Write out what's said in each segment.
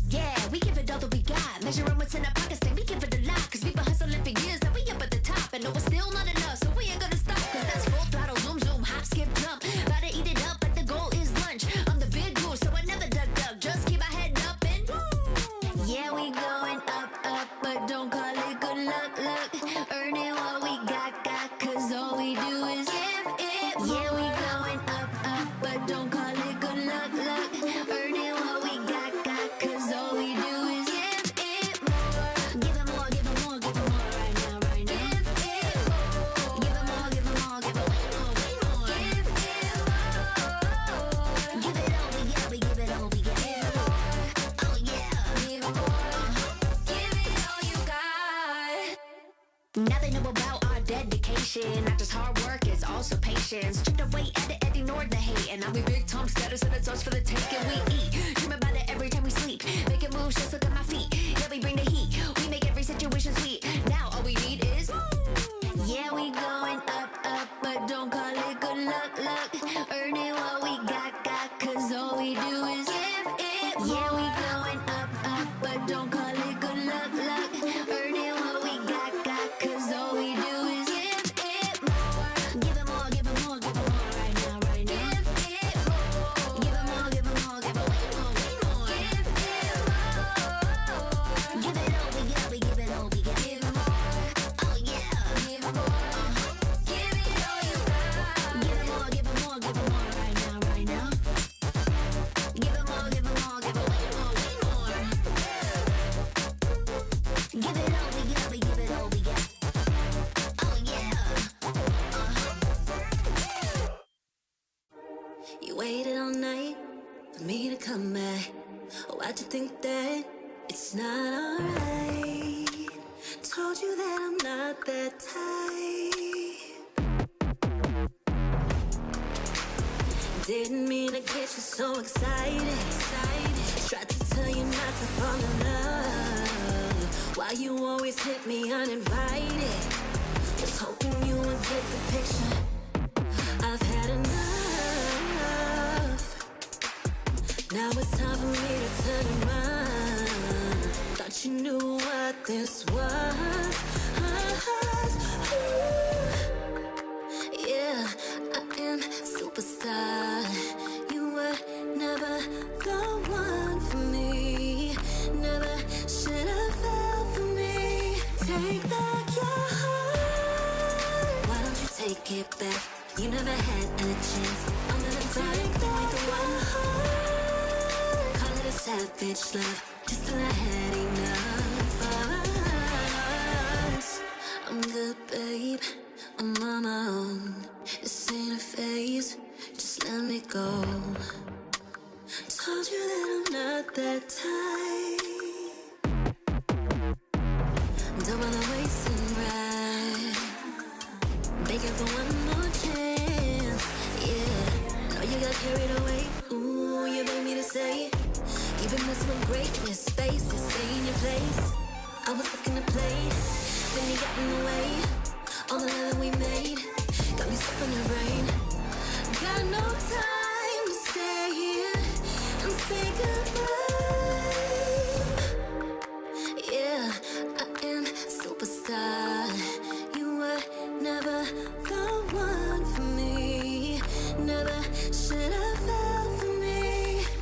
Yeah, we give it all that we got. Measuring what's in our pockets, then we give it a lot. Cause we've been hustling for years, now we up at the top. And no, it's still not enough, so we ain't gonna stop. Cause that's full throttle, zoom, zoom, hop, skip, jump. About to eat it up, but the goal is lunch. I'm the big goose, so I never duck, duck. Just keep my head up and yeah, we going up, up, but don't call it good luck, luck. Earning what we got, cause all we do is give it more. Yeah, we going up, up, but don't call it good luck, luck. Earning what we got, cause all we do is give it more. Give it more, give it more, give it more right now, right now. Give it more. Give it more, give it more, give it way more, way more. Give it more. Give it all we got, we give it all we got. Oh yeah. Give it more. Give it all you got. Now they know about our dedication. Not just hard work, it's also patience. Stripped away, edit, ignore the hate. And now we big time status and it's us for the taking. We eat, dream about it every time we sleep. Making moves, just look at my feet. Yeah, we bring the heat. We make every situation sweet. Now all we need is yeah, we going up, up, but don't call it good luck, luck. Earning what we got, cause all we do is give it more. Yeah, we going up, up, but don't call it good luck, luck. Earning what we got, cause all we do is give it more. Give it more, give it more, give it more right now, right now. Give it more. Give it more, give it more, give it way more, way more. Give it more. Give it all we got, we give it all we got. Give it more. Oh yeah. Give it more. Give it all you got. Give it more, give it more, give it more right now, right now. Give it more, give it more, give it way more, way more. Give it all we got, we give it all we got. Oh yeah. You waited all night for me to come back. Why'd you think that it's not alright? Told you that I'm not that type. Didn't mean to get you so excited. Tried to tell you not to fall in love. Why you always hit me uninvited? Was hoping you would get the picture. I've had enough. Now it's time for me to turn around. Thought you knew what this was. Yeah, I am superstar. You were never the one for me. Never should have fell for me. Take back your heart. Why don't you take it back? You never had a chance. I'm gonna take back the one heart. Call it a savage love, just till I had enough of us. I'm good, babe. I'm on my own. This ain't a phase. Just let me go. Told you that I'm not that type. Don't bother wasting breath. Begging for one more chance. Yeah, know you got carried away. Ooh, you made me to say you've been messing with greatness. Spaces, stay in your place. I was looking to play when you got in the way. All the love that we made got me stuck in the rain. Got no time to stay here and say goodbye. Yeah, I am superstar. You were never the one for me. Never should have fell for me.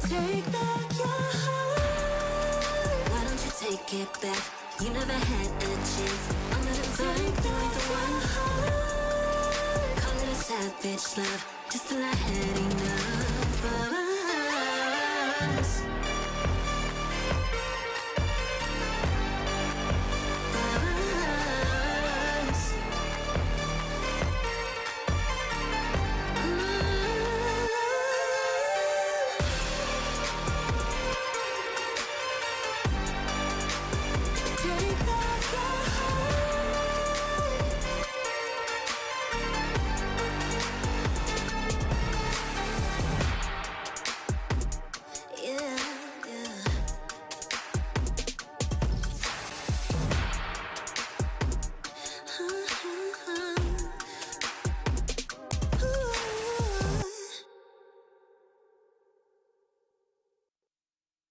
Take back your heart. Why don't you take it back? You never had a chance. I'm gonna take back the one heart. Call it a savage love, just till I had enough of us. Yeah.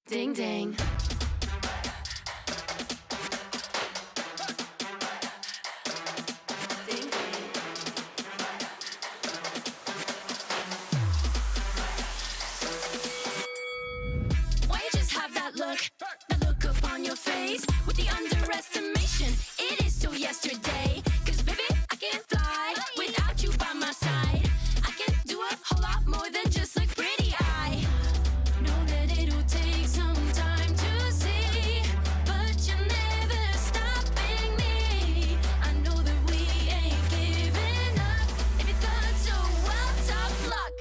Ding ding. Why you just have that look upon your face with the underestimation? It is so yesterday. 'Cause baby, I can't fly without you by my side. I can do a whole lot more than just look pretty. I know that it'll take some time to see, but you're never stopping me. I know that we ain't giving up. If you thought so, well, tough luck.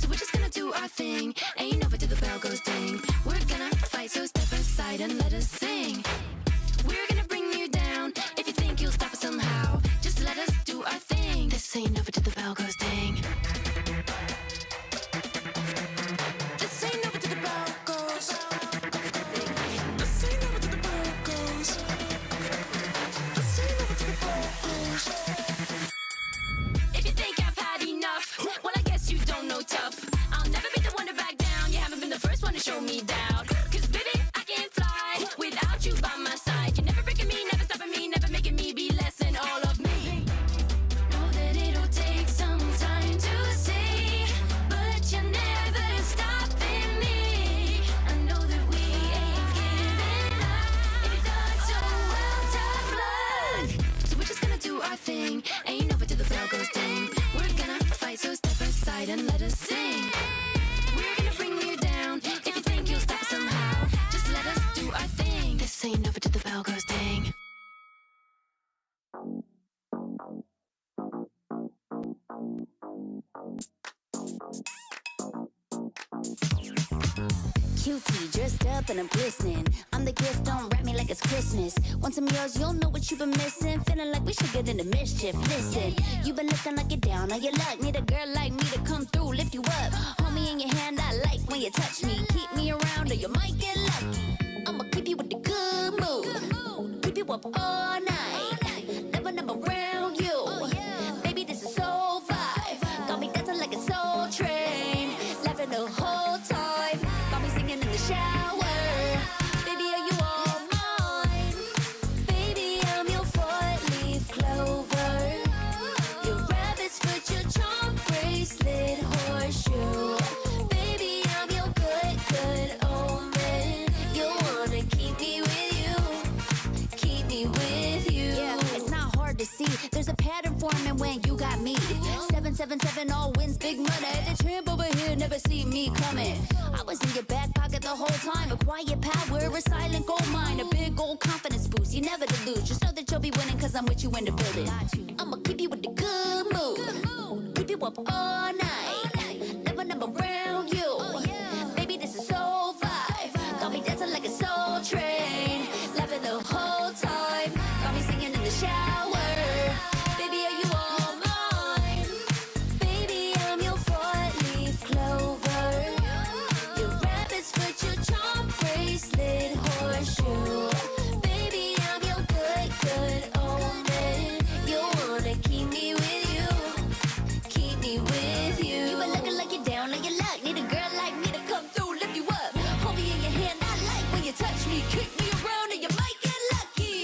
So we're just gonna do our thing. Ain't over till the bell goes ding. We're gonna fight, so step aside and let us sing. We're gonna bring you down. If you think you'll stop us somehow, just let us do our thing. This ain't over till the bell goes ding. This ain't over till the bell goes. This ain't over till the bell goes. This ain't over till the bell goes. If you think I've had enough, well, I guess you don't know tough. I'll never be the one to back down. You haven't been the first one to show me doubt. 'Cause baby, I can't fly without you by my side. You're never breaking me, never stopping me, never making me be less than all of me. Know that it'll take some time to see, but you're never stopping me. I know that we ain't giving up. If you thought so, well, tough luck. So we're just gonna do our thing. Ain't over till the bell goes ding. We're gonna fight, so step aside and let us sing. We're gonna bring you down. If you think you'll stop us somehow, just let us do our thing. This ain't over till the bell goes ding. Cutie, dressed up and I'm glistening. I'm the gift, don't wrap me like it's Christmas. Want some of yours, you'll know what you've been missing. Feeling like we should get into mischief. Listen, you've been looking like you're down on your luck. Need a girl like me to come through, lift you up. Hold me in your hand, I like when you touch me. Keep me around or you might get lucky. I'ma keep you with the good mood. Keep you up all night. Never, never around you. Baby, this is so vibe. Got me dancing like a soul train. Laughing the whole time. Got me singing in the shower. Baby, are you all mine? Baby, I'm your four-leaf clover. Your rabbit's foot, your charm bracelet, horseshoe. Baby, I'm your good, good omen. You wanna keep me with you. Keep me with you. Yeah, it's not hard to see. There's a pattern forming when you got me. 777 all wins, big money. The tramp over here never see me coming. I was in your back pocket the whole time. A quiet power, a silent gold mine, a big old confidence boost. You never to lose. Just know that you'll be winning 'cause I'm with you in the building. I'ma keep you with the good mood. Keep you up all night. Never, never around you. Baby, this is so vibe. Got me dancing like a soul train. Laughing the whole time. Got me singing in the shower. Baby, are you all mine? Baby, I'm your four-leaf clover. Your rabbit's foot, your charm bracelet, horseshoe. Baby, I'm your good, good omen. You wanna keep me with you. Keep me with you. You been looking like you're down on your luck. Need a girl like me to come through, lift you up. Hold me in your hand, I like when you touch me. Kick me around and you might get lucky.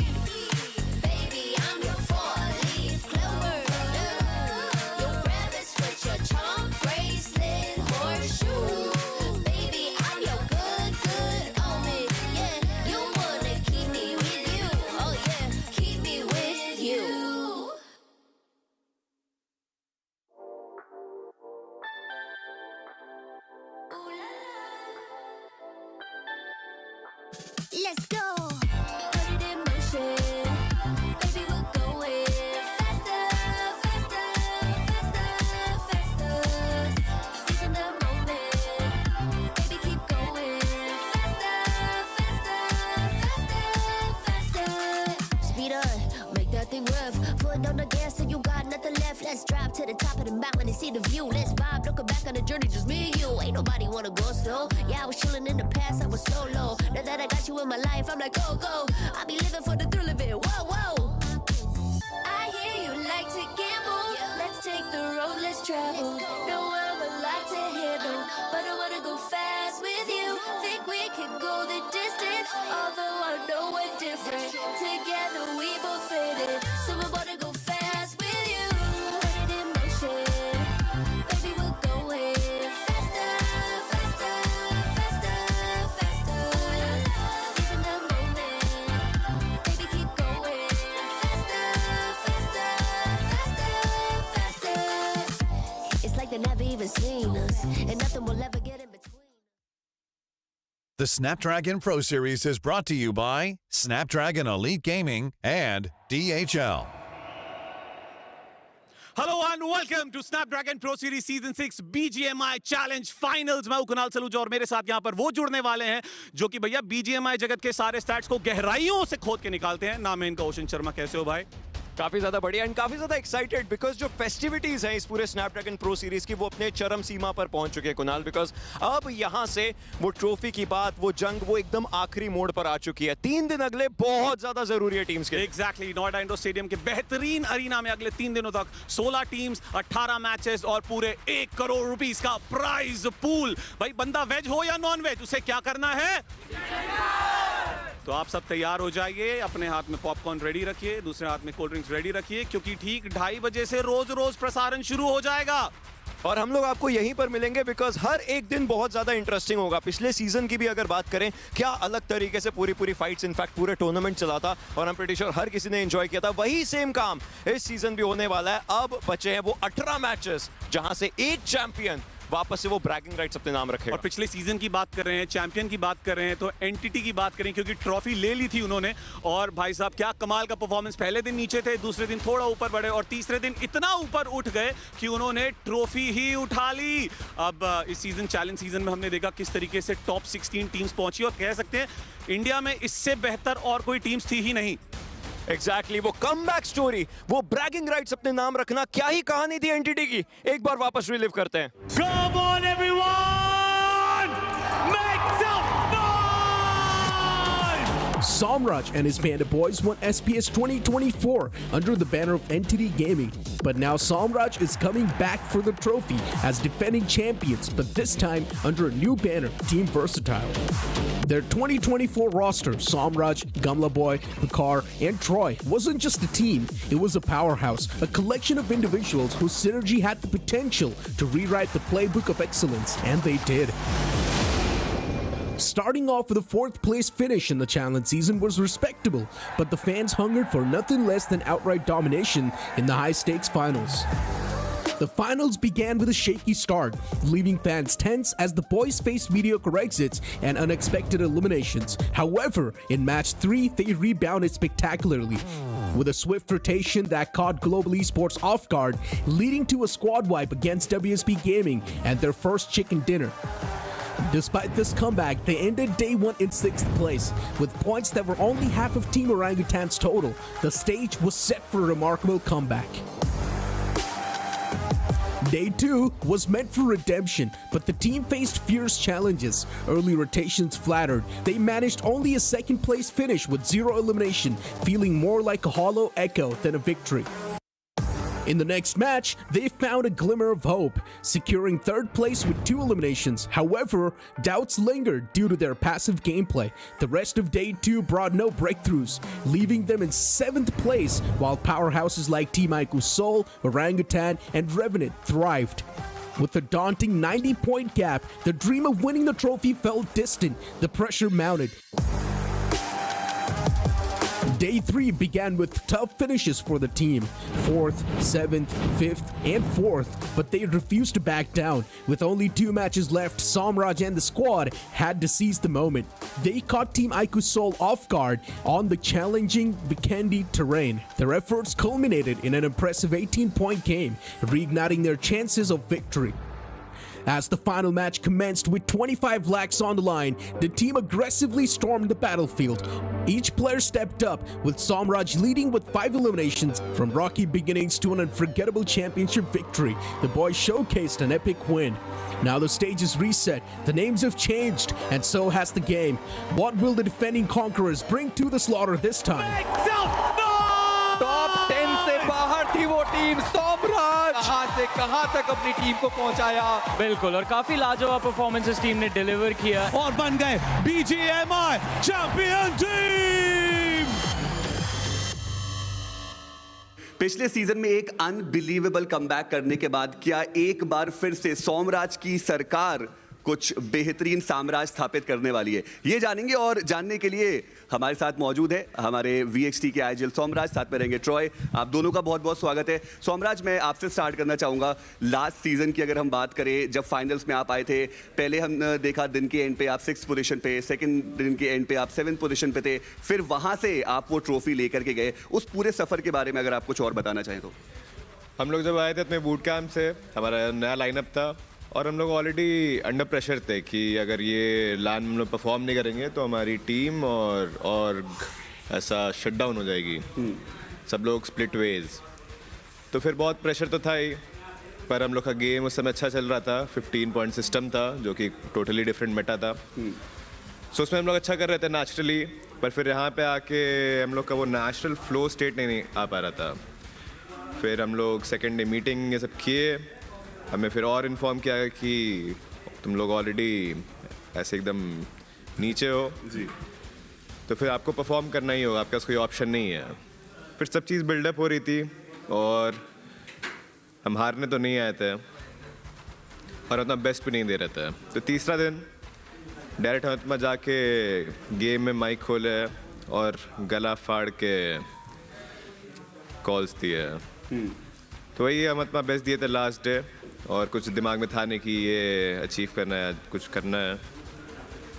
Baby, I'm your four-leaf clover. Your rabbit's foot, your charm bracelet, horseshoe. Baby, I'm your good, good omen. Yeah, you wanna keep me with you. Oh yeah, keep me with you. Let's go. Put it in motion. Baby, we're going faster, faster, faster, faster. Seizing the moment. Baby, keep going faster, faster, faster, faster. Speed up, make that thing rev. Foot on the gas till you got nothing left. Let's drive to the top of the mountain and see the view. Let's vibe, looking back on the journey, just me and you. Ain't nobody wanna go slow. Yeah, I was chilling in the past, I was solo. Now that I got you in my life, I'm like, go, go. I be living for the thrill of it, whoa, whoa. I hear you like to gamble. Let's take the road, let's travel. No, I'm a lot to handle, but I wanna go fast with you. Think we could Although I know we're different, together we both fit it. So we're gonna go fast with you. Put it in motion, baby, we're going faster, faster, faster, faster. Seizing the moment, baby, keep going faster, faster, faster, faster. It's like they never even seen us, and nothing will ever get in between. The Snapdragon Pro Series is brought to you by Snapdragon Elite Gaming and DHL. Hello and welcome to Snapdragon Pro Series Season 6 BGMI Challenge Finals. मैं हूं कुणाल सलूजा और मेरे साथ यहां पर वो जुड़ने वाले हैं जो कि भैया BGMI जगत के सारे स्टैट्स को गहराइयों से खोद के निकालते हैं। नाम है इनका ओशन शर्मा। कैसे हो भाई? काफी ज्यादा बढ़िया एंड काफी ज्यादा एक्साइटेड बिकॉज जो फेस्टिविटीज हैं इस पूरे स्नैपड्रैगन प्रो सीरीज की वो अपने चरम सीमा पर पहुंच चुके हैं कुणाल, बिकॉज अब यहां से वो ट्रॉफी की बात, वो जंग, वो एकदम आखिरी मोड़ पर आ चुकी है। 3 दिन अगले बहुत ज्यादा जरूरी है टीम्स के। एग्जैक्टली, नोएडा इंडोर स्टेडियम के बेहतरीन अरीना में अगले 3 दिनों तक 16 टीम्स, 18 मैचेस और पूरे 1 करोड़ रुपीस का प्राइज पूल। भाई बंदा वेज हो या नॉन वेज, उसे क्या करना है? तो आप सब तैयार हो जाइए, अपने हाथ में पॉपकॉर्न रेडी रखिए, दूसरे हाथ में कोल्ड ड्रिंक्स रेडी रखिए, क्योंकि ठीक 2:30 बजे से रोज रोज प्रसारण शुरू हो जाएगा। और हम लोग आपको यहीं पर मिलेंगे बिकॉज हर एक दिन बहुत ज्यादा इंटरेस्टिंग होगा। पिछले सीजन की भी अगर बात करें, क्या अलग तरीके से पूरी फाइट्स, इनफैक्ट पूरे टूर्नामेंट चला था और आई एम प्रीटी श्योर हर किसी ने एंजॉय किया था। वही सेम काम इस सीजन भी होने वाला है। अब बचे हैं वो 18 मैचेस जहां से एक चैंपियन वापस से वो ब्रैगिंग राइट्स अपने नाम रखेगा। और पिछले सीजन की बात कर रहे हैं, चैंपियन की बात कर रहे हैं, तो एंटिटी की बात करें क्योंकि ट्रॉफी ले ली थी उन्होंने। और भाई साहब क्या कमाल का परफॉर्मेंस। पहले दिन नीचे थे, दूसरे दिन थोड़ा ऊपर बढ़े और तीसरे दिन इतना ऊपर उठ गए कि उन्होंने ट्रॉफी ही उठा ली। अब इस सीजन, चैलेंज सीजन में हमने देखा किस तरीके से टॉप 16 टीम्स पहुंची और कह सकते हैं इंडिया में इससे बेहतर और कोई टीम्स थी ही नहीं। एग्जैक्टली, वो कमबैक स्टोरी, वो ब्रैगिंग राइट्स अपने नाम रखना, क्या ही कहानी थी एंटिटी की। एक बार वापस रिलीव करते हैं। Come on everyone! Make some noise! Samraj and his Panda Boys won SPS 2024 under the banner of Entity Gaming. But now Samraj is coming back for the trophy as defending champions, but this time under a new banner, Team Versatile. Their 2024 roster, Samraj, Gamla Boy, Bakar, and Troy, wasn't just a team, it was a powerhouse, a collection of individuals whose synergy had the potential to rewrite the playbook of excellence, and they did. Starting off with a 4th place finish in the challenge season was respectable, but the fans hungered for nothing less than outright domination in the high-stakes finals. The finals began with a shaky start, leaving fans tense as the boys faced mediocre exits and unexpected eliminations. However, in match 3, they rebounded spectacularly, with a swift rotation that caught Global Esports off guard, leading to a squad wipe against WSP Gaming and their first chicken dinner. Despite this comeback, they ended day 1 in 6th place, with points that were only half of Team Orangutan's total. The stage was set for a remarkable comeback. Day 2 was meant for redemption, but the team faced fierce challenges. Early rotations flattered. They managed only a 2nd place finish with 0 elimination, feeling more like a hollow echo than a victory. In the next match, they found a glimmer of hope, securing 3rd place with 2 eliminations. However, doubts lingered due to their passive gameplay. The rest of Day 2 brought no breakthroughs, leaving them in 7th place, while powerhouses like Team iQOO Seoul, Orangutan, and Revenant thrived. With a daunting 90-point gap, the dream of winning the trophy felt distant. The pressure mounted. Day 3 began with tough finishes for the team, 4th, 7th, 5th, and 4th, but they refused to back down. With only 2 matches left, Samraj and the squad had to seize the moment. They caught Team iQOO Seoul off guard on the challenging Vikendi terrain. Their efforts culminated in an impressive 18-point game, reigniting their chances of victory. As the final match commenced with 25 lakhs on the line, the team aggressively stormed the battlefield. Each player stepped up, with Samraj leading with 5 eliminations. From rocky beginnings to an unforgettable championship victory, the boys showcased an epic win. Now the stage is reset, the names have changed, and so has the game. What will the defending conquerors bring to the slaughter this time? Top 10 से बाहर थी वो team Somraj, कहां से कहां तक अपनी team को पहुंचाया। बिल्कुल, और काफी लाजवाब परफॉर्मेंस इस टीम ने डिलीवर किया और बन गए BGMI चैंपियन टीम। पिछले सीजन में एक अनबिलीवेबल कमबैक करने के बाद क्या एक बार फिर से सोमराज की सरकार कुछ बेहतरीन साम्राज्य स्थापित करने वाली है? ये जानेंगे और जानने के लिए हमारे साथ मौजूद है हमारे VXT के आईजीएल सोमराज, साथ में रहेंगे ट्रॉय। आप दोनों का बहुत बहुत स्वागत है। सोमराज, मैं आपसे स्टार्ट करना चाहूँगा। लास्ट सीजन की अगर हम बात करें, जब फाइनल्स में आप आए थे, पहले हमने देखा दिन के एंड पे आप 6th पोजीशन पे, सेकंड दिन के एंड पे आप 7th पोजीशन पे थे, फिर वहाँ से आप वो ट्रॉफी लेकर के गए। उस पूरे सफ़र के बारे में अगर आप कुछ और बताना चाहें तो। हम लोग जब आए थे अपने बूट कैंप से, हमारा नया लाइनअप था और हम लोग ऑलरेडी अंडर प्रेशर थे कि अगर ये लान में हम लोग परफॉर्म नहीं करेंगे तो हमारी टीम और ऐसा शटडाउन हो जाएगी, सब लोग स्प्लिट वेज। तो फिर बहुत प्रेशर तो था ही, पर हम लोग का गेम उस समय अच्छा चल रहा था। 15 पॉइंट सिस्टम था जो कि टोटली डिफरेंट मेटा था। सो उसमें हम लोग अच्छा कर रहे थे नेचुरली, पर फिर यहाँ पे आके हम लोग का वो नेचुरल फ्लो स्टेट नहीं आ पा रहा था। फिर हम लोग सेकेंड डे मीटिंग ये सब किए, हमें फिर और इन्फॉर्म किया कि तुम लोग ऑलरेडी ऐसे एकदम नीचे हो जी, तो फिर आपको परफॉर्म करना ही होगा, आपका कोई ऑप्शन नहीं है। फिर सब चीज़ बिल्डअप हो रही थी और हम हारने तो नहीं आए थे और अपना बेस्ट भी नहीं दे रहे थे। तो तीसरा दिन डायरेक्ट हम में जाके गेम में माइक खोले और गला फाड़ के कॉल्स दिए। तो वही हम अपना बेस्ट दिए थे लास्ट डे, और कुछ दिमाग में था नहीं कि ये अचीव करना है, कुछ करना है।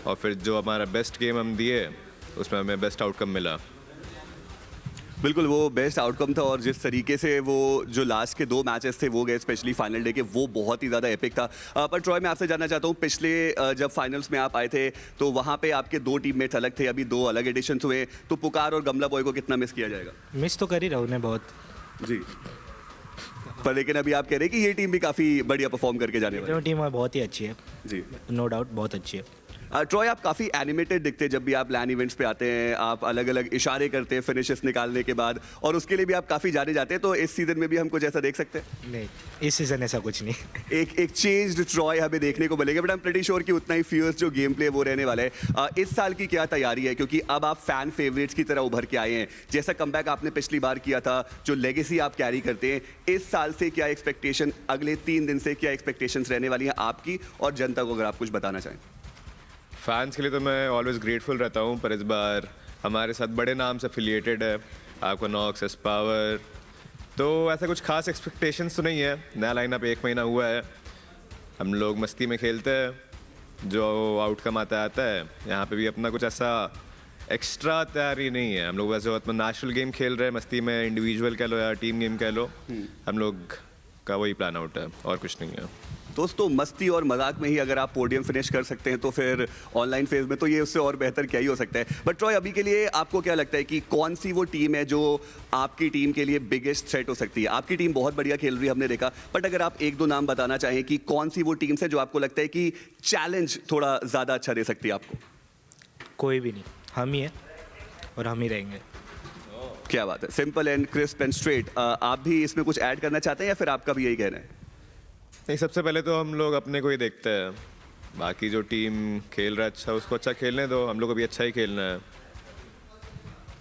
और फिर जो हमारा बेस्ट गेम हम दिए उसमें हमें बेस्ट आउटकम मिला। बिल्कुल, वो बेस्ट आउटकम था और जिस तरीके से वो जो लास्ट के 2 मैचेस थे वो गए, स्पेशली फाइनल डे के, वो बहुत ही ज़्यादा एपिक था। पर ट्रॉय, मैं आपसे जानना चाहता हूँ, पिछले जब फाइनल्स में आप आए थे तो वहाँ पे आपके 2 टीममेट्स अलग थे, अभी 2 अलग एडिशंस हुए, तो पुकार और गमला बॉय को कितना मिस किया जाएगा? मिस तो कर ही रहा हूँ बहुत जी, पर लेकिन अभी आप कह रहे हैं कि ये टीम भी काफ़ी बढ़िया परफॉर्म करके जाने वाली है। टीम बहुत ही अच्छी है जी, नो डाउट, बहुत अच्छी है। ट्रॉय, आप काफ़ी एनिमेटेड दिखते हैं जब भी आप लैन इवेंट्स पे आते हैं, आप अलग अलग इशारे करते हैं फिनिशेस निकालने के बाद, और उसके लिए भी आप काफ़ी जाने जाते हैं। तो इस सीजन में भी हम कुछ ऐसा देख सकते हैं? नहीं, इस सीजन ऐसा कुछ नहीं। एक चेंज्ड ट्रॉय हमें देखने को मिलेगा, but I am pretty sure कि उतना ही फियर्स जो गेम प्ले वो रहने वाला है। इस साल की क्या तैयारी है, क्योंकि अब आप फैन फेवरेट्स की तरह उभर के आए हैं, जैसा कमबैक आपने पिछली बार किया था, जो लेगेसी आप कैरी करते हैं, इस साल से क्या एक्सपेक्टेशन, अगले 3 दिन से क्या एक्सपेक्टेशंस रहने वाली हैं आपकी और जनता को, अगर आप कुछ बताना चाहें? फैंस के लिए तो मैं ऑलवेज ग्रेटफुल रहता हूँ, पर इस बार हमारे साथ बड़े नाम से एफिलिएटेड है, iQOO, एस पावर, तो ऐसा कुछ खास एक्सपेक्टेशंस तो नहीं है। नया लाइनअप 1 महीना हुआ है, हम लोग मस्ती में खेलते हैं, जो आउटकम आता है। यहाँ पे भी अपना कुछ ऐसा एक्स्ट्रा तैयारी नहीं है, हम लोग वैसे अपना नेचुरल गेम खेल रहे हैं, मस्ती में इंडिविजुअल कह लो या टीम गेम कह लो, हम लोग का वही प्लान आउट है और कुछ नहीं है। दोस्तों, मस्ती और मजाक में ही अगर आप पोडियम फिनिश कर सकते हैं तो फिर ऑनलाइन फेज में तो ये उससे और बेहतर क्या ही हो सकता है। बट ट्रॉय, अभी के लिए आपको क्या लगता है कि कौन सी वो टीम है जो आपकी टीम के लिए बिगेस्ट थ्रेट हो सकती है? आपकी टीम बहुत बढ़िया खेल रही है, हमने देखा, बट अगर आप 1-2 नाम बताना चाहें कि कौन सी वो टीम्स है जो आपको लगता है कि चैलेंज थोड़ा ज़्यादा अच्छा दे सकती है आपको? कोई भी नहीं, हम ही है और हम ही रहेंगे। क्या बात है, simple and crisp and straight. आप भी इसमें कुछ ऐड करना चाहते हैं या फिर आपका भी यही कहना है? नहीं, सबसे पहले तो हम लोग अपने को ही देखते हैं, बाकी जो टीम खेल रहा है अच्छा, उसको अच्छा खेलने दो, हम लोग को भी अच्छा ही खेलना है।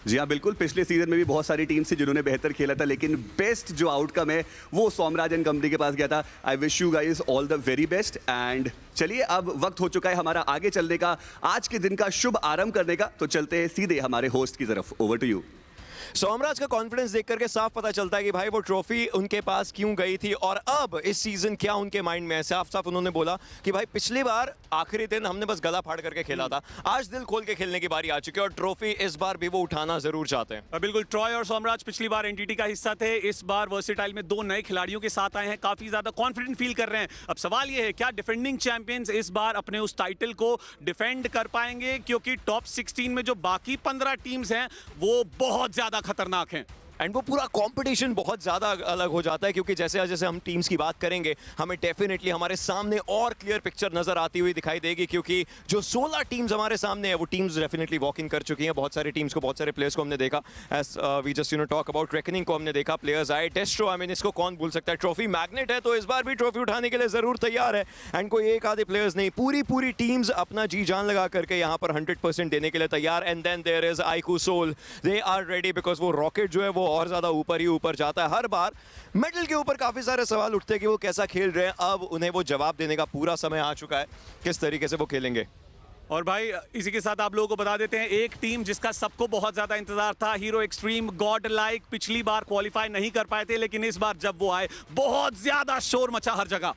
जी हाँ, बिल्कुल, पिछले सीजन में भी बहुत सारी टीम्स थी जिन्होंने बेहतर खेला था, लेकिन बेस्ट जो आउटकम है वो सोमराज एंड कंपनी के पास गया था। I wish you guys all the very best. And चलिए, अब वक्त हो चुका है हमारा आगे चलने का, आज के दिन का शुभ आरंभ करने का, तो चलते हैं सीधे हमारे होस्ट की तरफ। Over to you. सोमराज का कॉन्फिडेंस देख करके साफ पता चलता है कि भाई वो ट्रॉफी उनके पास क्यों गई थी और अब इस सीजन क्या उनके माइंड में है। साफ साफ उन्होंने बोला कि भाई पिछली बार आखिरी दिन हमने बस गला फाड़ करके खेला था, आज दिल खोल के खेलने की बारी आ चुकी है और ट्रॉफी इस बार भी वो उठाना जरूर चाहते हैं। बिल्कुल, ट्रॉय और सोमराज पिछली बार एनटीटी का हिस्सा थे, इस बार वर्सेटाइल में 2 नए खिलाड़ियों के साथ आए हैं, काफी ज्यादा कॉन्फिडेंट फील कर रहे हैं। अब सवाल ये है, क्या डिफेंडिंग चैंपियंस इस बार अपने उस टाइटल को डिफेंड कर पाएंगे, क्योंकि टॉप 16 में जो बाकी 15 टीम्स हैं वो बहुत ज्यादा खतरनाक हैं। एंड वो पूरा कंपटीशन बहुत ज़्यादा अलग हो जाता है, क्योंकि जैसे जैसे हम टीम्स की बात करेंगे हमें डेफिनेटली हमारे सामने और क्लियर पिक्चर नज़र आती हुई दिखाई देगी, क्योंकि जो 16 टीम्स हमारे सामने है वो टीम्स डेफिनेटली वॉक इन कर चुकी हैं। बहुत सारी टीम्स को, बहुत सारे प्लेयर्स को हमने देखा, as we just talk about reckoning को हमने देखा, प्लेयर्स आए, डेस्ट्रो, आई मीन इसको कौन भूल सकता है, ट्रॉफी मैग्नेट है तो इस बार भी ट्रॉफी उठाने के लिए ज़रूर तैयार है। एंड कोई एक आधे प्लेयर्स नहीं, पूरी टीम्स अपना जी जान लगा करके यहाँ पर 100% देने के लिए तैयार। And then there is iQOO soul, they are ready, because वो रॉकेट जो है वो और ज़्यादा ऊपर जाता है। हर बार मेडल के ऊपर काफ़ी सारे सवाल उठते हैं कि वो कैसा खेल रहे हैं, अब उन्हें वो जवाब देने का पूरा समय आ चुका है, किस तरीके से वो खेलेंगे। और भाई इसी के साथ आप लोगों को बता देते हैं, एक टीम जिसका सबको बहुत ज्यादा इंतजार था, हीरो एक्सट्रीम गॉडलाइक, पिछली बार क्वालिफाई नहीं कर पाए थे, लेकिन इस बार जब वो आए बहुत ज्यादा शोर मचा हर जगह।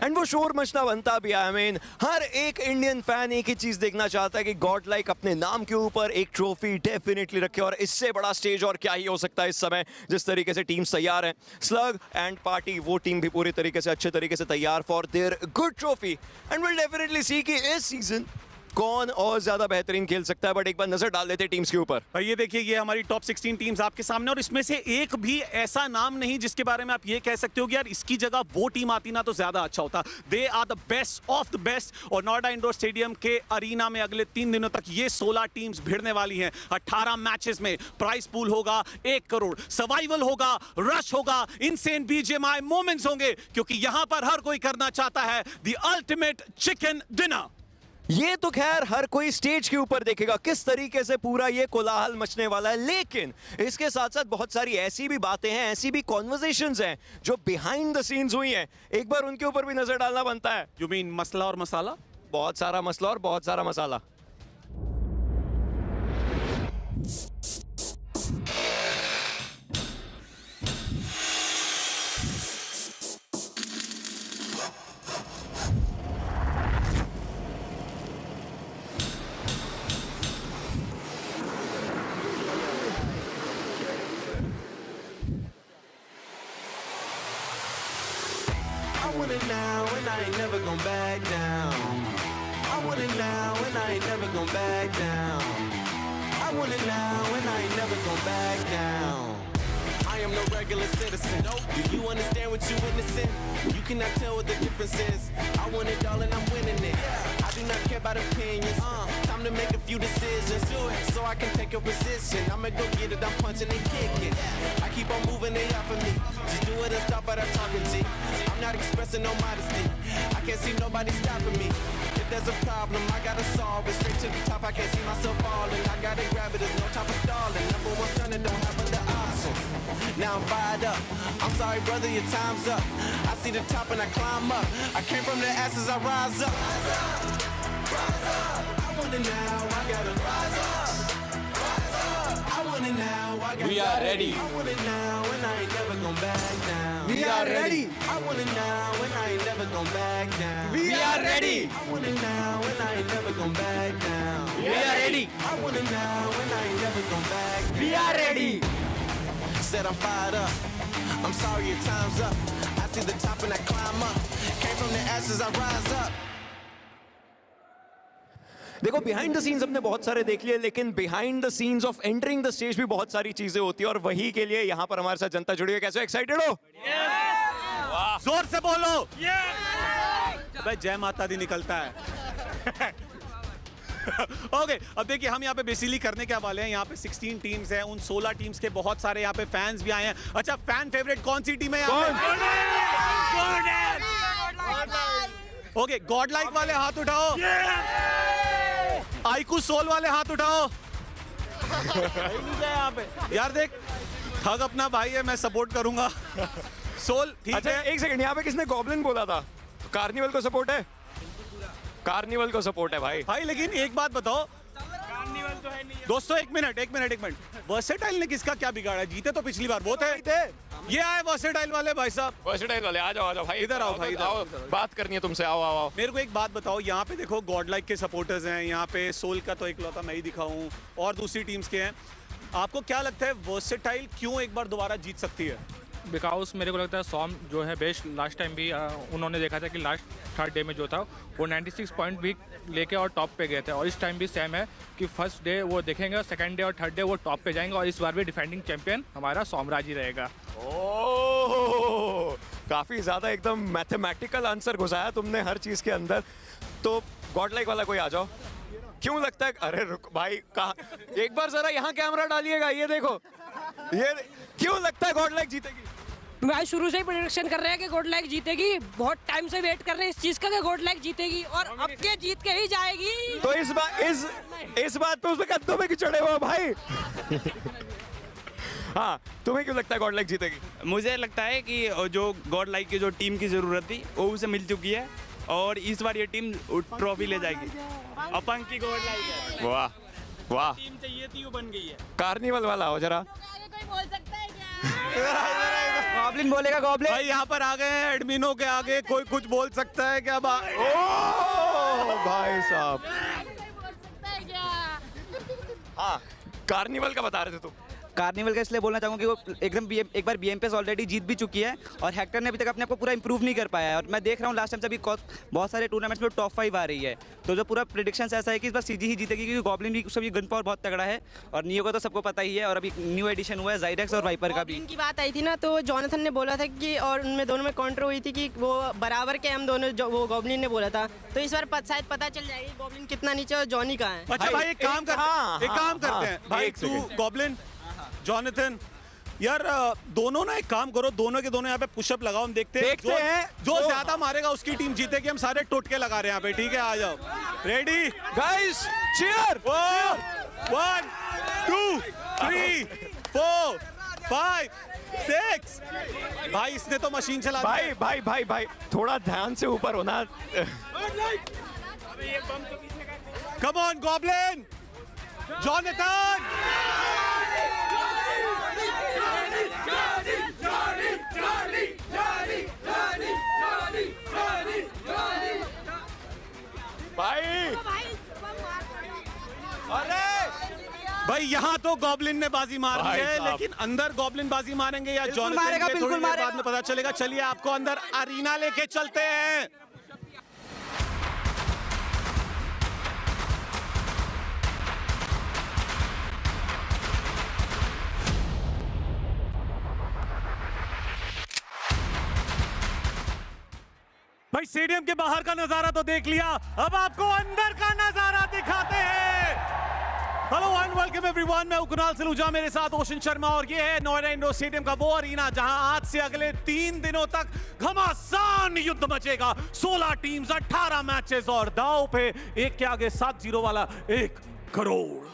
एंड वो शोर मचना बनता भी है। आई मीन हर एक इंडियन फैन एक ही चीज देखना चाहता है कि गॉडलाइक अपने नाम के ऊपर एक ट्रॉफी डेफिनेटली रखे, और इससे बड़ा स्टेज और क्या ही हो सकता है इस समय, जिस तरीके से टीम्स तैयार हैं। स्लग एंड पार्टी, वो टीम भी पूरी तरीके से अच्छे तरीके से तैयार for their good trophy, and will definitely see कि इस सीजन कौन और ज्यादा बेहतरीन खेल सकता है। बट एक बार नजर डाल देते टीम्स के ऊपर। भाई ये देखिए, ये हमारी टॉप 16 टीम्स आपके सामने, और इसमें से एक भी ऐसा नाम नहीं जिसके बारे में आप ये कह सकते हो कि यार इसकी जगह वो टीम आती ना तो ज्यादा अच्छा होता। They are the best of the best, और नोएडा इंडोर स्टेडियम के अरीना में अगले 3 दिनों तक ये 16 टीम्स भिड़ने वाली हैं। 18 मैचेस में प्राइस पूल होगा 1 करोड़, सर्वाइवल होगा, रश होगा, इनसेन BGMI मोमेंट्स होंगे, क्योंकि यहां पर हर कोई करना चाहता है द अल्टीमेट चिकन डिनर। ये तो खैर हर कोई स्टेज के ऊपर देखेगा किस तरीके से पूरा ये कोलाहल मचने वाला है, लेकिन इसके साथ साथ बहुत सारी ऐसी भी बातें हैं, ऐसी भी कॉन्वर्सेशंस हैं जो बिहाइंड द सीन्स हुई हैं, एक बार उनके ऊपर भी नजर डालना बनता है। यू मीन मसला और मसाला? बहुत सारा मसला और बहुत सारा मसाला। I want it now and I ain't never gonna back down. I want it now and I ain't never gonna back down. I want it now and I ain't never gonna back down. I am no regular citizen. Do you understand what you witnessing? You cannot tell what the difference is. I want it all and I'm winning it. I do not care about opinions. Time to make a few decisions. Do it so I can take a position. I'ma go get it, I'm punching and kicking. I keep on moving, they off of me. Just do it and stop what I'm talking to. I'm not expressing no modesty. I can't see nobody stopping me. If there's a problem, I gotta solve it. Straight to the top, I can't see myself falling. I gotta grab it, there's no time for stalling. Number one stunner, don't have other options. Now I'm fired up. I'm sorry, brother, your time's up. I see the top and I climb up. I came from the ashes, I rise up. Rise up, rise up. I want it now, I gotta rise up. Rise up. I want it now, I gotta. We are ready. I want it now and I ain't never gonna back down. We are ready. I want it now and I ain't never gonna back down. We are ready. I want it now and I ain't never gonna back down. We are ready. I want it now and I ain't never gonna back down. We are ready. Said I'm fired up. I'm sorry, your time's up. I see the top and I climb up. Came from the ashes, I rise up. देखो behind the scenes हमने बहुत सारे देख लिए, लेकिन behind the scenes of entering the stage भी बहुत सारी चीजें होती है, और वही के लिए यहाँ पर हमारे साथ जनता जुड़ी है। कैसे एक्साइटेड हो? जोर से बोलो। भाई जय माता दी निकलता है। ओके, अब देखिए हम यहाँ पे बेसिकली करने क्या वाले हैं, यहाँ पे 16 टीम्स हैं, उन 16 टीम्स के बहुत सारे यहाँ पे फैंस भी आए हैं। अच्छा, फैन फेवरेट कौन सी टीम है यहाँ पे? ओके, गॉडलाइक वाले हाथ उठाओ। iQOO सोल वाले हाथ उठाओ। यहाँ पे यार देख, ठग अपना भाई है, मैं सपोर्ट करूंगा। सोल ठीक अच्छा, है। एक सेकंड, यहाँ पे किसने गॉब्लिन बोला था? कार्निवल को सपोर्ट है? कार्निवल को सपोर्ट है भाई। लेकिन एक बात बताओ, कार्निवल तो है नहीं दोस्तों। एक मिनट, वर्सेटाइल ने किसका क्या बिगाड़ा? जीते तो पिछली बार वो थे। ये आए वर्सेटाइल वाले भाई साहब। वर्सेटाइल वाले आ जाओ भाई, इधर आओ भाई, आओ, बात करनी है तुमसे। आओ। मेरे को एक बात बताओ, यहाँ पे देखो गॉडलाइक के सपोर्टर्स हैं, यहाँ पे सोल का तो इकलौता मैं ही दिखा हूँ, और दूसरी टीम्स के हैं। आपको क्या लगता है वर्सेटाइल क्यों एक बार दोबारा जीत सकती है? बिकॉज मेरे को लगता है सॉम जो है बेस्ट लास्ट टाइम भी उन्होंने देखा था कि लास्ट थर्ड डे में जो था वो 96 पॉइंट भी लेके और टॉप पे गए थे और इस टाइम भी सेम है कि फर्स्ट डे वो देखेंगे और सेकंड डे और थर्ड डे वो टॉप पे जाएंगे और इस बार भी डिफेंडिंग चैंपियन हमारा सोमराज ही रहेगा। ओह, काफी ज्यादा एकदम मैथमेटिकल आंसर घुसाया तुमने हर चीज के अंदर। तो गॉडलाइक वाला कोई आ जाओ। क्यों लगता है, अरे रुक भाई, कहा एक बार जरा यहाँ कैमरा डालिएगा, ये देखो, ये क्यों लगता है गॉडलाइक जीतेगी? भाई शुरू से ही प्रेडिक्शन कर रहे हैं कि गॉडलाइक जीतेगी, बहुत टाइम से वेट कर रहे हैं इस चीज का कि गॉडलाइक जीतेगी और अब के जीत के ही जाएगी। तो इस बात पे उसमें कद्दों में चढ़े हुए भाई। हाँ, तुम्हें क्यों लगता है गॉडलाइक जीतेगी? मुझे लगता है कि जो गॉडलाइक की जो टीम की जरूरत थी वो उसे मिल चुकी है और इस बार ये टीम ट्रॉफी ले जाएगी। अपंग की गॉडलाइक है। वाह वाह, टीम चाहिए थी वो बन गई है। कार्निवल वाला हो जरा। कोई बोल सकता है क्या? गॉब्लिन बोलेगा, गॉब्लिन भाई यहाँ पर आ गए हैं एडमिनो के आगे, कोई कुछ बोल सकता है क्या? भाई साहब, हाँ कार्निवल का बता रहे थे तुम। कार्निवल का इसलिए बोलना चाहूँगा कि वो एकदम एक बार BMPS ऑलरेडी जीत भी चुकी है और हेक्टर ने अभी तक अपने आप को पूरा इंप्रूव नहीं कर पाया है और मैं देख रहा हूँ लास्ट टाइम से अभी बहुत सारे टूर्नामेंट्स में टॉप 5 आ रही है। तो जो पूरा प्रेडिक्शन ऐसा है कि इस बार CG ही जीतेगी क्योंकि गॉब्लिन भी उसका भी गन पावर बहुत तगड़ा है और नियो का तो सबको पता ही है और अभी न्यू एडिशन हुआ है जाइडेक्स और वाइपर का भी। इनकी बात आई थी ना, तो जॉनथन ने बोला था कि और उनमें दोनों में काउंटर हुई थी कि वो बराबर के हम दोनों, जो वो गॉब्लिन ने बोला था। तो इस बार शायद पता चल जाएगी गॉब्लिन कितना नीचे और जॉनी कहाँ है। अच्छा भाई एक काम करते हैं भाई, तू गॉब्लिन जॉनथन यार, दोनों ना एक काम करो, दोनों के दोनों यहाँ पे पुशअप लगाओ, हम देखते हैं जो ज्यादा मारेगा उसकी टीम जीतेगी। हम सारे टोटके लगा रहे हैं यहाँ पे, ठीक है? आ जाओ, रेडी गाइस, चीयर। 1 2 3 4 5 6। भाई इसने तो मशीन चला दी। भाई थोड़ा ध्यान से ऊपर होना। Come on goblin, Jonathan. भाई यहाँ तो गॉब्लिन ने बाजी मार ली है, लेकिन अंदर गॉब्लिन बाजी मारेंगे या जॉनथन मारेगा, थोड़ी बिल्कुल देर बाद में पता चलेगा। चलिए आपको अंदर अरीना लेके चलते हैं। भाई स्टेडियम के बाहर का नजारा तो देख लिया, अब आपको अंदर का नजारा दिखाते हैं। हेलो एंड वेलकम एवरीवन, मैं कुणाल सलूजा, मेरे साथ ओशन शर्मा और ये है नोएडा इंडोर स्टेडियम का वो अरीना जहां आज से अगले 3 दिनों तक घमासान युद्ध मचेगा। 16 टीम्स, 18 मैचेस और दांव पे एक के आगे 7-0 वाला 1 करोड़।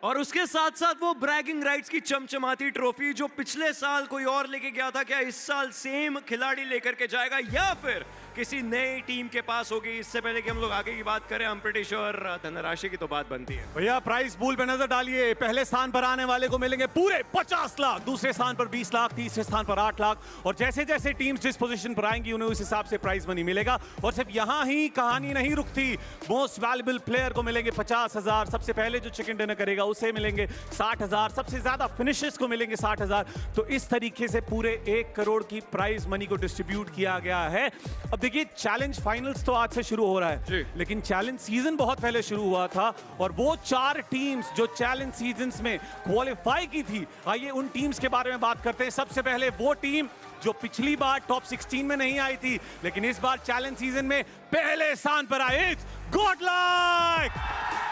और उसके साथ साथ वो ब्रैगिंग राइट्स की चमचमाती ट्रॉफी जो पिछले साल कोई और लेके गया था, क्या इस साल सेम खिलाड़ी लेकर के जाएगा या फिर किसी नई टीम के पास होगी? इससे पहले कि हम लोग आगे की बात करें, I'm pretty sure धनराशि की तो बात बनती है। भैया प्राइस पूल पे नजर डालिए, पहले स्थान पर आने वाले को मिलेंगे पूरे 50 लाख, दूसरे स्थान पर 20 लाख, तीसरे स्थान पर 8 लाख और जैसे जैसे टीम्स जिस पोजीशन पर आएंगी उन्हें उस हिसाब से प्राइस मनी मिलेगा। और सिर्फ यहाँ ही कहानी नहीं रुकती, मोस्ट वैल्यूएबल प्लेयर को मिलेंगे 50,000, सबसे पहले जो चिकन डिनर करेगा उसे मिलेंगे 60,000, सबसे ज्यादा फिनिशर्स को मिलेंगे 60,000। तो इस तरीके से पूरे 1 करोड़ की प्राइस मनी को डिस्ट्रीब्यूट किया गया है। अब देखिए चैलेंज फाइनल्स तो आज से शुरू हो रहा है, लेकिन चैलेंज सीजन बहुत पहले शुरू हुआ था और वो 4 टीम्स जो चैलेंज सीजन्स में क्वालिफाई की थी, आइए उन टीम्स के बारे में बात करते हैं। सबसे पहले वो टीम जो पिछली बार टॉप 16 में नहीं आई थी, लेकिन इस बार चैलेंज सीजन में पहले स्थान पर आए, गॉडलाइक।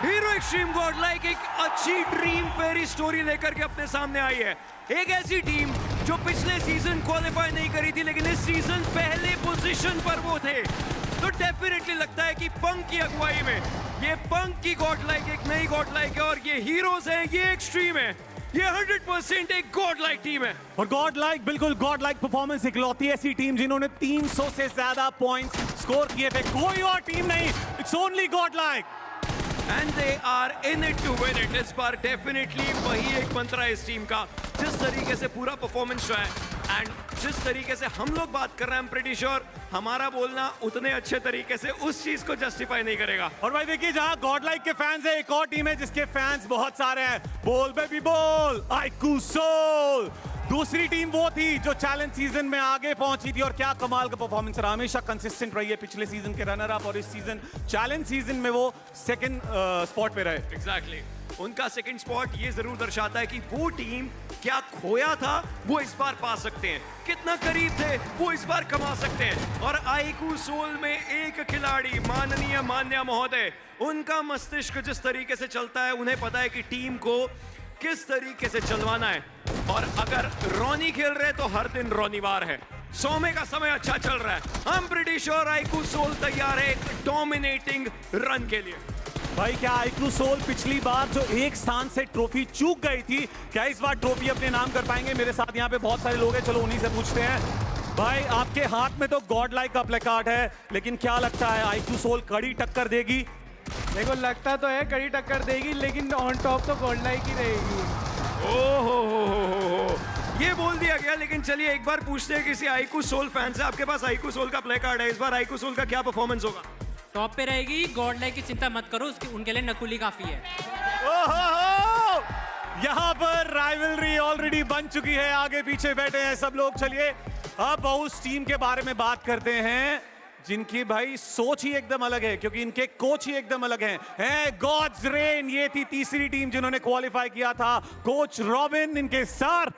हीरो एक्सट्रीम गॉडलाइक एक अच्छी ड्रीम फेरी स्टोरी लेकर के अपने सामने आई है। एक ऐसी टीम जो पिछले सीजन क्वालिफाई नहीं करी थी, लेकिन इस सीजन पहले पोजीशन पर वो थे। तो डेफिनेटली लगता है कि पंक की अगुवाई में ये पंक की गॉडलाइक एक नई गॉडलाइक है और ये हीरोज हैं, ये एक्सट्रीम है, ये 100% एक गॉडलाइक टीम है। और गॉडलाइक, बिल्कुल गॉडलाइक परफॉर्मेंस, इकलौती ऐसी टीम जिन्होंने 300 से ज्यादा पॉइंट्स स्कोर किए थे, कोई और टीम नहीं, it's only godlike. And they are in it to win it. इस बार डेफिनेटली वही एक मंत्र है इस टीम का, जिस तरीके से पूरा परफॉर्मेंस रहा है एंड जिस तरीके से हम लोग बात कर रहे हैं, I'm pretty sure हमारा बोलना उतने अच्छे तरीके से उस चीज को जस्टिफाई नहीं करेगा। और भाई देखिए, जहां गॉडलाइक के फैंस है, एक और टीम है जिसके फैंस बहुत सारे हैं, बोल बेबी बोल, iQOO सोल। दूसरी टीम वो थी जो चैलेंज सीजन में आगे पहुंची थी और क्या कमाल का परफॉर्मेंस रहा, हमेशा कंसिस्टेंट रही है, पिछले सीजन के रनर अप और इस सीजन चैलेंज सीजन में वो सेकंड स्पॉट पे रहे। एग्जैक्टली उनका सेकंड स्पॉट ये जरूर दर्शाता है कि वो टीम क्या खोया था वो इस बार पा सकते हैं, कितना करीब थे वो इस बार कमा सकते हैं। और iQOO सोल में एक खिलाड़ी माननीय मान्या महोदय, उनका मस्तिष्क जिस तरीके से चलता है, उन्हें पता है कि टीम को किस तरीके से चलवाना है। और अगर रोनी खेल रहे तो हर दिन रोनीवार है। सोमे का समय अच्छा चल रहा है, I am pretty sure iQOO Soul तैयार है एक डोमिनेटिंग रन के लिए। भाई क्या iQOO सोल पिछली बार जो एक स्थान से ट्रॉफी चूक गई थी, क्या इस बार ट्रॉफी अपने नाम कर पाएंगे? मेरे साथ यहाँ पे बहुत सारे लोग हैं, चलो उन्हीं से पूछते हैं। भाई आपके हाथ में तो गॉडलाइक का प्लेकार्ड है, लेकिन क्या लगता है iQOO सोल कड़ी टक्कर देगी? देखो लगता तो है कड़ी टक्कर देगी, लेकिन ऑन टॉप तो गॉडलाइक ही रहेगी। ओहो ये बोल दिया गया, लेकिन चलिए एक बार पूछते हैं किसी iQOO सोल फैन से। आपके पास iQOO सोल का प्ले कार्ड है, इस बार iQOO सोल का क्या परफॉर्मेंस होगा? टॉप पे रहेगी, गॉडलाइक की चिंता मत करो, उसकी उनके लिए नकुली काफी है। यहाँ पर राइवलरी ऑलरेडी बन चुकी है, आगे पीछे बैठे हैं सब लोग। चलिए अब उस टीम के बारे में बात करते हैं जिनकी भाई सोच ही एकदम अलग है, क्योंकि इनके कोच ही एकदम अलग हैं। गॉड्स रेन, ये थी तीसरी टीम जिन्होंने क्वालिफाई किया था। कोच रॉबिन इनके सर,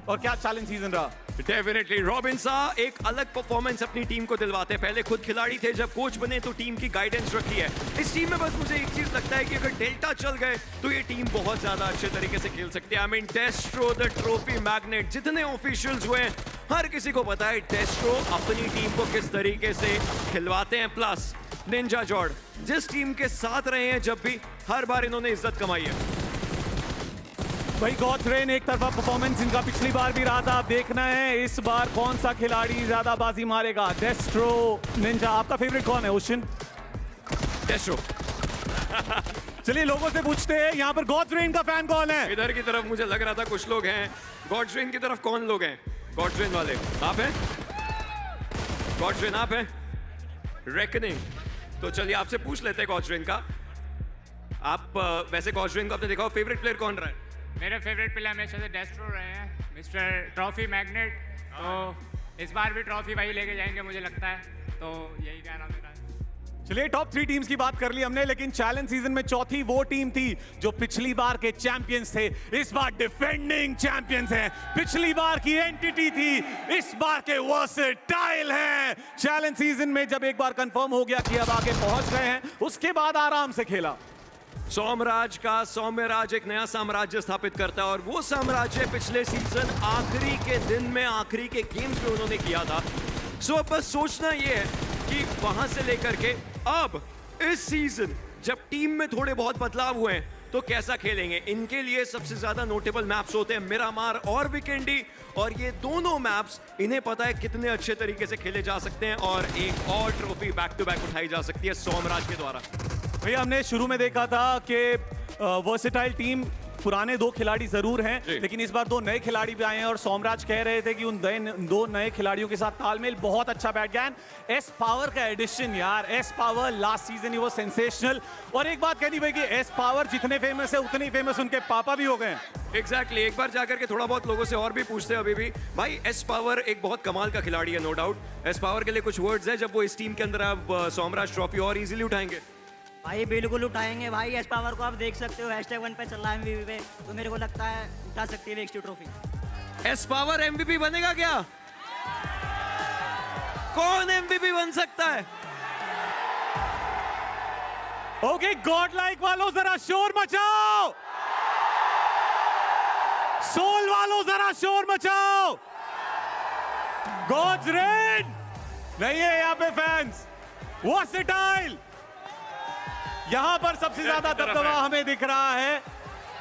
और क्या चैलेंज सीजन रहा। डेफिनेटली रॉबिन साहब एक अलग परफॉर्मेंस अपनी टीम को दिलवाते हैं। पहले खुद खिलाड़ी थे, जब कोच बने तो टीम की गाइडेंस रखी है। इस टीम में बस मुझे एक चीज लगता है कि अगर डेल्टा चल गए तो ये टीम बहुत ज्यादा अच्छे तरीके से खेल सकती है। I mean डेस्ट्रो the trophy magnet, जितने ऑफिशियल्स हुए हैं हर किसी को पता है डेस्ट्रो अपनी टीम को किस तरीके से खिलवाते हैं। प्लस निंजा जॉर्ड जिस टीम के साथ रहे हैं जब भी, हर बार इन्होंने इज्जत कमाई है। भाई गॉड्स रेन एक तरफा परफॉर्मेंस इनका पिछली बार भी रहा था, अब देखना है इस बार कौन सा खिलाड़ी ज्यादा बाजी मारेगा। डेस्ट्रो, निंजा, आपका फेवरेट कौन है? ओशन? डेस्ट्रो। चलिए लोगों से पूछते हैं, यहाँ पर गॉड्स रेन का फैन कौन है? इधर की तरफ मुझे लग रहा था कुछ लोग हैं। गॉड्स रेन की तरफ कौन लोग हैं? गॉड्स रेन वाले आप हैं? गॉड्स रेन आप हैं? रेकनिंग, तो चलिए आपसे पूछ लेते हैं गॉड्स रेन का। आप वैसे गॉड्स रेन को आपने देखा हो, फेवरेट प्लेयर कौन रहा है? मेरे फेवरेट प्लेयर हमेशा से डेस्ट्रो रहे हैं, मिस्टर ट्रॉफी मैग्नेट। तो इस बार भी ट्रॉफी वही लेके जाएंगे मुझे लगता है, तो यही कहना मेरा है। चलिए टॉप 3 टीम्स की बात कर ली हमने, लेकिन चैलेंज सीजन में चौथी वो टीम थी जो पिछली बार के चैंपियंस थे, इस बार डिफेंडिंग चैंपियंस हैं। पिछली बार की एंटिटी थी, इस बार के वर्सेटाइल हैं। चैलेंज सीजन में जब एक बार कंफर्म हो गया कि अब आगे पहुंच गए हैं, उसके बाद आराम से खेला। सौम्यराज का सौम्यराज एक नया साम्राज्य स्थापित करता है, और वो साम्राज्य पिछले सीजन आखिरी के दिन में, आखिरी के गेम्स में उन्होंने किया था। सो अब बस सोचना ये है कि वहां से लेकर के अब इस सीजन जब टीम में थोड़े बहुत बदलाव हुए हैं तो कैसा खेलेंगे। इनके लिए सबसे ज्यादा नोटेबल मैप्स होते हैं मिरामार और विकेंडी, और ये दोनों मैप्स इन्हें पता है कितने अच्छे तरीके से खेले जा सकते हैं, और एक और ट्रॉफी बैक टू बैक उठाई जा सकती है सौम्यराज के द्वारा। भैया हमने शुरू में देखा था कि वर्सेटाइल टीम पुराने 2 खिलाड़ी जरूर हैं, लेकिन इस बार 2 नए खिलाड़ी भी आए हैं, और सोमराज कह रहे थे कि उन 2 नए खिलाड़ियों के साथ तालमेल बहुत अच्छा बैठ गया है। एस पावर का एडिशन यार, एस पावर लास्ट सीजन ही वो सेंसेशनल। और एक बात कहनी भाई कि एस पावर जितने फेमस है उतने ही फेमस उनके पापा भी हो गए हैं। एग्जैक्टली एक बार जाकर के थोड़ा बहुत लोगों से और भी पूछते हैं अभी भी। भाई एस पावर एक बहुत कमाल का खिलाड़ी है, नो डाउट। एस पावर के लिए कुछ वर्ड्स है जब वो इस टीम के अंदर अब सोमराज ट्रॉफी और इजीली उठाएंगे? भाई बिल्कुल उठाएंगे भाई। एस पावर को आप देख सकते हो, #1 पे चल रहा है MVP पे, तो मेरे को लगता है उठा सकती है next trophy. S power MVP बनेगा क्या? कौन MVP बन सकता है? ओके गॉडलाइक वालों जरा शोर मचाओ, सोल वालों जरा शोर मचाओ। गॉड्स रेन नहीं है यहाँ पे फैंस, वर्सेटाइल यहां पर सबसे ज्यादा दबदबा हमें दिख रहा है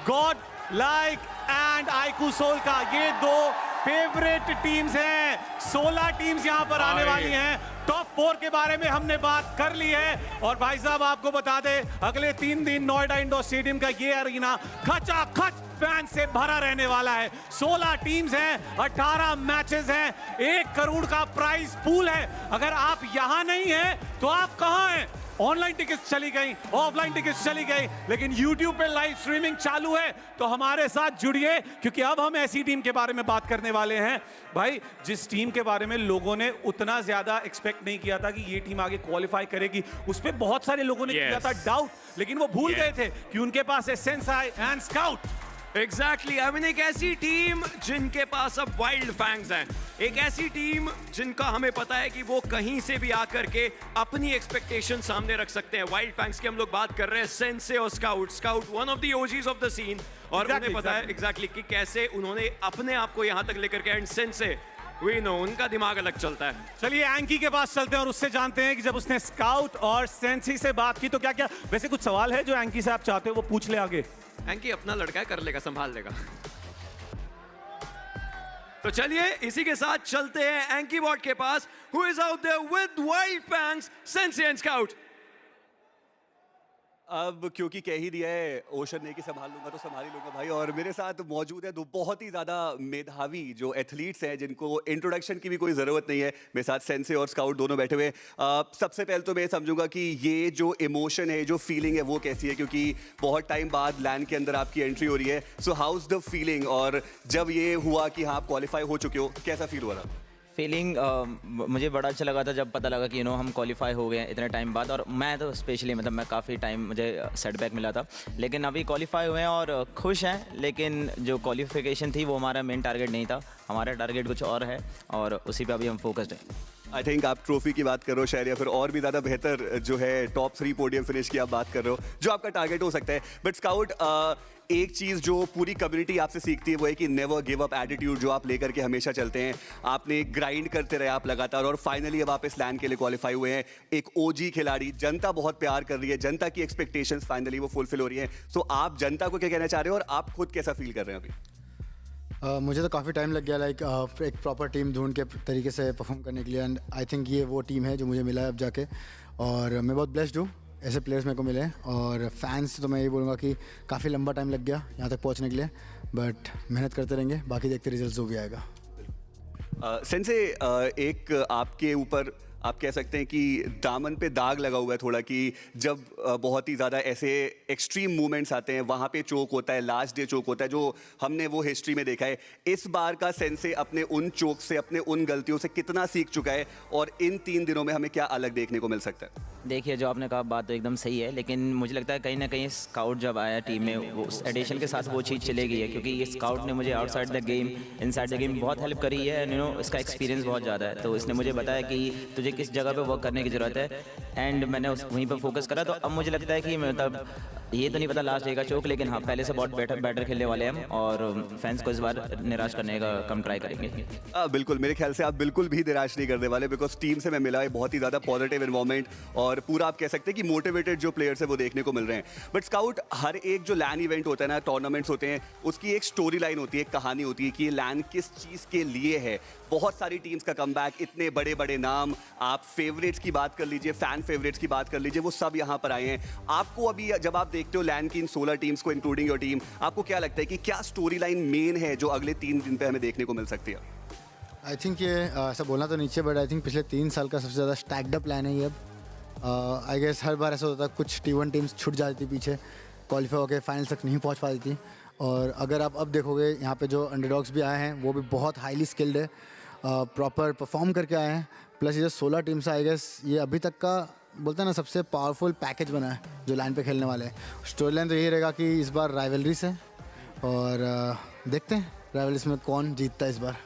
गॉडलाइक एंड iQOO सोल का। ये 2 फेवरेट टीम्स हैं, 16 टीम्स यहां पर आने वाली हैं। टॉप 4 के बारे में हमने बात कर ली है और भाई साहब आपको बता दे अगले 3 दिन नोएडा इंडोर स्टेडियम का ये अरीना खचाखच फैन से भरा रहने वाला है। 16 टीम्स हैं, 18 मैचेस हैं, 1 करोड़ का प्राइस पूल है। अगर आप यहां नहीं हैं तो आप कहां हैं? ऑनलाइन टिकट्स चली गई, ऑफलाइन टिकट्स चली गई, लेकिन YouTube पे लाइव स्ट्रीमिंग चालू है, तो हमारे साथ जुड़िए क्योंकि अब हम ऐसी टीम के बारे में बात करने वाले हैं भाई जिस टीम के बारे में लोगों ने उतना ज्यादा एक्सपेक्ट नहीं किया था कि ये टीम आगे क्वालिफाई करेगी। उस पे बहुत सारे लोगों ने किया था डाउट, लेकिन वो भूल गए थे कि उनके पास है Sensei and scout. Exactly I mean एक ऐसी टीम जिनके पास अब वाइल्ड फैंग्स हैं, एक ऐसी टीम जिनका हमें पता है कि वो कहीं से भी आकर के अपनी एक्सपेक्टेशन सामने रख सकते हैं। वाइल्ड फैंग्स की हम लोग बात कर रहे हैं सेंसे और Scout one of the OGs of the scene, और उन्हें पता है एग्जैक्टली कि कैसे उन्होंने अपने आप को यहाँ तक लेकर के एंड सेंसे वी नो उनका दिमाग अलग चलता है। चलिए एंकी के पास चलते हैं और उससे जानते हैं कि जब उसने स्काउट और सेंसी से बात की तो क्या क्या वैसे कुछ सवाल है जो एंकी से आप चाहते हो वो पूछ ले आगे। एंकी अपना लड़का है, कर लेगा, संभाल लेगा। तो चलिए इसी के साथ चलते हैं एंकी बॉट के पास, who is out there with wild fangs, sensei and scout. अब क्योंकि कह ही दिया है ओशन ने कि संभाल लूंगा तो संभाल ही लूंगा भाई, और मेरे साथ मौजूद है 2 बहुत ही ज़्यादा मेधावी जो एथलीट्स हैं जिनको इंट्रोडक्शन की भी कोई ज़रूरत नहीं है। मेरे साथ सेंसे और स्काउट दोनों बैठे हुए। सबसे पहले तो मैं समझूंगा कि ये जो इमोशन है, जो फीलिंग है वो कैसी है, क्योंकि बहुत टाइम बाद लैंड के अंदर आपकी एंट्री हो रही है। So how is the feeling, और जब ये हुआ कि हाँ आप क्वालिफाई हो चुके हो, कैसा फील हुआ था? फीलिंग मुझे बड़ा अच्छा लगा था जब पता लगा कि हम क्वालिफाई हो गए हैं इतने टाइम बाद, और मैं तो स्पेशली मतलब मैं काफ़ी टाइम मुझे सेटबैक मिला था, लेकिन अभी क्वालिफाई हुए हैं और खुश हैं। लेकिन जो क्वालिफिकेशन थी वो हमारा मेन टारगेट नहीं था, हमारा टारगेट कुछ और है और उसी पे अभी हम फोकस्ड हैं। आई थिंक आप ट्रॉफी की बात कर रहे हो शायद, या फिर और भी ज़्यादा बेहतर जो है टॉप 3 पोडियम फिनिश की आप बात कर रहे हो, जो आपका टारगेट हो सकता है। बट स्काउट, एक चीज़ जो पूरी कम्युनिटी आपसे सीखती है वो है कि नेवर गिव अप एटीट्यूड जो आप लेकर के हमेशा चलते हैं। आपने ग्राइंड करते रहे आप लगातार, और फाइनली अब आप इस लैंड के लिए क्वालिफाई हुए हैं। एक ओजी खिलाड़ी, जनता बहुत प्यार कर रही है, जनता की एक्सपेक्टेशंस फाइनली वो फुलफिल हो रही हैं। सो आप जनता को क्या कहना चाह रहे हो और आप खुद कैसा फील कर रहे हैं अभी? मुझे तो काफ़ी टाइम लग गया एक प्रॉपर टीम ढूंढ के तरीके से परफॉर्म करने के लिए, एंड आई थिंक ये वो टीम है जो मुझे मिला है अब जाके, और मैं बहुत ब्लेस्ड हूँ ऐसे प्लेयर्स मेरे को मिले हैं। और फैंस तो मैं ये बोलूँगा कि काफ़ी लंबा टाइम लग गया यहाँ तक पहुँचने के लिए, बट मेहनत करते रहेंगे, बाकी देखते रिजल्ट जो भी आएगा। सेंसे, एक आपके ऊपर आप कह सकते हैं कि दामन पे दाग लगा हुआ है थोड़ा, कि जब बहुत ही ज़्यादा ऐसे एक्सट्रीम मूवमेंट्स आते हैं वहाँ पे चोक होता है, लास्ट डे चोक होता है, जो हमने वो हिस्ट्री में देखा है। इस बार का सेंसे अपने उन चोक से, अपने उन गलतियों से कितना सीख चुका है, और इन 3 दिनों में हमें क्या अलग देखने को मिल सकता है? देखिए, जो आपने कहा बात तो एकदम सही है, लेकिन मुझे लगता है कहीं ना कहीं स्काउट जब आया टीम में वो उस एडिशन के साथ वो चीज़ चली गई है, क्योंकि ये स्काउट ने मुझे outside the game, inside the game बहुत हेल्प करी है। इसका एक्सपीरियंस बहुत ज़्यादा है, तो इसने मुझे बताया कि तुझे किस जगह पे वर्क करने की ज़रूरत है, एंड मैंने वहीं पर फोकस करा। तो अब मुझे लगता है कि मतलब ये तो नहीं पता लास्ट डे का चोक, लेकिन हाँ पहले से बहुत बेटर खेलने वाले हैं और फैंस को इस बार निराश करने का कम ट्राई करेंगे। बिल्कुल, मेरे ख्याल से आप बिल्कुल भी निराश नहीं करने वाले, बिकॉज टीम से मैं मिला है बहुत ही ज़्यादा पॉजिटिव एनवायरमेंट, और पूरा आप कह सकते हैं कि मोटिवेटेड जो प्लेयर्स है वो देखने को मिल रहे हैं। बट स्काउट, हर एक जो लैन इवेंट होता है ना, टूर्नामेंट्स होते हैं, उसकी एक स्टोरी लाइन होती है, एक कहानी होती है कि ये लैन किस चीज़ के लिए है। बहुत सारी टीम्स का कमबैक, इतने बड़े बड़े नाम, आप फेवरेट्स की बात कर लीजिए, फैन फेवरेट्स की बात कर लीजिए, वो सब यहाँ पर आए हैं। आपको अभी जब आप देखते हो लैन की इन 16 टीम्स को इंक्लूडिंग योर टीम, आपको क्या लगता है कि क्या स्टोरी लाइन मेन है जो अगले 3 दिन पे हमें देखने को मिल सकती है? आई थिंक ये ऐसा बोलना तो नीचे, बट आई थिंक पिछले 3 साल का सबसे ज़्यादा स्टैक्ड अप प्लान है ये। अब आई गेस हर बार ऐसा होता था, कुछ T1 टीम्स छूट जाती थी पीछे, क्वालिफाई होकर फाइनल तक नहीं पहुँच पाती थी। और अगर आप अब देखोगे यहाँ पे जो अंडरडॉग्स भी आए हैं वो भी बहुत हाईली स्किल्ड है, प्रॉपर परफॉर्म करके आए हैं। प्लस ये जो 16 टीम्स आई गेस ये अभी तक का बोलते हैं ना सबसे पावरफुल पैकेज बना है जो लाइन पे खेलने वाले हैं। स्टोरी लाइन तो यही रहेगा कि इस बार राइवलरीज है, और देखते हैं राइवलरीज में कौन जीतता है इस बार।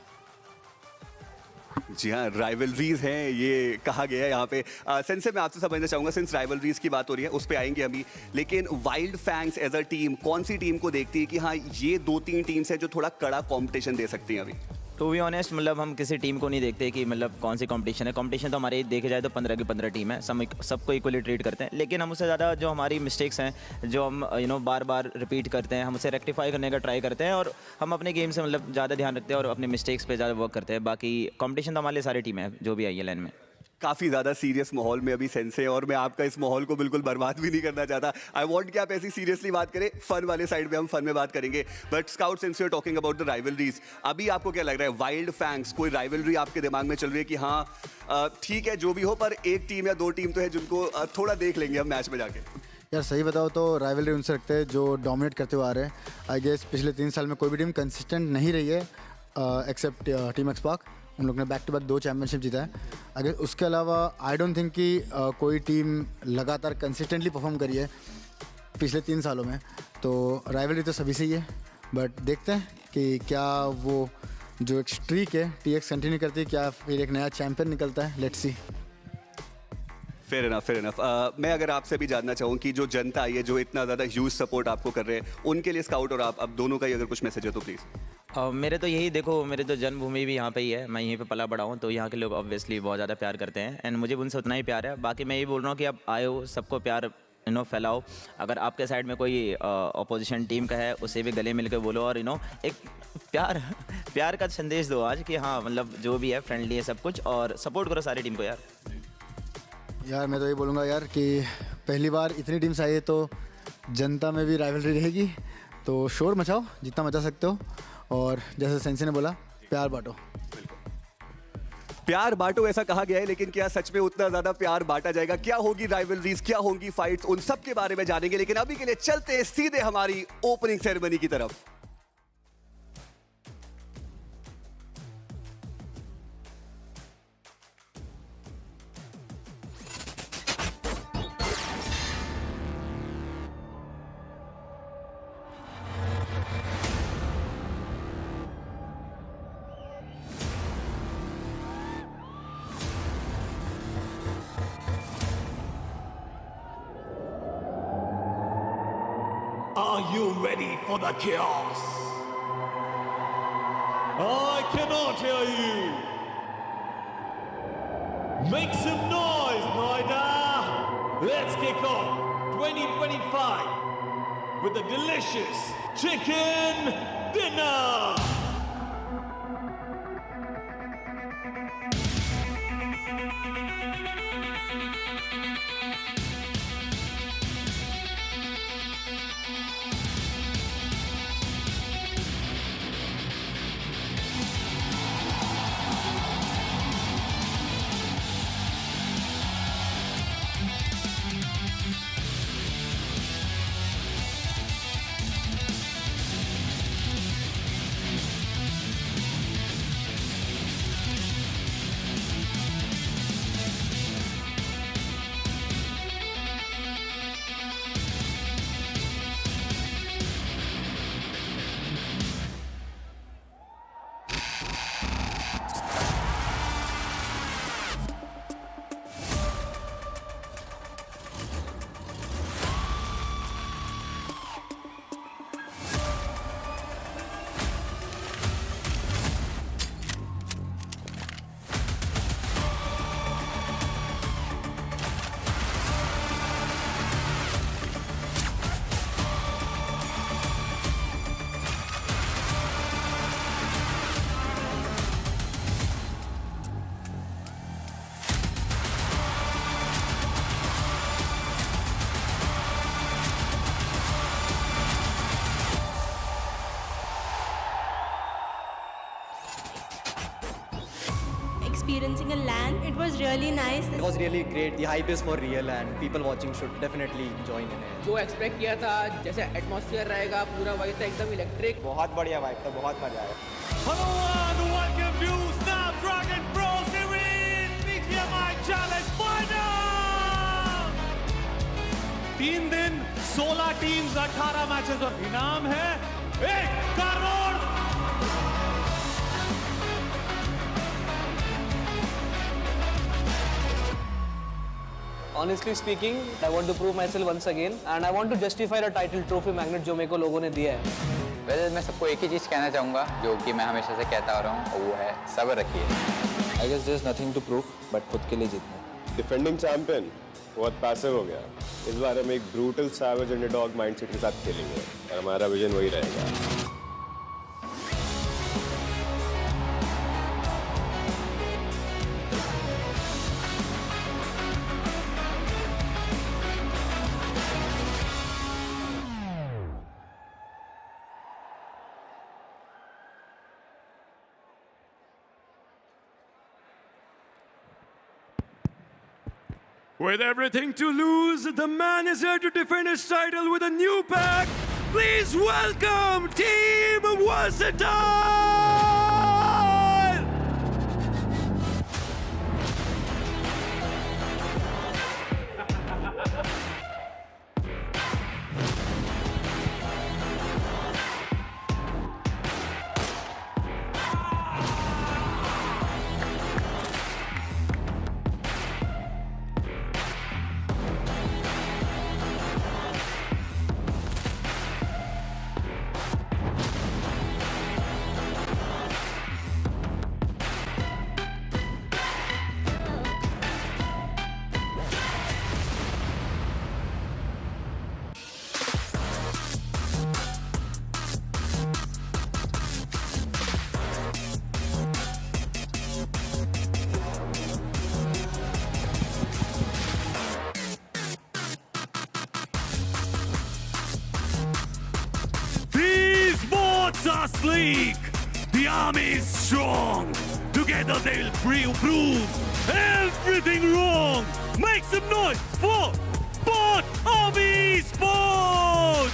जी हाँ, राइवलरीज हैं ये कहा गया है यहाँ पे। सेंसे मैं आपसे समझना चाहूँगा, सिंस राइवलरीज की बात हो रही है उस पर आएंगे अभी, लेकिन Wild Fangs as a team कौन सी टीम को देखती है कि हाँ ये 2-3 टीम्स हैं जो थोड़ा कड़ा कॉम्पिटिशन दे सकती हैं अभी? टू बी ऑनेस्ट, मतलब हम किसी टीम को नहीं देखते कि मतलब कौन सी कंपटीशन है। कंपटीशन तो हमारे देखे जाए तो 15 की 15 टीम है, सबको इक्वली ट्रीट करते हैं। लेकिन हम उससे ज़्यादा जो हमारी मिस्टेक्स हैं, जो हम बार बार रिपीट करते हैं, हम उसे रेक्टिफाई करने का ट्राई करते हैं, और हम अपने गेम से मतलब ज़्यादा ध्यान रखते हैं और अपने मिस्टेक्स पे ज़्यादा वर्क करते हैं। बाकी कंपटीशन तो हमारे लिए सारी टीम है जो भी आई है लाइन में। काफ़ी ज़्यादा सीरियस माहौल में अभी सेंस है और मैं आपका इस माहौल को बिल्कुल बर्बाद भी नहीं करना चाहता। आई वांट कि आप ऐसी सीरियसली बात करें, फन वाले साइड पे हम फन में बात करेंगे। But Scout, since you are talking about the rivalries, अभी आपको क्या लग रहा है, वाइल्ड फैंग्स कोई राइवलरी आपके दिमाग में चल रही है कि हाँ ठीक है जो भी हो, पर एक टीम या दो टीम तो है जिनको थोड़ा देख लेंगे हम मैच में जाके? यार सही बताओ तो राइवलरी उनसे रखते हैं जो डोमिनेट करते हुए आ रहे हैं। आई गेस पिछले 3 साल में कोई भी टीम कंसिस्टेंट नहीं रही है एक्सेप्ट टीम एक्सपार्क। उन लोग ने बैक टू बैक 2 चैम्पियनशिप जीता है। अगर उसके अलावा आई डोंट थिंक कि कोई टीम लगातार कंसिस्टेंटली परफॉर्म करी है पिछले 3 सालों में। तो राइवलरी तो सभी से ही है, बट देखते हैं कि क्या वो जो एक स्ट्रीक है TX कंटिन्यू करती है, क्या फिर एक नया चैम्पियन निकलता है। Let's see. Fair enough. मैं अगर आपसे भी जानना चाहूँ कि जो जनता आई है, जो इतना ज़्यादा ह्यूज सपोर्ट आपको कर रहे हैं, उनके लिए स्काउट और आप अब दोनों का ही अगर कुछ मैसेज है तो प्लीज़। मेरे तो यही देखो, मेरे तो जन्मभूमि भी यहाँ पे ही है, मैं यहीं पे पला बड़ा हूँ, तो यहाँ के लोग ऑब्वियसली बहुत ज़्यादा प्यार करते हैं एंड मुझे उनसे उतना ही प्यार है। बाकी मैं यही बोल रहा हूँ कि आप आए हो, सबको प्यार फैलाओ। अगर आपके साइड में कोई अपोजिशन टीम का है उसे भी गले मिल के बोलो और एक प्यार का संदेश दो आज कि हाँ मतलब जो भी है फ्रेंडली है सब कुछ, और सपोर्ट करो सारी टीम को यार। मैं तो ये बोलूँगा यार कि पहली बार इतनी टीम्स आई है तो जनता में भी राइवलरी रहेगी, तो शोर मचाओ जितना मचा सकते हो, और जैसे सेंसी ने बोला प्यार बांटो। प्यार बांटो ऐसा कहा गया है, लेकिन क्या सच में उतना ज्यादा प्यार बांटा जाएगा? क्या होगी राइवलरीज, क्या होंगी फाइट्स, उन सब के बारे में जानेंगे। लेकिन अभी के लिए चलते हैं सीधे हमारी ओपनिंग सेरेमनी की तरफ। Are you ready for the chaos? I cannot hear you. Make some noise, Noida. Let's kick off 2025 with a delicious chicken dinner. Experiencing a LAN, it was really nice. It was really great. The hype is for real and people watching should definitely join in it. जो expect किया था जैसे atmosphere रहेगा पूरा वही था, एकदम electric. बहुत बढ़िया वाइब था, बहुत मजा आया। Hello and welcome to Snapdragon Pro Series BGMI Challenge Final. 3 दिन 16 टीम्स 18 मैचेस और इनाम है 1 crore. Honestly speaking, I want to prove myself once again and I want to justify the title trophy magnet जो मेरे को लोगों ने दिया है। वैसे मैं सबको एक ही चीज़ कहना चाहूँगा जो कि मैं हमेशा से कहता आ रहा हूँ, और वो है सब्र रखिए। I guess there's nothing to prove, but खुद के लिए जीतना। डिफेंडिंग चैंपियन बहुत पैसिव हो गया। इस बार हम एक ब्रूटल सैवेज अंडरडॉग माइंडसेट के साथ खेलेंगे और हमारा विजन वही रहेगा। With everything to lose, the man is here to defend his title with a new pack. Please welcome Team Versatile! These bots are sleek. The army is strong. Together they'll prove everything wrong. Make some noise for BotArmyEsports!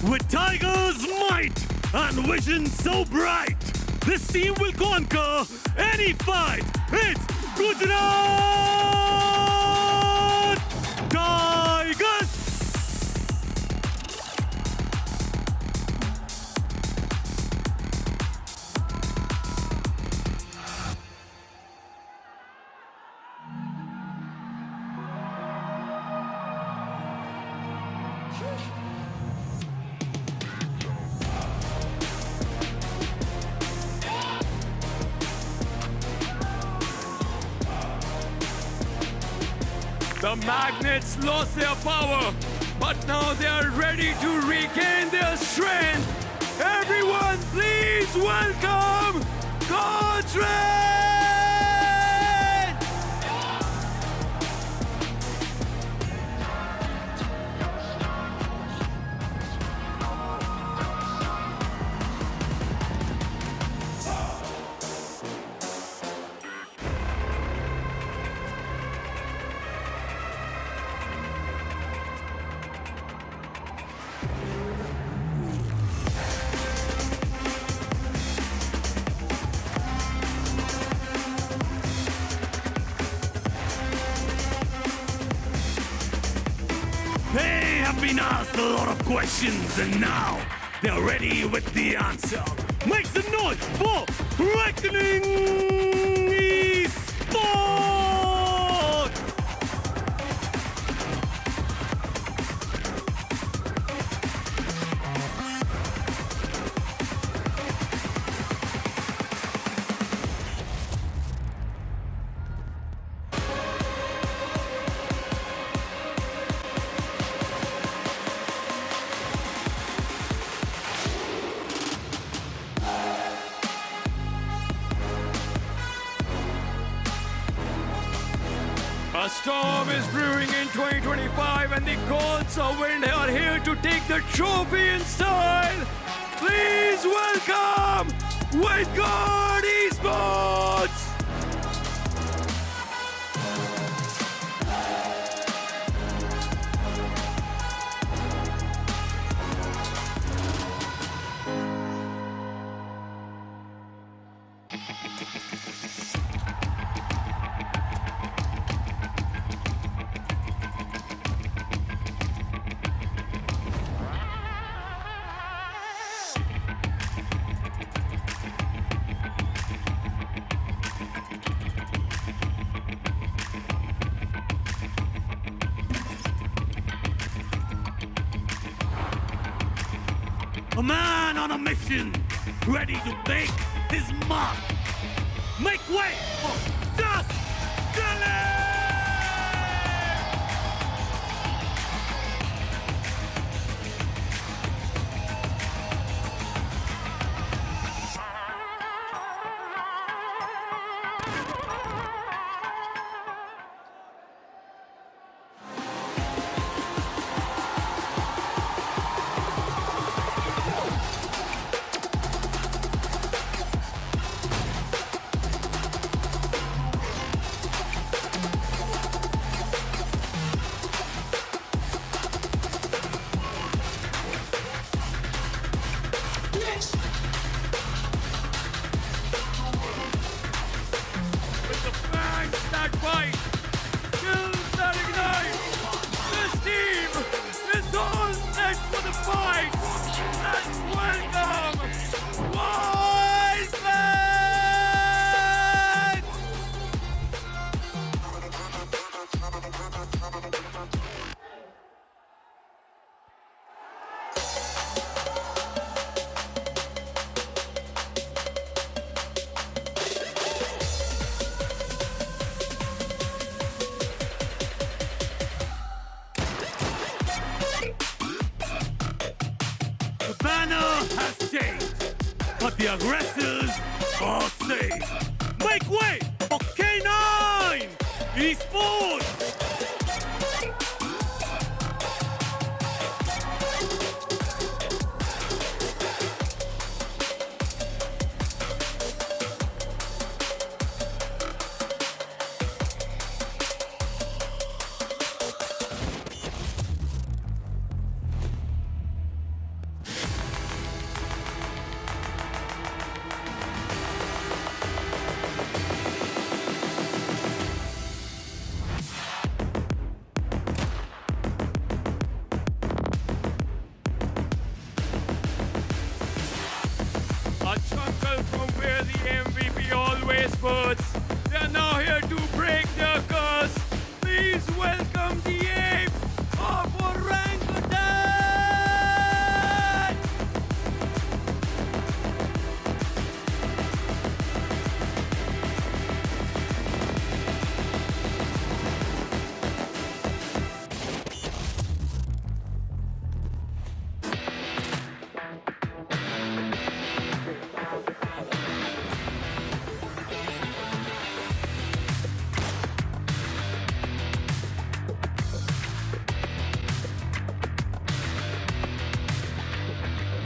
With Tiger's might and vision so bright, this team will conquer any fight. It's Gujarat Tigers! The Magnets lost their power, but now they are ready to regain their strength. Everyone, please welcome Godlike! They have been asked a lot of questions and now they're ready with the answer. Make some noise for Reckoning Esports! A storm is brewing in 2025 and the gods of wind are here to take the trophy in style. Please welcome Wyld Esports! A man on a mission, ready to make his mark. Make way for Just that fight. Till that ignite. This team is all set for the fight. Let's welcome Wyld Fangs! The banner has changed, but the aggressors are safe. Make way for K9 Esports! A chuckle from where the MVP always puts. They're now here to break their curse. Please welcome the ape of Orangutan!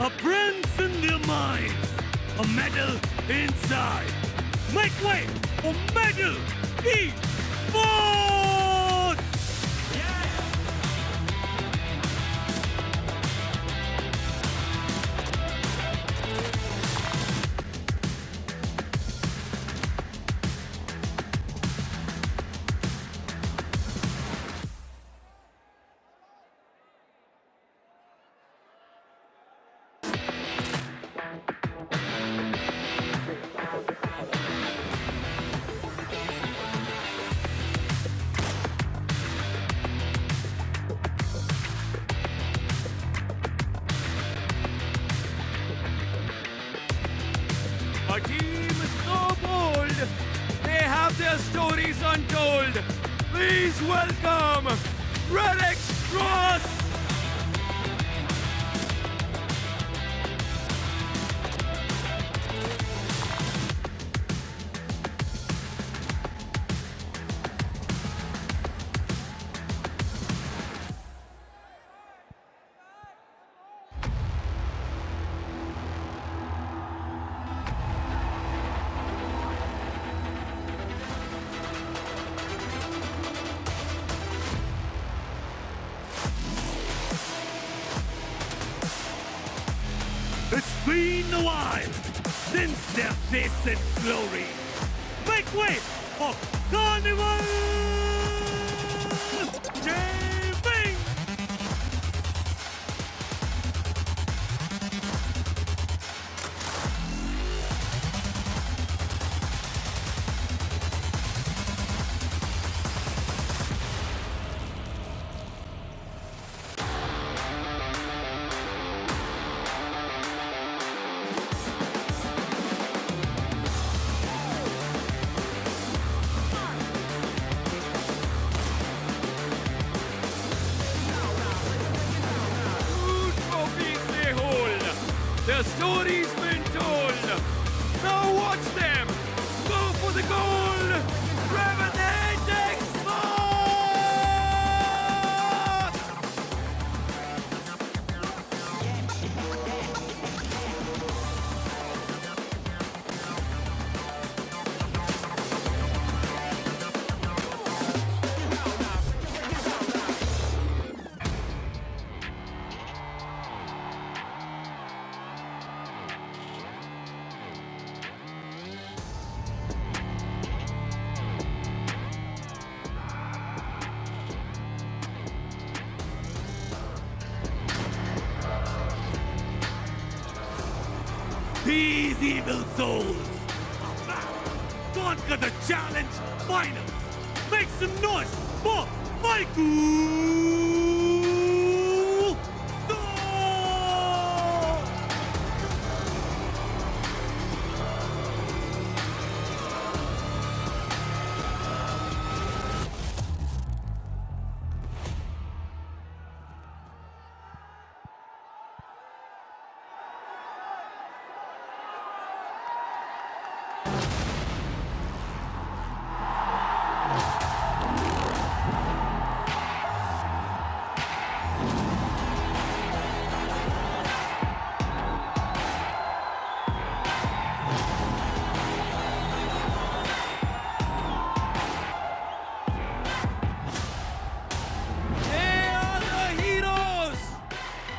A prince in their minds, a medal inside. Make way for Medal Esports! A team so bold, they have their stories untold. Please welcome Red Xtreme! It's been a while since their nascent glory. Make way for Carnival Gaming! Their story's been told. Now watch them go for the gold. Revenant Xbox! These evil souls are back. Conquer the challenge finals. Make some noise for iQOO.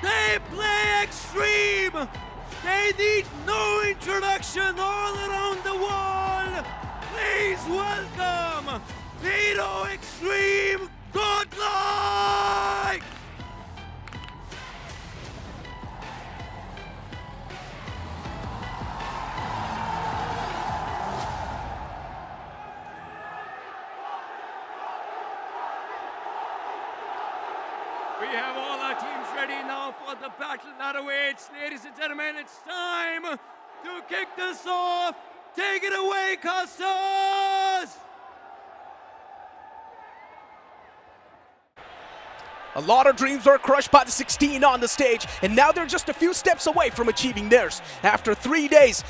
They play Xtreme! They need no introduction all around the world! Please welcome Hero Xtreme Godlike! We have all our teams ready now for the battle that awaits. Ladies and gentlemen, it's time to kick this off. Take it away, Custos! A lot of dreams were crushed by the 16 on the stage, and now they're just a few steps away from achieving theirs. After 3 days,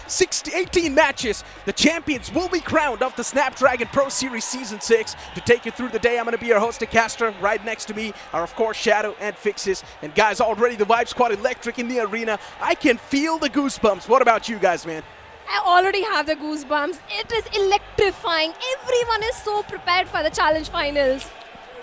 18 matches, the champions will be crowned of the Snapdragon Pro Series Season 6. To take you through the day, I'm going to be your host, Caster. Right next to me are, of course, Shadow and Fixes. And guys, already the Vibe Squad electric in the arena. I can feel the goosebumps. What about you guys, man? I already have the goosebumps. It is electrifying. Everyone is so prepared for the challenge finals.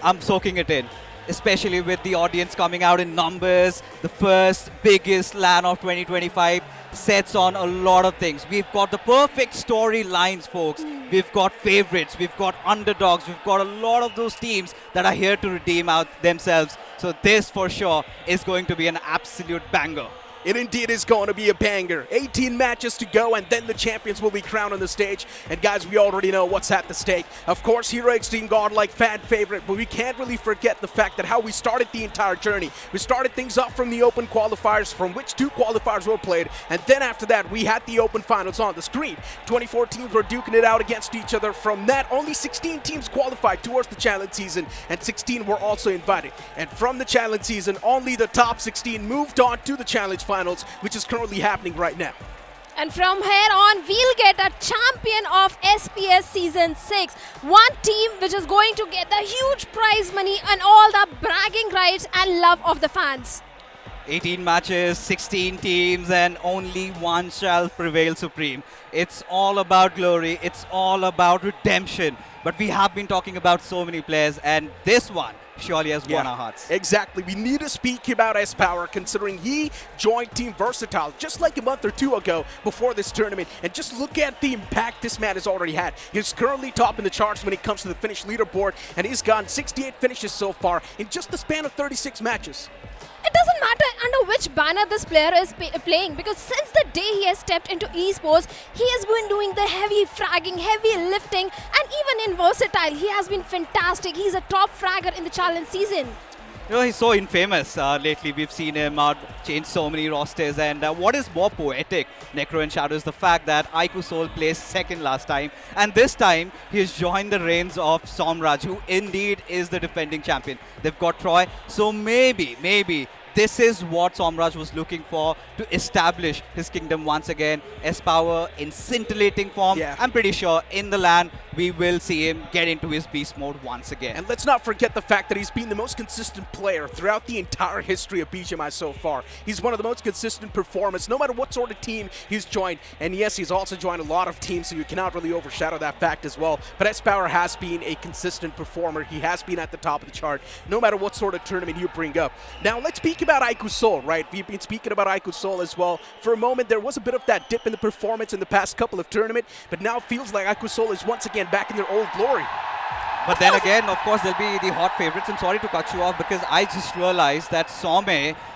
I'm soaking it in, especially with the audience coming out in numbers. The first biggest LAN of 2025 sets on a lot of things. We've got the perfect storylines, folks. We've got favorites, we've got underdogs, we've got a lot of those teams that are here to redeem out themselves. So this for sure is going to be an absolute banger. It indeed is going to be a banger. 18 matches to go, and then the champions will be crowned on the stage. And guys, we already know what's at the stake. Of course, Hero Xtreme Godlike, fan favorite, but we can't really forget the fact that how we started the entire journey. We started things up from the open qualifiers, from which 2 qualifiers were played, and then after that, we had the open finals on the screen. 24 teams were duking it out against each other. From that, only 16 teams qualified towards the challenge season, and 16 were also invited. And from the challenge season, only the top 16 moved on to the challenge finals, which is currently happening right now. And from here on, we'll get a champion of SPS Season 6. One team which is going to get the huge prize money and all the bragging rights and love of the fans. 18 matches, 16 teams, and only one shall prevail supreme. It's all about glory, it's all about redemption. But we have been talking about so many players, and this one surely has won our hearts. Exactly. We need to speak about S-Power, considering he joined Team Versatile just like a month or 2 ago before this tournament. And just look at the impact this man has already had. He's currently top in the charts when it comes to the finish leaderboard, and he's gotten 68 finishes so far in just the span of 36 matches. It doesn't matter under which banner this player is playing, because since the day he has stepped into esports, he has been doing the heavy fragging, heavy lifting, and even in Versatile, he has been fantastic. He's a top fragger in the challenge season. You know, he's so infamous lately. We've seen him change so many rosters, and what is more poetic, Necro and Shadow, is the fact that iQOO Soul placed second last time, and this time he has joined the reins of Somraj, who indeed is the defending champion. They've got Troy, so maybe this is what Somraj was looking for, to establish his kingdom once again. S-Power in scintillating form. Yeah. I'm pretty sure in the LAN we will see him get into his beast mode once again. And let's not forget the fact that he's been the most consistent player throughout the entire history of BGMI so far. He's one of the most consistent performers, no matter what sort of team he's joined. And yes, he's also joined a lot of teams, so you cannot really overshadow that fact as well. But S-Power has been a consistent performer. He has been at the top of the chart, no matter what sort of tournament you bring up. Now, let's speak about iQOO Soul, right? We've been speaking about iQOO Soul as well. For a moment, there was a bit of that dip in the performance in the past couple of tournaments, but now it feels like iQOO Soul is once again back in their old glory. But then again, of course, they'll be the hot favorites. And sorry to cut you off because I just realized that Some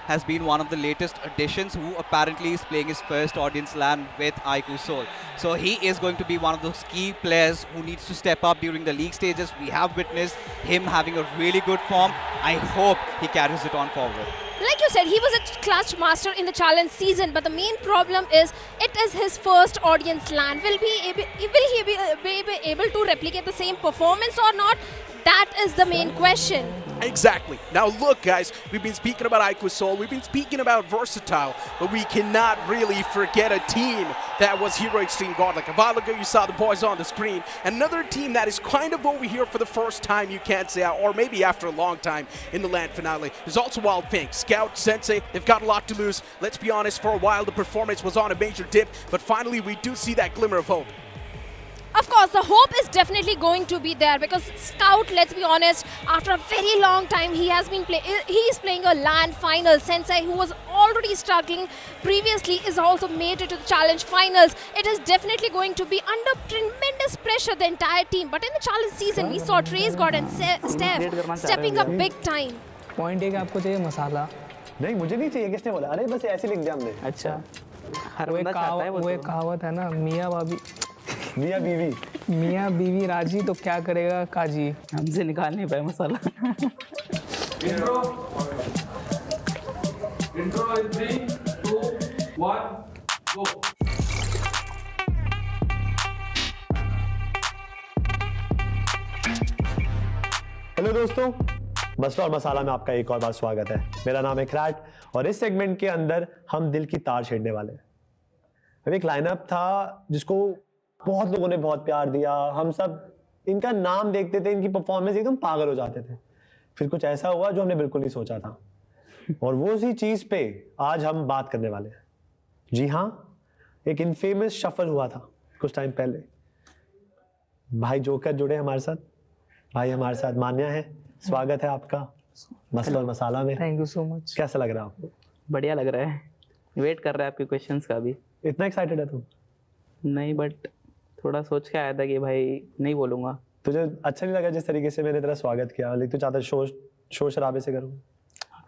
has been one of the latest additions who apparently is playing his first audience LAN with iQOO Seoul. So he is going to be one of those key players who needs to step up during the league stages. We have witnessed him having a really good form. I hope he carries it on forward. Like you said, he was a clutch master in the challenge season, but the main problem is it is his first audience LAN. Will he be able to replicate the same performance or not? That is the main question. Exactly. Now look, guys, we've been speaking about iQOO Seoul, we've been speaking about Versatile, but we cannot really forget a team that was Hero Xtreme Godlike. A while ago, you saw the boys on the screen. Another team that is kind of over here for the first time, you can't say, or maybe after a long time in the LAN finale. There's also Wyld Fangs, Scout, Sensei. They've got a lot to lose. Let's be honest, for a while, the performance was on a major dip, but finally, we do see that glimmer of hope. Of course, the hope is definitely going to be there because Scout, let's be honest, after a very long time, he is playing a LAN final. Sensei, who was already struggling previously, is also made it to the challenge finals. It is definitely going to be under tremendous pressure, the entire team. But in the challenge season, we saw Trace God and Steph stepping up big time. Point एक आपको चाहिए मसाला नहीं मुझे नहीं चाहिए किसने बोला अरे बस ऐसे लिख दिया हमने अच्छा वो एक कहावत है ना मियाँ बीवी राजी तो क्या करेगा काजी हमसे निकाल नहीं पाए मसाला Intro in 3, 2, 1, go. हेलो दोस्तों, मसला और मसाला में आपका एक और बार स्वागत है। मेरा नाम है क्रैट और इस सेगमेंट के अंदर हम दिल की तार छेड़ने वाले हैं। अब एक लाइनअप था जिसको बहुत लोगों ने बहुत प्यार दिया, हम सब इनका नाम देखते थे, इनकी परफॉर्मेंस एकदम पागल हो जाते थे। फिर कुछ ऐसा हुआ जो हमने बिल्कुल नहीं सोचा था और वो उसी चीज़ पे आज हम बात करने वाले हैं। जी हाँ, एक इनफेमस शफल हुआ था कुछ टाइम पहले। भाई जोकर जुड़े हमारे साथ, भाई हमारे साथ मान्या है, स्वागत है आपका मसला और मसाला में। Thank you so much. कैसा लग रहा है आपको? बढ़िया लग रहा है, वेट कर रहा है आपके क्वेश्चंस का भी। इतना एक्साइटेड है तुम? नहीं, बट थोड़ा सोच के आया था कि भाई नहीं बोलूँगा। तुझे अच्छा नहीं लगा जिस तरीके से मैंने तेरा स्वागत किया, लेकिन तू चाहता शोर शराबे से करूँ?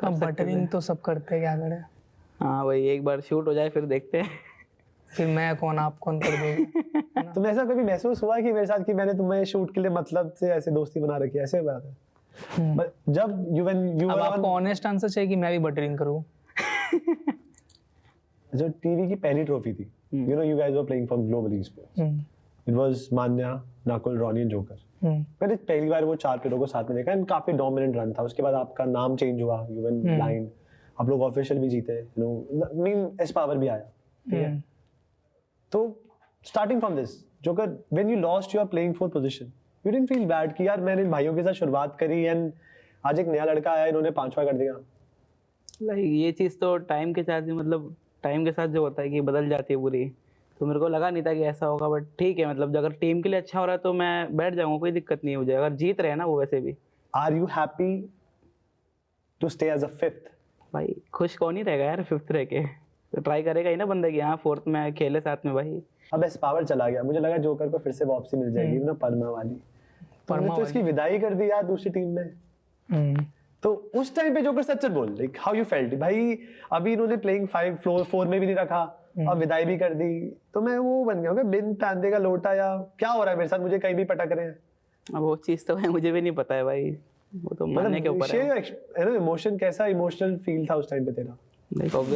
अब बटरिंग तो सब करते हैं, क्या करें। हाँ भाई, एक बार शूट हो जाए फिर देखते हैं फिर मैं कौन आप कौन कर देगा। तुम्हें ऐसा कभी महसूस हुआ कि मेरे साथ कि मैंने तुम्हें शूट के लिए मतलब से ऐसे दोस्ती बना रखी है? ऐसे बात है जब यू अब आपको ऑनेस्ट आंसर चाहिए कि मैं भी बटरिंग करूँ? जो टीवी की पहली ट्रॉफी थी, you know you guys were playing for global esports, it was Manya, Nakul, Ronnie and joker. मैंने पहली बार वो 4 प्लेयरों को साथ में देखा एंड काफी डोमिनेंट रन था। उसके बाद आपका नाम चेंज हुआ, यू वन लाइन, आप लोग ऑफिशियल भी जीते, you know mean S power भी आया, ठीक है। तो starting from this joker, when you lost your playing fourth position, you didn't feel bad कि यार मैंने इन भाइयों के साथ शुरुआत करी एंड आज एक नया लड़का आया, इन्होंने 5वां कर दिया? लाइक ये चीज़ तो टाइम के साथ, मतलब टाइम के साथ जो होता है कि बदल जाती है पूरी, तो मेरे को लगा नहीं था कि ऐसा होगा, बट ठीक है, मतलब अगर टीम के लिए अच्छा हो रहा है तो मैं बैठ जाऊंगा, कोई दिक्कत नहीं हो जाएगा। अगर जीत रहे हैं ना वो वैसे भी। Are you happy to stay as a 5th? भाई खुश कौन ही रहेगा यार 5th रह के, तो ट्राई करेगा ही ना बंदा कि हाँ 4th में खेले साथ में। भाई अब एस पावर चला गया, मुझे लगा जोकर को फिर से वापसी मिल जाएगी ना परमा वाली, तो इसकी विदाई कर दी यार दूसरी टीम में। तो उस टाइम पे जोकर सच बोल, लाइक हाउ यू फेल्ट? भाई अभी इन्होंने प्लेइंग 5 4 में भी नहीं रखा, अब विदाई भी कर दी, तो मैं वो बन गया हूँ बिन पैंदे का लोटा, या क्या हो रहा है मेरे साथ? मुझे कहीं भी पटक रहे हैं। अब वो चीज़ तो है, मुझे भी नहीं पता है भाई, वो तो मानने के ऊपर है ना। इमोशन कैसा, इमोशनल फील था उस टाइम पे तेरा?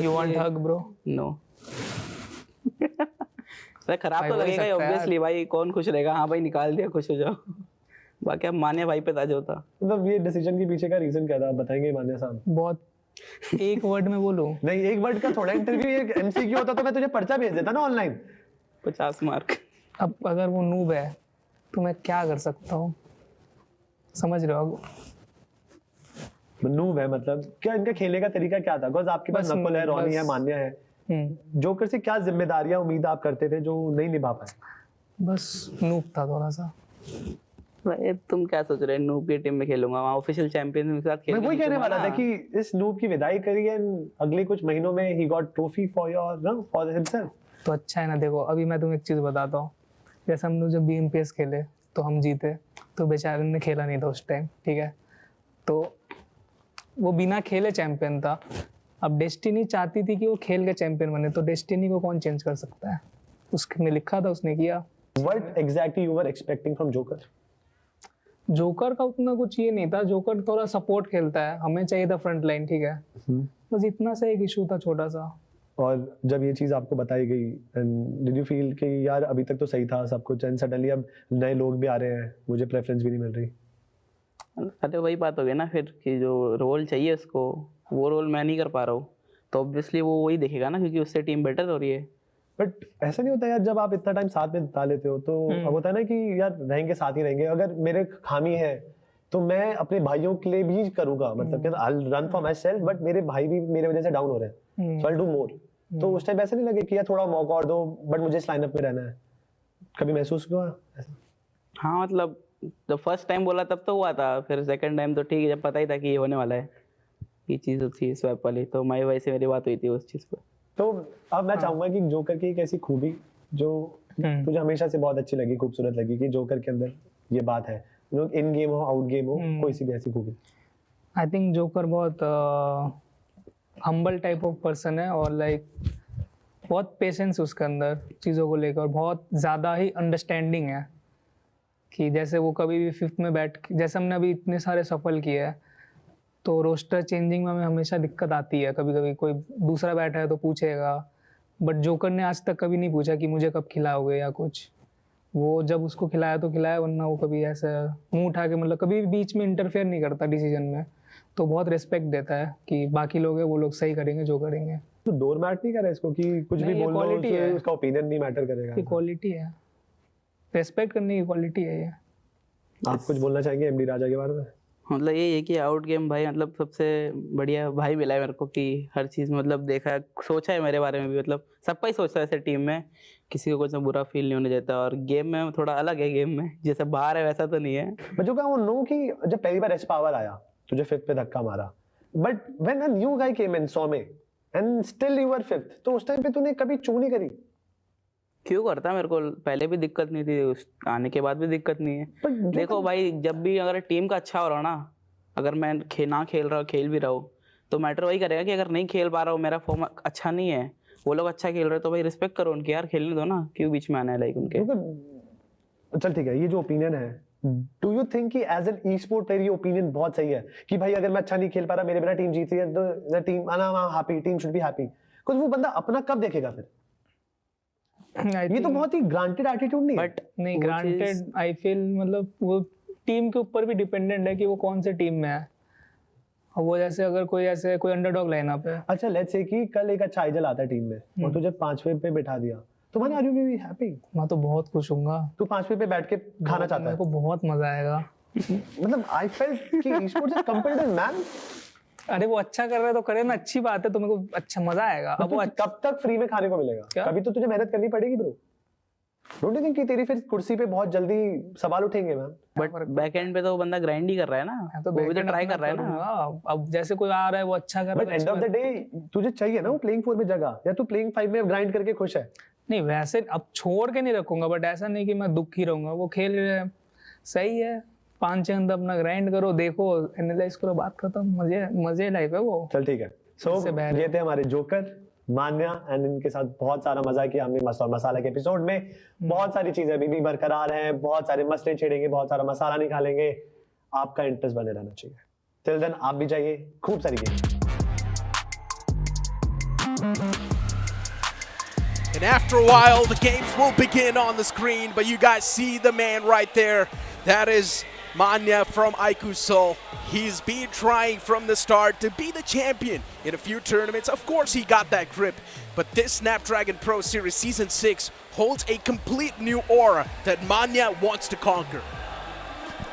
You want hug bro? No. खराब तो लगेगा ही ऑब्वियसली भाई, कौन खुश रहेगा? हाँ भाई निकाल दिया, खुश हो जाओ। बाकी अब मान्या भाई पे ताज होता। मतलब ये डिसीजन के पीछे का रीजन क्या था, बताएंगे मान्या साहब? बहुत एक वर्ड में बोलूं? नहीं, एक वर्ड का थोड़ा इंटरव्यू, एक एमसीक्यू होता तो मैं तुझे पर्चा भेज देता ना ऑनलाइन। 50 मार्क। अब अगर वो नूब है तो मैं क्या कर सकता हूँ, समझ रहे हो? नूब है मतलब क्या, इनका खेलने का तरीका क्या था? बिकॉज़ आपके पास नकुल है, रॉनी है, मान्या है, जोकर से क्या जिम्मेदारियां उम्मीद आप करते थे जो नहीं निभा पाए? बस नूब था थोड़ा सा। भाई तुम क्या सोच रहे हो, नूब की टीम में खेलूंगा, वहाँ ऑफिशियल चैंपियन के साथ खेलूंगा। मैं वही कहने वाला था कि इस नूब की विदाई करी है, अगले कुछ महीनों में he got trophy for himself. तो अच्छा है ना। देखो अभी मैं तुम्हें एक चीज़ बताता हूँ, जैसे हम लोग जब BMPS खेले तो हम जीते, तो बेचारे ने खेला नहीं था उस टाइम, ठीक है, तो वो बिना खेले चैंपियन था। अब डेस्टिनी चाहती थी कि वो खेल के चैंपियन बने, तो डेस्टिनी को कौन चेंज कर सकता है? उसने लिखा था, उसने किया। What exactly you were expecting from Joker? Joker का उतना कुछ ये नहीं था, जोकर थोड़ा सपोर्ट खेलता है, हमें चाहिए था फ्रंट लाइन, ठीक है, बस इतना सा एक इशू था छोटा सा। और जब ये चीज़ आपको बताई गई, डिड यू फील कि यार अभी तक तो सही था सब कुछ, एंड सडनली अब नए लोग भी आ रहे हैं, मुझे प्रेफरेंस भी नहीं मिल रही? अरे वही बात हो गई ना फिर कि जो रोल चाहिए उसको, वो रोल मैं नहीं कर पा रहा हूँ, तो ऑब्वियसली वो वही देखेगा ना, क्योंकि उससे टीम बेटर हो रही है। बट ऐसा नहीं होता यार, जब आप इतना टाइम साथ में बिता लेते हो तो अब होता है ना कि यार रहेंगे साथ ही रहेंगे, अगर मेरे खामी है तो मैं अपने भाइयों के लिए भी करूंगा, मतलब कि I will run for my self, but मेरे भाई भी मेरे वजह से डाउन हो रहे हैं, सो आई विल डू मोर। तो उस टाइम ऐसा नहीं लगे कि यार थोड़ा मौका और दो, बट मुझे इस लाइनअप में रहना है? कभी महसूस हुआ ऐसा? हाँ मतलब जब फर्स्ट टाइम बोला तब तो हुआ था, फिर सेकंड टाइम तो ठीक है, जब पता ही था कि ये होने वाला है, ये चीज़ थी स्वैप वाली, तो माई भाई से मेरी बात हुई थी उस चीज़ पर। तो अब मैं चाहूंगा कि जोकर की एक ऐसी खूबी जो तुझे हमेशा से बहुत अच्छी लगी, खूबसूरत लगी, कि जोकर के अंदर ये बात है, लोग इन गेम हो आउट गेम हो, कोई सी भी ऐसी खूबी। आई थिंक जोकर बहुत हम्बल टाइप ऑफ पर्सन है, और लाइक बहुत पेशेंस उसके अंदर चीज़ों को लेकर, बहुत ज़्यादा ही अंडरस्टैंडिंग है, कि जैसे वो कभी भी फिफ्थ में बैठ, जैसे हमने अभी इतने सारे सफल किए हैं, तो रोस्टर चेंजिंग में हमें हमेशा दिक्कत आती है, कभी कभी कोई दूसरा बैठा है तो पूछेगा, बट जोकर ने आज तक कभी नहीं पूछा कि मुझे कब खिलाओगे या कुछ, वो जब उसको खिलाया तो खिलाया, वरना वो कभी ऐसे मुंह उठा के, मतलब कभी बीच में इंटरफेयर नहीं करता डिसीजन में, तो बहुत रिस्पेक्ट देता है कि बाकी लोग हैं वो लोग सही करेंगे जो करेंगे। तो डोर मैट नहीं कर रहा इसको कि कुछ भी बोल लो उसका ओपिनियन नहीं मैटर करेगा? ये क्वालिटी है, रिस्पेक्ट करने की क्वालिटी है ये। आप कुछ बोलना चाहेंगे एमडी राजा के बारे में? मतलब ये है कि आउट गेम भाई, मतलब सबसे बढ़िया भाई मिला है मेरे को, कि हर चीज़ मतलब देखा है, सोचा है मेरे बारे में भी, मतलब सबका ही सोचता है ऐसे टीम में, किसी को कुछ बुरा फील नहीं होने देता, और गेम में थोड़ा अलग है, गेम में जैसे बाहर है वैसा तो नहीं है। मैं जो कहूँ नो कि जब पहली बार एस पावर आया तुझे फिफ्थ पे धक्का मारा, but when a new guy came in सॉ में and still you were fifth, तो उस टाइम पे तूने कभी चू नहीं करी? क्यों करता, मेरे को पहले भी दिक्कत नहीं थी, उस आने के बाद भी दिक्कत नहीं है। देखो भाई, जब भी अगर टीम का अच्छा हो रहा ना, अगर मैं ना खेल रहा हूँ, खेल भी रहा हूँ, तो मैटर वही करेगा कि अगर नहीं खेल पा रहा हूँ, मेरा फॉर्म अच्छा नहीं है, वो लोग अच्छा खेल रहे हैं, तो भाई रिस्पेक्ट करो उनकी, यार खेलने दो ना, क्यों बीच में आना है लाइक उनके। चल ठीक है, ये जो ओपिनियन है, डू यू थिंक कि as an e sport player ये ओपिनियन बहुत सही है कि भाई अगर मैं अच्छा नहीं खेल पा रहा, मेरे बिना टीम जीत रही है, तो team happy, team should be happy, कुछ वो बंदा अपना कब देखेगा फिर? ये तो बहुत ही ग्रांटेड एटीट्यूड नहीं है। बट नहीं ग्रांटेड, आई फील मतलब वो टीम के ऊपर भी डिपेंडेंट है कि वो कौन से टीम में है, वो जैसे अगर कोई ऐसे कोई अंडरडॉग लाइनअप है, अच्छा लेट्स से कि कल एक अच्छा आइजल आता है टीम में और तुझे 5वें पे बिठा दिया, तो मैंने आर यू बी हैप्पी? मैं तो बहुत खुश हूँगा। तू 5वें पे बैठ के खाना चाहता है? मेरे को बहुत मजा आएगा। मतलब आई फेल्ट कि esports is competitive man। अरे वो अच्छा कर रहा है तो करे ना, अच्छी बात है, तो मेरे को अच्छा मजा आएगा। अब वो कब तक फ्री में खाने को मिलेगा? कभी तो तुझे मेहनत करनी पड़ेगी ब्रो। डोंट यू थिंक कि तेरी फिर कुर्सी पे बहुत जल्दी सवाल उठेंगे मैम? बट बैक एंड पे तो वो बंदा ग्राइंड ही कर रहा है ना, तो वो भी तो ट्राई कर रहा है ना। अब जैसे कोई आ रहा है वो अच्छा कर रहा है, but end of the day तुझे चाहिए ना वो प्लेइंग 4 में जगह, या तू प्लेइंग 5 में ग्राइंड करके खुश है? नहीं वैसे अब छोड़ के नहीं रखूंगा, बट ऐसा नहीं कि मैं दुखी रहूंगा। वो खेल रहे हैं सही है, 5-6 अंदर अपना ग्राइंड करो, देखो एनालाइज करो, बात खत्म। मजे लाइफ है वो। चल ठीक है। सो ये थे हमारे जोकर मान्या, एंड इनके साथ बहुत सारा मजा किया हमने मस्त और मसाला के एपिसोड में। बहुत सारी चीजें अभी भी बरकरार हैं, बहुत सारे मसले छेड़ेंगे, बहुत सारा मसाला निकालेंगे। आपका इंटरेस्ट बने रहना चाहिए। टिल देन आप भी जाइए, खूब सारी game. And after a while, the games will begin on the screen, but you guys see the man right there. That is Manya from iQOO. He's been trying from the start to be the champion in a few tournaments. Of course, he got that grip, but this Snapdragon Pro Series Season 6 holds a complete new aura that Manya wants to conquer.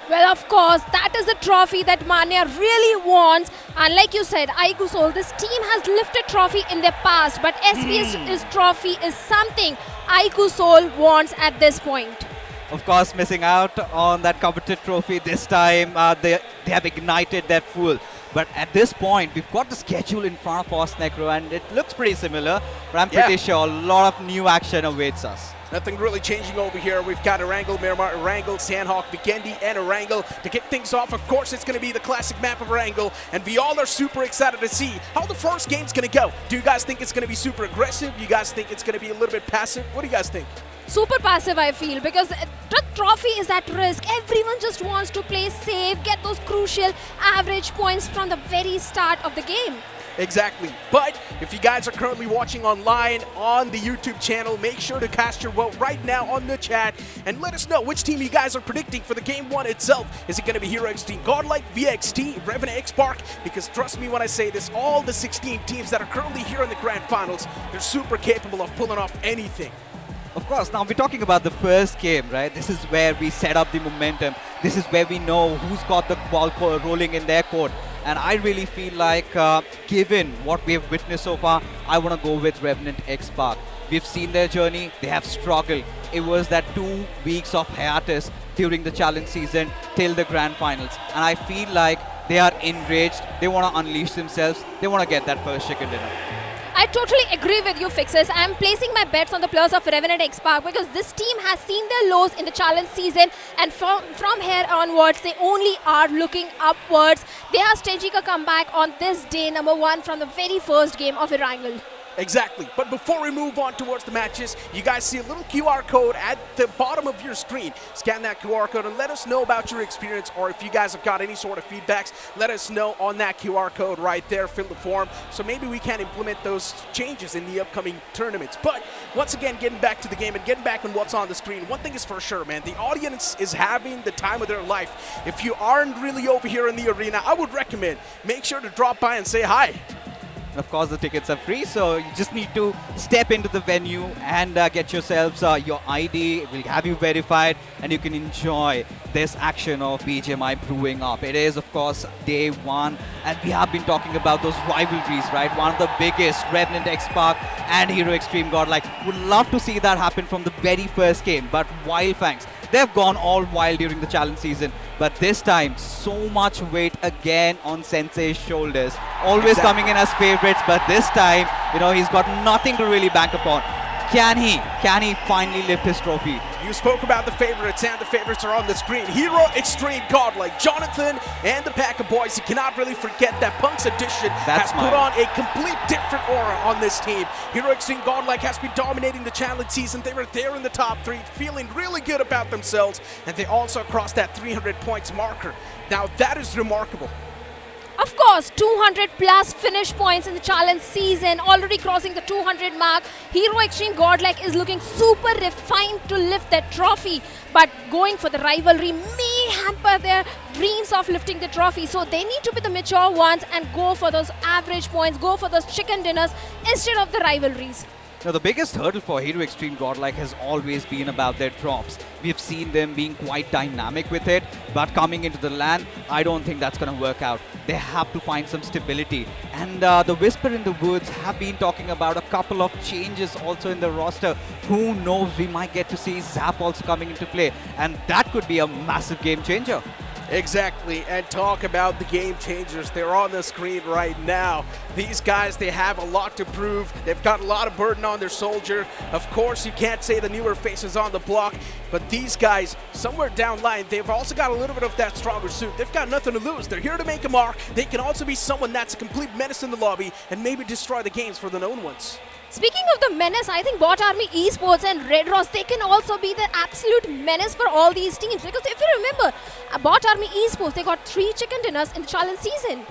Well, of course, that is the trophy that Manya really wants. And like you said, iQOO, this team has lifted trophy in their past, but SPS's trophy is something iQOO wants at this point. Of course, missing out on that coveted trophy this time. They have ignited their fuel. But at this point, we've got the schedule in front of us, Necro, and it looks pretty similar. But I'm pretty sure a lot of new action awaits us. Nothing really changing over here. We've got Erangel, Miramar, Erangel, Sanhok, Vikendi, and Erangel. To kick things off, of course, it's going to be the classic map of Erangel, and we all are super excited to see how the first game's going to go. Do you guys think it's going to be super aggressive? You guys think it's going to be a little bit passive? What do you guys think? Super passive, I feel, because the trophy is at risk. Everyone just wants to play safe, get those crucial average points from the very start of the game. Exactly. But if you guys are currently watching online on the YouTube channel, make sure to cast your vote right now on the chat and let us know which team you guys are predicting for the game one itself. Is it going to be Hero Xtreme, Godlike, VXT, Revenant, X-Park? Because trust me when I say this, all the 16 teams that are currently here in the Grand Finals, they're super capable of pulling off anything. Of course, now we're talking about the first game, right? This is where we set up the momentum. This is where we know who's got the ball rolling in their court. And I really feel like, given what we have witnessed so far, I want to go with Revenant X-Park. We've seen their journey. They have struggled. It was that 2 weeks of hiatus during the challenge season till the grand finals. And I feel like they are enraged. They want to unleash themselves. They want to get that first chicken dinner. I totally agree with you, Fixes. I'm placing my bets on the players of Revenant X-Park because this team has seen their lows in the challenge season, and from here onwards, they only are looking upwards. They are staging a comeback on this day number 1 from the very first game of Erangel. Exactly. But before we move on towards the matches, you guys see a little QR code at the bottom of your screen. Scan that QR code and let us know about your experience, or if you guys have got any sort of feedbacks, let us know on that QR code right there. Fill the form so maybe we can implement those changes in the upcoming tournaments. But once again, getting back to the game and getting back on what's on the screen, one thing is for sure, man, the audience is having the time of their life. If you aren't really over here in the arena, I would recommend make sure to drop by and say hi. Of course, the tickets are free, so you just need to step into the venue and get yourselves your ID. It will have you verified, and you can enjoy this action of BGMI brewing up. It is, of course, day 1, and we have been talking about those rivalries, right? One of the biggest, Revenant X-Park and Hero Xtreme Godlike. Would love to see that happen from the very first game, but Wyld Fangs, they've gone all wild during the challenge season, but this time, so much weight again on Sensei's shoulders. Always coming in as favorites, but this time, you know, he's got nothing to really bank upon. Can he finally lift his trophy? You spoke about the favorites, and the favorites are on the screen. Hero Xtreme Godlike, Jonathan, and the pack of boys. You cannot really forget that Punk's Edition has put on a complete different aura on this team. Hero Xtreme Godlike has been dominating the challenge season. They were there in the top 3, feeling really good about themselves, and they also crossed that 300 points marker. Now that is remarkable. Of course, 200 plus finish points in the challenge season, already crossing the 200 mark. Hero Xtreme Godlike is looking super refined to lift that trophy, but going for the rivalry may hamper their dreams of lifting the trophy. So they need to be the mature ones and go for those average points, go for those chicken dinners instead of the rivalries. Now, the biggest hurdle for Hero Xtreme Godlike has always been about their drops. We've seen them being quite dynamic with it, but coming into the LAN, I don't think that's going to work out. They have to find some stability. And the Whisper in the Woods have been talking about a couple of changes also in the roster. Who knows, we might get to see Zap also coming into play, and that could be a massive game changer. Exactly, and talk about the game changers. They're on the screen right now. These guys, they have a lot to prove. They've got a lot of burden on their soldier. Of course, you can't say the newer faces on the block, but these guys, somewhere down line, they've also got a little bit of that stronger suit. They've got nothing to lose. They're here to make a mark. They can also be someone that's a complete menace in the lobby and maybe destroy the games for the known ones. Speaking of the menace, I think BotArmyEsports and Red Ross, they can also be the absolute menace for all these teams. Because if you remember, BotArmyEsports, they got 3 chicken dinners in the challenge season.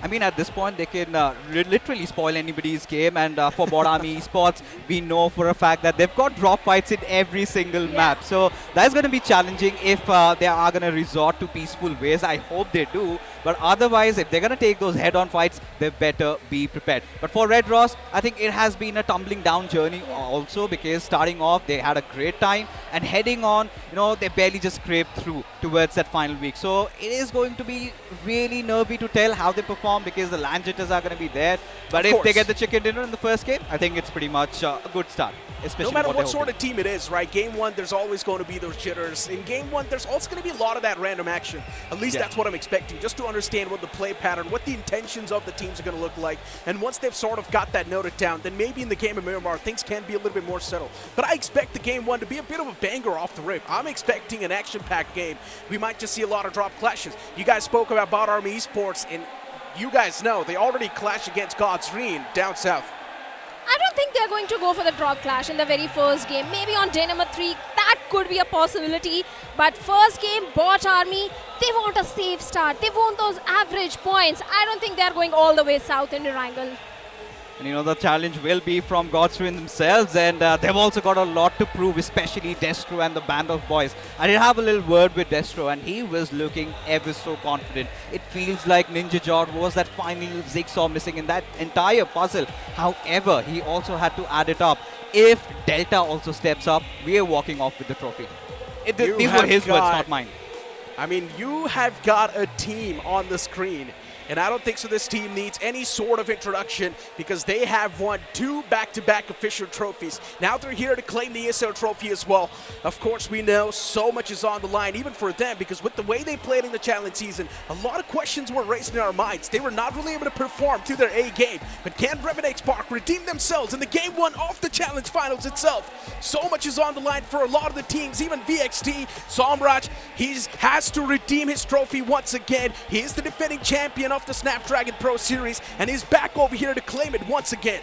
I mean, at this point, they can literally spoil anybody's game. And for BotArmyEsports, we know for a fact that they've got drop fights in every single map. So that's going to be challenging if they are going to resort to peaceful ways. I hope they do. But otherwise, if they're going to take those head-on fights, they better be prepared. But for Red Ross, I think it has been a tumbling down journey also, because starting off, they had a great time. And heading on, you know, they barely just scraped through towards that final week. So it is going to be really nervy to tell how they perform, because the LAN jitters are going to be there. But if they get the chicken dinner in the first game, I think it's pretty much a good start. No matter what sort of team it is, right? Game 1, there's always going to be those jitters. In Game 1, there's also going to be a lot of that random action. At least that's what I'm expecting, just to understand what the play pattern, what the intentions of the teams are going to look like. And once they've sort of got that noted down, then maybe in the game of Miramar, things can be a little bit more settled. But I expect the game one to be a bit of a banger off the rip. I'm expecting an action-packed game. We might just see a lot of drop clashes. You guys spoke about BotArmyEsports, and you guys know they already clashed against Xtreme down south. I don't think they're going to go for the drop clash in the very first game. Maybe on day number 3, that could be a possibility. But first game, BotArmy, they want a safe start. They want those average points. I don't think they're going all the way south in Erangel. And you know, the challenge will be from Xtreme themselves, and they've also got a lot to prove, especially Destro and the band of boys. I did have a little word with Destro, and he was looking ever so confident. It feels like Ninja Jord was that final jigsaw missing in that entire puzzle. However, he also had to add it up. If Delta also steps up, we are walking off with the trophy. These were his words, not mine. I mean, you have got a team on the screen. And I don't think so this team needs any sort of introduction because they have won 2 back-to-back official trophies. Now they're here to claim the ESL trophy as well. Of course, we know so much is on the line, even for them, because with the way they played in the challenge season, a lot of questions were raised in our minds. They were not really able to perform to their A game. But can Revenant Spark redeem themselves in the game 1 of the challenge finals itself? So much is on the line for a lot of the teams, even VXT. Somraj, he has to redeem his trophy once again. He is the defending champion of the Snapdragon Pro Series, and he's back over here to claim it once again.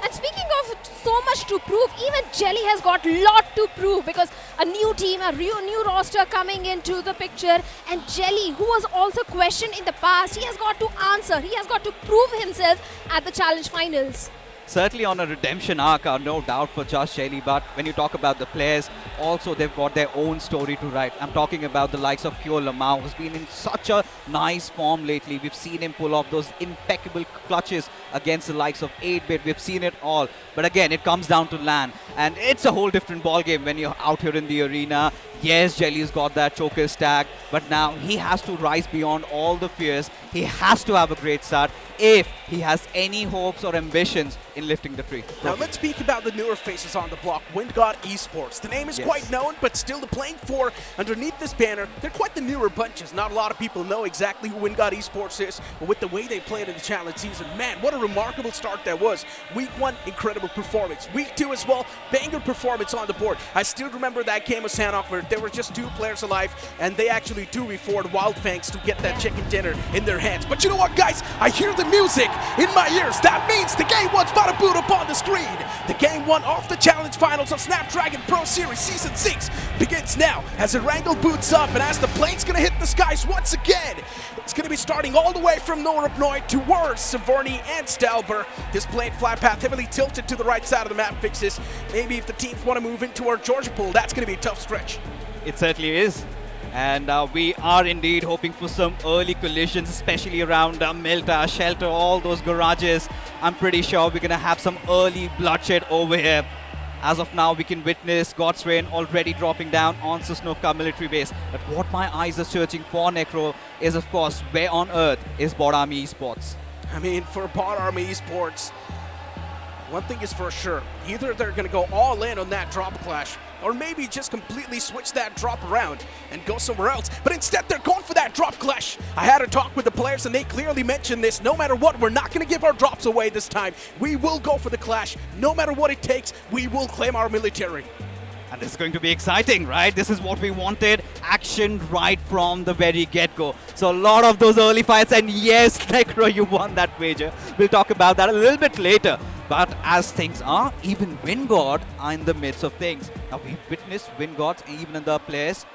And speaking of so much to prove, even Jelly has got a lot to prove because a new team, a new roster coming into the picture, and Jelly, who was also questioned in the past, he has got to answer, he has got to prove himself at the challenge finals. Certainly on a redemption arc, no doubt for Josh Shelly, but when you talk about the players, also they've got their own story to write. I'm talking about the likes of Pure Lamau, who's been in such a nice form lately. We've seen him pull off those impeccable clutches against the likes of 8-Bit. We've seen it all. But again, it comes down to LAN, and it's a whole different ballgame when you're out here in the arena. Yes, Jelly's got that choker stack, but now he has to rise beyond all the fears. He has to have a great start if he has any hopes or ambitions in lifting the tree. Now let's speak about the newer faces on the block, Esports. The name is quite known, but still the playing for underneath this banner, they're quite the newer bunches. Not a lot of people know exactly who Esports is, but with the way they played in the challenge season, man, what a remarkable start that was. Week 1, incredible performance. Week 2 as well, banger performance on the board. I still remember that game of Sanhok where there were just 2 players alive, and they actually 2v4'd Wyld Fangs to get that chicken dinner in their hands. But you know what, guys? I hear the music in my ears. That means the game 1's about to boot up on the screen. The game 1 of the challenge finals of Snapdragon Pro Series Season 6 begins now as Erangel boots up and as the plane's gonna hit the skies once again. It's gonna be starting all the way from Norupnoy towards Severny and Stalber. This plane flight path heavily tilted to the right side of the map fixes. Maybe if the teams want to move into our Georgia pool, that's gonna be a tough stretch. It certainly is. And we are indeed hoping for some early collisions, especially around Milta, Shelter, all those garages. I'm pretty sure we're going to have some early bloodshed over here. As of now, we can witness God's Rain already dropping down on Sosnovka military base. But what my eyes are searching for, Necro, is of course, where on earth is BotArmyEsports? I mean, for BotArmyEsports, one thing is for sure. Either they're going to go all in on that drop clash, or maybe just completely switch that drop around and go somewhere else. But instead, they're going for that drop clash. I had a talk with the players, and they clearly mentioned this. No matter what, we're not going to give our drops away this time. We will go for the clash. No matter what it takes, we will claim our military. And this is going to be exciting, right? This is what we wanted. Action right from the very get-go. So a lot of those early fights, and yes, Necro, you won that wager. We'll talk about that a little bit later. But as things are, even Wingod are in the midst of things. Now we've witnessed Wingods, even in the players,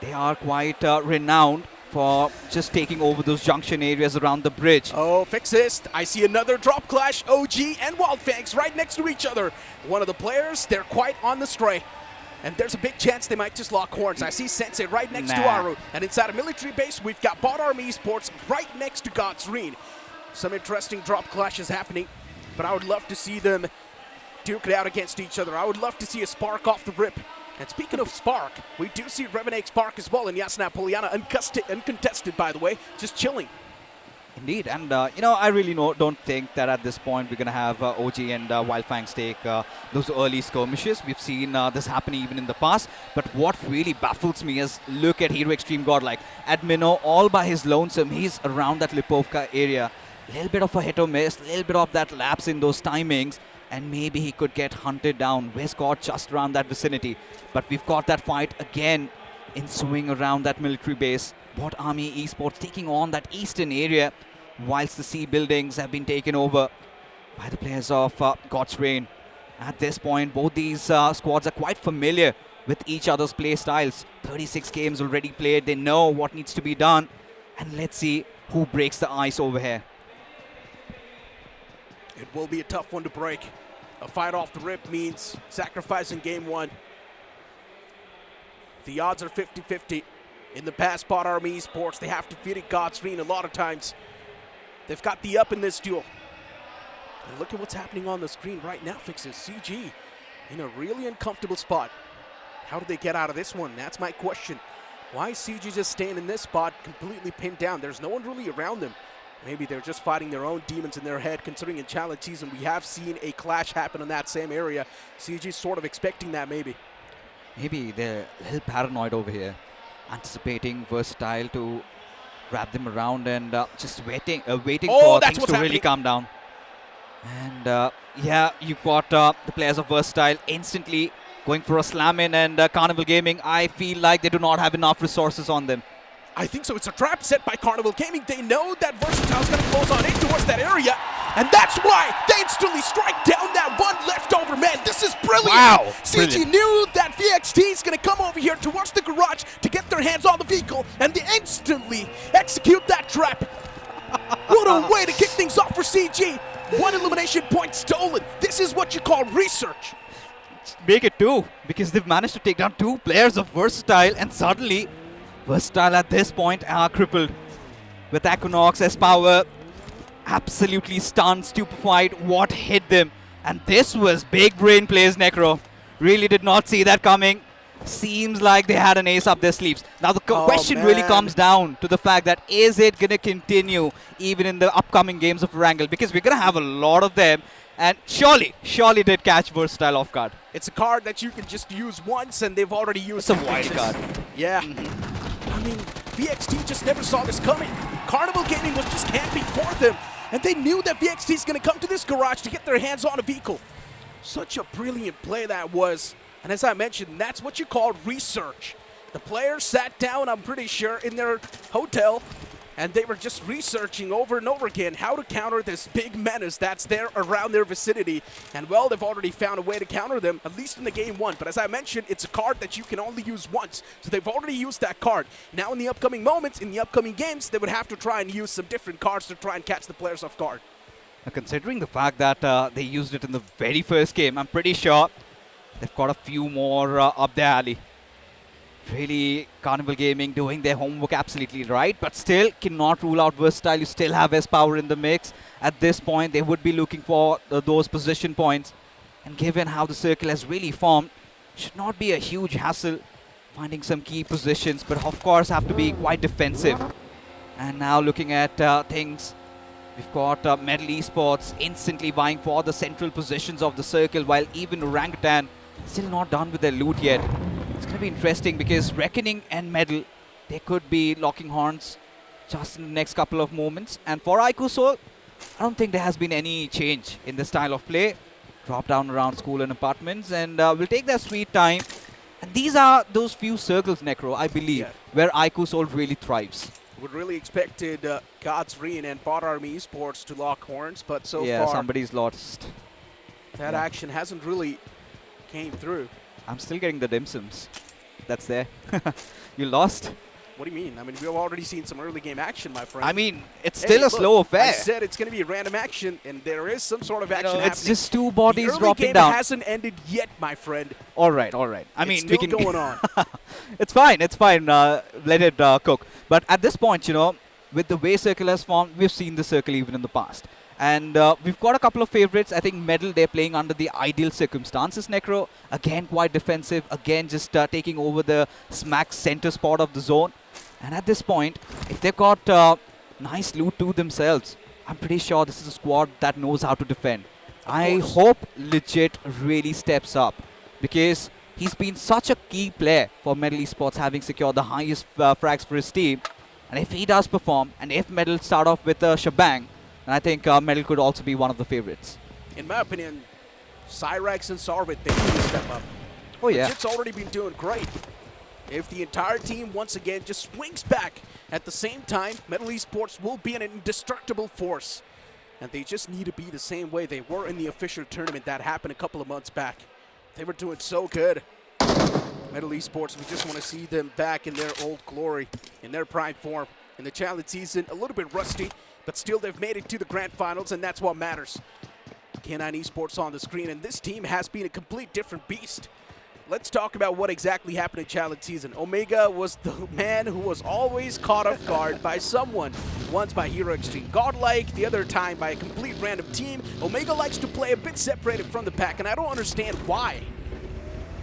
they are quite renowned for just taking over those junction areas around the bridge. Oh, Fixist. I see another drop clash. OG and Wyld Fangs right next to each other. One of the players, they're quite on the stray. And there's a big chance they might just lock horns. I see Sensei right next to Aru. And inside a military base, we've got BotArmyEsports right next to God'sreen. Some interesting drop clashes happening, but I would love to see them duke it out against each other. I would love to see a spark off the rip. And speaking of spark, we do see Revenant Spark as well in Yasna Poliana, uncontested by the way, just chilling. Indeed, and I really don't think that at this point we're going to have OG and Wyld Fangs take those early skirmishes. We've seen this happen even in the past, but what really baffles me is look at Hero Xtreme Godlike. At Minnow, all by his lonesome, he's around that Lipovka area. A little bit of a hit or miss, a little bit of that lapse in those timings, and maybe he could get hunted down. We're caught just around that vicinity, but we've got that fight again in swing around that military base. BotArmyEsports taking on that eastern area, whilst the sea buildings have been taken over by the players of God's Reign. At this point, both these squads are quite familiar with each other's play styles. 36 games already played, they know what needs to be done. And let's see who breaks the ice over here. It will be a tough one to break. A fight off the rip means sacrificing game one. The odds are 50-50. In the past, BotArmyEsports, they have defeated God's Reign a lot of times. They've got the up in this duel. And look at what's happening on the screen right now, Fixes. CG in a really uncomfortable spot. How do they get out of this one? That's my question. Why is CG just staying in this spot completely pinned down? There's no one really around them. Maybe they're just fighting their own demons in their head, considering in challenge season we have seen a clash happen in that same area. CG's sort of expecting that maybe. Maybe they're a little paranoid over here. Anticipating Versatile to wrap them around and just waiting for things to really calm down. And yeah, you've got the players of Versatile instantly going for a slam in, and Carnival Gaming, I feel like they do not have enough resources on them. I think so. It's a trap set by Carnival Gaming. They know that Versatile's going to close on in towards that area, and that's why they instantly strike down that one leftover man. This is brilliant. Wow. CG knew that VXT is going to come over here towards the garage to get their hands on the vehicle, and they instantly execute that trap. What a way to kick things off for CG. One elimination point stolen. This is what you call research. Make it two, because they've managed to take down two players of Versatile, and suddenly Versatile at this point are crippled. With Equinox as power, absolutely stunned, stupefied, what hit them. And this was big brain plays, Necro. Really did not see that coming. Seems like they had an ace up their sleeves. Now the question really comes down to the fact that is it going to continue even in the upcoming games of Erangel? Because we're going to have a lot of them. And surely did catch Versatile off guard. It's a card that you can just use once, and they've already used it. It's a wild card. Yeah. I mean, VXT just never saw this coming. Carnival Gaming was just camping for them, and they knew that VXT is going to come to this garage to get their hands on a vehicle. Such a brilliant play that was. And as I mentioned, that's what you call research. The players sat down, I'm pretty sure, in their hotel, and they were just researching over and over again how to counter this big menace that's there around their vicinity. And well, they've already found a way to counter them, at least in the game one. But as I mentioned, it's a card that you can only use once. So they've already used that card. Now in the upcoming moments, in the upcoming games, they would have to try and use some different cards to try and catch the players off guard. Now, considering the fact that they used it in the very first game, I'm pretty sure they've got a few more up their alley. Really, Carnival Gaming doing their homework absolutely right, but still cannot rule out Versatile. You still have S-Power in the mix. At this point, they would be looking for those position points. And given how the circle has really formed, should not be a huge hassle finding some key positions, but of course have to be quite defensive. And now looking at things, we've got Medal Esports instantly vying for the central positions of the circle, while even Orangutan still not done with their loot yet. It's going to be interesting because Reckoning and Medal, they could be locking horns just in the next couple of moments. And for iQOO, I don't think there has been any change in the style of play. Drop down around school and apartments, and will take their sweet time. And these are those few circles, Necro, I believe, where iQOO really thrives. Would really expected God's Reign and BotArmyEsports to lock horns, but so far somebody's lost. That action hasn't really came through. I'm still getting the dim sims. That's there. You lost. What do you mean? I mean, we've already seen some early game action, my friend. I mean, it's still a slow affair. I said it's going to be a random action, and there is some sort of action happening. It's just two bodies the dropping game down. Hasn't ended yet, my friend. All right. I mean, it's still going on. It's fine. Let it cook. But at this point, with the way Circle has formed, we've seen the Circle even in the past. And we've got a couple of favorites. I think Medal, they're playing under the ideal circumstances. Necro, again, quite defensive. Again, just taking over the smack center spot of the zone. And at this point, if they've got nice loot to themselves. I'm pretty sure this is a squad that knows how to defend. I hope Legit really steps up, because he's been such a key player for Medal Esports, having secured the highest frags for his team. And if he does perform, and if Medal start off with a shebang, then I think Medal could also be one of the favorites. In my opinion, Cyrax and Sarvit, they need to step up. Oh yeah. Legit's already been doing great. If the entire team once again just swings back at the same time, Medal Esports will be an indestructible force. And they just need to be the same way they were in the official tournament that happened a couple of months back. They were doing so good. Medal Esports, we just want to see them back in their old glory, in their prime form. In the challenge season, a little bit rusty, but still they've made it to the grand finals, and that's what matters. K9 Esports on the screen, and this team has been a complete different beast. Let's talk about what exactly happened in challenge season. Omega was the man who was always caught off guard by someone. Once by Hero Xtreme Godlike, the other time by a complete random team. Omega likes to play a bit separated from the pack, and I don't understand why.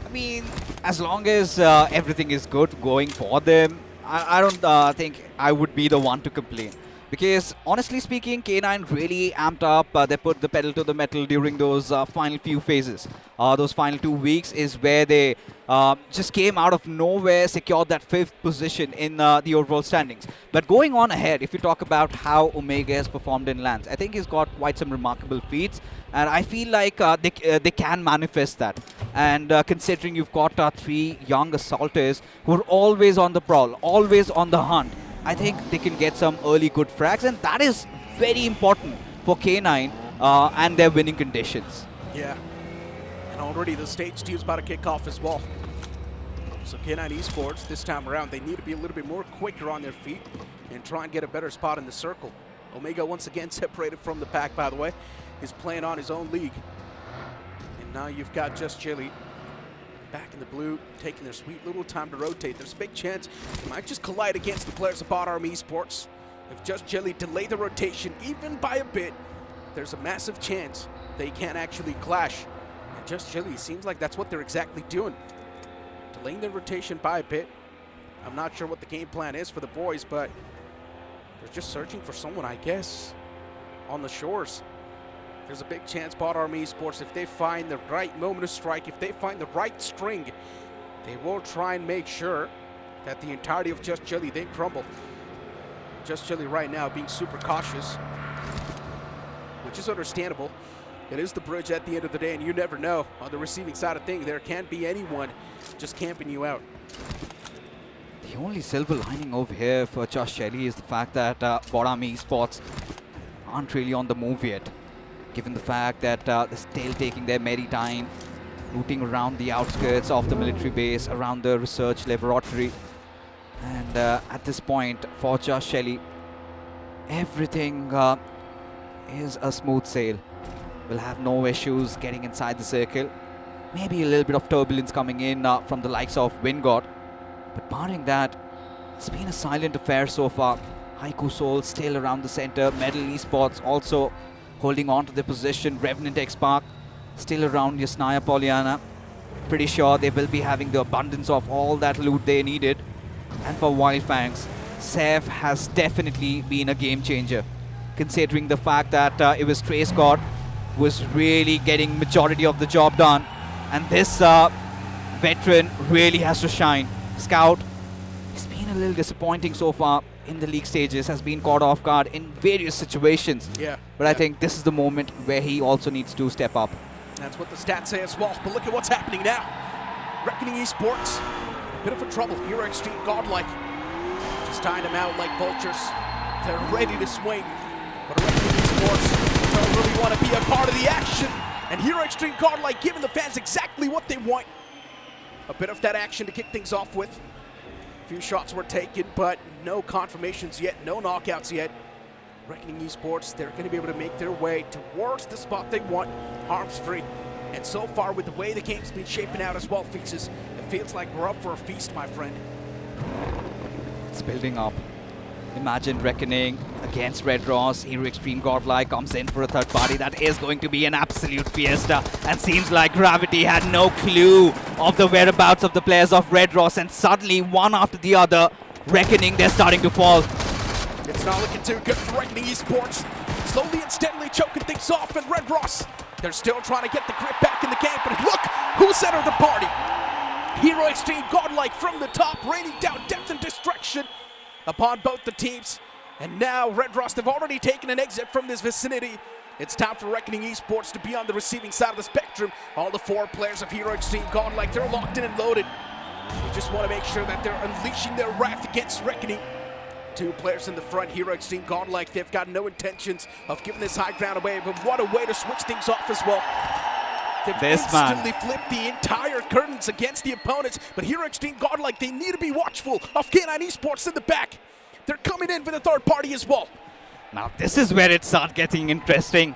I mean, as long as everything is good going for them, I don't think I would be the one to complain. Because honestly speaking, K9 really amped up. They put the pedal to the metal during those final few phases. Those final 2 weeks is where they just came out of nowhere, secured that 5th position in the overall standings. But going on ahead, if you talk about how Omega has performed in LANs, I think he's got quite some remarkable feats. And I feel like they can manifest that. And considering you've got 3 young assaulters who are always on the prowl, always on the hunt, I think they can get some early good frags, and that is very important for K9 and their winning conditions. Yeah, and already the stage 2 is about to kick off as well. So K9 Esports, this time around, they need to be a little bit more quicker on their feet and try and get a better spot in the circle. Omega, once again separated from the pack, by the way, is playing on his own league. And now you've got Just Chili back in the blue, taking their sweet little time to rotate. There's a big chance they might just collide against the players of BotArmyEsports. If Just Jelly delay the rotation even by a bit, there's a massive chance they can actually clash. And Just Jelly, seems like that's what they're exactly doing. Delaying the rotation by a bit. I'm not sure what the game plan is for the boys, but they're just searching for someone, I guess, on the shores. There's a big chance BotArmyEsports, if they find the right moment of strike, if they find the right string, they will try and make sure that the entirety of Just Jelly, they crumble. Just Jelly right now being super cautious, which is understandable. It is the bridge at the end of the day, and you never know. On the receiving side of things, there can be anyone just camping you out. The only silver lining over here for Just Jelly is the fact that BotArmyEsports aren't really on the move yet. Given the fact that they're still taking their merry time, rooting around the outskirts of the military base, around the research laboratory. And at this point, for Just Shelly, everything is a smooth sail. We'll have no issues getting inside the circle. Maybe a little bit of turbulence coming in from the likes of Wingod. But barring that, it's been a silent affair so far. iQOO Soul still around the center. Medal Esports also holding on to their position. Revenant X-Park still around Yasnaya Polyana. Pretty sure they will be having the abundance of all that loot they needed. And for Wyld Fangs, Seth has definitely been a game changer, considering the fact that it was Trey Scott who was really getting majority of the job done. And this veteran really has to shine. Scout, he's been a little disappointing so far in the league stages, has been caught off guard in various situations. Yeah. But I think this is the moment where he also needs to step up. That's what the stats say as well, but look at what's happening now. Reckoning Esports, a bit of a trouble. Hero Xtreme Godlike, just tying them out like vultures. They're ready to swing, but Reckoning Esports don't really want to be a part of the action. And Hero Xtreme Godlike giving the fans exactly what they want. A bit of that action to kick things off with. A few shots were taken, but no confirmations yet, no knockouts yet. Reckoning Esports, they're going to be able to make their way towards the spot they want, harms free. And so far, with the way the game's been shaping out as well, Fixes, it feels like we're up for a feast, my friend. It's building up. Imagine Reckoning against Red Ross. Hero Xtreme Godlike comes in for a third party. That is going to be an absolute fiesta. And seems like Gravity had no clue of the whereabouts of the players of Red Ross. And suddenly, one after the other, Reckoning, they're starting to fall. It's not looking too good for Reckoning Esports. Slowly and steadily choking things off, and Red Ross, they're still trying to get the grip back in the game, but look who's center of the party. Hero Xtreme Godlike from the top, raining down depth and destruction upon both the teams. And now Red Ross, they've already taken an exit from this vicinity. It's time for Reckoning Esports to be on the receiving side of the spectrum. All the 4 players of Hero Xtreme Godlike, they're locked in and loaded. They just want to make sure that they're unleashing their wrath against Reckoning. 2 players in the front, Hero Xtreme Godlike, they've got no intentions of giving this high ground away, but what a way to switch things off as well. They've instantly flipped the entire curtains against the opponents, but Hero Xtreme Godlike, they need to be watchful of K9 Esports in the back. They're coming in for the third party as well. Now this is where it starts getting interesting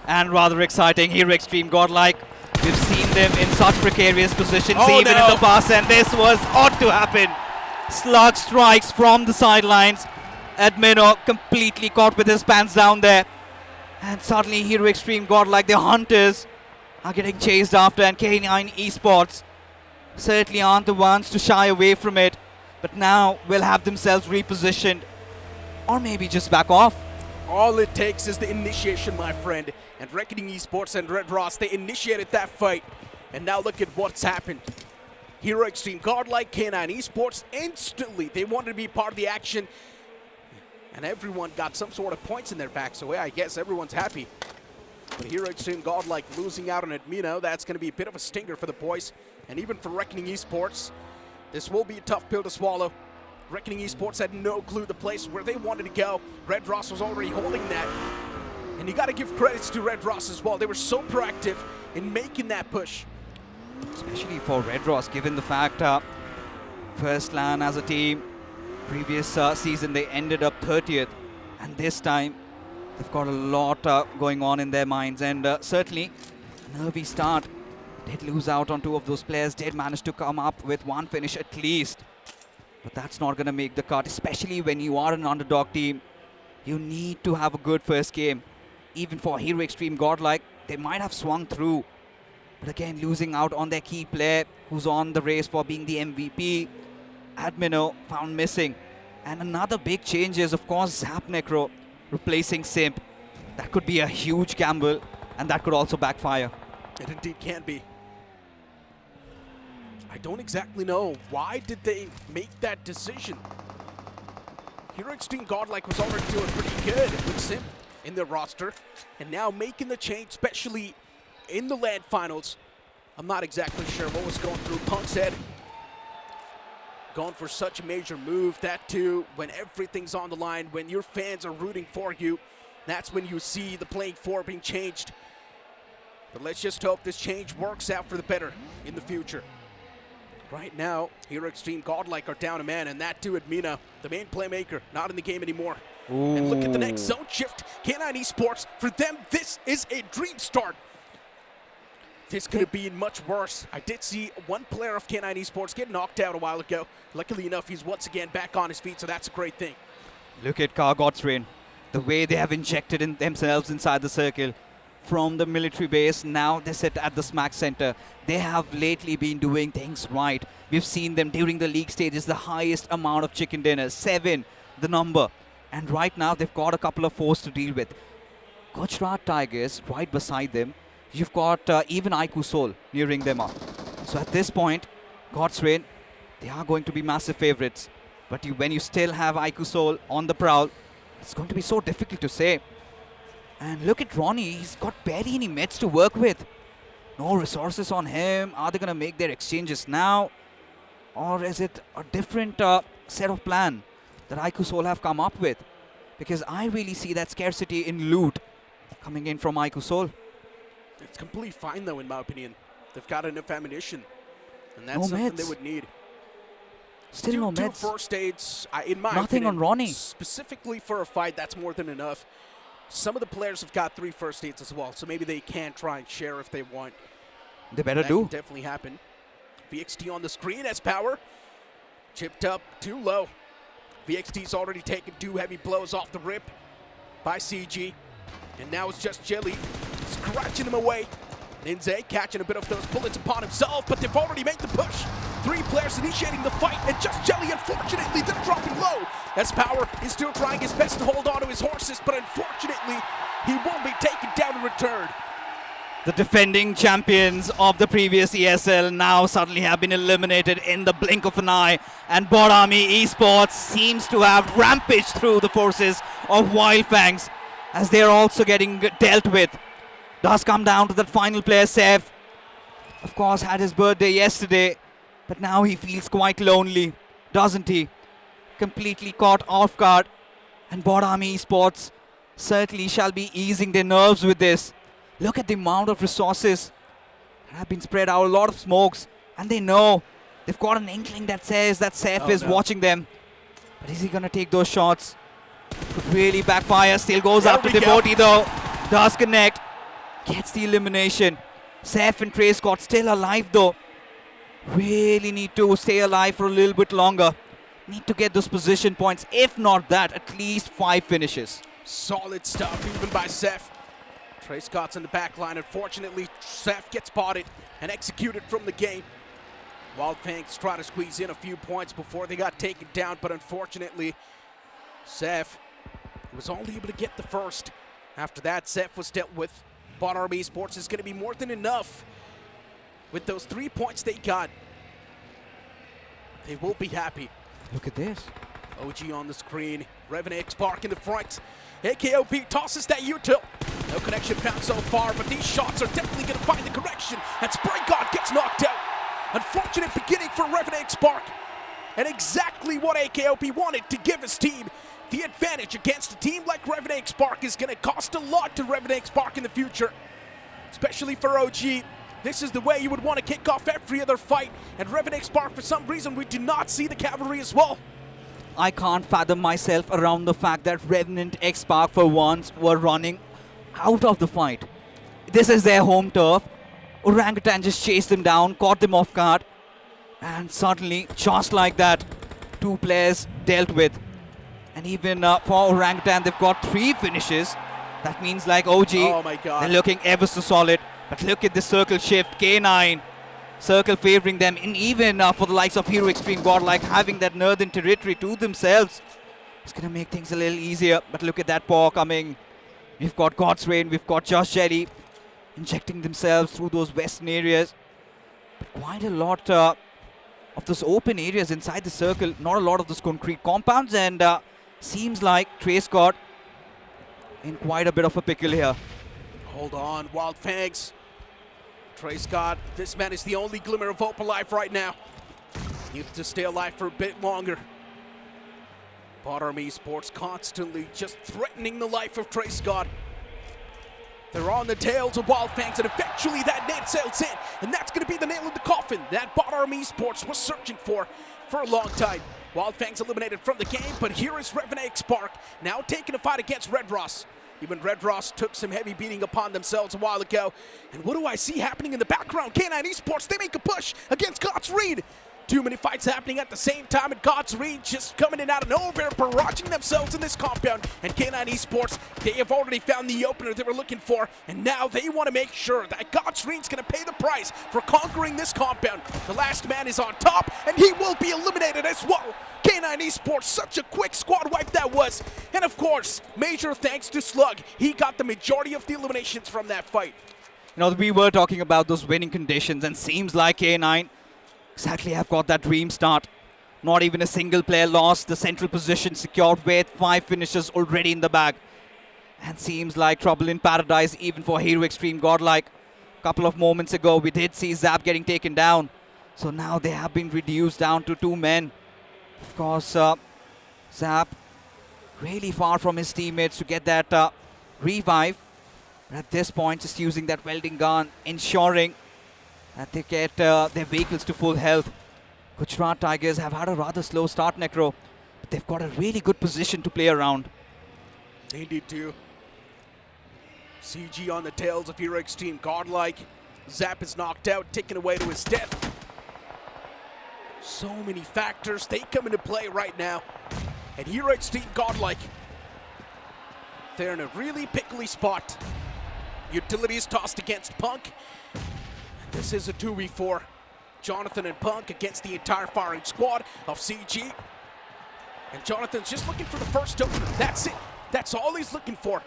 and rather exciting. Hero Xtreme Godlike, we've seen them in such precarious positions in the past, and this was ought to happen. Slug strikes from the sidelines. Admino completely caught with his pants down there. And suddenly Hero Xtreme Godlike, the hunters, are getting chased after, and K9 Esports certainly aren't the ones to shy away from it, but now will have themselves repositioned, or maybe just back off. All it takes is the initiation, my friend, and Reckoning Esports and Red Ross, they initiated that fight, and now look at what's happened. Hero Xtreme Godlike, K9 Esports, instantly they wanted to be part of the action, and everyone got some sort of points in their back, so I guess everyone's happy. But Hero Xtreme Godlike losing out on Admino, that's going to be a bit of a stinger for the boys. And even for Reckoning Esports, this will be a tough pill to swallow. Reckoning Esports had no clue the place where they wanted to go. Red Ross was already holding that. And you got to give credits to Red Ross as well. They were so proactive in making that push. Especially for Red Ross, given the fact first LAN as a team, previous season they ended up 30th. And this time, they've got a lot going on in their minds, and certainly a nervy start. Did lose out on 2 of those players, did manage to come up with 1 finish at least. But that's not going to make the cut, especially when you are an underdog team. You need to have a good first game. Even for Hero Xtreme Godlike, they might have swung through. But again, losing out on their key player, who's on the race for being the MVP. Admino found missing. And another big change is, of course, Zap Necro replacing Simp. That could be a huge gamble, and that could also backfire. It indeed can be. I don't exactly know. Why did they make that decision? Hero Xtreme Godlike was already doing pretty good with Simp in their roster, and now making the change, especially in the LAN finals. I'm not exactly sure what was going through Punk's head. Going for such a major move, that too, when everything's on the line, when your fans are rooting for you, that's when you see the playing field being changed. But let's just hope this change works out for the better in the future. Right now, Hero Xtreme Godlike are down a man, and that too Admino, the main playmaker, not in the game anymore. Ooh. And look at the next zone shift. K9 Esports, for them, this is a dream start. This could have been much worse. I did see 1 player of K9 Esports get knocked out a while ago. Luckily enough, he's once again back on his feet, so that's a great thing. Look at God's the way they have injected in themselves inside the circle. From the military base, now they sit at the smack center. They have lately been doing things right. We've seen them during the league stages, the highest amount of chicken dinners, 7, the number. And right now, they've got a couple of foes to deal with. Gujarat Tigers right beside them. You've got even iQOO Soul nearing them up. So at this point, God's Reign, they are going to be massive favorites. But when you still have iQOO Soul on the prowl, it's going to be so difficult to say. And look at Ronnie, he's got barely any meds to work with. No resources on him. Are they going to make their exchanges now? Or is it a different set of plan that iQOO Soul have come up with? Because I really see that scarcity in loot coming in from iQOO Soul. It's completely fine, though, in my opinion. They've got enough ammunition, and that's something they would need. Still no meds. 2 first aids, in my Nothing opinion, on Ronnie. Specifically for a fight, that's more than enough. Some of the players have got 3 first aids as well, so maybe they can try and share if they want. They better that do. Can definitely happen. VXT on the screen as power. Chipped up too low. VXT's already taken 2 heavy blows off the rip by CG. And now it's just Jelly scratching him away. Ninze catching a bit of those bullets upon himself, but they've already made the push. 3 players initiating the fight, and just Jelly, unfortunately, they're dropping low. As Power is still trying his best to hold on to his horses, but unfortunately, he won't be taken down in return. The defending champions of the previous ESL now suddenly have been eliminated in the blink of an eye, and BotArmyEsports seems to have rampaged through the forces of Wyld Fangs as they are also getting dealt with. Does come down to that final player, Seth. Of course, had his birthday yesterday, but now he feels quite lonely, doesn't he? Completely caught off guard, and BotArmyEsports certainly shall be easing their nerves with this. Look at the amount of resources that have been spread out, a lot of smokes, and they know they've got an inkling that says that Seth is watching them. But is he going to take those shots? Could really backfire. Still goes after Devotee though. Does connect. Gets the elimination. Seth and Trey Scott still alive though. Really need to stay alive for a little bit longer. Need to get those position points. If not that, at least 5 finishes. Solid stuff even by Seth. Trey Scott's in the back line. Unfortunately, Seth gets spotted and executed from the game. Wyld Fangs try to squeeze in a few points before they got taken down, but unfortunately, Seth was only able to get the first. After that, Seth was dealt with. BotArmyEsports is going to be more than enough. With those 3 points they got, they will be happy. Look at this. OG on the screen. Revenant Spark in the front. AKOP tosses that util. No connection found so far, but these shots are definitely going to find the correction. And Spray God gets knocked out. Unfortunate beginning for Revenant Spark. And exactly what AKOP wanted to give his team. The advantage against a team like Revenant Spark is going to cost a lot to Revenant Spark in the future. Especially for OG. This is the way you would want to kick off every other fight. And Revenant Spark, for some reason, we do not see the cavalry as well. I can't fathom myself around the fact that Revenant X-Spark for once were running out of the fight. This is their home turf. Orangutan just chased them down, caught them off guard. And suddenly, just like that, 2 players dealt with. And even for Orangutan, they've got 3 finishes. That means like OG, oh my God, they're looking ever so solid. But look at the circle shift, K9. Circle favoring them, and even for the likes of Hero Xtreme Godlike having that northern territory to themselves. It's going to make things a little easier, but look at that paw coming. We've got God's Rain, we've got Josh Jelly injecting themselves through those western areas. But quite a lot of those open areas inside the circle, not a lot of those concrete compounds, and seems like Trey Scott in quite a bit of a pickle here. Hold on, Wyld Fangs. Trey Scott, this man is the only glimmer of hope alive right now. Needs to stay alive for a bit longer. BotArmyEsports constantly just threatening the life of Trey Scott. They're on the tails of Wyld Fangs, and eventually that net sails in, and that's going to be the nail in the coffin that BotArmyEsports was searching for a long time. Wyld Fangs eliminated from the game, but here is Revenant Spark now taking a fight against Red Ross. Even Red Ross took some heavy beating upon themselves a while ago. And what do I see happening in the background? K9 Esports, they make a push against God's Reed. Too many fights happening at the same time, and God's Reed just coming in out of nowhere, barraging themselves in this compound. And K9 Esports, they have already found the opener they were looking for, and now they want to make sure that God's Reed's going to pay the price for conquering this compound. The last man is on top, and he will be eliminated as well. K9 Esports, such a quick squad wipe that was. And of course, major thanks to Slug. He got the majority of the eliminations from that fight. You know, we were talking about those winning conditions, and seems like K9 exactly have got that dream start. Not even a single player lost. The central position secured with 5 finishes already in the bag. And seems like trouble in paradise even for Hero Xtreme Godlike. A couple of moments ago, we did see Zap getting taken down. So now they have been reduced down to 2 men. Of course, Zap really far from his teammates to get that revive. But at this point, just using that welding gun, ensuring that they get their vehicles to full health. Gujarat Tigers have had a rather slow start, Necro, but they've got a really good position to play around. They indeed do. CG on the tails of Hero Xtreme Godlike. Zap is knocked out, taken away to his death. So many factors, they come into play right now. And Hero Xtreme Godlike, they're in a really pickly spot. Utilities tossed against Punk. This is a 2v4. Jonathan and Punk against the entire firing squad of CG. And Jonathan's just looking for the first opener. That's it. That's all he's looking for.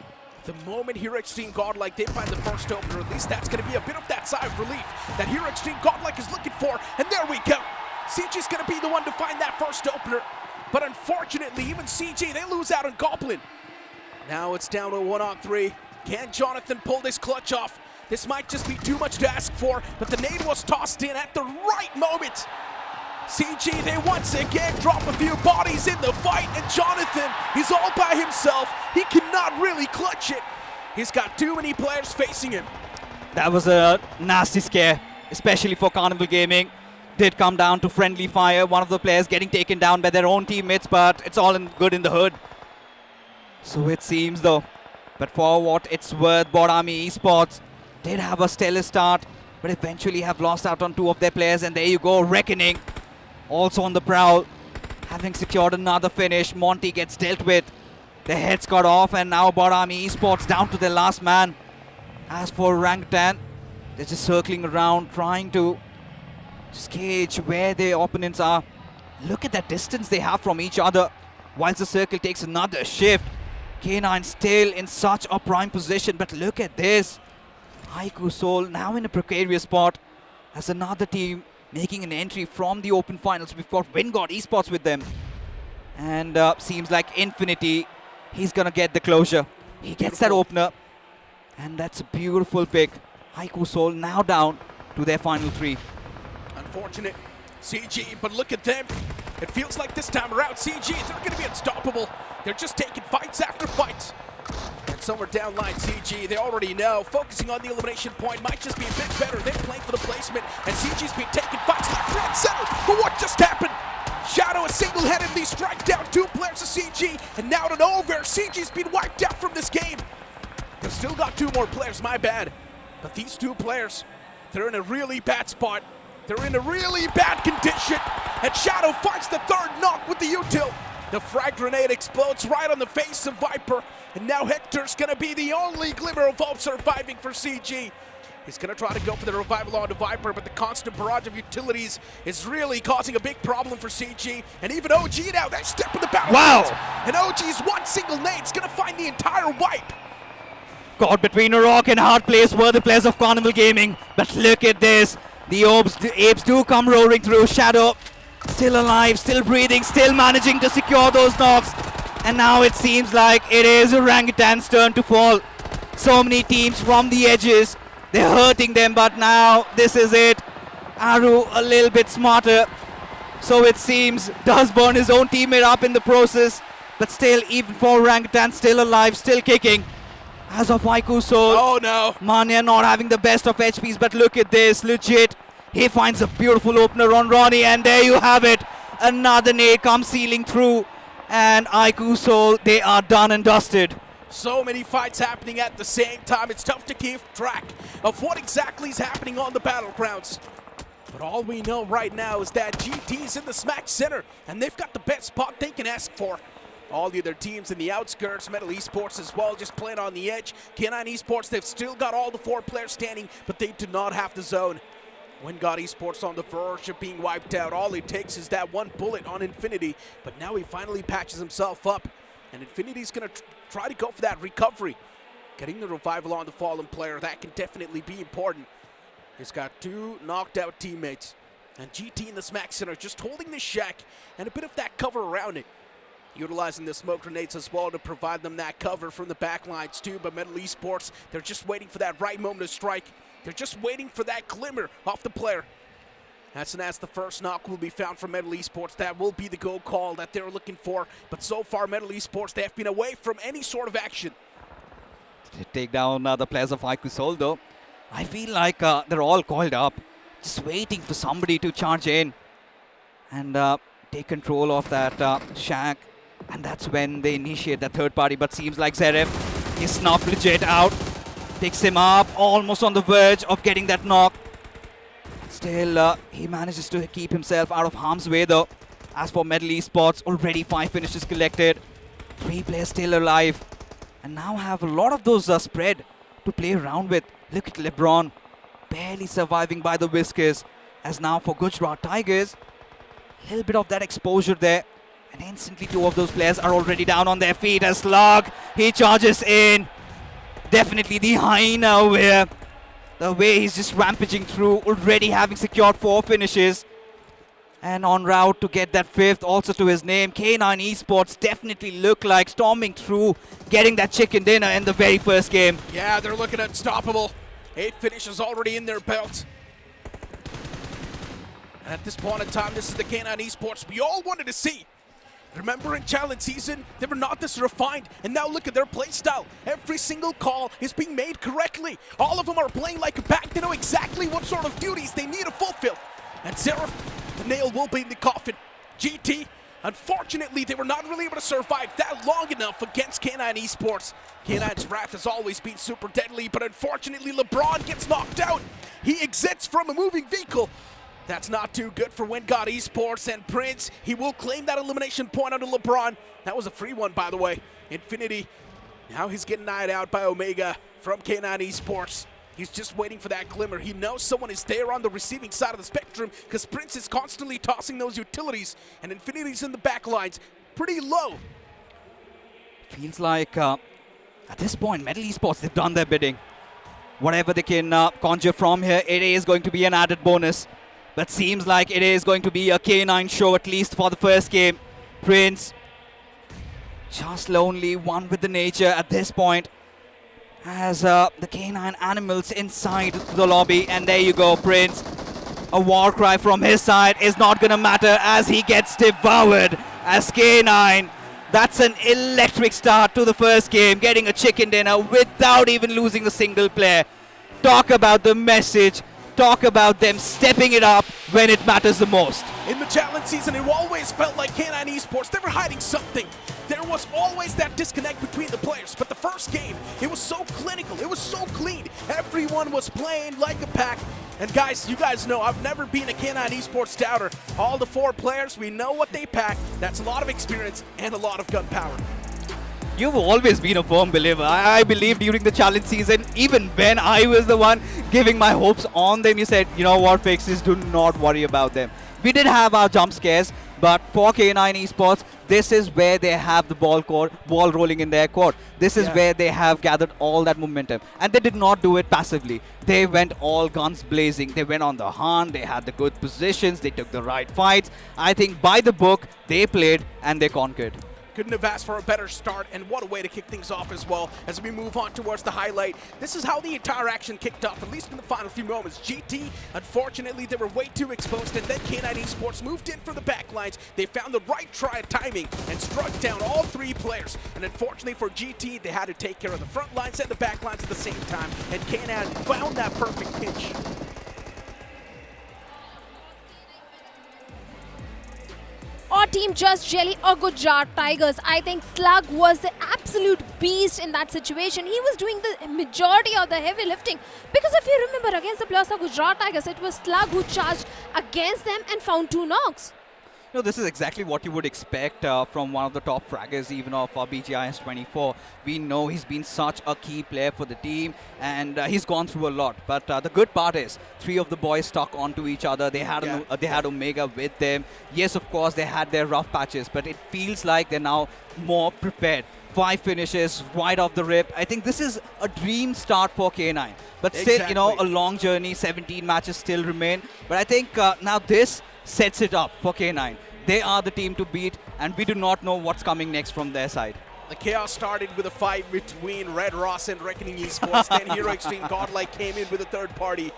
The moment here Xtreme Godlike, they find the first opener, at least that's going to be a bit of that sigh of relief that here Xtreme Godlike is looking for. And there we go. CG's going to be the one to find that first opener. But unfortunately, even CG, they lose out on Goblin. Now it's down to 1-on-3. Can Jonathan pull this clutch off? This might just be too much to ask for, but the nade was tossed in at the right moment. CG, they once again drop a few bodies in the fight, and Jonathan, he's all by himself. He cannot really clutch it. He's got too many players facing him. That was a nasty scare, especially for Carnival Gaming. Did come down to friendly fire, one of the players getting taken down by their own teammates, but it's all good in the hood. So it seems though. But for what it's worth, BotArmyEsports did have a stellar start, but eventually have lost out on two of their players, and there you go, Reckoning. Also on the prowl, having secured another finish. Monty gets dealt with. Their heads got off, and now BotArmyEsports down to their last man. As for Orangutan, they're just circling around, trying to just gauge where their opponents are. Look at that distance they have from each other. Whilst the circle takes another shift. K9 still in such a prime position, but look at this. iQOO Soul now in a precarious spot as another team making an entry from the open finals. We've got Wyld Esports with them. And seems like Infinity, he's going to get the closure. He gets that opener. And that's a beautiful pick. iQOO Soul now down to their final three. Unfortunate. CG, but look at them. It feels like this time around, CG, they're going to be unstoppable. They're just taking fights after fights. And somewhere down line, CG, they already know. Focusing on the elimination point might just be a bit better. They're playing for the placement, and CG's been taking fights left, right, center. But what just happened? Shadow has single-handedly struck down two players of CG, and now to nowhere, CG's been wiped out from this game. They've still got two more players, my bad. But these two players, they're in a really bad spot. They're in a really bad condition, and Shadow finds the third knock with the util. The frag grenade explodes right on the face of Viper, and now Hector's gonna be the only glimmer of hope surviving for CG. He's gonna try to go for the revival onto Viper, but the constant barrage of utilities is really causing a big problem for CG, and even OG now, they step in the battle. Wow! And OG's one single nade's gonna find the entire wipe. Caught between a rock and a hard place were the players of Carnival Gaming, but look at this. The apes do come roaring through. Shadow still alive, still breathing, still managing to secure those knocks. And now it seems like it is Orangutan's turn to fall. So many teams from the edges. They're hurting them, but now this is it. Aru a little bit smarter. So it seems does burn his own teammate up in the process. But still, even for Orangutan, still alive, still kicking. As of iQOO Soul. Oh no. Mania not having the best of HPs, but look at this, legit. He finds a beautiful opener on Ronnie, and there you have it. Another nade comes sealing through, and iQOO Soul, they are done and dusted. So many fights happening at the same time. It's tough to keep track of what exactly is happening on the battlegrounds. But all we know right now is that GT's in the smack center, and they've got the best spot they can ask for. All the other teams in the outskirts, Metal Esports as well, just playing on the edge. K9 Esports, they've still got all the four players standing, but they do not have the zone. Wyld Esports on the verge of being wiped out. All it takes is that one bullet on Infinity, but now he finally patches himself up, and Infinity's going to try to go for that recovery. Getting the revival on the fallen player, that can definitely be important. He's got two knocked out teammates, and GT in the smack center just holding the shack and a bit of that cover around it. Utilizing the smoke grenades as well to provide them that cover from the back lines too, but Metal Esports, they're just waiting for that right moment to strike. They're just waiting for that glimmer off the player. As soon as the first knock will be found from Metal Esports, that will be the go call that they're looking for. But so far, Metal Esports, they have been away from any sort of action. To take down the players of iQOO Soul though, I feel like they're all coiled up, just waiting for somebody to charge in and take control of that shack. And that's when they initiate that third party, but seems like Zeref is snuffed legit out. Picks him up, almost on the verge of getting that knock. Still, he manages to keep himself out of harm's way though. As for Metal Esports, already 5 finishes collected. 3 players still alive. And now have a lot of those spread to play around with. Look at LeBron. barely surviving by the whiskers. As now for Gujarat Tigers, a little bit of that exposure there. And instantly two of those players are already down on their feet as Slug, he charges in. Definitely the hyena where the way he's just rampaging through, already having secured 4 finishes. And en route to get that 5th also to his name. K9 Esports definitely look like storming through, getting that chicken dinner in the very first game. Yeah, they're looking unstoppable. 8 finishes already in their belt. And at this point in time, this is the K9 Esports we all wanted to see. Remember in challenge season, they were not this refined, and now look at their play style. Every single call is being made correctly. All of them are playing like a pack. They know exactly what sort of duties they need to fulfill. And Seraph, the nail will be in the coffin. GT, unfortunately, they were not really able to survive that long enough against K9 Esports. K9's wrath has always been super deadly, but unfortunately, LeBron gets knocked out. He exits from a moving vehicle. That's not too good for WinGod Esports, and Prince, he will claim that elimination point onto LeBron. That was a free one, by the way. Infinity, now he's getting eyed out by Omega from K9 Esports. He's just waiting for that glimmer. He knows someone is there on the receiving side of the spectrum because Prince is constantly tossing those utilities, and Infinity's in the back lines, pretty low. Feels like at this point, Metal Esports, they've done their bidding. Whatever they can conjure from here, it is going to be an added bonus. But seems like it is going to be a K9 show, at least for the first game. Prince, just lonely, one with the nature at this point. As the K9 animals inside the lobby. And there you go, Prince. A war cry from his side is not going to matter as he gets devoured as K9. That's an electric start to the first game, getting a chicken dinner without even losing a single player. Talk about the message. Talk about them stepping it up when it matters the most. In the challenge season, it always felt like K9 Esports, they were hiding something. There was always that disconnect between the players, but the first game, it was so clinical, it was so clean. Everyone was playing like a pack. And guys, you guys know, I've never been a K9 Esports doubter. All the 4 players, we know what they pack. That's a lot of experience and a lot of gun power. You've always been a firm believer. I believe during the challenge season, even when I was the one giving my hopes on them, you said, you know what, Fixes, do not worry about them. We did have our jump scares, but for K9 Esports, this is where they have the ball rolling in their court. This is where they have gathered all that momentum. And they did not do it passively. They went all guns blazing. They went on the hunt. They had the good positions. They took the right fights. I think by the book, they played and they conquered. Couldn't have asked for a better start, and what a way to kick things off as well as we move on towards the highlight. This is how the entire action kicked off, at least in the final few moments. GT, unfortunately, they were way too exposed, and then K9 Esports moved in for the backlines. They found the right timing and struck down all 3 players. And unfortunately for GT, they had to take care of the front lines and the back lines at the same time, and K9 found that perfect pinch. Or Team Just Jelly or Gujarat Tigers. I think Slug was the absolute beast in that situation. He was doing the majority of the heavy lifting. Because if you remember, against the players of Gujarat Tigers, it was Slug who charged against them and found 2 knocks. You know, this is exactly what you would expect from one of the top fraggers, even of BGIS 24. We know he's been such a key player for the team, and he's gone through a lot. But the good part is, 3 of the boys stuck onto each other. They had Omega with them. Yes, of course, they had their rough patches, but it feels like they're now more prepared. 5 finishes right off the rip. I think this is a dream start for K9. But still, you know, a long journey. 17 matches still remain. But I think now this sets it up for K9. They are the team to beat, and we do not know what's coming next from their side. The chaos started with a fight between Red Ross and Reckoning Esports. Then Hero Xtreme Godlike came in with a third party.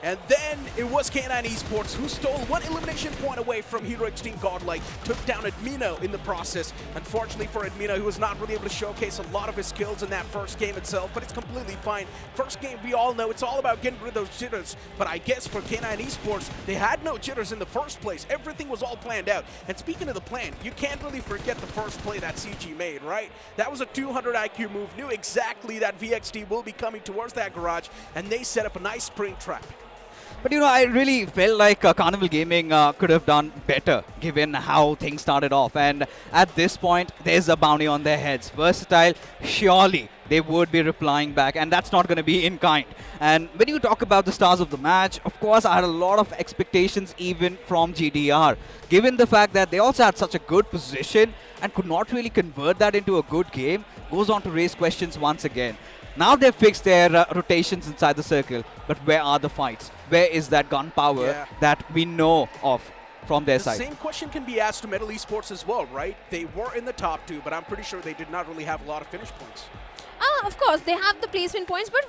And then it was K9 Esports who stole 1 elimination point away from Hero Xtreme Godlike, took down Admino in the process. Unfortunately for Admino, he was not really able to showcase a lot of his skills in that first game itself, but it's completely fine. First game, we all know it's all about getting rid of those jitters, but I guess for K9 Esports, they had no jitters in the first place. Everything was all planned out. And speaking of the plan, you can't really forget the first play that CG made, right? That was a 200 IQ move, knew exactly that VXT will be coming towards that garage, and they set up a nice spring trap. But you know, I really felt like Carnival Gaming could have done better given how things started off. And at this point, there's a bounty on their heads. Versatile, surely they would be replying back, and that's not going to be in kind. And when you talk about the stars of the match, of course, I had a lot of expectations even from GDR, given the fact that they also had such a good position and could not really convert that into a good game. Goes on to raise questions once again. Now they've fixed their rotations inside the circle, but where are the fights? Where is that gunpowder that we know of from their side? The same question can be asked to Metal Esports as well, right? They were in the top 2, but I'm pretty sure they did not really have a lot of finish points. Of course, they have the placement points, but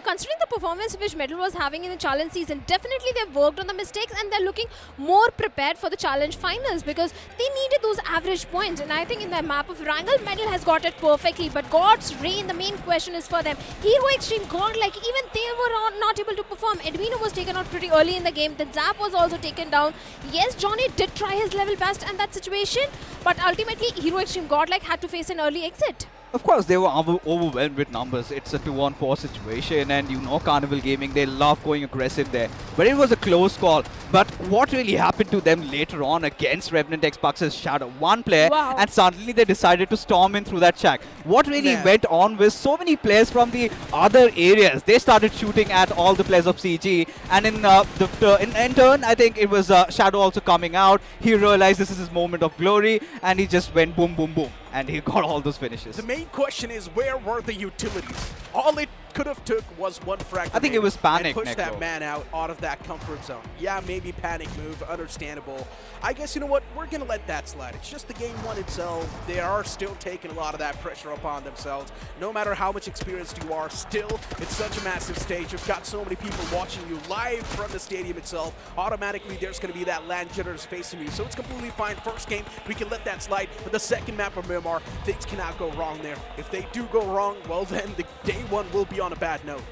considering the performance which Metal was having in the challenge season, definitely they've worked on the mistakes and they're looking more prepared for the challenge finals because they needed those average points. And I think in the map of Erangel, Metal has got it perfectly. But God's Reign, the main question is for them. Hero Xtreme, Godlike, even they were not able to perform. Edwino was taken out pretty early in the game. Then Zap was also taken down. Yes, Johnny did try his level best in that situation, but ultimately Hero Xtreme, Godlike had to face an early exit. Of course, they were overwhelmed with numbers. It's a 2-on-4 situation, and you know Carnival Gaming, they love going aggressive there. But it was a close call. But what really happened to them later on against Revenant Xbox's Shadow? One player, and suddenly they decided to storm in through that shack. What really went on with so many players from the other areas? They started shooting at all the players of CG, and in turn, I think it was Shadow also coming out. He realized this is his moment of glory, and he just went boom, boom, boom. And he got all those finishes. The main question is, where were the utilities? All it could have took was one frag. I think it was panic, and push that man out of that comfort zone. Yeah, maybe panic move, understandable. I guess, you know what, we're going to let that slide. It's just the game one itself. They are still taking a lot of that pressure upon themselves. No matter how much experienced you are, still, it's such a massive stage. You've got so many people watching you live from the stadium itself. Automatically, there's going to be that land jitters facing you. So it's completely fine. First game, we can let that slide. But the second map of Miramar, things cannot go wrong there. If they do go wrong, well then, the day one will be on a bad note.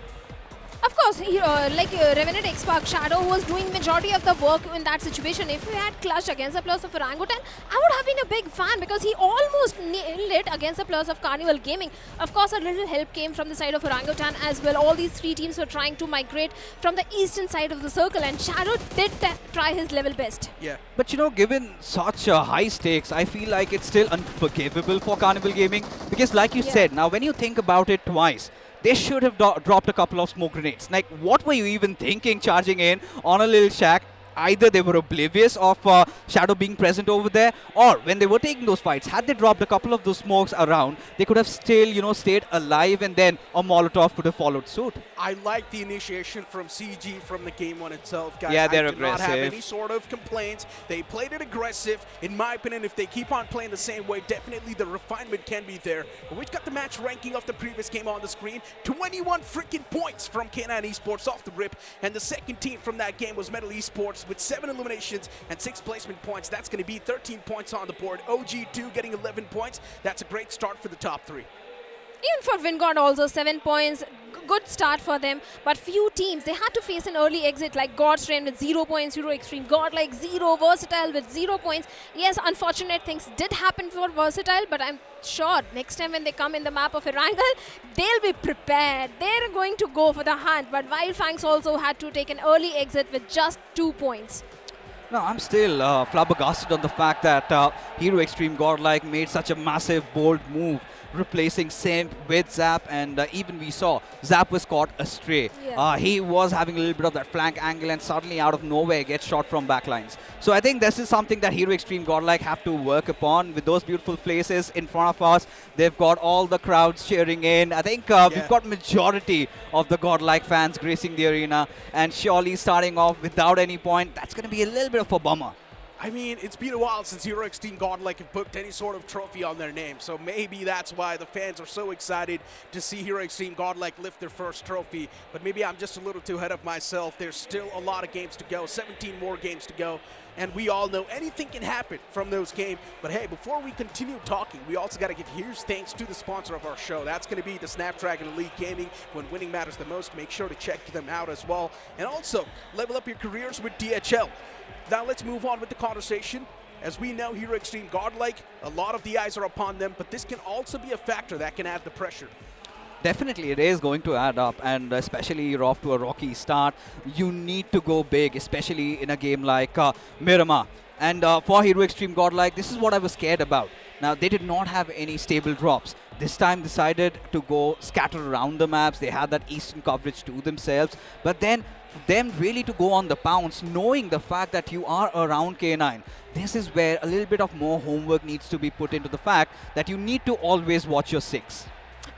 Of course, Revenant Xbox Shadow was doing majority of the work in that situation. If we had clutched against the players of Orangutan, I would have been a big fan because he almost nailed it against the players of Carnival Gaming. Of course, a little help came from the side of Orangutan as well. All these three teams were trying to migrate from the eastern side of the circle, and Shadow did try his level best. Yeah. But you know, given such high stakes, I feel like it's still unforgivable for Carnival Gaming because like you said, now when you think about it twice, they should have dropped a couple of smoke grenades. Like, what were you even thinking charging in on a little shack? Either they were oblivious of Shadow being present over there, or when they were taking those fights, had they dropped a couple of those smokes around, they could have still, you know, stayed alive, and then a Molotov could have followed suit. I like the initiation from CG from the game one itself, guys. Yeah, they're I do not have aggressive. any sort of complaints. They played it aggressive. In my opinion, if they keep on playing the same way, definitely the refinement can be there. But we've got the match ranking of the previous game on the screen. 21 freaking points from K9 Esports off the rip, and the second team from that game was Metal Esports with 7 eliminations and 6 placement points. That's going to be 13 points on the board. OG2 getting 11 points. That's a great start for the top 3. Even for Vingod also, 7 points. Good start for them. But few teams, they had to face an early exit like God's Reign with 0 points, Hero Xtreme, Godlike 0, Versatile with 0 points. Yes, unfortunate things did happen for Versatile, but I'm sure next time when they come in the map of Erangel, they'll be prepared. They're going to go for the hunt. But Wyld Fangs also had to take an early exit with just 2 points. No, I'm still flabbergasted on the fact that Hero Xtreme Godlike made such a massive, bold move, replacing Simp with Zap, and even we saw Zap was caught astray. Yeah. He was having a little bit of that flank angle, and suddenly out of nowhere gets shot from backlines. So I think this is something that Hero Xtreme Godlike have to work upon with those beautiful places in front of us. They've got all the crowds cheering in. I think we've got majority of the Godlike fans gracing the arena, and surely starting off without any point, that's going to be a little bit of a bummer. I mean, it's been a while since Hero Xtreme Godlike have booked any sort of trophy on their name, so maybe that's why the fans are so excited to see Hero Xtreme Godlike lift their first trophy. But maybe I'm just a little too ahead of myself. There's still a lot of games to go, 17 more games to go, and we all know anything can happen from those games. But hey, before we continue talking, we also got to give huge thanks to the sponsor of our show. That's going to be the Snapdragon Elite Gaming. When winning matters the most, make sure to check them out as well. And also, level up your careers with DHL. Now let's move on with the conversation. As we know, Hero Xtreme Godlike, a lot of the eyes are upon them, but this can also be a factor that can add the pressure. Definitely, it is going to add up, and especially you're off to a rocky start. You need to go big, especially in a game like Miramar. And for Hero Xtreme Godlike, this is what I was scared about. Now, they did not have any stable drops. This time decided to go scatter around the maps. They had that eastern coverage to themselves. But then, for them really to go on the pounce, knowing the fact that you are around K9, this is where a little bit of more homework needs to be put into the fact that you need to always watch your 6.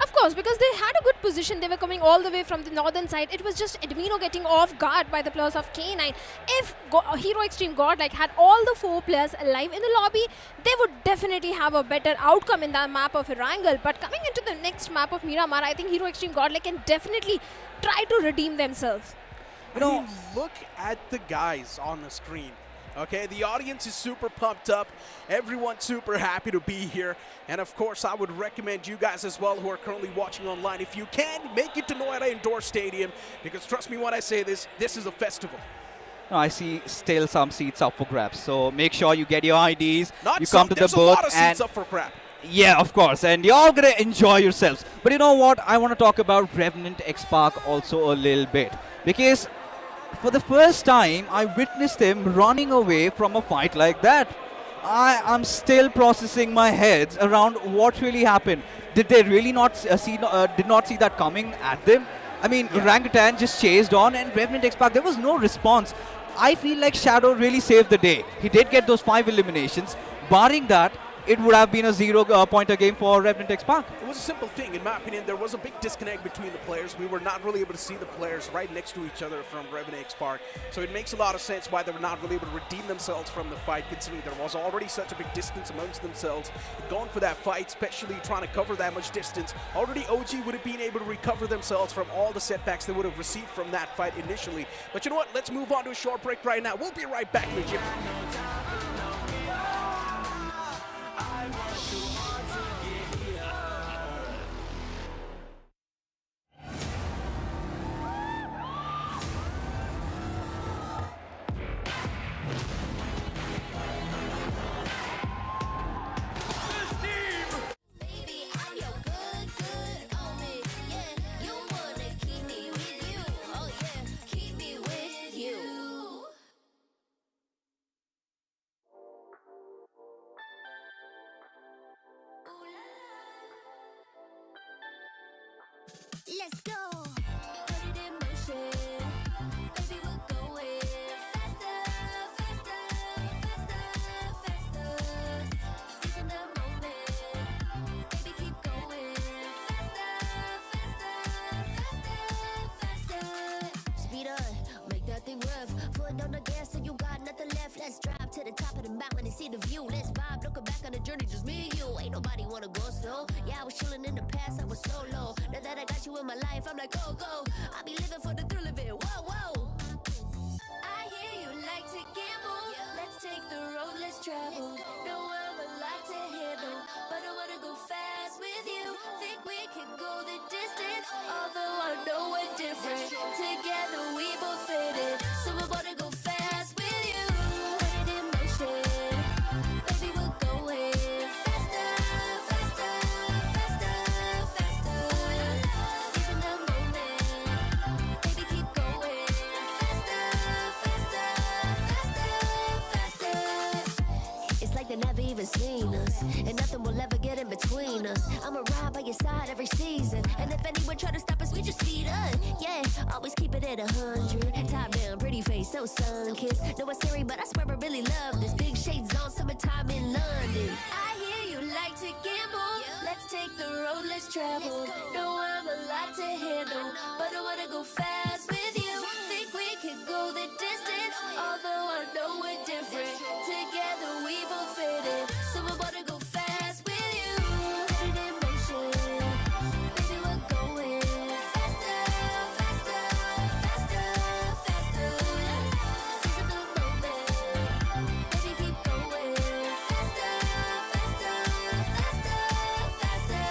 Of course, because they had a good position. They were coming all the way from the northern side. It was just Admino getting off guard by the players of K9. If Hero Xtreme Godlike had all the 4 players alive in the lobby, they would definitely have a better outcome in that map of Erangel. But coming into the next map of Miramar, I think Hero Xtreme Godlike can definitely try to redeem themselves. You know, look at the guys on the screen. Okay, the audience is super pumped up. Everyone's super happy to be here. And of course, I would recommend you guys as well who are currently watching online, if you can, make it to Noida Indoor Stadium. Because trust me when I say this, this is a festival. No, I see still some seats up for grabs. So make sure you get your IDs. Not you some, come to the there's booth a lot of and seats up for grab. yeah, of course, and you're all gonna enjoy yourselves. But you know what? I want to talk about Revenant X Park also a little bit, because for the first time, I witnessed him running away from a fight like that. I'm still processing my heads around what really happened. Did they really not did not see that coming at them? I mean, Orangutan just chased on, and Revenant X Park, there was no response. I feel like Shadow really saved the day. He did get those 5 eliminations. Barring that, it would have been a 0-pointer game for Revenant X Park. It was a simple thing, in my opinion. There was a big disconnect between the players. We were not really able to see the players right next to each other from Revenant X Park. So it makes a lot of sense why they were not really able to redeem themselves from the fight, considering there was already such a big distance amongst themselves. Going for that fight, especially trying to cover that much distance. Already OG would have been able to recover themselves from all the setbacks they would have received from that fight initially. But you know what? Let's move on to a short break right now. We'll be right back in the gym. Let's go. Put it in motion. Baby, we're going faster, faster, faster, faster. Seizing the moment. Baby, keep going faster, faster, faster, faster. Speed on, make that thing rough. Foot on the gas so you got nothing left. Let's drive to the top of the mountain and see the view. Let's vibe, looking back on the journey, just me and you. Ain't nobody wanna go slow. Yeah, I was chilling in the past, I was solo. Now that I got you in my life, I'm like, go, go. I'll be living for the thrill of it, whoa, whoa. I hear you like to gamble. Let's take the road, let's travel. Know I'm a lot to handle, but I wanna go fast with you. Think we could go the distance, although I know we're different. Together we both fit in, so we're gonna go fast with you. Put it in motion, baby, we're going faster, faster, faster, faster. Seizing the moment, baby, keep going faster, faster, faster, faster. It's like they never even seen us, and nothing will ever get in between us. I'ma ride by your side every season, and if anyone try to stop us, we just speed up. Yeah, always keep it at 100. Top down, pretty face, so sun-kissed. Know it's scary, but I swear I really love this. Big shades on, summertime in London. I hear you like to gamble. Let's take the road, let's travel. Know I'm a lot to handle, but I wanna go fast with you. Think we could go the distance, although I know we're different. Together we both fit in, so we're gonna go fast with you. Put it in motion, baby, we're going faster, faster, faster, faster. Seizing the moment, baby, keep going faster, faster, faster, faster.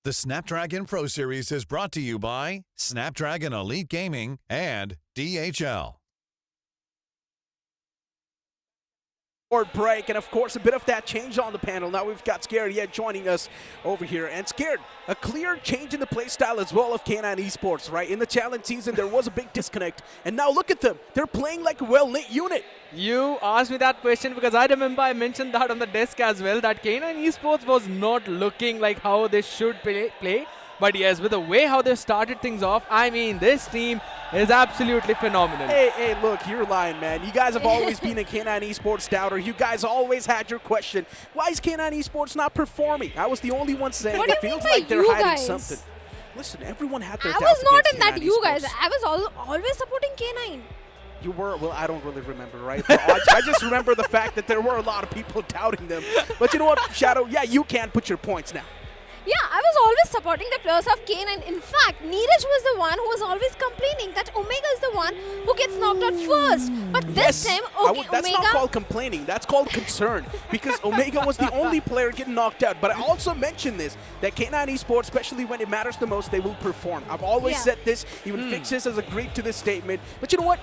The Snapdragon Pro Series is brought to you by Snapdragon Elite Gaming and DHL. Break, and of course a bit of that change on the panel. Now we've got Scared yet joining us over here, and Scared, a clear change in the playstyle as well of K9 Esports, right? In the challenge season there was a big disconnect, and now look at them, they're playing like a well-knit unit. You asked me that question because I remember I mentioned that on the desk as well, that K9 Esports was not looking like how they should play. But yes, with the way how they started things off, I mean, this team is absolutely phenomenal. Hey, look, you're lying, man. You guys have always been a K9 Esports doubter. You guys always had your question. Why is K9 Esports not performing? I was the only one saying What do it you feels mean like by they're you hiding guys? something. Listen, everyone had their I doubts was not against in that K9 you guys. Esports. I was always supporting K9. You were, well, I don't really remember, right? But I just remember the fact that there were a lot of people doubting them. But you know what, Shadow? Yeah, you can put your points now. Yeah, I was always supporting the players of K9. In fact, Neeraj was the one who was always complaining that Omega is the one who gets knocked out first. But this time, that's Omega... not called complaining. That's called concern. Because Omega was the only player getting knocked out. But I also mentioned this, that K9 Esports, especially when it matters the most, they will perform. I've always said this. Even Fixes has agreed to this statement. But you know what?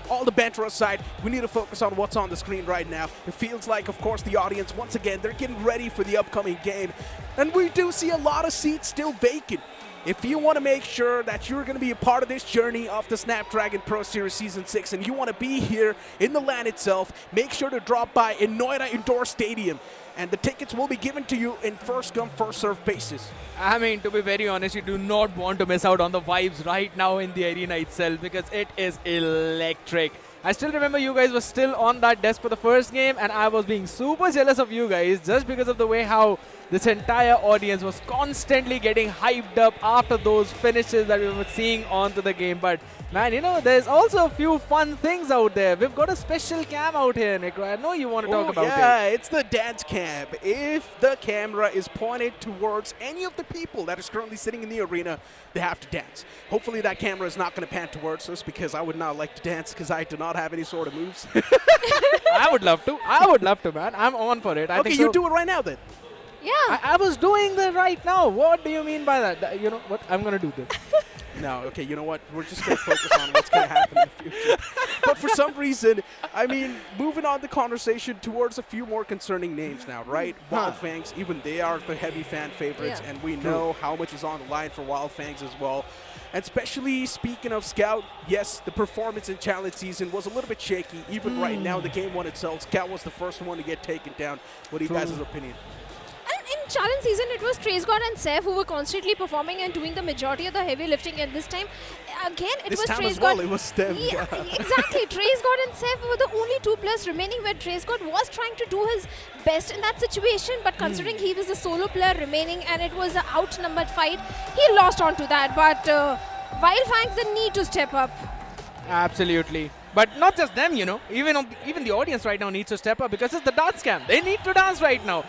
All the banter aside, we need to focus on what's on the screen right now. It feels like, of course, the audience, once again, they're getting ready for the upcoming game. And we do see a lot of seats still vacant. If you want to make sure that you're going to be a part of this journey of the Snapdragon Pro Series Season 6 and you want to be here in the LAN itself, make sure to drop by in Noida Indoor Stadium. And the tickets will be given to you in first-come, first-served basis. I mean, to be very honest, you do not want to miss out on the vibes right now in the arena itself because it is electric. I still remember you guys were still on that desk for the first game and I was being super jealous of you guys just because of the way how this entire audience was constantly getting hyped up after those finishes that we were seeing onto the game. But man, you know, there's also a few fun things out there. We've got a special cam out here, Nick. I know you want to talk about it. Yeah, it's the dance cam. If the camera is pointed towards any of the people that is currently sitting in the arena, they have to dance. Hopefully that camera is not going to pan towards us because I would not like to dance because I do not have any sort of moves. I would love to. I would love to, man. I'm on for it. Okay, you do it right now then. Yeah. I was doing that right now. What do you mean by that? You know what? I'm going to do this. No, okay, you know what? We're just going to focus on what's going to happen in the future. But for some reason, I mean, moving on the conversation towards a few more concerning names now, right? Wyld Fangs, even they are the heavy fan favorites, and we know how much is on the line for Wyld Fangs as well. And especially speaking of Scout, yes, the performance in challenge season was a little bit shaky. Even right now, the game one itself, Scout was the first one to get taken down. What are you guys' opinion? In challenge season, it was TraceGod and Seth who were constantly performing and doing the majority of the heavy lifting. And this time, again, it this was time TraceGod. as well, it was them. Yeah, exactly. TraceGod and Seth were the only two players remaining where TraceGod was trying to do his best in that situation. But considering he was the solo player remaining and it was an outnumbered fight, he lost onto that. But Wyld Fangs didn't need to step up. Absolutely. But not just them, you know. Even the audience right now needs to step up because it's the dance cam. They need to dance right now.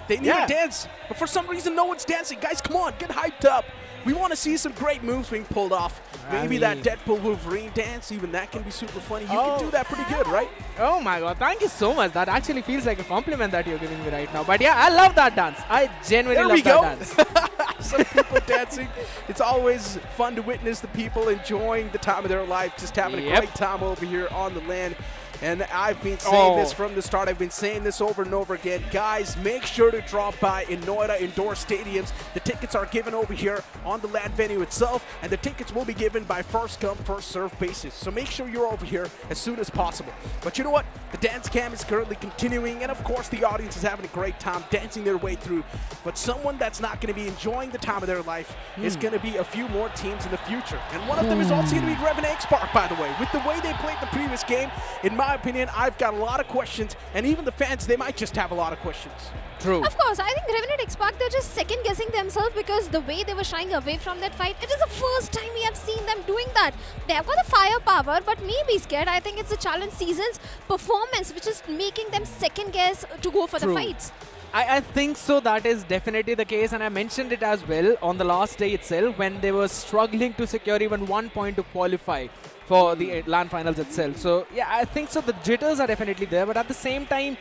They need to dance. But for some reason, no one's dancing. Guys, come on, get hyped up. We want to see some great moves being pulled off. Maybe that Deadpool Wolverine dance, even that can be super funny. You can do that pretty good, right? Oh my god, thank you so much. That actually feels like a compliment that you're giving me right now. But yeah, I love that dance. I genuinely love that dance. Some people dancing. It's always fun to witness the people enjoying the time of their life, just having a great time over here on the LAN. And I've been saying this from the start. I've been saying this over and over again. Guys, make sure to drop by in Noida Indoor Stadiums. The tickets are given over here on the LAN venue itself, and the tickets will be given by first-come, first-served basis. So make sure you're over here as soon as possible. But you know what? The dance cam is currently continuing, and of course the audience is having a great time dancing their way through. But someone that's not going to be enjoying the time of their life is going to be a few more teams in the future. And one of them is also going to be Revan X-Park, by the way. With the way they played the previous game, in my opinion, I've got a lot of questions, and even the fans, they might just have a lot of questions. True. Of course, I think Revenant X-Park, they're just second-guessing themselves because the way they were shying away from that fight, it is the first time we have seen them doing that. They have got the firepower, but maybe scared. I think it's the challenge season's performance which is making them second-guess to go for the fights. I think so. That is definitely the case, and I mentioned it as well on the last day itself when they were struggling to secure even 1 point to qualify for the LAN finals itself. So yeah, I think so. The jitters are definitely there, but at the same time,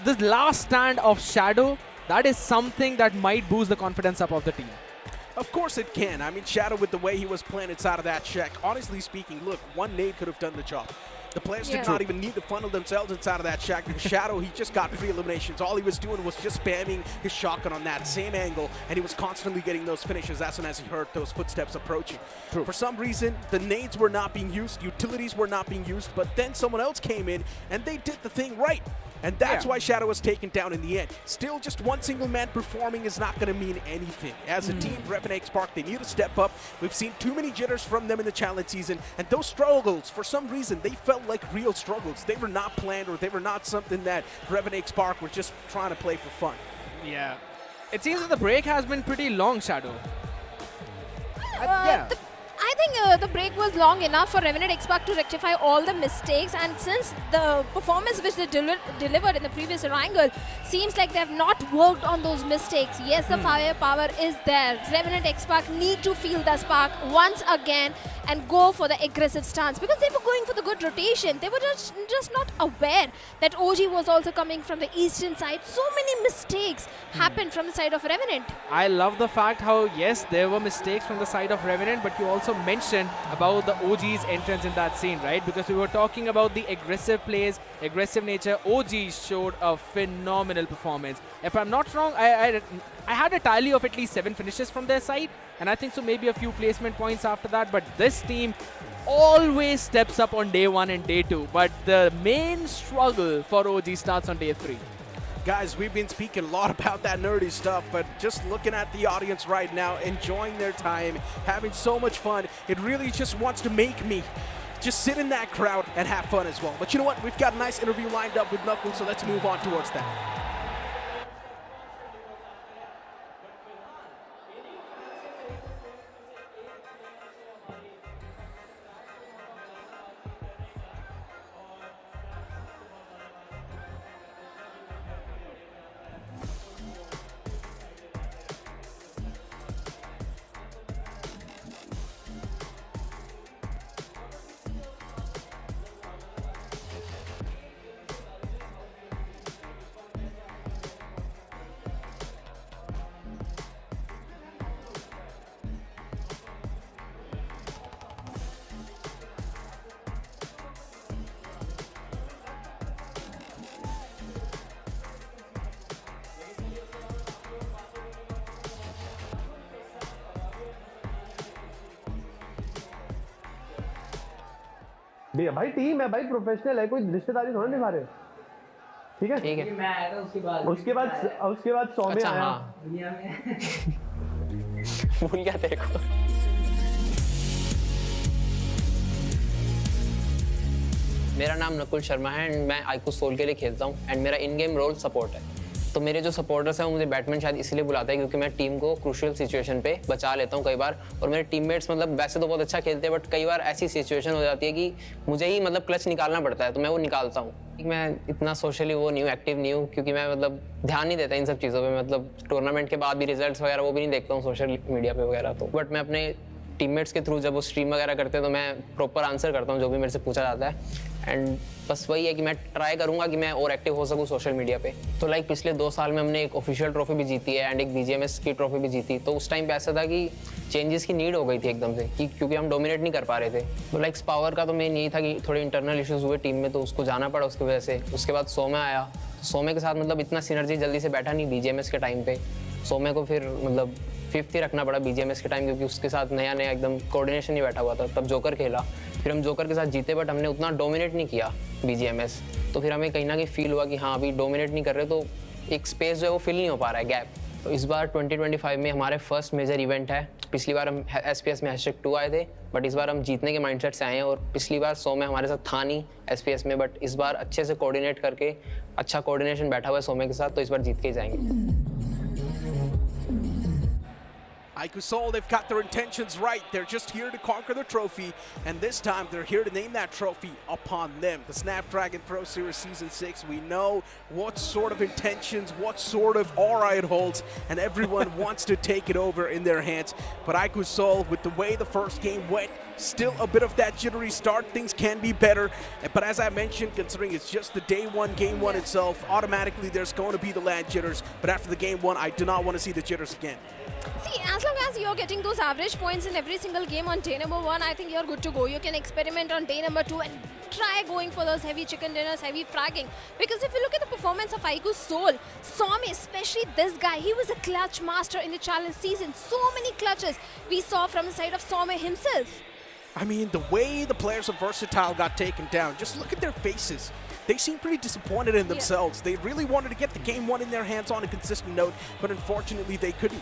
this last stand of Shadow that is something that might boost the confidence up of the team. Of course it can. I mean, Shadow, with the way he was playing inside of that check, honestly speaking, look, one nade could have done the job. The players did not even need to funnel themselves inside of that shack because Shadow, he just got free eliminations. All he was doing was just spamming his shotgun on that same angle, and he was constantly getting those finishes as soon as he heard those footsteps approaching. True. For some reason, the nades were not being used, utilities were not being used, but then someone else came in, and they did the thing right. And that's why Shadow was taken down in the end. Still, just one single man performing is not going to mean anything. As a team, Revenant Spark, they need to step up. We've seen too many jitters from them in the challenge season, and those struggles, for some reason, they felt like real struggles. They were not planned, or they were not something that Revenant Spark were just trying to play for fun. Yeah. It seems that the break has been pretty long, Shadow. I think the break was long enough for Revenant X-Pac to rectify all the mistakes, and since the performance which they delivered in the previous Erangel seems like they have not worked on those mistakes. Yes, the firepower is there. Revenant X-Pac need to feel the spark once again and go for the aggressive stance, because they were going for the good rotation. They were just not aware that OG was also coming from the eastern side. So many mistakes happened from the side of Revenant. I love the fact how, yes, there were mistakes from the side of Revenant, but you also mentioned about the OG's entrance in that scene, right? Because we were talking about the aggressive plays, aggressive nature. OG showed a phenomenal performance. If I'm not wrong, I had a tally of at least 7 finishes from their side, and I think so maybe a few placement points after that, but this team always steps up on day 1 and day 2, but the main struggle for OG starts on day 3. Guys, we've been speaking a lot about that nerdy stuff, but just looking at the audience right now, enjoying their time, having so much fun, it really just wants to make me just sit in that crowd and have fun as well. But you know what? We've got a nice interview lined up with Knuckles, so let's move on towards that. भाई team है भाई, professional है, कोई रिश्तेदारी थोड़ा निभा रहे हो। ठीक है, ठीक है। मैं आया था उसके बाद सौम्य आया। भूल गया तेरे को। मेरा नाम नकुल शर्मा है एंड मैं iQOO सोल के लिए खेलता हूँ एंड मेरा इन गेम रोल सपोर्ट है। तो मेरे जो सपोर्टर्स हैं वो मुझे बैटमैन शायद इसलिए बुलाते हैं क्योंकि मैं टीम को क्रूशियल सिचुएशन पे बचा लेता हूँ कई बार, और मेरे टीममेट्स मतलब वैसे तो बहुत अच्छा खेलते हैं बट कई बार ऐसी सिचुएशन हो जाती है कि मुझे ही मतलब क्लच निकालना पड़ता है, तो मैं वो निकालता हूँ। मैं इतना सोशली वो नहीं हूँ, एक्टिव नहीं हूँ, क्योंकि मैं मतलब ध्यान नहीं देता इन सब चीज़ों पे। मतलब टूर्नामेंट के बाद भी रिजल्ट्स वगैरह वो भी नहीं देखता हूँ सोशल मीडिया पे वगैरह। तो बट मैं अपने टीममेट्स के थ्रू जब वो स्ट्रीम वगैरह करते हैं तो मैं प्रॉपर आंसर करता हूँ जो भी मेरे से पूछा जाता है। एंड बस वही है कि मैं ट्राई करूँगा कि मैं और एक्टिव हो सकूँ सोशल मीडिया पे। तो लाइक पिछले 2 साल में हमने एक ऑफिशियल ट्रॉफी भी जीती है एंड एक BGMS की ट्रॉफी भी जीती। तो उस टाइम पे ऐसा था कि चेंजेस की नीड हो गई थी एकदम से, कि क्योंकि हम डोमिनेट नहीं कर पा रहे थे। तो लाइक पावर का तो मेन यही था कि थोड़े इंटरनल इश्यूज हुए टीम में तो उसको जाना पड़ा उसकी वजह से। उसके बाद सौम्य आया, सौम्य के साथ मतलब इतना सिनर्जी जल्दी से बैठा नहीं BGMS के टाइम पे। सौम्य को फिर मतलब 5th ही रखना पड़ा BGMS के टाइम, क्योंकि उसके साथ नया एकदम कोऑर्डिनेशन नहीं बैठा हुआ था। तब जोकर खेला, फिर हम जोकर के साथ जीते बट हमने उतना डोमिनेट नहीं किया BGMS। तो फिर हमें कहीं ना कहीं फील हुआ कि हाँ अभी डोमिनेट नहीं कर रहे, तो एक स्पेस जो है वो फिल नहीं हो पा रहा है, गैप। तो इस बार 2025 में हमारे फर्स्ट मेजर इवेंट है। पिछली बार हम SPS में #2 आए थे बट इस बार हम जीतने के माइंडसेट से आए हैं। और पिछली बार 100 में हमारे साथ था नहीं SPS में, बट इस बार अच्छे से कोऑर्डिनेट करके अच्छा कोऑर्डिनेशन बैठा हुआ है सौम्य के साथ, तो इस बार जीत के ही जाएंगे। iQOO Seoul, they've got their intentions right. They're just here to conquer the trophy, and this time they're here to name that trophy upon them. The Snapdragon Pro Series Season 6, we know what sort of intentions, what sort of aura it holds, and everyone wants to take it over in their hands. But iQOO Seoul, with the way the first game went, Still a bit of that jittery start. Things can be better. But as I mentioned, considering it's just the day one, game one itself, automatically there's going to be the land jitters. But after the game one, I do not want to see the jitters again. See, as long as you're getting those average points in every single game on day number 1, I think you're good to go. You can experiment on day number 2 and try going for those heavy chicken dinners, heavy fragging. Because if you look at the performance of iQOO Soul, Some, especially this guy, he was a clutch master in the challenge season. So many clutches we saw from the side of Some himself. I mean, the way the players of Versatile got taken down, just look at their faces. They seem pretty disappointed in themselves. They really wanted to get the game one in their hands on a consistent note, but unfortunately they couldn't.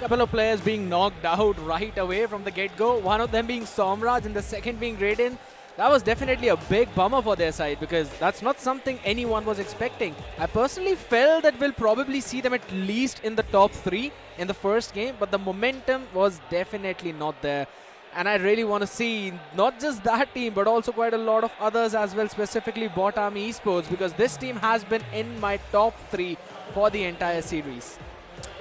Couple of players being knocked out right away from the get-go. One of them being Somraj and the second being Raiden. That was definitely a big bummer for their side because that's not something anyone was expecting. I personally felt that we'll probably see them at least in the top 3 in the first game, but the momentum was definitely not there. And I really want to see not just that team, but also quite a lot of others as well, specifically BotArmyEsports, because this team has been in my top 3 for the entire series.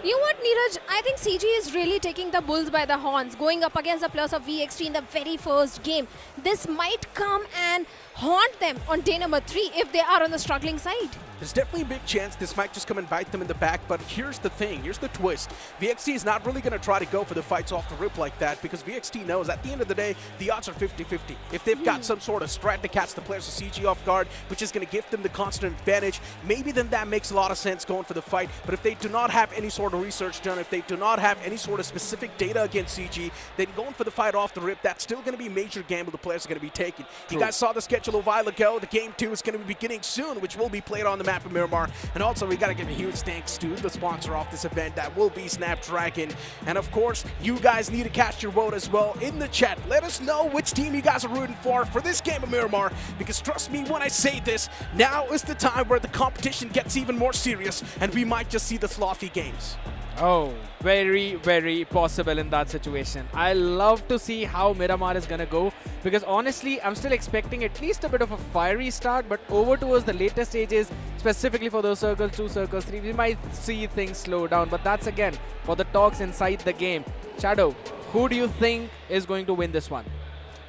You know what, Neeraj? I think CG is really taking the bulls by the horns, going up against the players of VXT in the very first game. This might come and haunt them on day number 3 if they are on the struggling side. There's definitely a big chance this might just come and bite them in the back, but here's the thing, here's the twist. VXT is not really going to try to go for the fights off the rip like that because VXT knows at the end of the day, the odds are 50-50. If they've got some sort of strat to catch the players of CG off guard, which is going to give them the constant advantage, maybe then that makes a lot of sense going for the fight. But if they do not have any sort of research done, if they do not have any sort of specific data against CG, then going for the fight off the rip, that's still going to be a major gamble the players are going to be taking. You guys saw the schedule a while ago. The game 2 is going to be beginning soon, which will be played on the map of Miramar. And also, we got to give a huge thanks to the sponsor of this event. That will be Snapdragon. And of course, you guys need to cast your vote as well in the chat. Let us know which team you guys are rooting for this game of Miramar. Because trust me when I say this, now is the time where the competition gets even more serious and we might just see the slothy games. Oh, very, very possible in that situation. I love to see how Miramar is going to go because honestly, I'm still expecting at least a bit of a fiery start, but over towards the later stages, specifically for those circles 2, circles 3, we might see things slow down, but that's again for the talks inside the game. Shadow, who do you think is going to win this one?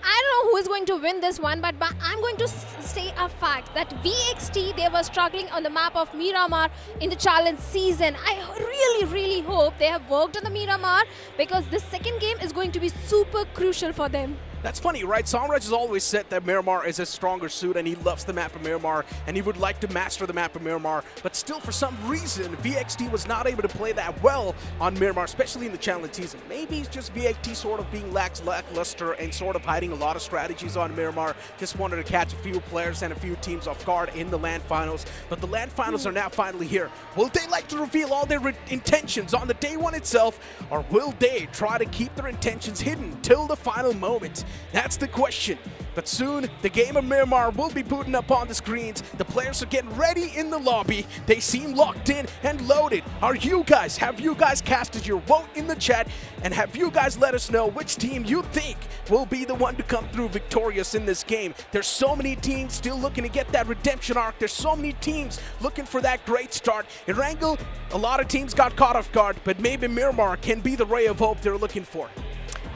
I don't know who is going to win this one, but I'm going to say a fact that VXT, they were struggling on the map of Miramar in the challenge season. I really hope they have worked on the Miramar because the second game is going to be super crucial for them. That's funny, right? Somraj has always said that Miramar is his stronger suit and he loves the map of Miramar and he would like to master the map of Miramar, but still for some reason VXT was not able to play that well on Miramar, especially in the challenge season. Maybe it's just VXT sort of being lackluster and sort of hiding a lot of strategies on Miramar. Just wanted to catch a few players and a few teams off guard in the LAN finals, but the LAN finals are now finally here. Will they like to reveal all their intentions on the day 1 itself, or will they try to keep their intentions hidden till the final moment? That's the question. But soon, the game of Miramar will be booting up on the screens. The players are getting ready in the lobby. They seem locked in and loaded. Have you guys casted your vote in the chat? And have you guys let us know which team you think will be the one to come through victorious in this game? There's so many teams still looking to get that redemption arc. There's so many teams looking for that great start. Erangel, a lot of teams got caught off guard, but maybe Miramar can be the ray of hope they're looking for.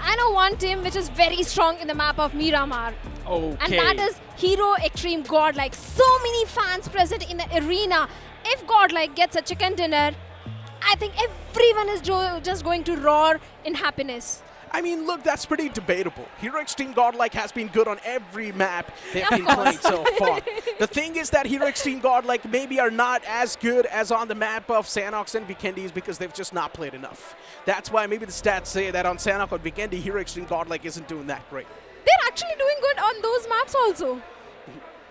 I know one team which is very strong in the map of Miramar. Okay. And that is Hero Xtreme Godlike. So many fans present in the arena. If Godlike gets a chicken dinner, I think everyone is just going to roar in happiness. I mean, look, that's pretty debatable. Hero Xtreme Godlike has been good on every map they've been playing so far. The thing is that Hero Xtreme Godlike maybe are not as good as on the map of Sanhoks and Vikendis because they've just not played enough. That's why maybe the stats say that on Sanhok and Vikendi, Hero Xtreme Godlike isn't doing that great. They're actually doing good on those maps also.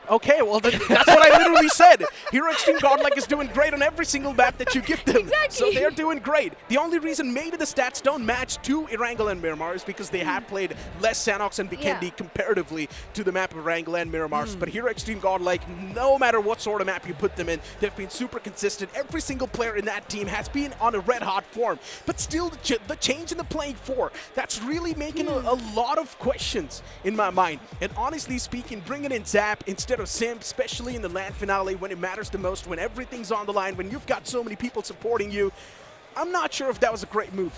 Okay, well, that's what I literally said. Hero Xtreme Godlike is doing great on every single map that you give them. Exactly. So they're doing great. The only reason maybe the stats don't match to Erangel and Miramar is because they have played less Sanhoks and Vikendi comparatively to the map of Erangel and Miramar. But Hero Xtreme Godlike, no matter what sort of map you put them in, they've been super consistent. Every single player in that team has been on a red-hot form. But still, the change in the playing four, that's really making a lot of questions in my mind. And honestly speaking, bringing in Zap instead of Sim, especially in the LAN finale when it matters the most, when everything's on the line, when you've got so many people supporting you, I'm not sure if that was a great move.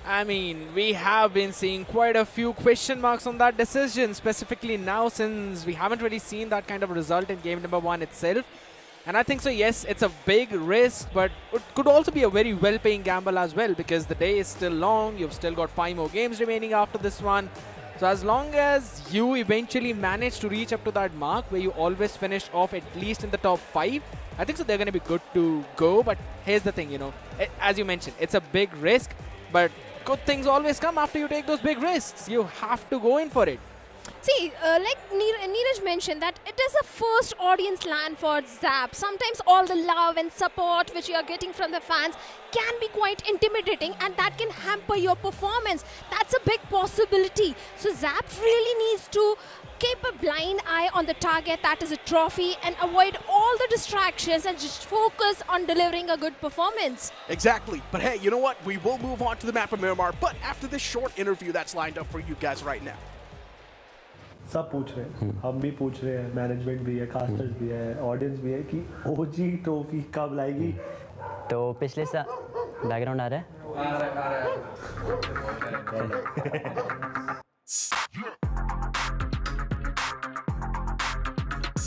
I mean, we have been seeing quite a few question marks on that decision, specifically now since we haven't really seen that kind of result in game number 1 itself. And I think so, yes, it's a big risk, but it could also be a very well-paying gamble as well, because the day is still long. You've still got 5 more games remaining after this one. So as long as you eventually manage to reach up to that mark where you always finish off at least in the top 5, I think so they're going to be good to go. But here's the thing, you know, as you mentioned, it's a big risk, but good things always come after you take those big risks. You have to go in for it. See, like Neeraj mentioned, that it is a first audience LAN for Zap. Sometimes all the love and support which you are getting from the fans can be quite intimidating, and that can hamper your performance. That's a big possibility. So Zap really needs to keep a blind eye on the target, that is a trophy, and avoid all the distractions and just focus on delivering a good performance. Exactly. But hey, you know what? We will move on to the map of Miramar, but after this short interview that's lined up for you guys right now. सब पूछ रहे हैं, हम भी पूछ रहे हैं, management भी है, कास्टर्स भी है, ऑडियंस भी है कि ओजी ट्रॉफी कब लाएगी। तो पिछले साल बैकग्राउंड आ रहा है?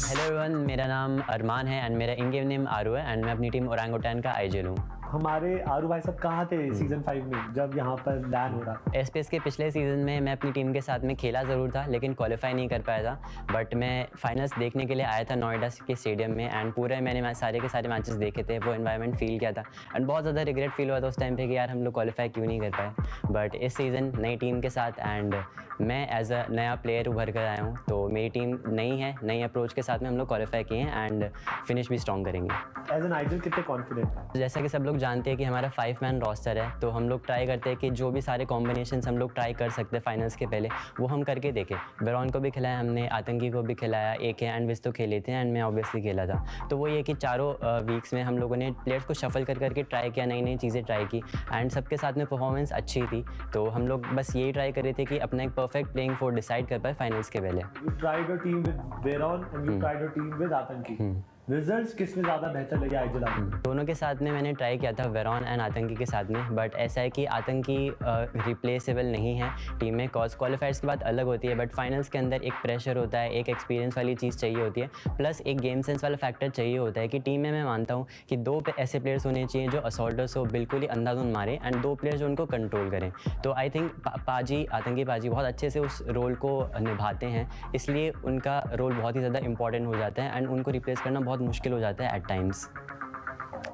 हेलो एवरीवन, मेरा नाम अरमान है एंड मेरा इन गेम नेम आरू है एंड मैं अपनी टीम ओरंगुटान का आईजेल हूँ। हमारे आरू भाई साहब कहाँ थे सीजन 5 में जब यहाँ पर लैन हो रहा? एसपीएस के पिछले सीजन में मैं अपनी टीम के साथ में खेला ज़रूर था, लेकिन क्वालिफाई नहीं कर पाया था। बट मैं फाइनल्स देखने के लिए आया था नोएडा के स्टेडियम में एंड पूरे मैंने सारे के सारे मैचेस देखे थे, वो एनवायरनमेंट फील किया था एंड बहुत ज़्यादा रिग्रेट फील हुआ था उस टाइम पे कि यार हम लोग क्वालिफाई क्यों नहीं कर पाए। बट इस सीज़न नई टीम के साथ एंड मैं एज अ नया प्लेयर उभर कर आया हूँ, तो मेरी टीम नई है, नई अप्रोच के साथ में हम लोग क्वालिफाई किए हैं एंड फिनिश भी स्ट्रॉन्ग करेंगे। एज एन आइडल कितने कॉन्फिडेंट? जैसा कि सब लोग जानते हैं कि हमारा 5 मैन रोस्टर है, तो हम लोग ट्राई करते हैं कि जो भी सारे कॉम्बिनेशंस हम लोग ट्राई कर सकते हैं फाइनल्स के पहले, वो हम करके देखें। वेरॉन को भी खिलाया हमने, आतंकी को भी खिलाया, एक है एंड विस तो खेले थे एंड मैं ऑब्वियसली खेला था। तो वो ये कि चारों वीक्स में हम लोगों ने प्लेयर्स को शफल कर करके ट्राई किया, नई नई चीज़ें ट्राई की एंड सबके साथ में परफॉर्मेंस अच्छी थी। तो हम लोग बस यही ट्राई कर रहे थे कि अपना एक परफेक्ट प्लेइंग फोर डिसाइड कर पाए फाइनल्स के पहले। You tried your team with Veron and you tried your team with आतंकी। रिजल्ट्स किसमें ज़्यादा बेहतर लगे आइडल आपको? दोनों के साथ में मैंने ट्राई किया था, वेरॉन एंड आतंकी के साथ में, बट ऐसा है कि आतंकी रिप्लेसेबल नहीं है टीम में। कॉज क्वालिफायर्स की बात अलग होती है, बट फाइनल्स के अंदर एक प्रेशर होता है, एक एक्सपीरियंस वाली चीज़ चाहिए होती है, प्लस एक गेम सेंस वाला फैक्टर चाहिए होता है कि टीम में मैं मानता हूँ कि 2 ऐसे प्लेयर्स होने चाहिए जो असॉल्टर्स हो, बिल्कुल ही अंधाधुन मारे एंड 2 प्लेयर्स जो उनको कंट्रोल करें। तो आई थिंक आतंकी पाजी बहुत अच्छे से उस रोल को निभाते हैं, इसलिए उनका रोल बहुत ही ज़्यादा इंपॉर्टेंट हो जाता है एंड उनको रिप्लेस करना बहुत मुश्किल हो जाता है एट टाइम्स।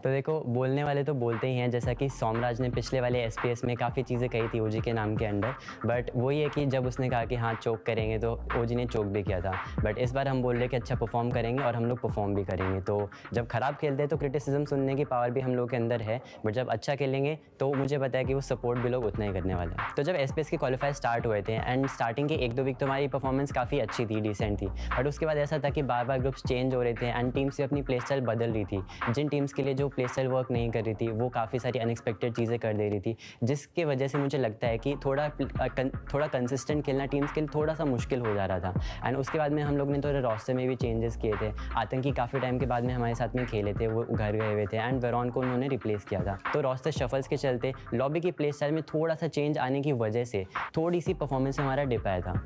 तो देखो, बोलने वाले तो बोलते ही हैं, जैसा कि सोमराज ने पिछले वाले एसपीएस में काफ़ी चीज़ें कही थी ओजी के नाम के अंडर, बट वही है कि जब उसने कहा कि हाँ चोक करेंगे तो ओजी ने चोक भी किया था। बट इस बार हम बोल रहे कि अच्छा परफॉर्म करेंगे और हम लोग परफॉर्म भी करेंगे। तो जब ख़राब खेलते हैं तो क्रिटिसिज्म सुनने की पावर भी हम लोग के अंदर है, बट जब अच्छा खेलेंगे तो मुझे पता है कि वो सपोर्ट भी लोग उतना ही करने वाले हैं। तो जब एसपीएस के क्वालिफाई स्टार्ट हुए थे एंड स्टार्टिंग के 1-2 वीक तो हमारी परफॉर्मेंस काफ़ी अच्छी थी, डिसेंट थी, बट उसके बाद ऐसा था कि बार बार ग्रुप्स चेंज हो रहे थे एंड टीम्स भी अपनी प्ले स्टाइल बदल रही थी। जिन टीम्स के लिए जो प्ले स्टाइल वर्क नहीं कर रही थी वो काफ़ी सारी अनएक्सपेक्टेड चीज़ें कर दे रही थी, जिसकी वजह से मुझे लगता है कि थोड़ा कंसिस्टेंट खेलना टीम्स के लिए थोड़ा सा मुश्किल हो जा रहा था। एंड उसके बाद में हम लोग ने थोड़े रोस्टर में भी चेंजेस किए थे। आतंकी काफ़ी टाइम के बाद में हमारे साथ में खेले थे, वो घर गए हुए थे एंड वेरॉन को उन्होंने रिप्लेस किया था। तो रोस्टर शफल्स के चलते लॉबी की प्ले स्टाइल में थोड़ा सा चेंज आने की वजह से थोड़ी सी परफॉर्मेंस में हमारा डिप आया था।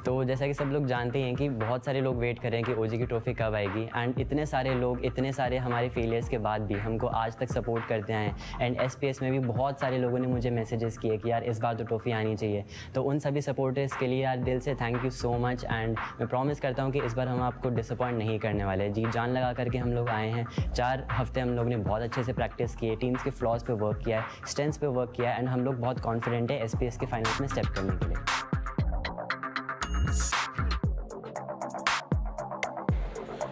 तो जैसा कि सब लोग जानते हैं कि बहुत सारे लोग वेट कर रहे हैं कि ओजी की ट्रॉफी कब आएगी एंड इतने सारे लोग, इतने सारे हमारे फेलियर्स के बाद भी हमको आज तक सपोर्ट करते आए एंड एसपीएस में भी बहुत सारे लोगों ने मुझे मैसेजेस किए कि यार इस बार तो ट्रॉफी आनी चाहिए। तो उन सभी सपोर्टर्स के लिए यार दिल से thank you so much and मैं प्रॉमिस करता हूँ कि इस बार हम आपको डिसअपॉइंट नहीं करने वाले। जी जान लगा करके हम लोग आए हैं। 4 हफ्ते हम लोग ने बहुत अच्छे से प्रैक्टिस किए, टीम्स के फ्लॉज पे वर्क किया है, स्ट्रेंथ्स पे वर्क किया है एंड हम लोग बहुत कॉन्फिडेंट है एसपीएस के फाइनल्स में स्टेप करने के लिए।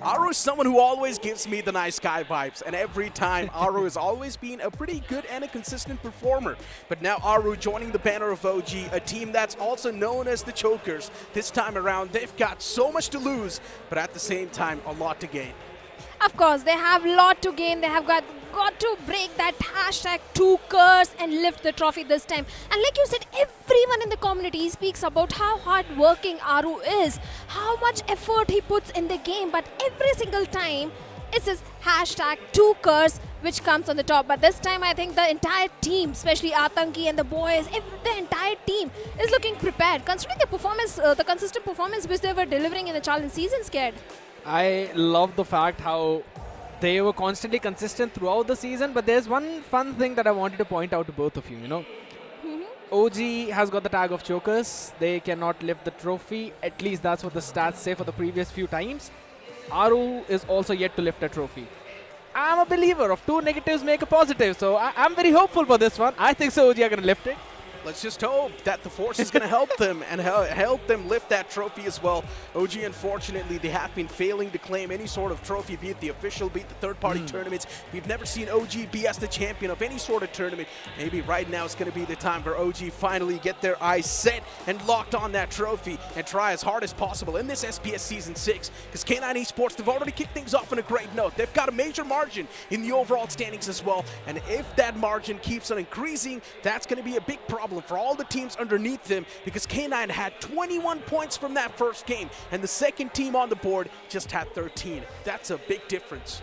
Aru is someone who always gives me the nice guy vibes, and every time Aru has always been a pretty good and a consistent performer. But now Aru joining the banner of OG, a team that's also known as the Chokers. This time around, they've got so much to lose, but at the same time, a lot to gain. Of course, they have a lot to gain. They have got to break that #2 curse and lift the trophy this time. And like you said, everyone in the community speaks about how hard-working Aru is, how much effort he puts in the game, but every single time, It's this hashtag 2curse which comes on the top. But this time I think the entire team, especially Atanki and the boys, the entire team is looking prepared. Considering the performance, the consistent performance which they were delivering in the challenge season, Scared. I love the fact how they were constantly consistent throughout the season, but there's one fun thing that I wanted to point out to both of you, you know. OG has got the tag of chokers. They cannot lift the trophy. At least that's what the stats say for the previous few times. Aru is also yet to lift a trophy. I'm a believer of 2 negatives make a positive, so I'm very hopeful for this one. I think so OG are going to lift it. Let's just hope that the Force is going to help them and help them lift that trophy as well. OG, unfortunately, they have been failing to claim any sort of trophy, be it the official, be it the third-party tournaments. We've never seen OG be as the champion of any sort of tournament. Maybe right now is going to be the time for OG finally get their eyes set and locked on that trophy and try as hard as possible in this SPS Season 6. Because K9 Esports, they've already kicked things off on a great note. They've got a major margin in the overall standings as well. And if that margin keeps on increasing, that's going to be a big problem for all the teams underneath them, because K9 had 21 points from that first game, and the second team on the board just had 13. That's a big difference.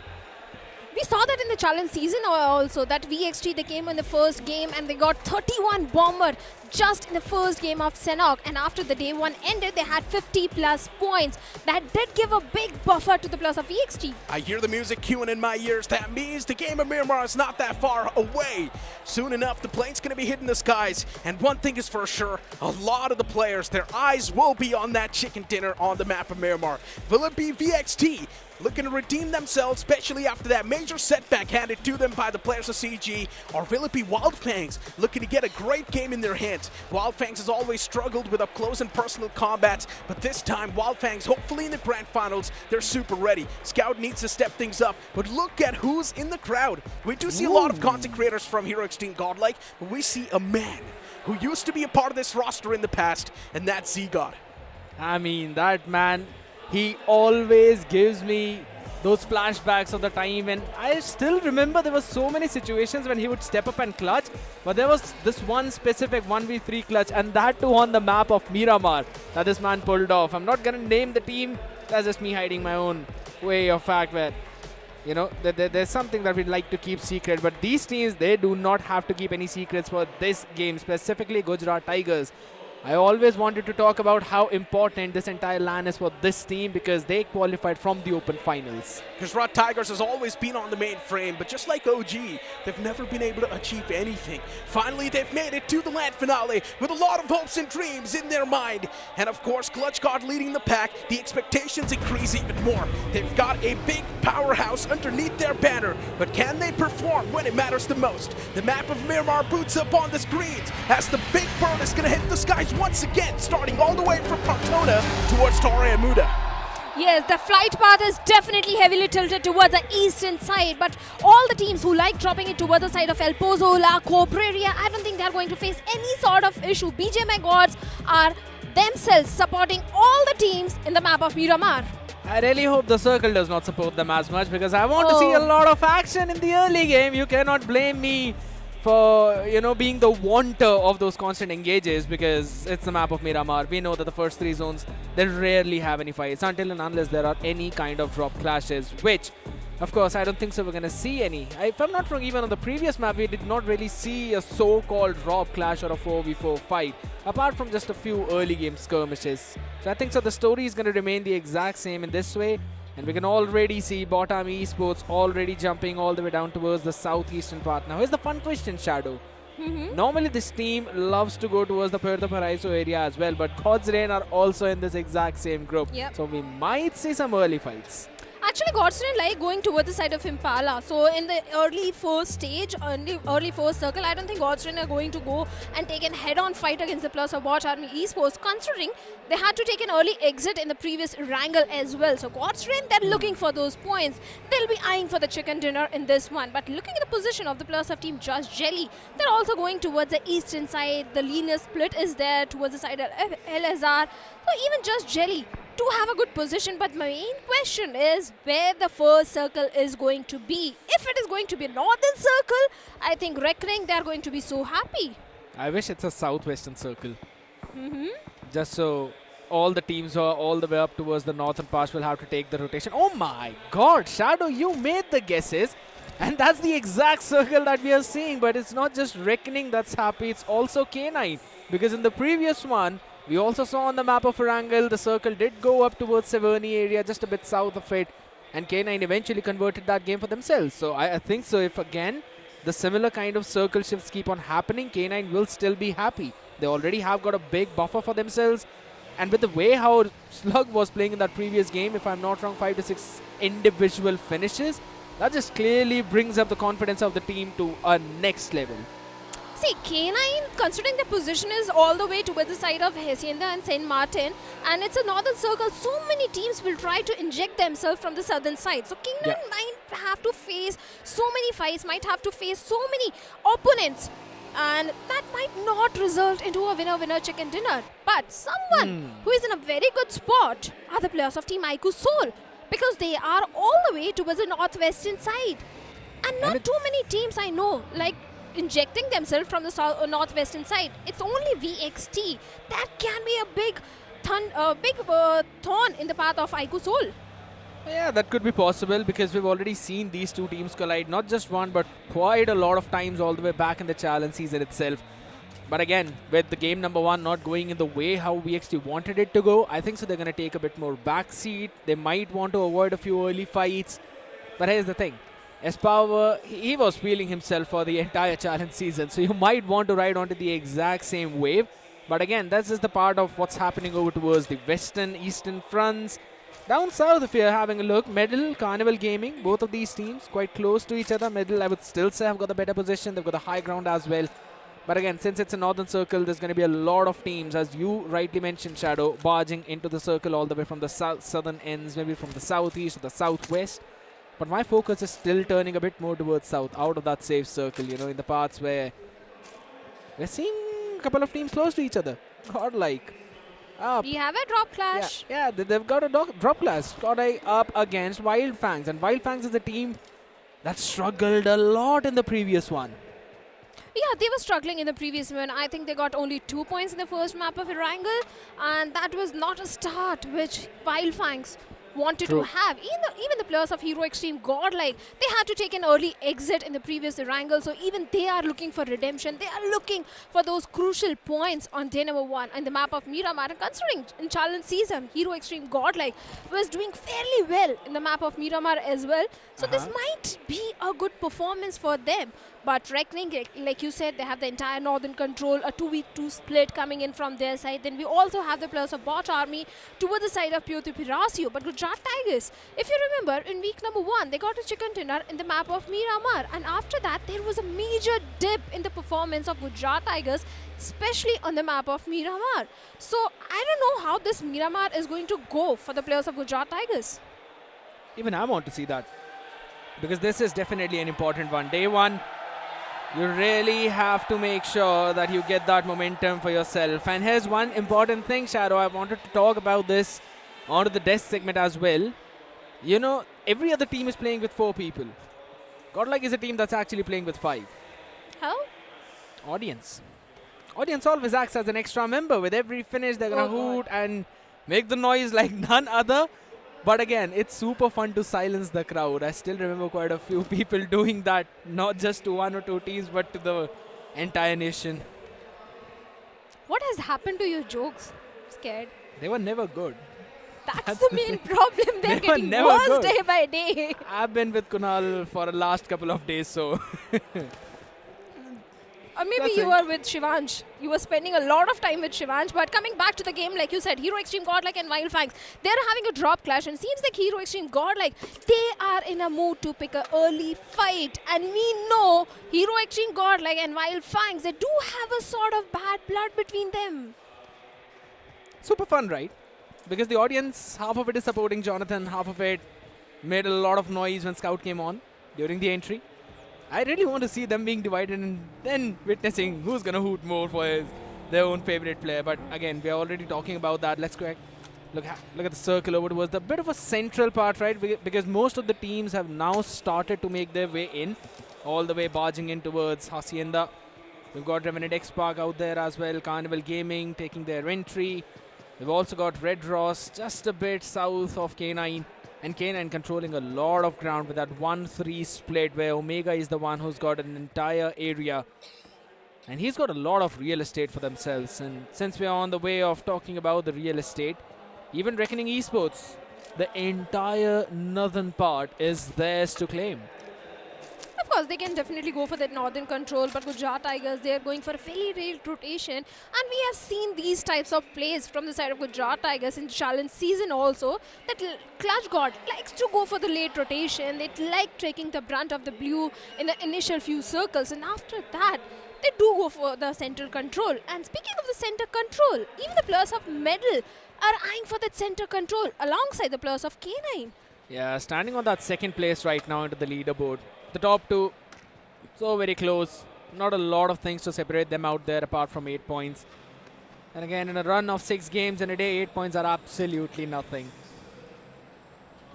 We saw that in the challenge season also, that VXT, they came in the first game and they got 31 bomber just in the first game of Sanhok, and after the day one ended, they had 50 plus points. That did give a big buffer to the plus of VXT. I hear the music cueing in my ears. That means the game of Miramar is not that far away. Soon enough, the plane's going to be hitting the skies, and one thing is for sure, a lot of the players, their eyes will be on that chicken dinner on the map of Miramar. Will it be VXT looking to redeem themselves, especially after that major setback handed to them by the players of CG? Or will it be Wyld Fangs looking to get a great game in their hands? Wyld Fangs has always struggled with up close and personal combats, but this time Wyld Fangs, hopefully in the grand finals, they're super ready. Scout needs to step things up, but look at who's in the crowd. We do see a lot of content creators from Hero Xtreme Godlike, but we see a man who used to be a part of this roster in the past, and that's Z-God. I mean, that man, he always gives me those flashbacks of the time, and I still remember there were so many situations when he would step up and clutch, but there was this one specific 1v3 clutch, and that too on the map of Miramar, that this man pulled off. I'm not gonna name the team, that's just me hiding my own way of fact where, you know, there's something that we'd like to keep secret, but these teams, they do not have to keep any secrets for this game, specifically Gujarat Tigers. I always wanted to talk about how important this entire LAN is for this team, because they qualified from the open finals. Gujarat Tigers has always been on the main frame, but just like OG, they've never been able to achieve anything. Finally, they've made it to the LAN finale with a lot of hopes and dreams in their mind. And of course, Clutch God leading the pack, the expectations increase even more. They've got a big powerhouse underneath their banner, but can they perform when it matters the most? The map of Miramar boots up on the screens as the big bird is going to hit the skies once again, starting all the way from Partona towards Torre Muda. Yes, the flight path is definitely heavily tilted towards the eastern side, but all the teams who like dropping it towards the side of El Pozo, La Cobreria, I don't think they're going to face any sort of issue. BGMI Gods are themselves supporting all the teams in the map of Miramar. I really hope the circle does not support them as much, because I want to see a lot of action in the early game. You cannot blame me for, you know, being the wanter of those constant engages, because it's the map of Miramar. We know that the first 3 zones, they rarely have any fights until and unless there are any kind of drop clashes, which, of course, I don't think so we're going to see any. If I'm not wrong, even on the previous map, we did not really see a so-called drop clash or a 4v4 fight, apart from just a few early game skirmishes. So I think so the story is going to remain the exact same in this way. And we can already see BotArmyEsports already jumping all the way down towards the southeastern part. Now, here's the fun question, Shadow. Normally, this team loves to go towards the Puerto Paraiso area as well, but God's Reign are also in this exact same group. So we might see some early fights. Actually, Godstone like going towards the side of Impala. So in the early first stage, early first circle, I don't think Godstone are going to go and take an head-on fight against the plus of BotArmyEsports, considering they had to take an early exit in the previous Erangel as well. So Godstone, they're looking for those points. They'll be eyeing for the chicken dinner in this one. But looking at the position of the plus of team Just Jelly, they're also going towards the eastern side. The linear split is there towards the side of LSR. So even Just Jelly to have a good position, but my main question is where the first circle is going to be. If it is going to be a northern circle, I think Reckoning, they're going to be so happy. I wish it's a southwestern circle. Just so all the teams who are all the way up towards the northern pass will have to take the rotation. Oh my god, Shadow, you made the guesses. And that's the exact circle that we are seeing. But it's not just Reckoning that's happy, it's also K9. Because in the previous one, we also saw on the map of Erangel, the circle did go up towards Severny area, just a bit south of it. And K9 eventually converted that game for themselves. So I think so if again, the similar kind of circle shifts keep on happening, K9 will still be happy. They already have got a big buffer for themselves. And with the way how Slug was playing in that previous game, if I'm not wrong, 5 to 6 individual finishes, that just clearly brings up the confidence of the team to a next level. See, K9, considering the position is all the way towards the side of Hacienda and Saint Martin, and it's a northern circle, so many teams will try to inject themselves from the southern side. So K9 might have to face so many fights, might have to face so many opponents, and that might not result into a winner-winner chicken dinner. But someone who is in a very good spot are the players of Team iQOO Soul, because they are all the way towards the northwestern side. And not too many teams I know, like, injecting themselves from the northwestern side. It's only VXT. That can be a big thorn in the path of iQOO Soul. Yeah, that could be possible because we've already seen these two teams collide not just one but quite a lot of times all the way back in the challenge season itself. But again, with the game number 1 not going in the way how VXT wanted it to go, I think so they're going to take a bit more backseat. They might want to avoid a few early fights. But here's the thing. S-Power, he was feeling himself for the entire challenge season, so you might want to ride onto the exact same wave. But again, that's just the part of what's happening over towards the western, eastern fronts. Down south, if you're having a look, Medal, Carnival Gaming, both of these teams quite close to each other. Medal, I would still say, have got the better position. They've got the high ground as well. But again, since it's a northern circle, there's going to be a lot of teams, as you rightly mentioned, Shadow, barging into the circle all the way from the southern ends, maybe from the southeast or the southwest. But my focus is still turning a bit more towards south, out of that safe circle, you know, in the parts where we're seeing a couple of teams close to each other. Godlike. We have a drop clash. Yeah, they've got a drop clash. Godlike up against Wyld Fangs. And Wyld Fangs is a team that struggled a lot in the previous one. Yeah, they were struggling in the previous one. I think they got only 2 points in the first map of Erangel, and that was not a start which Wyld Fangs wanted to have. Even the players of Hero Xtreme Godlike, they had to take an early exit in the previous Erangel, so even they are looking for redemption. They are looking for those crucial points on day number 1 on the map of Miramar. And considering in challenge season, Hero Xtreme Godlike was doing fairly well in the map of Miramar as well. So this might be a good performance for them. But Reckoning, like you said, they have the entire northern control, a 2v2 split coming in from their side. Then we also have the players of Bot Army towards the side of Pirasio. But Gujarat Tigers, if you remember, in week number 1, they got a chicken dinner in the map of Miramar. And after that, there was a major dip in the performance of Gujarat Tigers, especially on the map of Miramar. So I don't know how this Miramar is going to go for the players of Gujarat Tigers. Even I want to see that, because this is definitely an important one. Day 1. You really have to make sure that you get that momentum for yourself. And here's one important thing, Shadow. I wanted to talk about this onto the desk segment as well. You know, every other team is playing with 4 people. Godlike is a team that's actually playing with 5. How? Audience. Audience always acts as an extra member. With every finish, they're going to hoot and make the noise like none other. But again, it's super fun to silence the crowd. I still remember quite a few people doing that, not just to 1 or 2 teams, but to the entire nation. What has happened to your jokes? Scared. They were never good. That's the main problem. They're They were getting never worse good. day by day. I've been with Kunal for the last couple of days, so... Or maybe That's you it. were with Shivansh. You were spending a lot of time with Shivansh. But coming back to the game, like you said, Hero Xtreme Godlike and Wyld Fangs, they're having a drop clash. And seems like Hero Xtreme Godlike, they are in a mood to pick an early fight. And we know Hero Xtreme Godlike and Wyld Fangs, they do have a sort of bad blood between them. Super fun, right? Because the audience, half of it is supporting Jonathan, half of it made a lot of noise when Scout came on during the entry. I really want to see them being divided and then witnessing who's going to hoot more for their own favorite player. But again, we are already talking about that. Let's go look at the circle over towards the bit of a central part, right? Because most of the teams have now started to make their way in, all the way barging in towards Hacienda. We've got Revenant X Park out there as well, Carnival Gaming taking their entry. We've also got Red Ross just a bit south of K9. And K9 controlling a lot of ground with that 1-3 split where Omega is the one who's got an entire area. And he's got a lot of real estate for themselves. And since we're on the way of talking about the real estate, even Reckoning Esports, the entire northern part is theirs to claim. Of course, they can definitely go for that northern control, but Gujarat Tigers, they are going for a very real rotation. And we have seen these types of plays from the side of Gujarat Tigers in challenge season also, that Clutch God likes to go for the late rotation. They like taking the brunt of the blue in the initial few circles, and after that, they do go for the central control. And speaking of the center control, even the players of Medal are eyeing for that center control alongside the players of K9. Yeah, standing on that second place right now into the leaderboard. The top two, so very close. Not a lot of things to separate them out there apart from 8 points. And again, in a run of 6 games in a day, 8 points are absolutely nothing.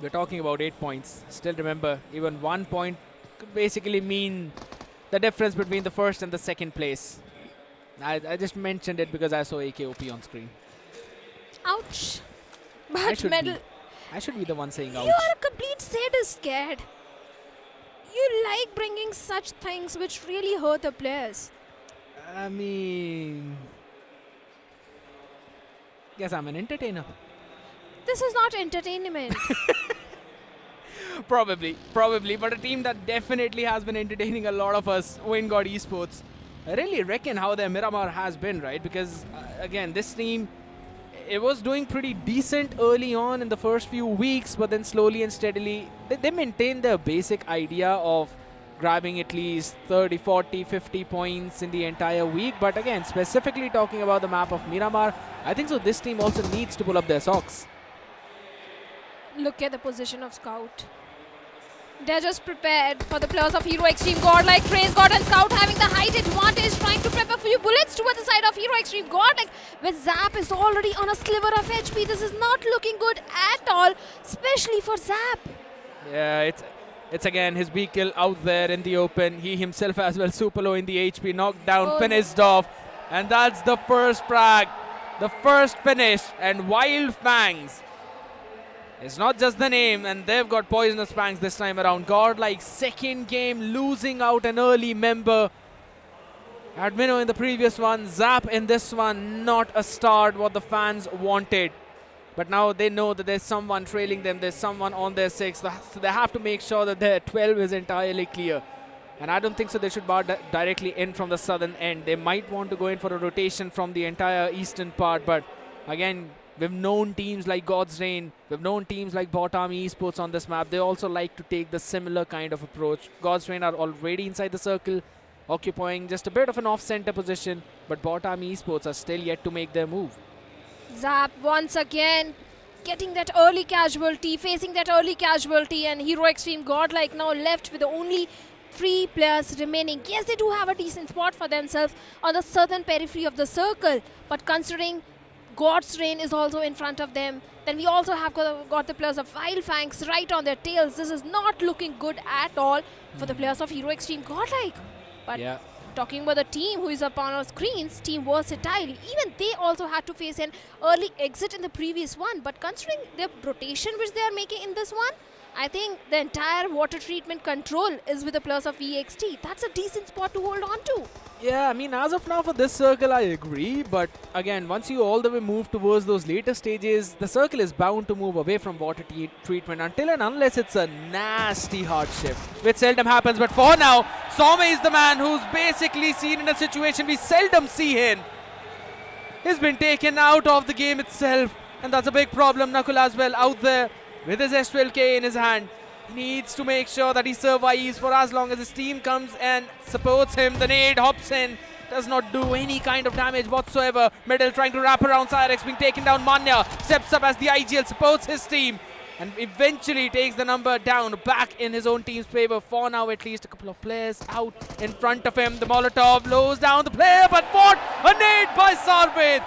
We're talking about 8 points. Still remember, even 1 point could basically mean the difference between the first and the second place. I just mentioned it because I saw AKOP on screen. Ouch. But Medal, I should be the one saying ouch. you are a complete sadist, Gad. You like bringing such things which really hurt the players. I mean, guess I'm an entertainer. This is not entertainment. Probably, but a team that definitely has been entertaining a lot of us, Wyld Esports. I really reckon how their Miramar has been, right? Because again, this team, it was doing pretty decent early on in the first few weeks, but then slowly and steadily, they maintained their basic idea of grabbing at least 30, 40, 50 points in the entire week. But again, specifically talking about the map of Miramar, I think so this team also needs to pull up their socks. Look at the position of Scout. They're just prepared for the players of Hero Xtreme. Godlike, Trace God and Scout having the height advantage, trying to prep a few bullets towards the side of Hero Xtreme. Godlike with Zap is already on a sliver of HP. This is not looking good at all, especially for Zap. Yeah, it's again his vehicle out there in the open. He himself as well super low in the HP, knocked down, finished off. And that's the first frag, the first finish. And Wyld Fangs, it's not just the name, and they've got Poisonous Fangs this time around. Godlike second game losing out an early member. Admino in the previous one, Zap in this one, not a start what the fans wanted. But now they know that there's someone trailing them, there's someone on their 6, so they have to make sure that their 12 is entirely clear. And I don't think so they should bar directly in from the southern end. They might want to go in for a rotation from the entire eastern part, but again, we've known teams like God's Reign, we've known teams like BotArmyEsports on this map. They also like to take the similar kind of approach. God's Reign are already inside the circle, occupying just a bit of an off-center position, but BotArmyEsports are still yet to make their move. Zap once again getting that early casualty, facing that early casualty, and Hero Xtreme Godlike now left with only 3 players remaining. Yes, they do have a decent spot for themselves on the southern periphery of the circle, but considering God's Reign is also in front of them, then we also have got the players of Wyld Fangs right on their tails. This is not looking good at all for the players of Hero Xtreme Godlike. But yeah, talking about the team who is upon our screens, Team Versatile, even they also had to face an early exit in the previous one. But considering the rotation which they are making in this one, I think the entire water treatment control is with the players of EXT. That's a decent spot to hold on to. Yeah, I mean, as of now for this circle, I agree. But again, once you all the way move towards those later stages, the circle is bound to move away from water treatment until and unless it's a nasty hardship, which seldom happens. But for now, Some is the man who's basically seen in a situation we seldom see him. He's been taken out of the game itself, and that's a big problem. Nakul as well out there with his S12K in his hand. He needs to make sure that he survives for as long as his team comes and supports him. The nade hops in, does not do any kind of damage whatsoever. Medal trying to wrap around Cyrex, being taken down. Manya steps up as the IGL supports his team and eventually takes the number down back in his own team's favor. For now, at least a couple of players out in front of him. The Molotov blows down the player, but what a nade by Sarved.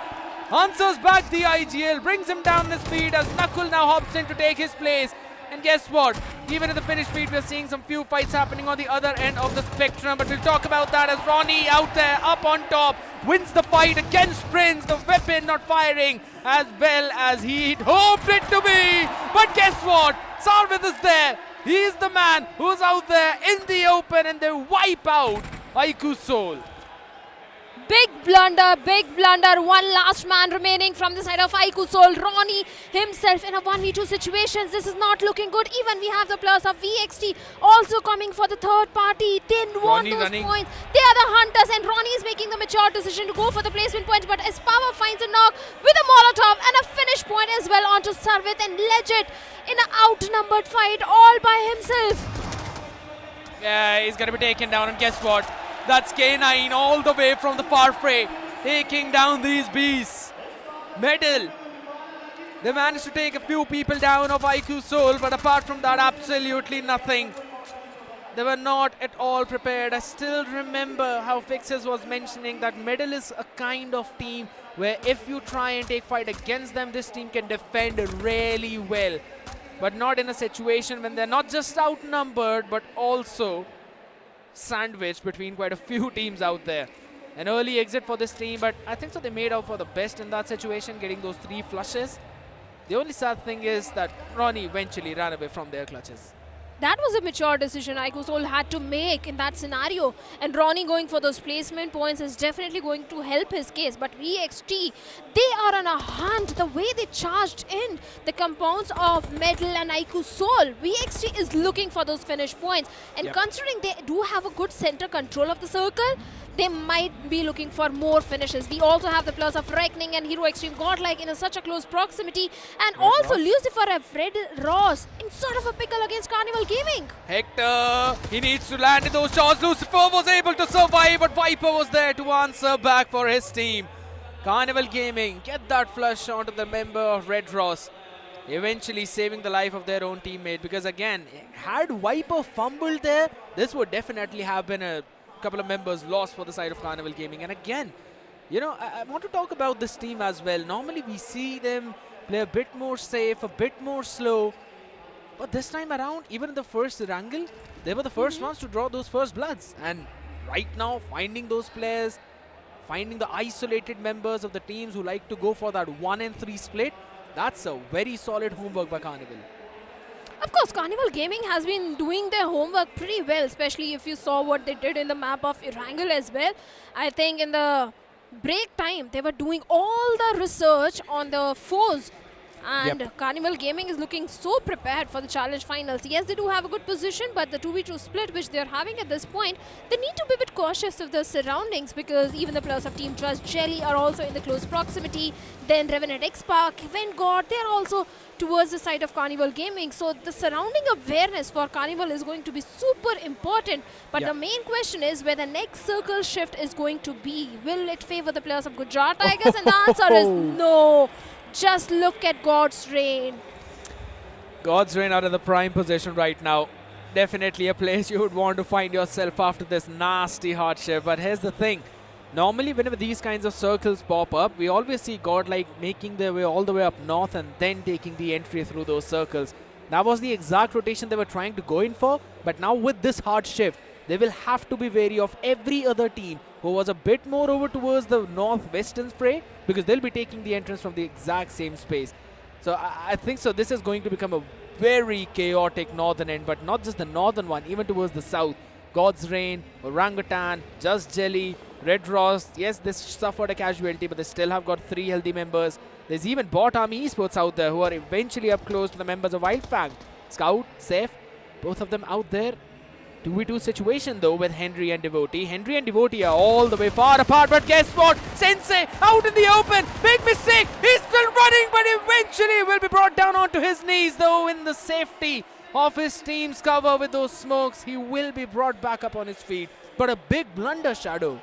Answers back the IGL, brings him down his feet as Nakul now hops in to take his place. And guess what? Even in the finish feed, we're seeing some few fights happening on the other end of the spectrum. But we'll talk about that as Ronnie out there, up on top, wins the fight against Prince. The weapon not firing as well as he'd hoped it to be. But guess what? Sarvith is there. He's the man who's out there in the open, and they wipe out iQOO Soul. Big blunder, big blunder. One last man remaining from the side of iQOO Soul. Ronnie himself in a 1v2 situation. This is not looking good. Even we have the players of VXT also coming for the third party. They want those points. They are the hunters, and Ronnie is making the mature decision to go for the placement points. But Espava finds a knock with a Molotov and a finish point as well onto Sarvith, and Legit in an outnumbered fight all by himself. Yeah, he's going to be taken down, and guess what? That's K9 all the way from the far fray, taking down these beasts. Medal. They managed to take a few people down of iQOO Soul, but apart from that, absolutely nothing. They were not at all prepared. I still remember how Fixes was mentioning that Medal is a kind of team where if you try and take fight against them, this team can defend really well. But not in a situation when they're not just outnumbered, but also sandwiched between quite a few teams out there. An early exit for this team, but I think so they made out for the best in that situation, getting those 3 flushes. The only sad thing is that Ronnie eventually ran away from their clutches. That was a mature decision iQOO Soul had to make in that scenario. And Ronnie going for those placement points is definitely going to help his case. But VXT, they are on a hunt. The way they charged in the compounds of Medal and iQOO Soul, VXT is looking for those finish points. And considering they do have a good center control of the circle, they might be looking for more finishes. We also have the plus of Reckoning and Hero Xtreme Godlike in such a close proximity. And also Lucifer have Red Ross in sort of a pickle against Carnival Gaming. Hector, he needs to land in those shots. Lucifer was able to survive, but Viper was there to answer back for his team. Carnival Gaming get that flush onto the member of Red Ross, eventually saving the life of their own teammate. Because again, had Viper fumbled there, this would definitely have been a couple of members lost for the side of Carnival Gaming. And again, you know, I want to talk about this team as well. Normally we see them play a bit more safe, a bit more slow. But this time around, even in the first Erangel, they were the first ones to draw those first bloods. And right now, finding those players, finding the isolated members of the teams who like to go for that 1 and 3 split, that's a very solid homework by Carnival. Of course, Carnival Gaming has been doing their homework pretty well, especially if you saw what they did in the map of Erangel as well. I think in the break time, they were doing all the research on the foes. And Carnival Gaming is looking so prepared for the challenge finals. Yes, they do have a good position, but the 2v2 split which they're having at this point, they need to be a bit cautious of the surroundings, because even the players of Team Trust Jelly are also in the close proximity. Then Revenant X-Park, Vanguard, they're also towards the side of Carnival Gaming. So the surrounding awareness for Carnival is going to be super important. But the main question is where the next circle shift is going to be. Will it favor the players of Gujarat Tigers? And the answer is no. Just look at God's Reign. God's Reign are in the prime position right now. Definitely a place you would want to find yourself after this nasty hardship. But here's the thing. Normally, whenever these kinds of circles pop up, we always see Godlike making their way all the way up north and then taking the entry through those circles. That was the exact rotation they were trying to go in for. But now with this hard shift, they will have to be wary of every other team who was a bit more over towards the northwestern spray, because they'll be taking the entrance from the exact same space. So I think so this is going to become a very chaotic northern end, but not just the northern one, even towards the south. God's Reign, Orangutan, Just Jelly, Red Ross. Yes, they suffered a casualty, but they still have got 3 healthy members. There's even BotArmyEsports out there who are eventually up close to the members of Wyld Fangs. Scout, Safe, both of them out there. 2v2 situation though with Henry and Devotee. Henry and Devotee are all the way far apart, but guess what? Sensei out in the open. Big mistake. He's still running, but eventually will be brought down onto his knees though in the safety of his team's cover with those smokes. He will be brought back up on his feet. But a big blunder, Shadow.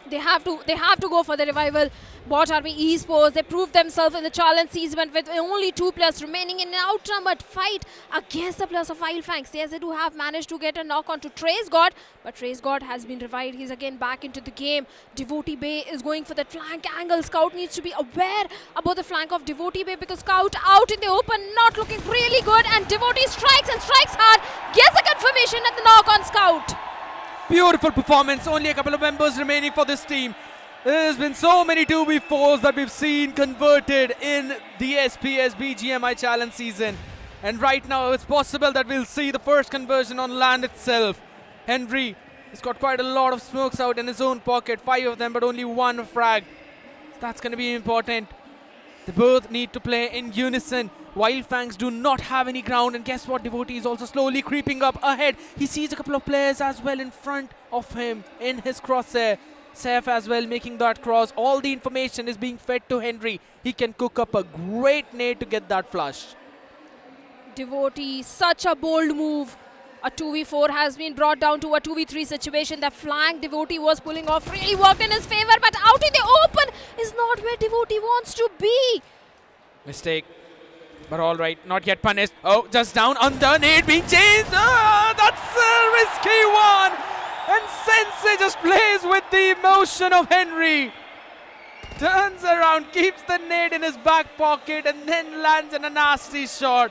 They have to go for the revival. BotArmyEsports, they proved themselves in the challenge season with only 2 players remaining in an outnumbered fight against the players of Wyld Fangs. Yes, they do have managed to get a knock onto TraceGod, but TraceGod has been revived. He's again back into the game. Devotee Bay is going for the flank angle. Scout needs to be aware about the flank of Devotee Bay because Scout out in the open, not looking really good, and Devotee strikes and strikes hard, gets a confirmation at the knock on Scout. Beautiful performance. Only a couple of members remaining for this team. There's been so many 2v4s that we've seen converted in the SPS BGMI challenge season. And right now it's possible that we'll see the first conversion on land itself. Henry has got quite a lot of smokes out in his own pocket. 5 of them, but only 1 frag. So that's going to be important. They both need to play in unison. Wyld Fangs do not have any ground, and guess what? Devotee is also slowly creeping up ahead. He sees a couple of players as well in front of him in his crosshair. Saif as well making that cross. All the information is being fed to Henry. He can cook up a great nade to get that flush. Devotee, such a bold move. A 2v4 has been brought down to a 2v3 situation. The flank Devotee was pulling off really worked in his favor, but out in the open is not where Devotee wants to be. Mistake. But all right, not yet punished. Oh, just down under nade being chased. That's a risky one. And Sensei just plays with the emotion of Henry. Turns around, keeps the nade in his back pocket, and then lands in a nasty shot.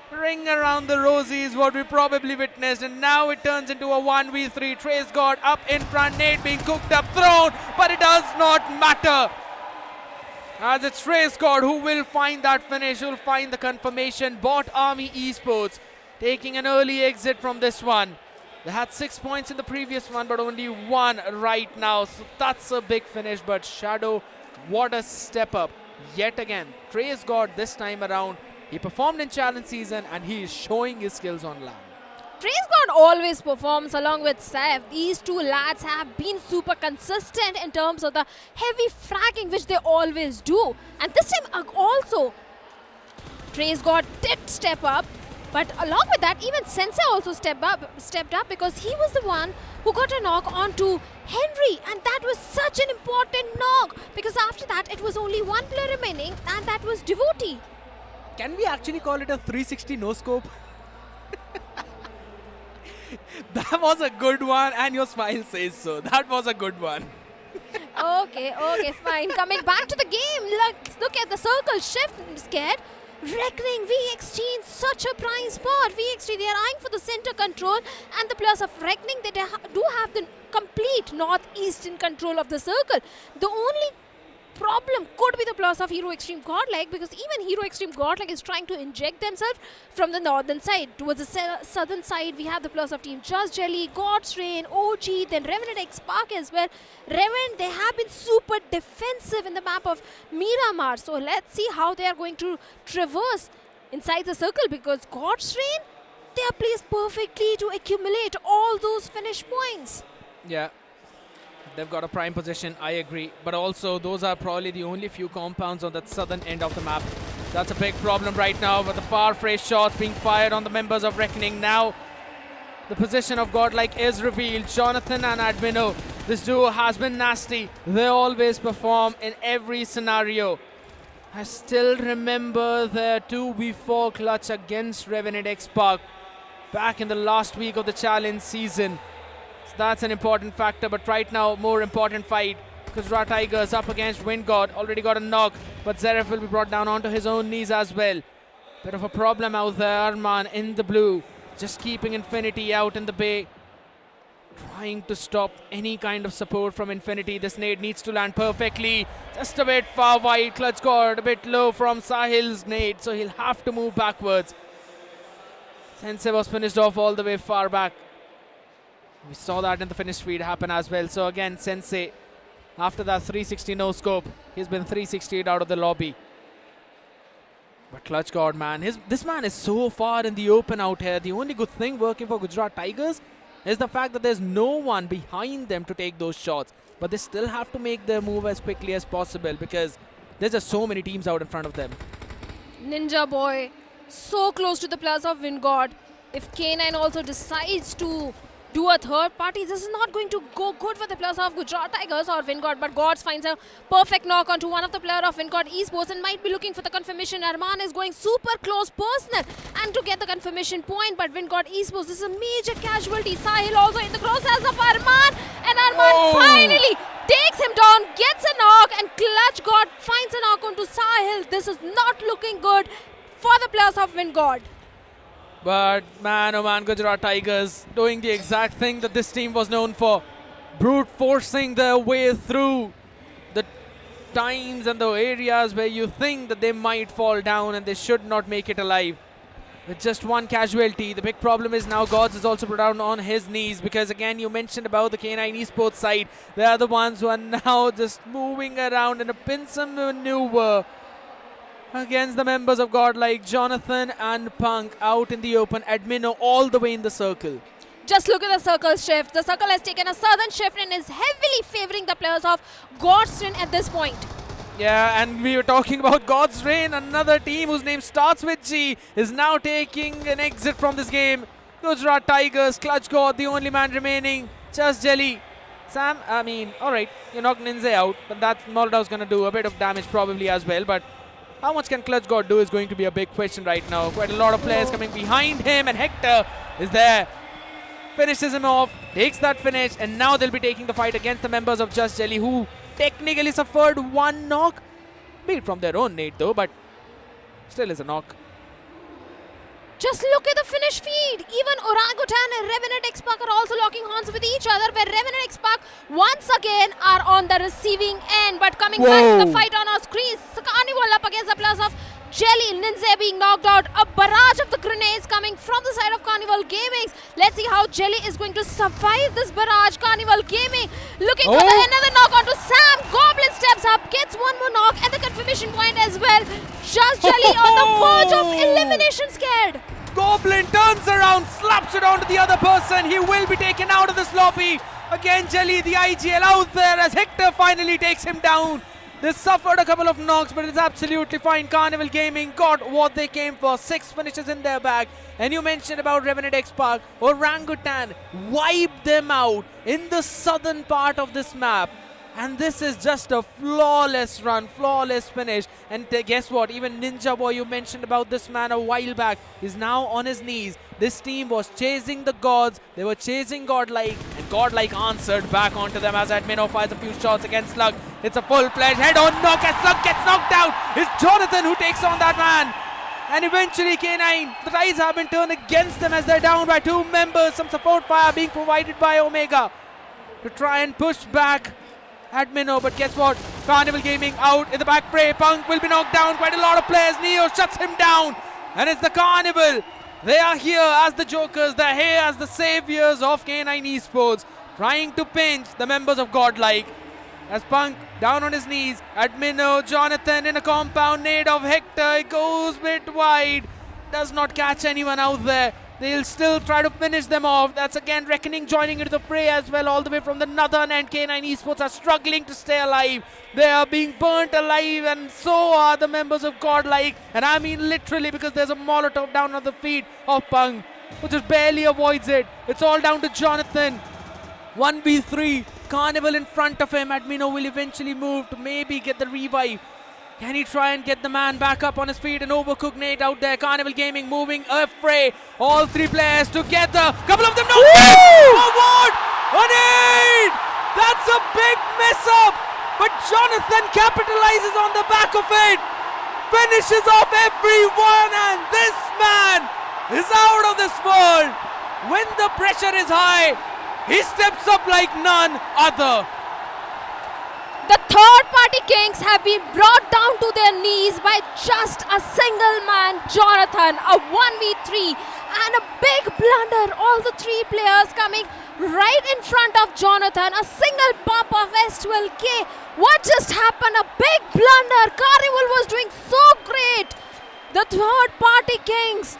Ring around the rosy is what we probably witnessed, and now it turns into a 1v3. TraceGod up in front, nade being cooked up, thrown, but it does not matter. As it's TraceGod who will find that finish, who will find the confirmation. BotArmyEsports taking an early exit from this one. They had 6 points in the previous one, but only 1 right now. So that's a big finish, but Shadow, what a step up. Yet again, TraceGod this time around, he performed in challenge season and he is showing his skills on land. TraceGod always performs along with Saif. These two lads have been super consistent in terms of the heavy fragging which they always do. And this time also, TraceGod did step up. But along with that, even Sensei also stepped up because he was the one who got a knock onto Henry. And that was such an important knock because after that, it was only 1 player remaining, and that was Devotee. Can we actually call it a 360 no-scope? That was a good one, and your smile says so. That was a good one. Okay, fine. Coming back to the game, let's look at the circle shift scared. Reckoning, VXT in such a prime spot. VXT, they are eyeing for the center control, and the players of Reckoning, they do have the complete northeastern control of the circle. The only problem could be the players of Hero Xtreme Godlike, because even Hero Xtreme Godlike is trying to inject themselves from the northern side. Towards the southern side, we have the players of Team Just Jelly, God's Rain, OG, then Revenant X Spark as well. Revenant, they have been super defensive in the map of Miramar. So let's see how they are going to traverse inside the circle, because God's Rain, they are placed perfectly to accumulate all those finish points. Yeah. They've got a prime position, I agree. But also, those are probably the only few compounds on that southern end of the map. That's a big problem right now, with the far-fetched shots being fired on the members of Reckoning. Now, the position of Godlike is revealed. Jonathan and Admino, this duo has been nasty. They always perform in every scenario. I still remember their 2v4 clutch against Revenant X Spark back in the last week of the challenge season. That's an important factor, but right now, more important fight. Gujarat Tigers up against Wind God. Already got a knock, but Zeref will be brought down onto his own knees as well. Bit of a problem out there. Arman in the blue, just keeping Infinity out in the bay. Trying to stop any kind of support from Infinity. This nade needs to land perfectly. Just a bit far wide. Clutch got a bit low from Sahil's nade, so he'll have to move backwards. Sensei was finished off all the way far back. We saw that in the finish feed happen as well. So again, Sensei, after that 360 no scope, he's been 360'd out of the lobby. But Clutch God, man, this man is so far in the open out here. The only good thing working for Gujarat Tigers is the fact that there's no one behind them to take those shots. But they still have to make their move as quickly as possible, because there's just so many teams out in front of them. Ninja Boy, so close to the players of Wind God. If K9 also decides to to a third party. This is not going to go good for the players of Gujarat Tigers or Wingod, but Gods finds a perfect knock onto one of the players of Wingod Esports and might be looking for the confirmation. Arman is going super close personal and to get the confirmation point, but Wingod Esports, this is a major casualty. Sahil also in the crosshairs of Arman, and Arman finally takes him down, gets a knock, and Clutch God finds a knock onto Sahil. This is not looking good for the players of Wingod. But man, oh man, Gujarat Tigers doing the exact thing that this team was known for. Brute forcing their way through the times and the areas where you think that they might fall down and they should not make it alive. With just one casualty, the big problem is now Gods is also put down on his knees, because again you mentioned about the K9 Esports side. They are the ones who are now just moving around in a pincer maneuver against the members of Godlike. Jonathan and Punk out in the open, Admino all the way in the circle. Just look at the circle shift. The circle has taken a southern shift and is heavily favoring the players of Godstone at this point. Yeah, and we were talking about God's Reign, another team whose name starts with G, is now taking an exit from this game. Gujarat Tigers, Clutch God, the only man remaining, just Jelly. Sam, I mean, alright, you knocked Ninja out, but that Molotov's gonna do a bit of damage probably as well, but how much can Clutch God do is going to be a big question right now. Quite a lot of players coming behind him, and Hector is there. Finishes him off, takes that finish, and now they'll be taking the fight against the members of Just Jelly, who technically suffered one knock, be it from their own nade though, but still is a knock. Just look at the finish feed. Even Orangutan and Revenant X-Pac are also locking horns with each other, where Revenant X-Pac once again are on the receiving end. But coming back to the fight on our screens, Carnival up against the players of Jelly. Lindsay being knocked out. A barrage of the grenades coming from the side of Carnival Gaming. Let's see how Jelly is going to survive this barrage. Carnival Gaming looking for another knock onto Sam. Goblin steps up, gets one more knock and the confirmation point as well. Just Jelly on the verge of elimination scared. Goblin turns around, slaps it onto the other person. He will be taken out of this lobby. Again, Jelly, the IGL out there as Hector finally takes him down. They suffered a couple of knocks, but it's absolutely fine. Carnival Gaming got what they came for. 6 finishes in their bag. And you mentioned about Revenant X-Pac. Orangutan wiped them out in the southern part of this map. And this is just a flawless run, flawless finish. And guess what? Even Ninja Boy, you mentioned about this man a while back, is now on his knees. This team was chasing the Gods. They were chasing Godlike. And Godlike answered back onto them as Admino fires a few shots against Slug. It's a full-fledged head-on knock as Slug gets knocked down. It's Jonathan who takes on that man. And eventually K9, the tides have been turned against them as they're down by 2 members. Some support fire being provided by Omega to try and push back Admino, but guess what? Carnival Gaming out in the back fray. Punk will be knocked down. Quite a lot of players. Neo shuts him down. And it's the Carnival. They are here as the Jokers. They're here as the saviors of K9 Esports, trying to pinch the members of Godlike. As Punk down on his knees. Admino, Jonathan in a compound nade of Hector. It goes a bit wide. Does not catch anyone out there. They'll still try to finish them off. That's again Reckoning joining into the fray as well, all the way from the northern end. K9 Esports are struggling to stay alive. They are being burnt alive, and so are the members of Godlike. And I mean literally, because there's a Molotov down on the feet of Punk, who just barely avoids it. It's all down to Jonathan. 1v3. Carnival in front of him. Admino will eventually move to maybe get the revive. Can he try and get the man back up on his feet? And Overcooked Nate out there. Carnival Gaming moving a fray. All 3 players together. Couple of them knocked forward. A nade! That's a big mess up. But Jonathan capitalizes on the back of it. Finishes off everyone. And this man is out of this world. When the pressure is high, he steps up like none other. The third-party kings have been brought down to their knees by just a single man, Jonathan. A 1v3 and a big blunder. All the 3 players coming right in front of Jonathan. A single bump of S12K. What just happened? A big blunder. Carnival was doing so great. The third-party kings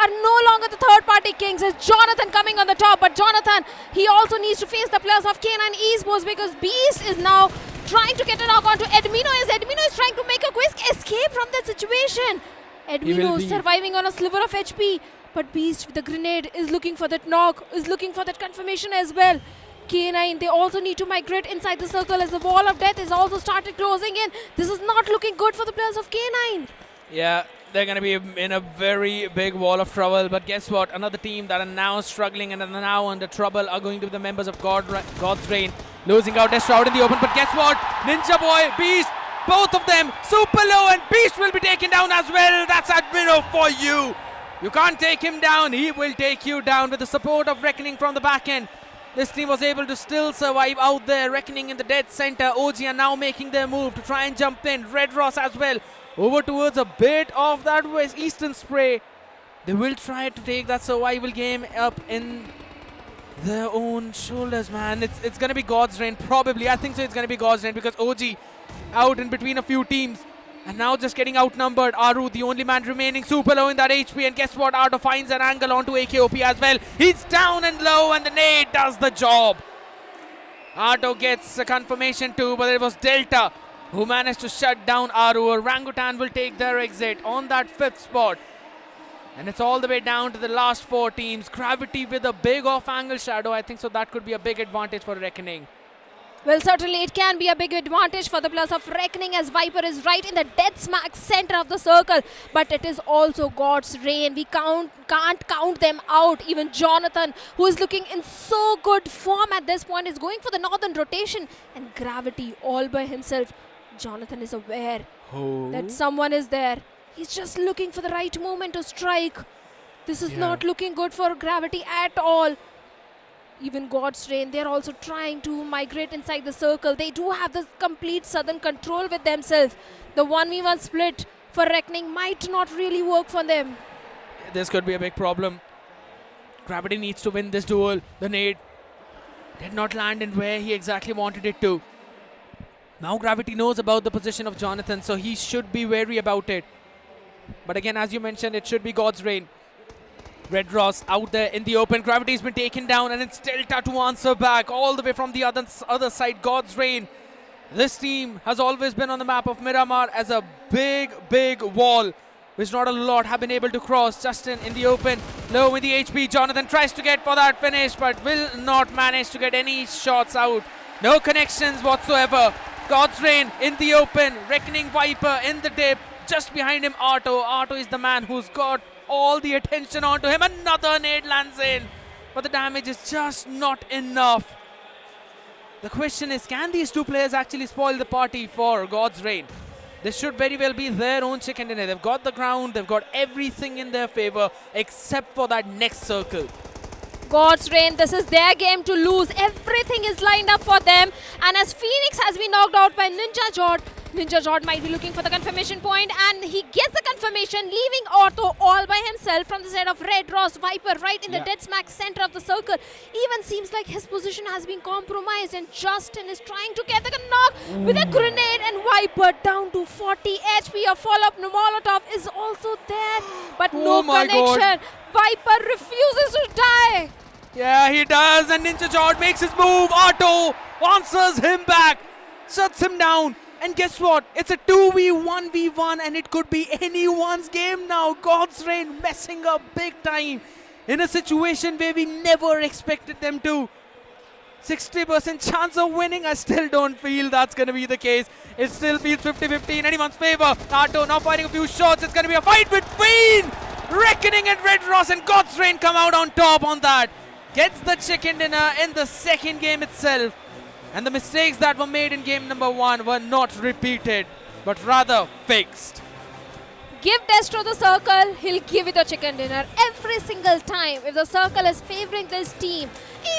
are no longer the third-party kings. It's Jonathan coming on the top. But Jonathan, he also needs to face the players of K9 Esports, because Beast is now trying to get a knock onto Admino, as Admino is trying to make a quick escape from that situation. Admino surviving on a sliver of HP. But Beast with the grenade is looking for that knock, is looking for that confirmation as well. K9, they also need to migrate inside the circle as the wall of death is also started closing in. This is not looking good for the players of K9. Yeah, they're going to be in a very big wall of trouble. But guess what? Another team that are now struggling and are now under trouble are going to be the members of God's Reign. Losing out Destro out in the open. But guess what? Ninja Boy, Beast, both of them super low, and Beast will be taken down as well. That's Admiro for you. You can't take him down. He will take you down with the support of Reckoning from the back end. This team was able to still survive out there. Reckoning in the dead center. OG are now making their move to try and jump in. Red Ross as well. Over towards a bit of that West Eastern spray. They will try to take that survival game up in their own shoulders, man. It's going to be God's Reign, probably. I think so. It's going to be God's Reign because OG out in between a few teams. And now just getting outnumbered. Aru, the only man remaining, super low in that HP. And guess what? Arto finds an angle onto AKOP as well. He's down and low, and the nade does the job. Arto gets a confirmation too, but it was Delta who managed to shut down Aru. Orangutan will take their exit on that 5th spot. And it's all the way down to the last 4 teams. Gravity with a big off-angle shadow. I think so that could be a big advantage for Reckoning. Well, certainly it can be a big advantage for the players of Reckoning as Viper is right in the dead smack center of the circle. But it is also God's Reign. We can't count them out. Even Jonathan, who is looking in so good form at this point, is going for the northern rotation. And Gravity all by himself. Jonathan is aware that someone is there. He's just looking for the right moment to strike. This is not looking good for Gravity at all. Even God's Reign, they're also trying to migrate inside the circle. They do have the complete southern control with themselves. The 1v1 split for Reckoning might not really work for them. This could be a big problem. Gravity needs to win this duel. The nade did not land in where he exactly wanted it to. Now Gravity knows about the position of Jonathan, so he should be wary about it. But again, as you mentioned, it should be God's Reign. Red Ross out there in the open. Gravity's been taken down, and it's Delta to answer back all the way from the other side. God's Reign. This team has always been on the map of Miramar as a big wall, which not a lot have been able to cross. Justin in the open, low in the HP. Jonathan tries to get for that finish, but will not manage to get any shots out. No connections whatsoever. God's Reign in the open. Reckoning Viper in the dip. Just behind him, Arto. Arto is the man who's got all the attention onto him. Another nade lands in, but the damage is just not enough. The question is, can these two players actually spoil the party for God's Reign? This should very well be their own chicken dinner. They've got the ground, they've got everything in their favor except for that next circle. God's Reign, this is their game to lose. Everything is lined up for them. And as Phoenix has been knocked out by Ninja Jod, Ninja Jod might be looking for the confirmation point, and he gets the confirmation, leaving Otto all by himself from the side of Red Ross. Viper right in the dead smack center of the circle. Even seems like his position has been compromised, and Justin is trying to get the knock with a grenade, and Viper down to 40 HP. A follow-up Molotov is also there, but no connection. God. Viper refuses to die. Yeah, he does, and Ninja Jod makes his move. Otto answers him back, shuts him down. And guess what? It's a 2v1v1, and it could be anyone's game now. God's Reign messing up big time in a situation where we never expected them to. 60% chance of winning. I still don't feel that's going to be the case. It still feels 50-50 in anyone's favor. Nato now firing a few shots. It's going to be a fight between Reckoning and Red Ross, and God's Reign come out on top on that. Gets the chicken dinner in the second game itself. And the mistakes that were made in game number 1 were not repeated, but rather fixed. Give Destro the circle, he'll give it a chicken dinner every single time. If the circle is favoring this team,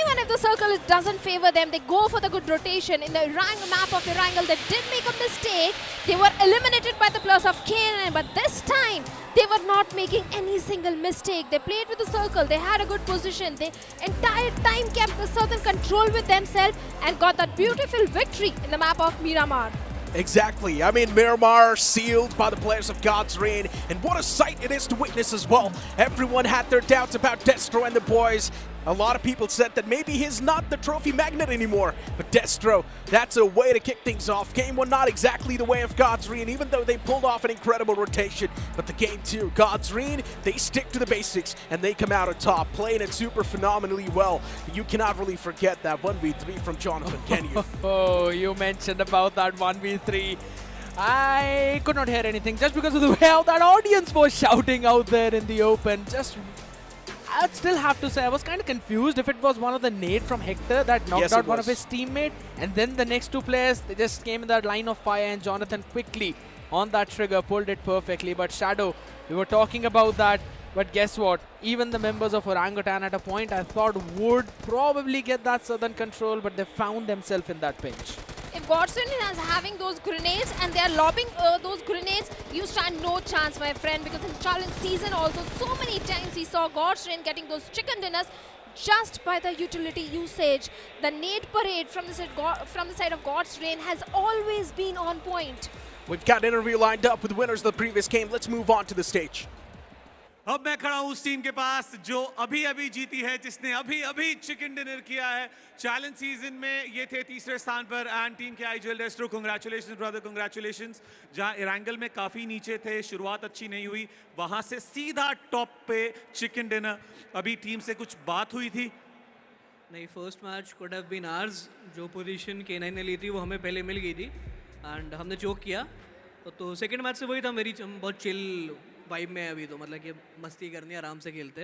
even if the circle doesn't favor them, they go for the good rotation. In the map of Erangel, they did make a mistake. They were eliminated by the players of K9, but this time, they were not making any single mistake. They played with the circle, they had a good position. They entire time kept the southern control with themselves and got that beautiful victory in the map of Miramar. Exactly. I mean, Miramar sealed by the players of God's Reign, and what a sight it is to witness as well. Everyone had their doubts about Destro and the boys. A lot of people said that maybe he's not the trophy magnet anymore. But Destro, that's a way to kick things off. Game 1 not exactly the way of Godsreen, even though they pulled off an incredible rotation. But the Game 2, Godsreen, they stick to the basics and they come out on top, playing it super phenomenally well. You cannot really forget that 1v3 from Jonathan, can you? Oh, you mentioned about that 1v3. I could not hear anything just because of the way how that audience was shouting out there in the open. I'd still have to say I was kind of confused if it was one of the nade from Hector that knocked out one of his teammates, and then the next two players, they just came in that line of fire, and Jonathan quickly on that trigger pulled it perfectly. But Shadow, we were talking about that, but guess what? Even the members of Orangutan at a point I thought would probably get that southern control, but they found themselves in that pinch. If Godson is having those grenades and they are lobbing those grenades, you stand no chance, my friend, because in challenge season also so many times we saw Godson getting those chicken dinners just by the utility usage. The nade parade from the side of Godson has always been on point. We've got an interview lined up with winners of the previous game. Let's move on to the stage. अब मैं खड़ा हूं उस team के पास जो अभी अभी जीती है, जिसने अभी अभी चिकन डिनर किया है चैलेंज सीजन में। ये थे तीसरे स्थान पर एंड टीम के आईजीएल डेस्ट्रो, कांग्रेचुलेशंस ब्रदर, कांग्रेचुलेशंस। जहां एरांगल में काफी नीचे थे, शुरुआत अच्छी नहीं हुई, वहां से सीधा टॉप पे चिकन डिनर। अभी टीम से कुछ बात हुई थी? नहीं, first match could have been ours. जो पोजीशन K9 ने ली थी वो हमें पहले मिल गई थी एंड हमने चोक किया। तो सेकंड मैच से वही था, मेरी बहुत चिल वाइब में है अभी, तो मतलब कि मस्ती करनी, आराम से खेलते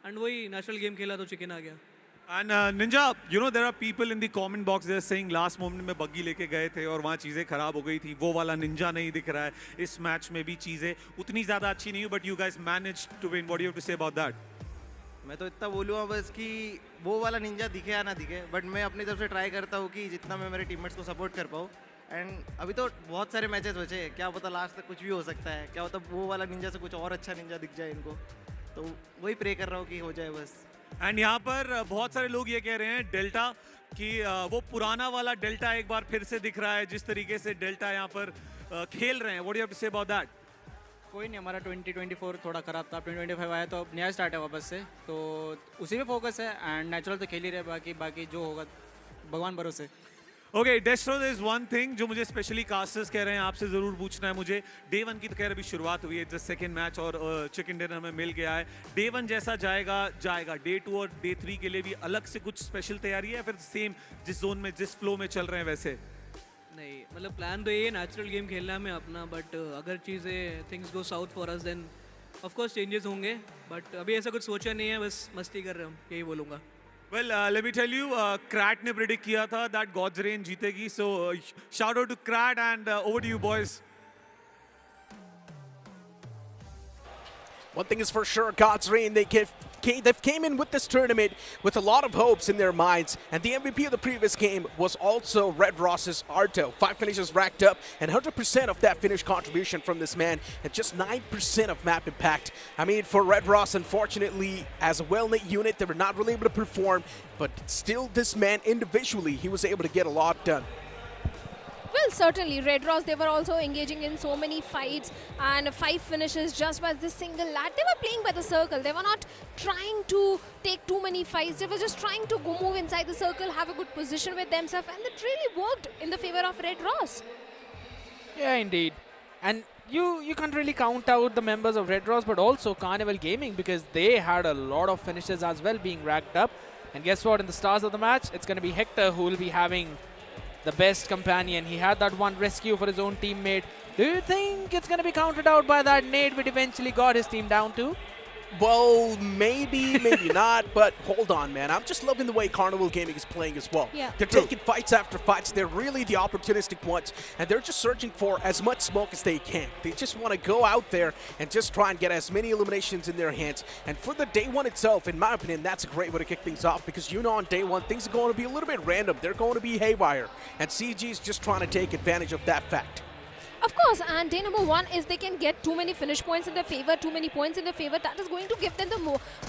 एंड वही नेचुरल गेम खेला तो चिकन आ गया। And Ninja, you know there are people in the comment box they're saying last moment में बग्गी लेके गए थे और वहाँ चीज़ें खराब हो गई थी, वो वाला निंजा नहीं दिख रहा है। इस मैच में भी चीज़ें उतनी ज़्यादा अच्छी नहीं हुई, but you guys managed to win. What do you have to say about that? मैं तो इतना बोलूँगा बस कि वो वाला निंजा दिखे या ना दिखे, बट मैं अपनी तरफ से ट्राई करता हूँ कि जितना मैं मेरे टीममेट्स को सपोर्ट कर पाऊँ। एंड अभी तो बहुत सारे मैचेस बचे हैं, क्या पता लास्ट तक कुछ भी हो सकता है, क्या पता वो वाला निंजा से कुछ और अच्छा निंजा दिख जाए इनको, तो वही प्रे कर रहा हूँ कि हो जाए बस। एंड यहाँ पर बहुत सारे लोग ये कह रहे हैं डेल्टा कि वो पुराना वाला डेल्टा एक बार फिर से दिख रहा है, जिस तरीके से डेल्टा यहाँ पर खेल रहे हैं। What do you have to say about that? कोई नहीं, हमारा 2024 थोड़ा खराब था, 2025 आया तो अब नया स्टार्ट है वापस से, तो उसी पे फोकस है एंड नेचुरल तो खेल ही रहे, बाकी जो होगा भगवान भरोसे। Okay Destro, there is one thing जो मुझे स्पेशली कास्टर्स कह रहे हैं आपसे ज़रूर पूछना है मुझे। डे 1 की तो खैर अभी शुरुआत हुई है, द सेकंड मैच और चिकन डिनर हमें मिल गया है। डे 1 जैसा जाएगा, डे 2 और डे 3 के लिए भी अलग से कुछ स्पेशल तैयारी है, फिर सेम जिस जोन में जिस फ्लो में चल रहे हैं वैसे? नहीं, मतलब प्लान तो ये है नेचुरल गेम खेलना है हमें अपना, बट अगर चीज़ें things go south for us then of course changes होंगे, बट अभी ऐसा कुछ सोचा नहीं है, बस मस्ती कर रहे हैं हम, यही बोलूँगा। Well, let me tell you, Krat ने predict किया था that God's Reign जीतेगी, so shout out to Krat and over to you boys. One thing is for sure, God's Reign, they've came in with this tournament with a lot of hopes in their minds, and the MVP of the previous game was also Red Ross's Arto. 5 finishes racked up, and 100% of that finish contribution from this man, and just 9% of map impact. I mean, for Red Ross, unfortunately, as a well-knit unit, they were not really able to perform, but still this man individually, he was able to get a lot done. Well, certainly, Red Ross, they were also engaging in so many fights and 5 finishes just by this single lad. They were playing by the circle. They were not trying to take too many fights. They were just trying to go move inside the circle, have a good position with themselves, and it really worked in the favor of Red Ross. Yeah, indeed. And you can't really count out the members of Red Ross, but also Carnival Gaming, because they had a lot of finishes as well being racked up. And guess what? In the stars of the match, it's going to be Hector who will be having the best companion. He had that one rescue for his own teammate. Do you think it's going to be counted out by that nade which eventually got his team down to? Well, maybe, maybe not, but hold on, man. I'm just loving the way Carnival Gaming is playing as well. Yeah. They're taking fights after fights. They're really the opportunistic ones, and they're just searching for as much smoke as they can. They just want to go out there and just try and get as many eliminations in their hands. And for the day 1 itself, in my opinion, that's a great way to kick things off, because you know on day 1, things are going to be a little bit random. They're going to be haywire, and CG is just trying to take advantage of that fact. Of course, and day number 1 is they can get too many finish points in their favor, too many points in their favor. That is going to give them the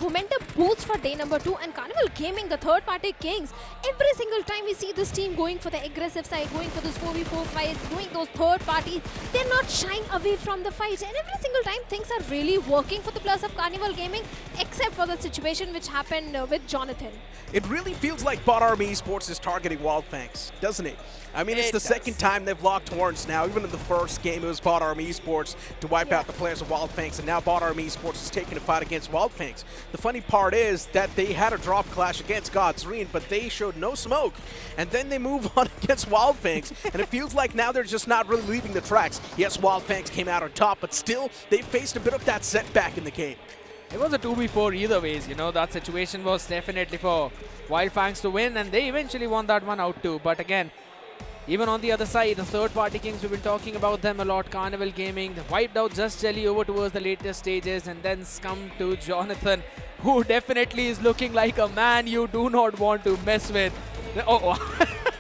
momentum boost for day number 2. And Carnival Gaming, the third-party kings, every single time we see this team going for the aggressive side, going for those 4v4 fights, doing those third parties, they're not shying away from the fights. And every single time things are really working for the plus of Carnival Gaming, except for the situation which happened with Jonathan. It really feels like BotArmyEsports is targeting Wyld Fangs, doesn't it? I mean, it's the second time they've locked horns now. Even in the first game, it was BotArmyEsports to wipe out the players of Wyld Fangs, and now BotArmyEsports is taking a fight against Wyld Fangs. The funny part is that they had a drop clash against Godlike, but they showed no smoke, and then they move on against Wyld Fangs, and it feels like now they're just not really leaving the tracks. Yes, Wyld Fangs came out on top, but still, they faced a bit of that setback in the game. It was a 2v4 either ways, you know, that situation was definitely for Wyld Fangs to win, and they eventually won that one out too. But again, even on the other side, the third-party kings, we've been talking about them a lot. Carnival Gaming, they wiped out Just Jelly over towards the later stages, and then come to Jonathan, who definitely is looking like a man you do not want to mess with. Oh,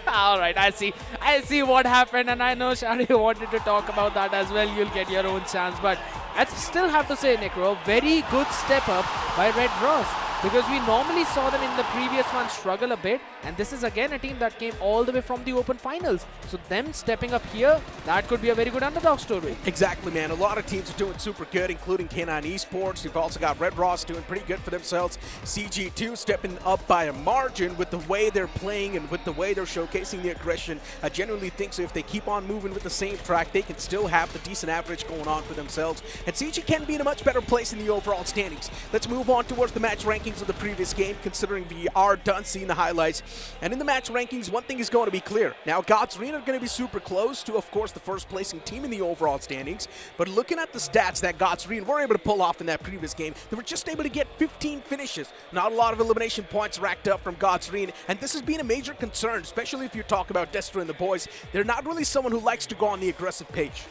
all right, I see what happened, and I know Shari wanted to talk about that as well. You'll get your own chance, but I still have to say, Necro, very good step up by Red Ross, because we normally saw them in the previous one struggle a bit, and this is again a team that came all the way from the open finals. So them stepping up here, that could be a very good underdog story. Exactly, man. A lot of teams are doing super good, including K9 Esports. You've also got Red Ross doing pretty good for themselves. CG2 stepping up by a margin with the way they're playing and with the way they're showcasing the aggression. I genuinely think so. If they keep on moving with the same track, they can still have the decent average going on for themselves. And CG can be in a much better place in the overall standings. Let's move on towards the match rankings of the previous game, considering we are done seeing the highlights. And in the match rankings, one thing is going to be clear. Now, Godlike are going to be super close to, of course, the first placing team in the overall standings. But looking at the stats that Godlike were able to pull off in that previous game, they were just able to get 15 finishes. Not a lot of elimination points racked up from Godlike, and this has been a major concern, especially if you talk about Destro and the boys. They're not really someone who likes to go on the aggressive page.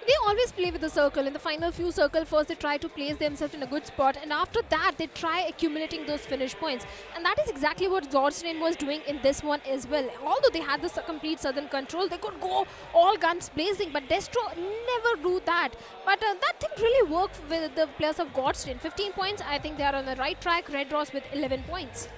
They always play with the circle. In the final few circle, first they try to place themselves in a good spot, and after that they try accumulating those finish points. And that is exactly what Godlike was doing in this one as well. Although they had the complete southern control, they could go all guns blazing, but Destro never do that. But that didn't really work with the players of Godlike. 15 points, I think they are on the right track. Red Ross with 11 points.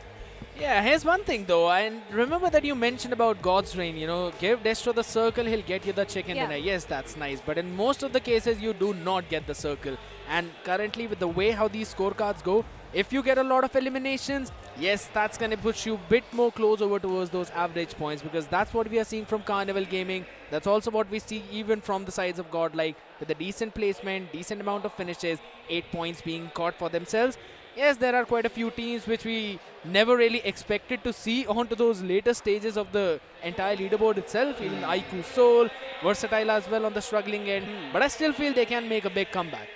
Yeah, here's one thing though, and remember that you mentioned about God's Reign, you know, give Destro the circle, he'll get you the chicken dinner. Yes, that's nice, but in most of the cases, you do not get the circle. And currently, with the way how these scorecards go, if you get a lot of eliminations, yes, that's going to push you a bit more close over towards those average points, because that's what we are seeing from Carnival Gaming. That's also what we see even from the sides of Godlike, with a decent placement, decent amount of finishes, 8 points being caught for themselves. Yes, there are quite a few teams which we never really expected to see onto those later stages of the entire leaderboard itself. Even iQOO Soul, Versatile as well on the struggling end. But I still feel they can make a big comeback.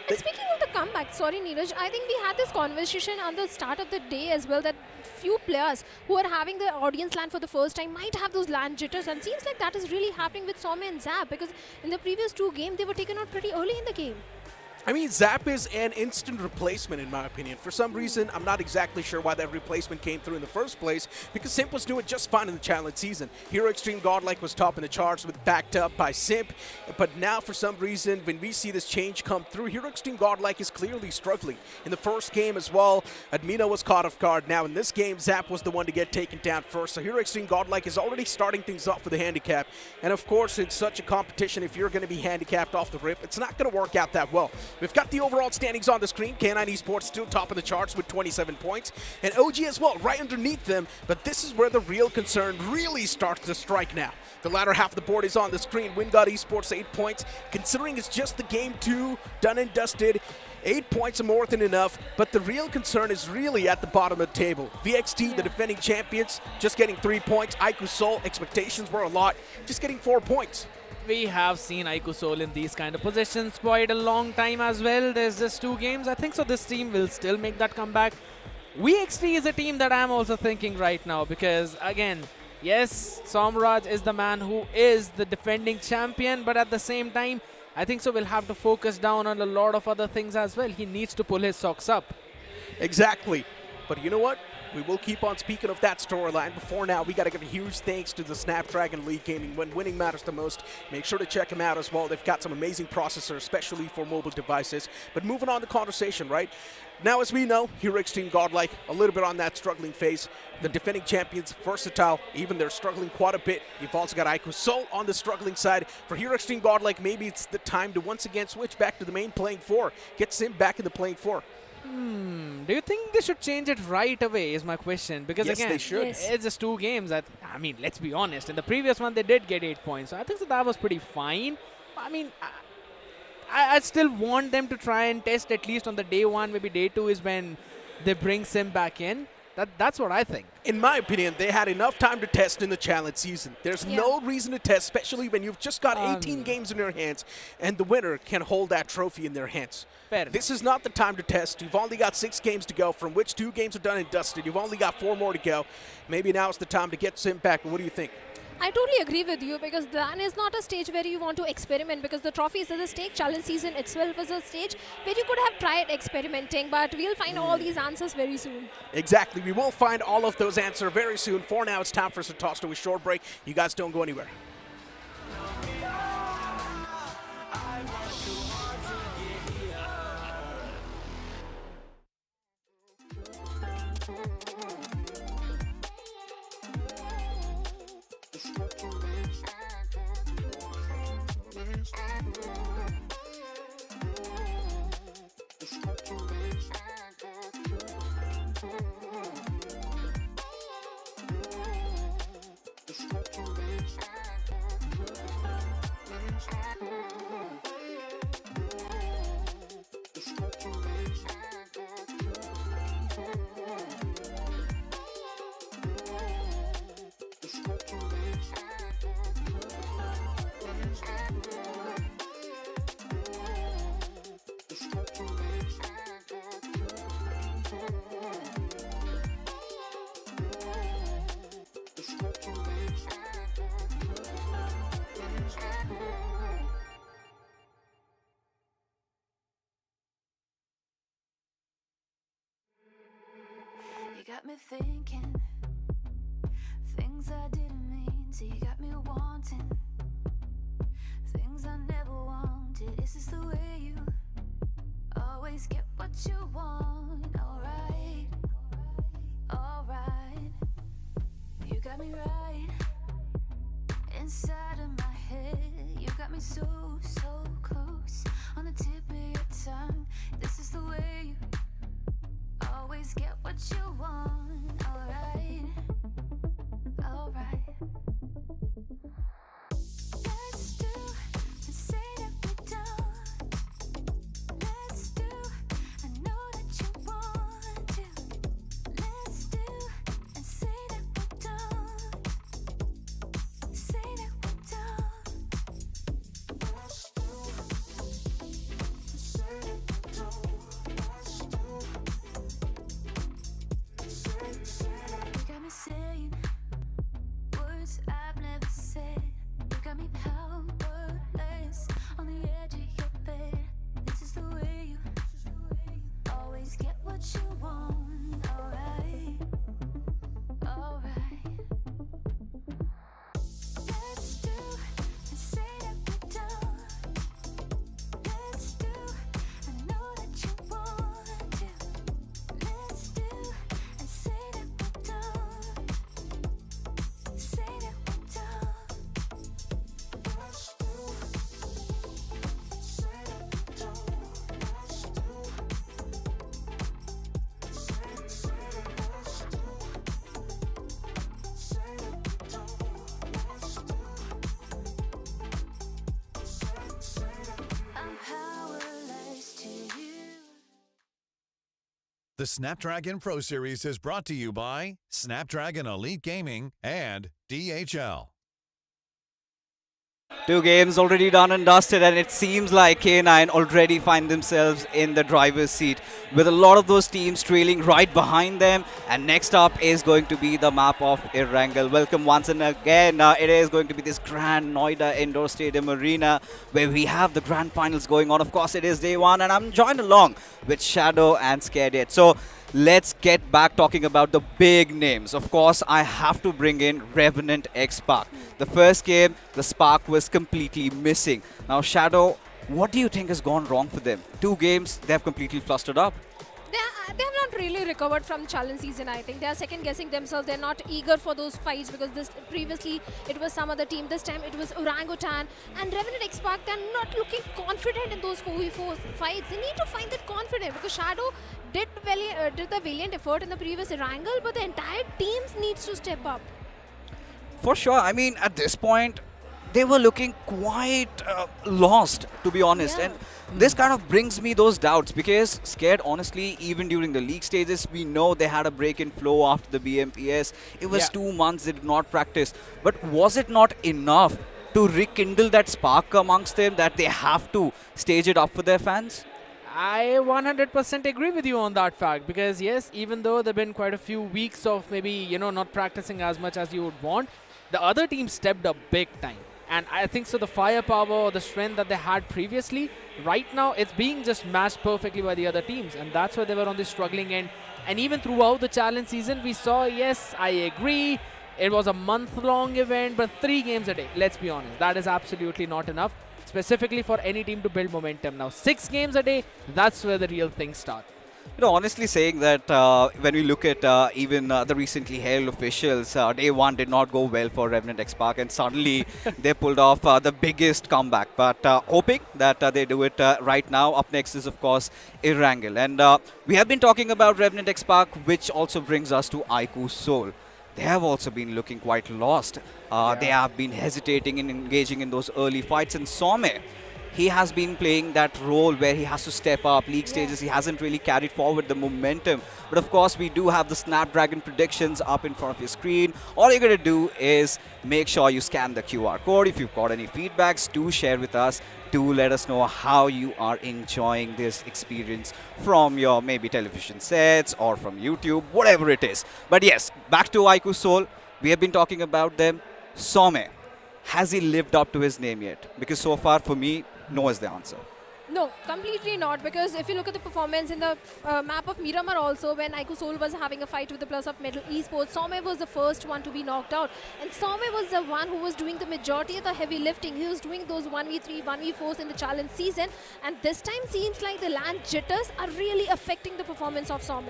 And speaking of the comeback, sorry Neeraj, I think we had this conversation on the start of the day as well, that few players who are having the audience land for the first time might have those land jitters, and seems like that is really happening with Some and Zap, because in the previous two games they were taken out pretty early in the game. I mean, Zap is an instant replacement, in my opinion. For some reason, I'm not exactly sure why that replacement came through in the first place, because Simp was doing just fine in the challenge season. Hero Xtreme Godlike was topping the charts with backed up by Simp, but now for some reason, when we see this change come through, Hero Xtreme Godlike is clearly struggling. In the first game as well, Admina was caught off guard. Now in this game, Zap was the one to get taken down first, so Hero Xtreme Godlike is already starting things off with a handicap. And of course, in such a competition, if you're going to be handicapped off the rip, it's not going to work out that well. We've got the overall standings on the screen. K9 Esports still topping the charts with 27 points. And OG as well, right underneath them. But this is where the real concern really starts to strike now. The latter half of the board is on the screen. Wyld Esports 8 points. Considering it's just the game 2, done and dusted, 8 points are more than enough, but the real concern is really at the bottom of the table. VXT, the defending champions, just getting 3 points. iQOO Soul, expectations were a lot, just getting 4 points. We have seen iQOO Soul in these kind of positions quite a long time as well. There's just 2 games. I think so this team will still make that comeback. VXT is a team that I'm also thinking right now, because again, yes, Somraj is the man who is the defending champion, but at the same time, I think so we'll have to focus down on a lot of other things as well. He needs to pull his socks up. Exactly. But you know what? We will keep on speaking of that storyline. Before now, we got to give a huge thanks to the Snapdragon Elite Gaming. When winning matters the most, make sure to check them out as well. They've got some amazing processors, especially for mobile devices. But moving on to conversation, right? Now, as we know, Hero Xtreme Godlike, a little bit on that struggling phase. The defending champions, Versatile, even they're struggling quite a bit. You've also got iQOO Soul on the struggling side. For Hero Xtreme Godlike, maybe it's the time to once again switch back to the main playing 4. Get Sim back in the playing 4. Do you think they should change it right away is my question? Because Yes, again, they should. Yes. it's just 2 games. I mean, let's be honest. In the previous one, they did get 8 points. So I think that was pretty fine. I mean, I still want them to try and test at least on the day 1, maybe day 2 is when they bring Sim back in. That's what I think. In my opinion, they had enough time to test in the challenge season. There's no reason to test, especially when you've just got 18 games in your hands and the winner can hold that trophy in their hands. Fair This is not the time to test. You've only got 6 games to go, from which 2 games are done and dusted. You've only got 4 more to go. Maybe now is the time to get Sim back. What do you think? I totally agree with you, because that is not a stage where you want to experiment, because the trophy is at the stake. Challenge season itself is a stage where you could have tried experimenting, but we'll find all these answers very soon. Exactly. We will find all of those answers very soon. For now, it's time for us to toss to a short break. You guys don't go anywhere. You got me thinking things I didn't mean to. You got me wanting things I never wanted. Is this the way you always get what you want? Alright, alright. You got me right inside of my head. You got me so, so close on the tip of your tongue. This is the way you always get what you want. Alright, alright. Let's do and say that we're done. Let's do, I know that you want to. Let's do and say that we're done. Say that we're done. Let's do and say that we're done. Let's do. You got me saying words I've never said. You got me powerless on the edge of your bed. This is the way you always get what you want. Alright, alright. Let's do and say that we're done. Let's do, I know that you want to. Let's do and say that we're done. Say that we're done. Let's do, say that we're done. Let's do, say that let's do, say that we're done. Let's do, I'm powerless to you. The Snapdragon Pro Series is brought to you by Snapdragon Elite Gaming and DHL. 2 games already done and dusted, and it seems like K9 already find themselves in the driver's seat with a lot of those teams trailing right behind them. And next up is going to be the map of Erangel. Welcome once and again. It is going to be this grand Noida Indoor Stadium Arena where we have the grand finals going on. Of course, it is day 1, and I'm joined along with Shadow and Scared. So let's get back talking about the big names. Of course, I have to bring in Revenant X Spark. The first game, the Spark was completely missing. Now, Shadow, what do you think has gone wrong for them? 2 games, they have completely flustered up. They have not really recovered from challenge season. I think they are second guessing themselves. They're not eager for those fights because this previously it was some other team. This time it was Orangutan and Revenant X-Pac. They're not looking confident in those 4v4 fights. They need to find that confidence because Shadow did the valiant effort in the previous Erangel, but the entire team needs to step up. For sure. I mean, at this point, they were looking quite lost, to be honest. And this kind of brings me those doubts because Scared, honestly, even during the league stages, we know they had a break in flow after the BMPS. It was 2 months they did not practice. But was it not enough to rekindle that spark amongst them that they have to stage it up for their fans? I 100% agree with you on that fact because yes, even though there have been quite a few weeks of maybe, you know, not practicing as much as you would want, the other team stepped up big time. And I think so the firepower or the strength that they had previously, right now it's being just matched perfectly by the other teams. And that's why they were on the struggling end. And even throughout the challenge season, we saw, yes, I agree, it was a month-long event, but 3 games a day, let's be honest. That is absolutely not enough, specifically for any team to build momentum. Now, 6 games a day, that's where the real things start. You know, honestly saying that when we look at even the recently hailed officials, day 1 did not go well for Revenant X-Pac and suddenly they pulled off the biggest comeback. But hoping that they do it right now. Up next is, of course, Erangel. And we have been talking about Revenant X-Pac, which also brings us to iQOO Soul. They have also been looking quite lost. They have been hesitating in engaging in those early fights. And Some, he has been playing that role where he has to step up. League stages, he hasn't really carried forward the momentum. But of course, we do have the Snapdragon predictions up in front of your screen. All you're going to do is make sure you scan the QR code. If you've got any feedbacks, do share with us. Do let us know how you are enjoying this experience from your maybe television sets or from YouTube, whatever it is. But yes, back to iQOO Soul. We have been talking about them. Some, has he lived up to his name yet? Because so far, for me, no is the answer. No, completely not, because if you look at the performance in the map of Miramar also, when iQOO Soul was having a fight with the Plus of Metal Esports, Some was the first one to be knocked out. And Some was the one who was doing the majority of the heavy lifting. He was doing those 1v3, 1v4s in the challenge season. And this time seems like the LAN jitters are really affecting the performance of Some.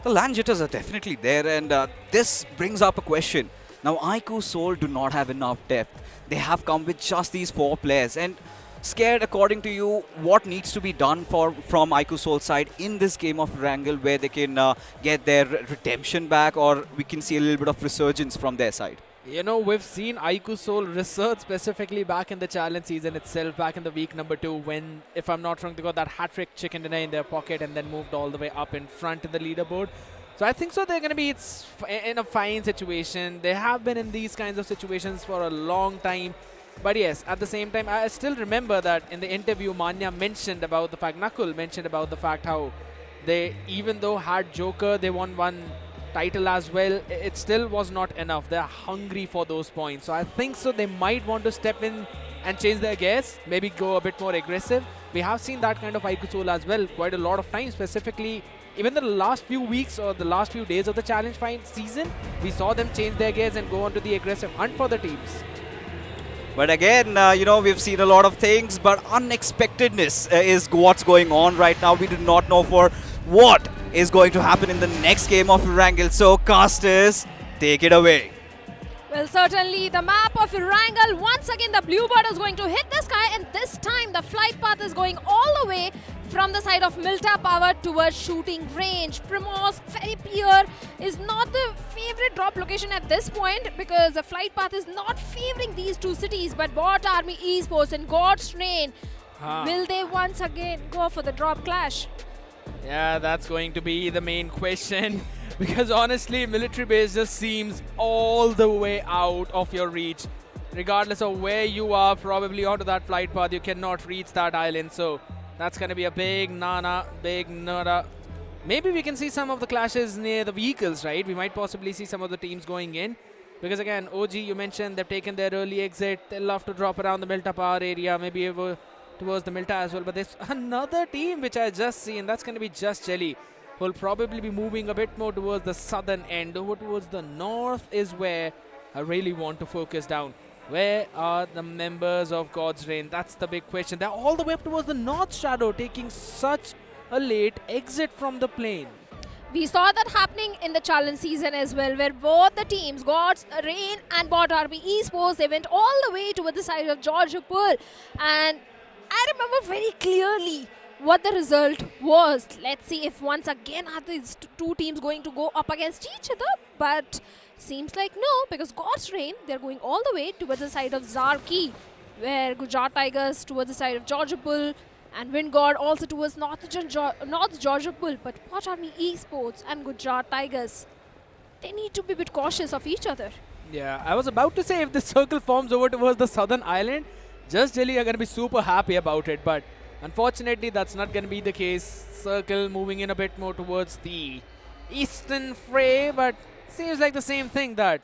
The LAN jitters are definitely there, and this brings up a question. Now, iQOO Soul do not have enough depth. They have come with just these 4 players. And Scared, according to you, what needs to be done from iQOO Soul side in this game of Erangel where they can get their redemption back, or we can see a little bit of resurgence from their side? You know, we've seen iQOO Soul resurge specifically back in the challenge season itself, back in the week number 2 when, if I'm not wrong, they got that hat-trick chicken dinner in their pocket and then moved all the way up in front in the leaderboard. So I think so they're going to be in a fine situation. They have been in these kinds of situations for a long time. But yes, at the same time, I still remember that in the interview, Manya mentioned about the fact, Nakul mentioned about the fact how they, even though had Joker, they won 1 title as well, it still was not enough. They're hungry for those points. So I think so they might want to step in and change their gears, maybe go a bit more aggressive. We have seen that kind of iQOO Soul as well quite a lot of times, specifically even the last few weeks or the last few days of the challenge fight season, we saw them change their gears and go on to the aggressive hunt for the teams. But again, you know, we've seen a lot of things, but unexpectedness is what's going on right now. We do not know for what is going to happen in the next game of Erangel. So, casters, take it away. Well, certainly the map of Erangel, once again the blue bird is going to hit the sky, and this time the flight path is going all the way from the side of Milta Power towards shooting range. Primos, Ferry Pier is not the favorite drop location at this point because the flight path is not favoring these 2 cities, but BotArmyEsports and God's Rain, will they once again go for the drop clash? Yeah, that's going to be the main question because honestly, military base just seems all the way out of your reach. Regardless of where you are, probably onto that flight path, you cannot reach that island. So that's going to be a big nada. Maybe we can see some of the clashes near the vehicles, right? We might possibly see some of the teams going in. Because again, OG, you mentioned they've taken their early exit. They'll love to drop around the Milta Power area, maybe over towards the Milta as well. But there's another team which I just seen. That's going to be Just Jelly, who will probably be moving a bit more towards the southern end. Over towards the north is where I really want to focus down. Where are the members of God's Reign? That's the big question. They're all the way up towards the north, Shadow, taking such a late exit from the plane. We saw that happening in the challenge season as well, where both the teams, Gods, Rain and BotArmyEsports, they went all the way towards the side of Georgia Pool. And I remember very clearly what the result was. Let's see if once again are these two teams going to go up against each other. But seems like no, because Gods Rain, they're going all the way towards the side of Zarki, where Gujarat Tigers towards the side of Georgia Pool, and Wind God also towards North Georgia Pool. But BotArmyEsports and Gujarat Tigers, they need to be a bit cautious of each other. Yeah, I was about to say if the circle forms over towards the southern island, Just Delhi are going to be super happy about it. But unfortunately, that's not going to be the case. Circle moving in a bit more towards the eastern fray. But seems like the same thing, that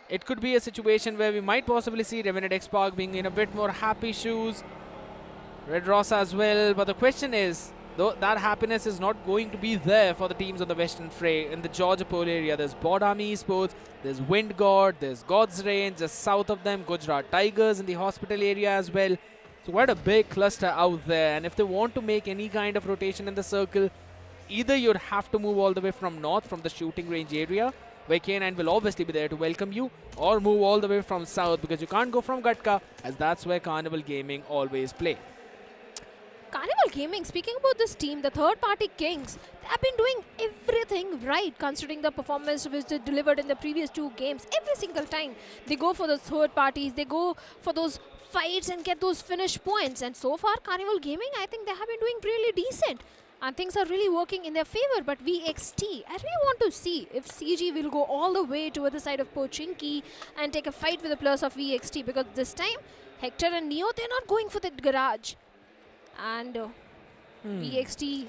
it could be a situation where we might possibly see Revenant X Park being in a bit more happy shoes. Red Ross as well. But the question is, though, that happiness is not going to be there for the teams on the western fray. In the Georgia Pole area, there's BotArmyEsports, there's Wind God, there's God's Reign, just south of them, Gujarat Tigers in the hospital area as well. So quite a big cluster out there. And if they want to make any kind of rotation in the circle, either you'd have to move all the way from north, from the shooting range area, where K9 will obviously be there to welcome you, or move all the way from south, because you can't go from Gatka, as that's where Carnival Gaming always play. Carnival Gaming, speaking about this team, the third-party Kings, they have been doing everything right, considering the performance which they delivered in the previous two games. Every single time they go for those third parties, they go for those fights and get those finish points. And so far, Carnival Gaming, I think they have been doing really decent. And things are really working in their favor. But VXT, I really want to see if CG will go all the way to the side of Pochinki and take a fight with the players of VXT. Because this time, Hector and Neo, they're not going for that garage. And VXT,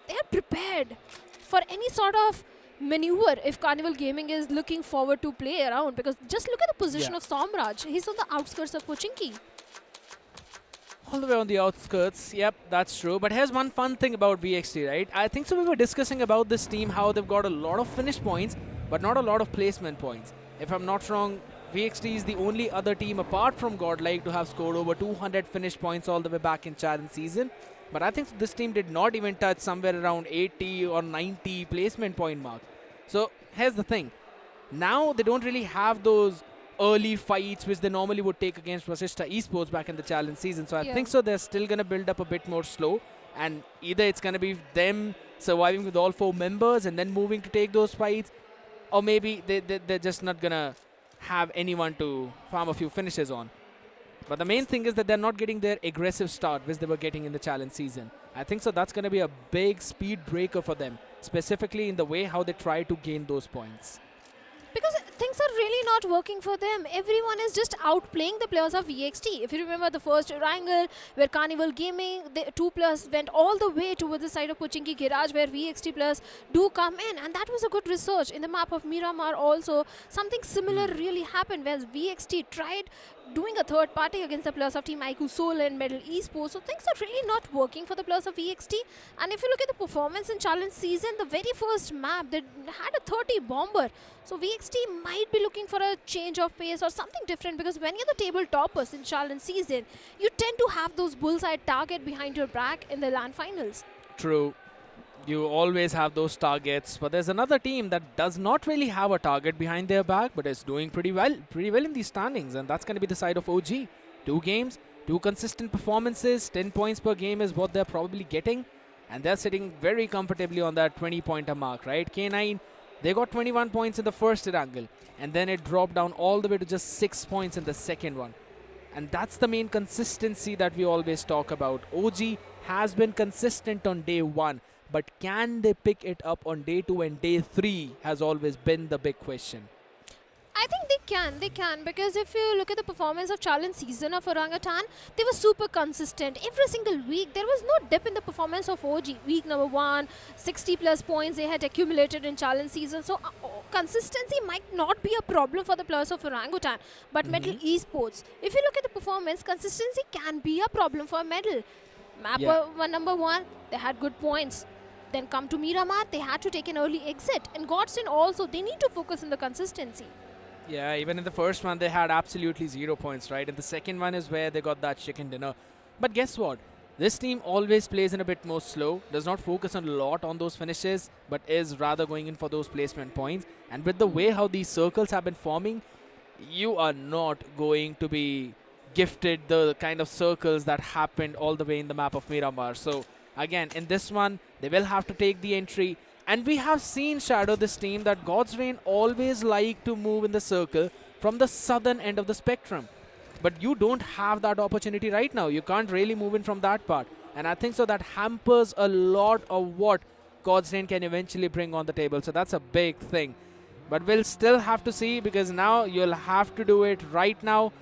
they are prepared for any sort of maneuver if Carnival Gaming is looking forward to play around. Because just look at the position of Somraj. He's on the outskirts of Pochinki. All the way on the outskirts, yep, that's true. But here's one fun thing about VXT, right? I think so we were discussing about this team, how they've got a lot of finish points, but not a lot of placement points. If I'm not wrong, VXT is the only other team apart from Godlike to have scored over 200 finish points all the way back in challenge season. But I think this team did not even touch somewhere around 80 or 90 placement point mark. So here's the thing. Now they don't really have those early fights which they normally would take against Vasishta Esports back in the challenge season. So I think so they're still going to build up a bit more slow. And either it's going to be them surviving with all 4 members and then moving to take those fights, or maybe they're just not going to have anyone to farm a few finishes on. But the main thing is that they're not getting their aggressive start which they were getting in the challenge season. I think so that's going to be a big speed breaker for them, specifically in the way how they try to gain those points. Because things are really not working for them. Everyone is just outplaying the players of VXT. If you remember the first Erangel, where Carnival Gaming, the 2 players went all the way towards the side of Pochinki Garage, where VXT players do come in. And that was a good research. In the map of Miramar also, something similar really happened, where VXT tried doing a third party against the players of Team iQOO Soul and Medal Esports. So things are really not working for the players of VXT. And if you look at the performance in challenge season, the very first map, they had a 30 bomber. So VXT might be looking for a change of pace or something different, because when you're the table toppers in challenge season, you tend to have those bullseye target behind your back in the LAN finals. True. You always have those targets, but there's another team that does not really have a target behind their back, but is doing pretty well in these standings, and that's going to be the side of OG. 2 games, 2 consistent performances, 10 points per game is what they're probably getting, and they're sitting very comfortably on that 20-pointer mark, right? K9, they got 21 points in the first Erangel, and then it dropped down all the way to just 6 points in the second one. And that's the main consistency that we always talk about. OG has been consistent on day 1, but can they pick it up on day 2 and day 3 has always been the big question. I think they can, because if you look at the performance of challenge season of Orangutan, they were super consistent. Every single week, there was no dip in the performance of OG. Week number 1, 60 plus points they had accumulated in challenge season. So consistency might not be a problem for the players of Orangutan. But Medal Esports, if you look at the performance, consistency can be a problem for Medal. Map number 1, they had good points. Then come to Miramar, they had to take an early exit. And Godson also, they need to focus on the consistency. Yeah, even in the first one, they had absolutely 0 points, right? And the second one is where they got that chicken dinner. But guess what? This team always plays in a bit more slow, does not focus a lot on those finishes, but is rather going in for those placement points. And with the way how these circles have been forming, you are not going to be gifted the kind of circles that happened all the way in the map of Miramar. So again, in this one, they will have to take the entry. And we have seen, Shadow, this team, that God's Reign always like to move in the circle from the southern end of the spectrum. But you don't have that opportunity right now. You can't really move in from that part. And I think so that hampers a lot of what God's Reign can eventually bring on the table. So that's a big thing. But we'll still have to see, because now you'll have to do it right now.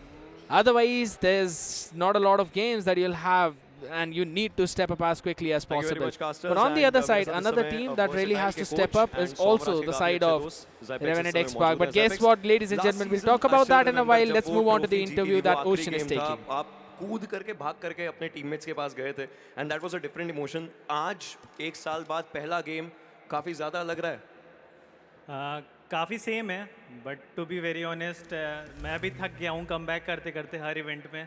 Otherwise, there's not a lot of games that you'll have, and you need to step up as quickly as possible. But on the other side, another team that really has to step up is also the side of Revenant X-Park. But guess what, ladies and gentlemen, we'll talk about that in a while. Let's move on to the interview that Ocean is taking. कूद करके भाग करके अपने teammates के पास गए थे and that was a different emotion. आज एक साल बाद पहला गेम काफ़ी ज़्यादा लग रहा है. काफ़ी सेम है, but to be very honest मैं भी थक गया हूँ कम बैक करते करते हर इवेंट में.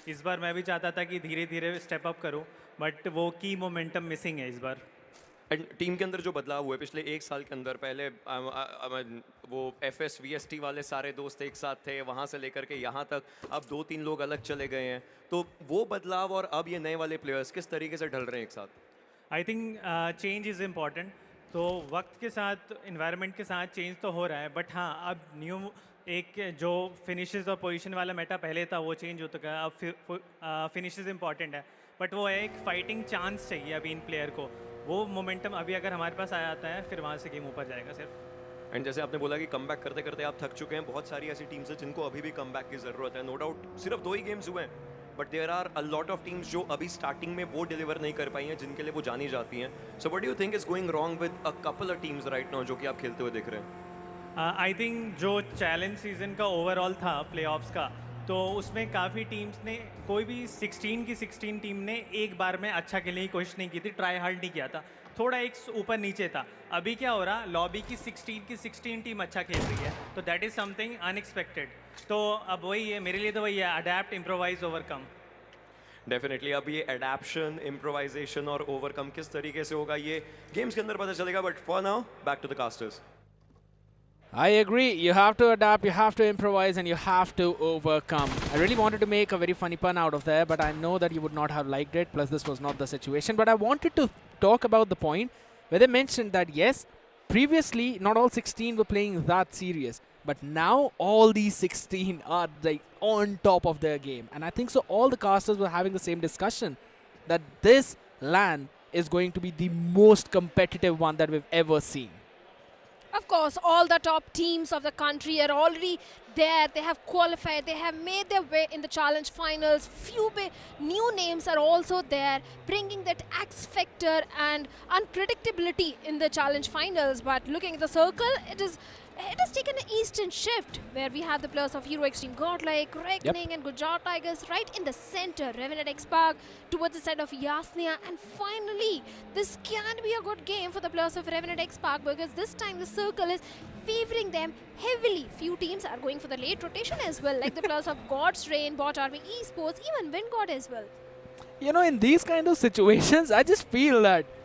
इस बार मैं भी चाहता था कि धीरे धीरे स्टेप अप करूँ, बट वो की मोमेंटम मिसिंग है इस बार. एंड टीम के अंदर जो बदलाव हुए पिछले एक साल के अंदर, पहले वो FS VST वाले सारे दोस्त एक साथ थे, वहाँ से लेकर के यहाँ तक अब 2-3 लोग अलग चले गए हैं. तो वो बदलाव और अब ये नए वाले प्लेयर्स किस तरीके से ढल रहे हैं एक साथ? I think change is important. तो वक्त के साथ, इन्वायरमेंट के साथ चेंज तो हो रहा है, बट हाँ अब न्यू एक जो फिनिशेस और पोजीशन वाला मेटा पहले था वो चेंज हो चुका है. अब फिनिशेस इंपॉर्टेंट है, बट वो है एक फाइटिंग चांस चाहिए अभी इन प्लेयर को. वो मोमेंटम अभी अगर हमारे पास आ जाता है, फिर वहाँ से गेम ऊपर जाएगा सिर्फ. एंड जैसे आपने बोला कि कम बैक करते करते आप थक चुके हैं, बहुत सारी ऐसी टीम्स हैं जिनको अभी भी कम बैक की ज़रूरत है. नो डाउट सिर्फ 2 ही गेम्स हुए हैं, but there are a lot of teams जो अभी स्टार्टिंग में वो डिलीवर नहीं कर पाई हैं जिनके लिए वो जानी जाती हैं. So what do you think is going wrong with a couple of teams right now जो कि आप खेलते हुए दिख रहे हैं? आई थिंक जो चैलेंज सीजन का ओवरऑल था प्लेऑफ्स का, तो उसमें काफ़ी टीम्स ने, कोई भी 16 की 16 टीम ने एक बार में अच्छा खेलने की कोशिश नहीं की थी, ट्राई हार्ड नहीं किया था, थोड़ा एक ऊपर नीचे था. अभी क्या हो रहा, लॉबी की 16 टीम अच्छा खेल रही है, तो दैट इज़ समथिंग अनएक्सपेक्टेड. तो अब वही है मेरे लिए, तो वही है अडेप्ट, इम्प्रोवाइज, ओवरकम. डेफिनेटली अब ये अडेप्शन, इम्प्रोवाइजेशन और ओवरकम किस तरीके से होगा ये गेम्स के अंदर पता चलेगा. But for now back to the casters. I agree. You have to adapt, you have to improvise, and you have to overcome. I really wanted to make a very funny pun out of there, but I know that you would not have liked it. Plus, this was not the situation. But I wanted to talk about the point where they mentioned that, yes, previously, not all 16 were playing that serious. But now, all these 16 are like on top of their game. And I think so all the casters were having the same discussion, that this LAN is going to be the most competitive one that we've ever seen. Of course, all the top teams of the country are already there. They have qualified. They have made their way in the challenge finals. Few new names are also there, bringing that X factor and unpredictability in the challenge finals. But looking at the circle, it has taken an eastern shift, where we have the players of Hero Xtreme, Godlike, Reckoning, and Gujarat Tigers right in the center. Revenant X-Park towards the side of Yasnia, and finally, this can be a good game for the players of Revenant X-Park, because this time the circle is favoring them heavily. Few teams are going for the late rotation as well, like the players of God's Reign, BotArmyEsports, even Wingod as well. You know, in these kind of situations, I just feel that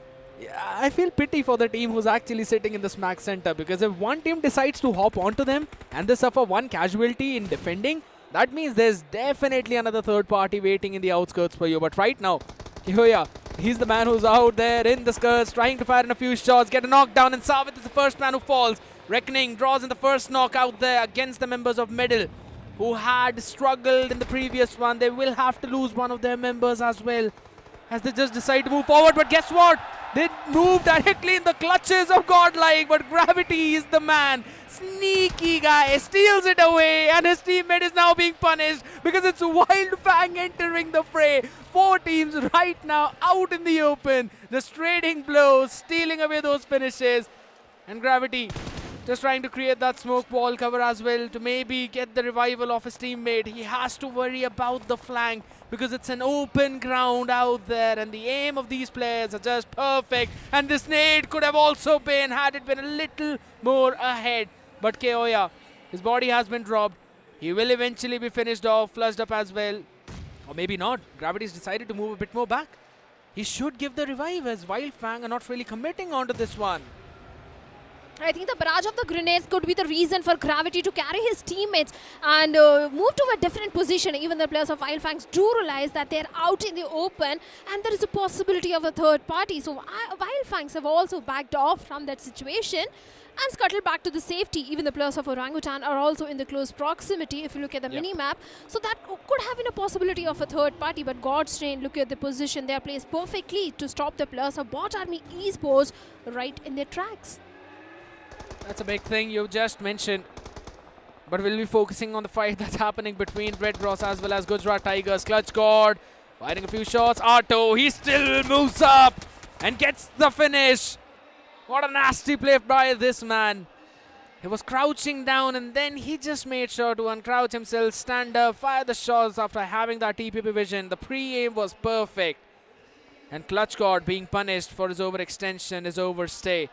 I feel pity for the team who's actually sitting in the smack center, because if one team decides to hop onto them and they suffer one casualty in defending, that means there's definitely another third party waiting in the outskirts for you. But right now, Kihoya, he's the man who's out there in the skirts, trying to fire in a few shots, get a knockdown, and Savit is the first man who falls. Reckoning draws in the first knock out there against the members of Middle, who had struggled in the previous one. They will have to lose one of their members as well, as they just decide to move forward. But guess what? They move directly in the clutches of Godlike, but Gravity is the man. Sneaky guy, steals it away, and his teammate is now being punished because it's Wyld Fang entering the fray. 4 teams right now out in the open, just trading blows, stealing away those finishes. And Gravity just trying to create that smoke wall cover as well to maybe get the revival of his teammate. He has to worry about the flank because it's an open ground out there, and the aim of these players are just perfect. And this nade could have also been, had it been a little more ahead. But Keoya, his body has been dropped. He will eventually be finished off, flushed up as well. Or maybe not. Gravity's decided to move a bit more back. he should give the revive, as Wyld Fang are not really committing onto this one. I think the barrage of the grenades could be the reason for Gravity to carry his teammates and move to a different position. Even the players of Wyld Fangs do realize that they're out in the open and there is a possibility of a third party. So Wyld Fangs have also backed off from that situation and scuttled back to the safety. Even the players of Orangutan are also in the close proximity if you look at the mini-map. So that could have been a possibility of a third party, but Godstrain, look at the position. They are placed perfectly to stop the players of BotArmyEsports right in their tracks. That's a big thing you just mentioned. But we'll be focusing on the fight that's happening between Red Ross as well as Gujarat Tigers. Clutch God firing a few shots. Arto, he still moves up and gets the finish. What a nasty play by this man. He was crouching down and then he just made sure to uncrouch himself, stand up, fire the shots after having that TPP vision. The pre-aim was perfect. And Clutch God being punished for his overextension, his overstay.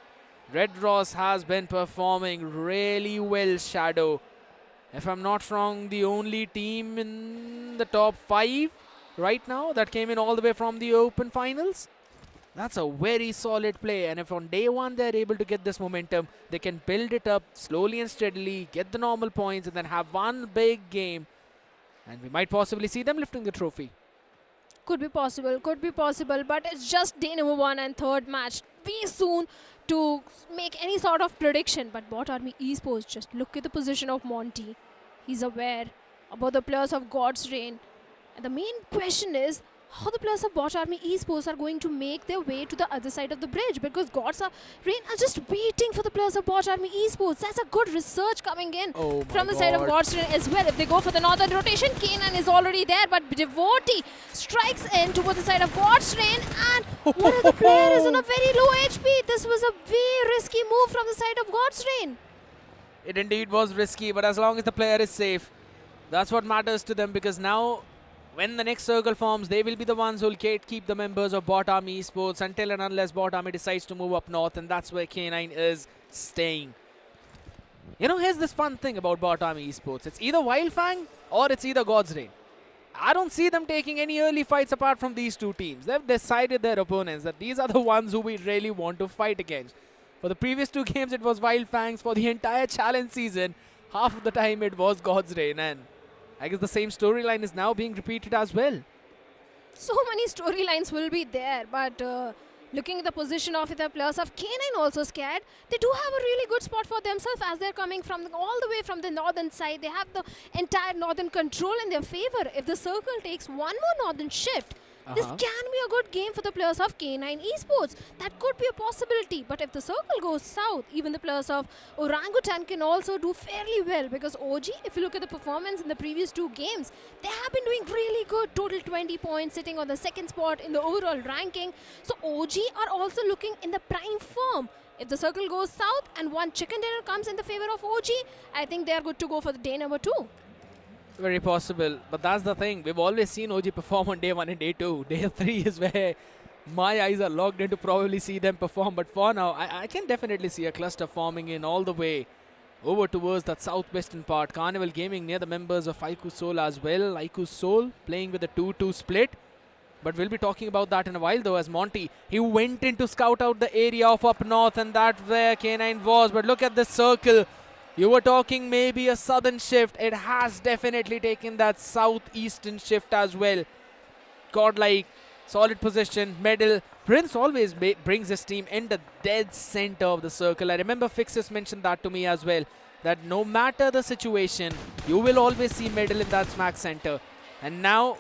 Red Ross has been performing really well, Shadow. If I'm not wrong, the only team in the top 5 right now that came in all the way from the Open Finals. That's a very solid play, and if on day one they're able to get this momentum, they can build it up slowly and steadily, get the normal points, and then have one big game, and we might possibly see them lifting the trophy. Could be possible, but it's just day number 1 and third match. Way soon to make any sort of prediction, but BotArmyEsports, just look at the position of Monty. He's aware about the players of God's Reign. And the main question is how the players of BotArmyEsports are going to make their way to the other side of the bridge, because God's Reign are just waiting for the players of BotArmyEsports. That's a good research coming in from the side of God's Reign as well. If they go for the northern rotation, Kanan is already there, but Devotee strikes in towards the side of God's Reign, and one of the players is on a very low HP. This was a very risky move from the side of God's Reign. It indeed was risky, but as long as the player is safe, that's what matters to them, because now when the next circle forms, they will be the ones who will keep the members of BotArmyEsports until and unless BotArmy decides to move up north, and that's where K9 is staying. You know, here's this fun thing about BotArmyEsports. It's either Wyld Fang or it's either God's Reign. I don't see them taking any early fights apart from these two teams. They've decided their opponents that these are the ones who we really want to fight against. For the previous 2 games, it was Wyld Fangs. For the entire challenge season, half of the time it was God's Reign, and I guess the same storyline is now being repeated as well. So many storylines will be there, but looking at the position of the players of K9 also scared. They do have a really good spot for themselves as they're coming from all the way from the northern side. They have the entire northern control in their favor. If the circle takes one more northern shift, this can be a good game for the players of K9 Esports. That could be a possibility. But if the circle goes south, even the players of Orangutan can also do fairly well, because OG, if you look at the performance in the previous 2 games, they have been doing really good. Total 20 points, sitting on the 2nd spot in the overall ranking. So OG are also looking in the prime form. If the circle goes south and one chicken dinner comes in the favor of OG, I think they are good to go for the day number 2. Very possible, but that's the thing. We've always seen OG perform on day 1 and day 2. Day 3 is where my eyes are locked in to probably see them perform. But for now, I can definitely see a cluster forming in all the way over towards that southwestern part. Carnival Gaming near the members of iQOO Soul as well. iQOO Soul playing with a 2-2 split. But we'll be talking about that in a while, though, as Monty, he went in to scout out the area of up north, and that's where K9 was. But look at this circle. You were talking maybe a southern shift. It has definitely taken that southeastern shift as well. Godlike, solid position, medal. Prince always brings his team in the dead center of the circle. I remember Fixus mentioned that to me as well, that no matter the situation, you will always see medal in that smack center. And now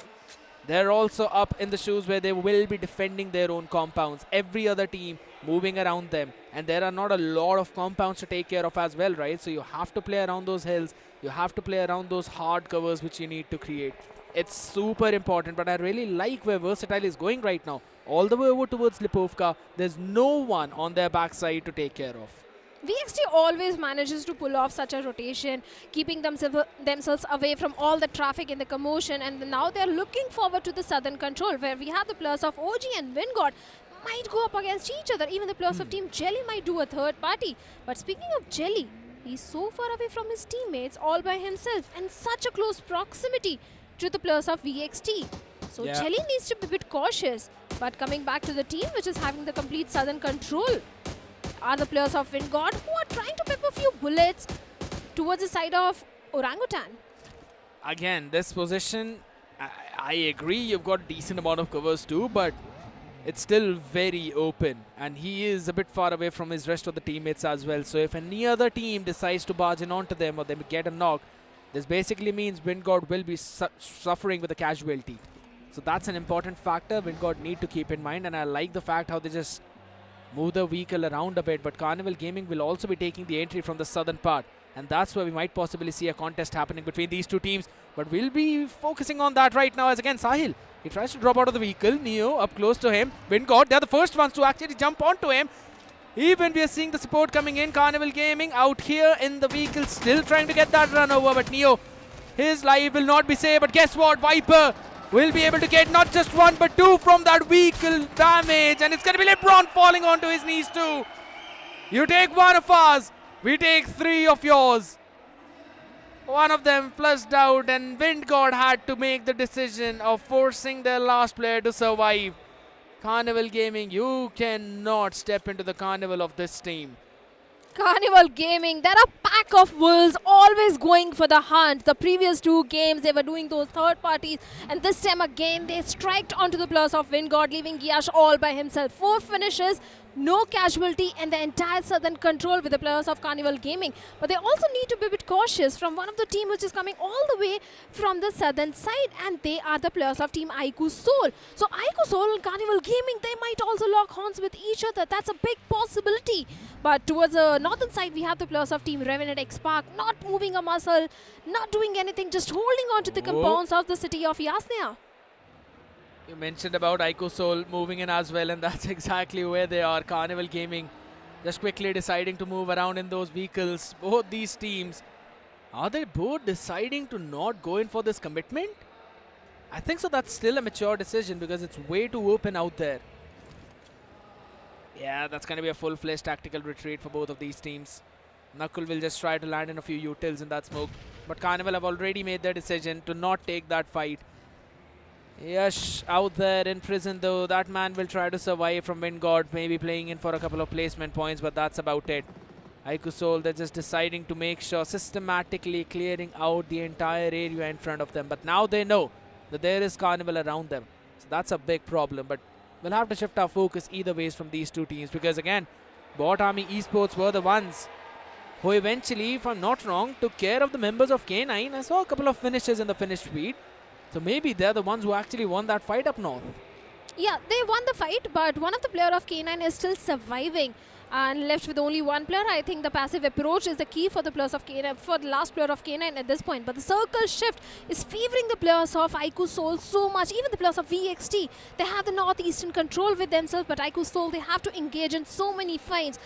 they're also up in the shoes where they will be defending their own compounds. Every other team moving around them. And there are not a lot of compounds to take care of as well, right? So you have to play around those hills. You have to play around those hard covers which you need to create. It's super important, but I really like where Versatile is going right now. All the way over towards Lipovka. There's no one on their backside to take care of. VXT always manages to pull off such a rotation, keeping themselves away from all the traffic and the commotion, and now they're looking forward to the southern control, where we have the players of OG and Wingod might go up against each other. Even the players of Team Jelly might do a third party. But speaking of Jelly, he's so far away from his teammates all by himself, and such a close proximity to the players of VXT. So Jelly needs to be a bit cautious. But coming back to the team, which is having the complete southern control, are the players of Wingod, who are trying to pip a few bullets towards the side of Orangutan. Again, this position, I agree, you've got a decent amount of covers too, but it's still very open, and he is a bit far away from his rest of the teammates as well. So if any other team decides to barge in onto them or they get a knock, this basically means Wingod will be suffering with a casualty. So that's an important factor Wingod need to keep in mind, and I like the fact how they just move the vehicle around a bit. But Carnival Gaming will also be taking the entry from the southern part, and that's where we might possibly see a contest happening between these two teams. But we'll be focusing on that right now, as again Sahil, he tries to drop out of the vehicle. Neo up close to him. Wingod, they're the first ones to actually jump onto him. Even we are seeing the support coming in. Carnival Gaming out here in the vehicle, still trying to get that run over. But Neo, his life will not be saved. But guess what? Viper will be able to get not just one but two from that vehicle damage. And it's going to be LeBron falling onto his knees too. You take one of ours, we take three of yours. One of them flushed out, and Wingod had to make the decision of forcing their last player to survive. Carnival Gaming, you cannot step into the carnival of this team. Carnival Gaming, they're a pack of wolves, always going for the hunt. The previous two games, they were doing those third parties, and this time again, they striked onto the players of Wingod, leaving Yash all by himself. 4 finishes, no casualty, and the entire southern control with the players of Carnival Gaming. But they also need to be a bit cautious from one of the team which is coming all the way from the southern side, and they are the players of team iQOO Soul. So iQOO Soul and Carnival Gaming, they might also lock horns with each other. That's a big possibility. But towards the northern side, we have the players of team Revenant X Park, not moving a muscle, not doing anything, just holding on to the compounds of the city of Yasnia. You mentioned about iQOO Soul moving in as well, and that's exactly where they are. Carnival Gaming just quickly deciding to move around in those vehicles. Both these teams, are they both deciding to not go in for this commitment? I think so. That's still a mature decision because it's way too open out there. Yeah, that's going to be a full-fledged tactical retreat for both of these teams. Knuckle will just try to land in a few utils in that smoke, but Carnival have already made their decision to not take that fight. Yash out there in prison though. That man will try to survive from Wingod, maybe playing in for a couple of placement points, but that's about it. iQOO Soul, they're just deciding to make sure systematically clearing out the entire area in front of them. But now they know that there is Carnival around them. So that's a big problem. But we'll have to shift our focus either ways from these two teams, because again, BotArmyEsports were the ones who eventually, if I'm not wrong, took care of the members of K9. I saw a couple of finishes in the finish speed. So maybe they're the ones who actually won that fight up north. Yeah, they won the fight, but one of the player of K9 is still surviving and left with only one player. I think the passive approach is the key for the players of K9, for the last player of K9 at this point. But the circle shift is favoring the players of iQOO Soul so much. Even the players of VXT, they have the northeastern control with themselves, but iQOO Soul, they have to engage in so many fights.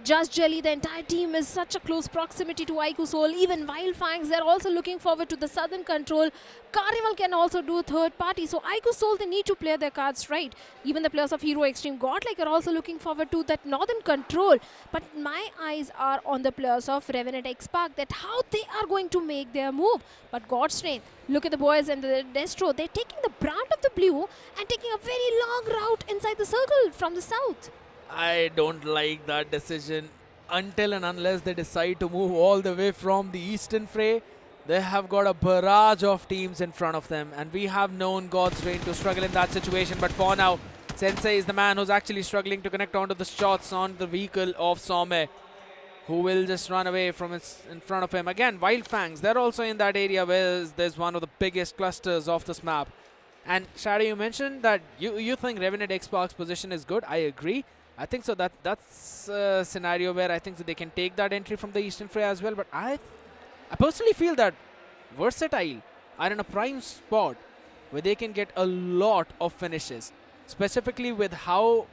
Just Jelly, the entire team is such a close proximity to iQOO Soul. Even Wyld Fangs, they're also looking forward to the southern control. Carnival can also do third party. So iQOO Soul, they need to play their cards right. Even the players of Hero Xtreme Godlike are also looking forward to that northern control. But my eyes are on the players of Revenant X Park, that how they are going to make their move. But God's strength, look at the boys and the Destro. They're taking the brand of the blue and taking a very long route inside the circle from the south. I don't like that decision until and unless they decide to move all the way from the eastern fray. They have got a barrage of teams in front of them, and we have known God's Reign to struggle in that situation. But for now, Sensei is the man who's actually struggling to connect onto the shots on the vehicle of Some, who will just run away from in front of him. Again, Wyld Fangs, they're also in that area where there's one of the biggest clusters of this map. And Shadow, you mentioned that you think Revenant X Park's position is good. I agree. I think so. That's a scenario where I think so they can take that entry from the eastern fray as well. But I personally feel that Versatile are in a prime spot where they can get a lot of finishes, specifically with how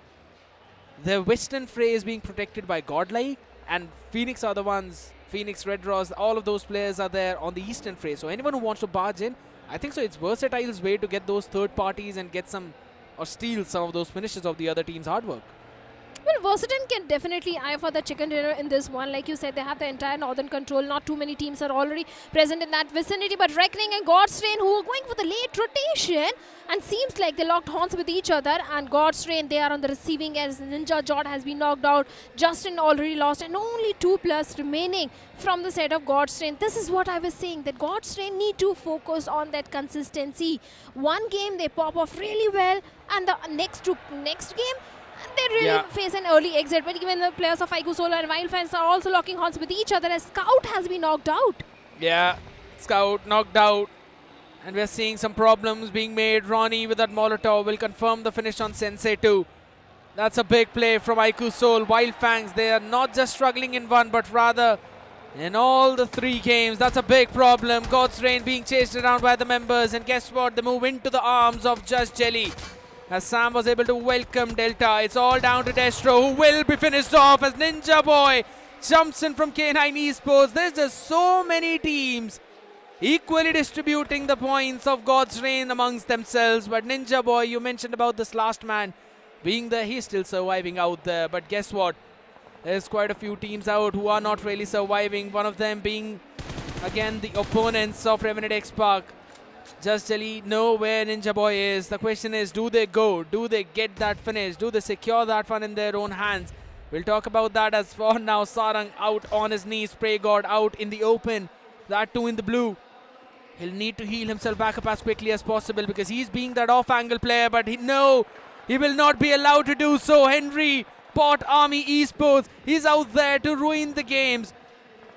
the western fray is being protected by Godlike, and Phoenix are the ones, Phoenix, Red Ross, all of those players are there on the eastern fray. So anyone who wants to barge in, I think so it's Versatile's way to get those third parties and get some or steal some of those finishes of the other team's hard work. Well, Versatile can definitely eye for the chicken dinner in this one. Like you said, they have the entire northern control. Not too many teams are already present in that vicinity. But Reckoning and God's Reign, who are going for the late rotation, and seems like they locked horns with each other. And God's Rain, they are on the receiving end. Ninja Jot has been knocked out. Justin already lost, and only 2 players remaining from the set of God's Rain. This is what I was saying, that God's Rain need to focus on that consistency. One game they pop off really well, and the next game they really face an early exit. But even the players of iQOO Solar and Wyld Fangs are also locking horns with each other, as Scout has been knocked out. Yeah, Scout knocked out. And we're seeing some problems being made. Ronnie with that Molotov will confirm the finish on Sensei 2. That's a big play from iQOO Soul. Wyld Fangs, they are not just struggling in one, but rather in all the 3 games. That's a big problem. God's Rain being chased around by the members. And guess what? They move into the arms of Just Jelly, as Sam was able to welcome Delta. It's all down to Destro, who will be finished off as Ninja Boy jumps in from K9 Esports. There's just so many teams equally distributing the points of God's Rain amongst themselves. But Ninja Boy, you mentioned about this last man being there. He's still surviving out there. But guess what? There's quite a few teams out who are not really surviving. One of them being, again, the opponents of Revenant X Park. Just Jelly know where Ninja Boy is. The question is, do they go? Do they get that finish? Do they secure that one in their own hands? We'll talk about that. As for now, Sarang out on his knees. Spray God out in the open. That too in the blue. He'll need to heal himself back up as quickly as possible, because he's being that off-angle player. But he will not be allowed to do so. Henry, BotArmyEsports, he's out there to ruin the games.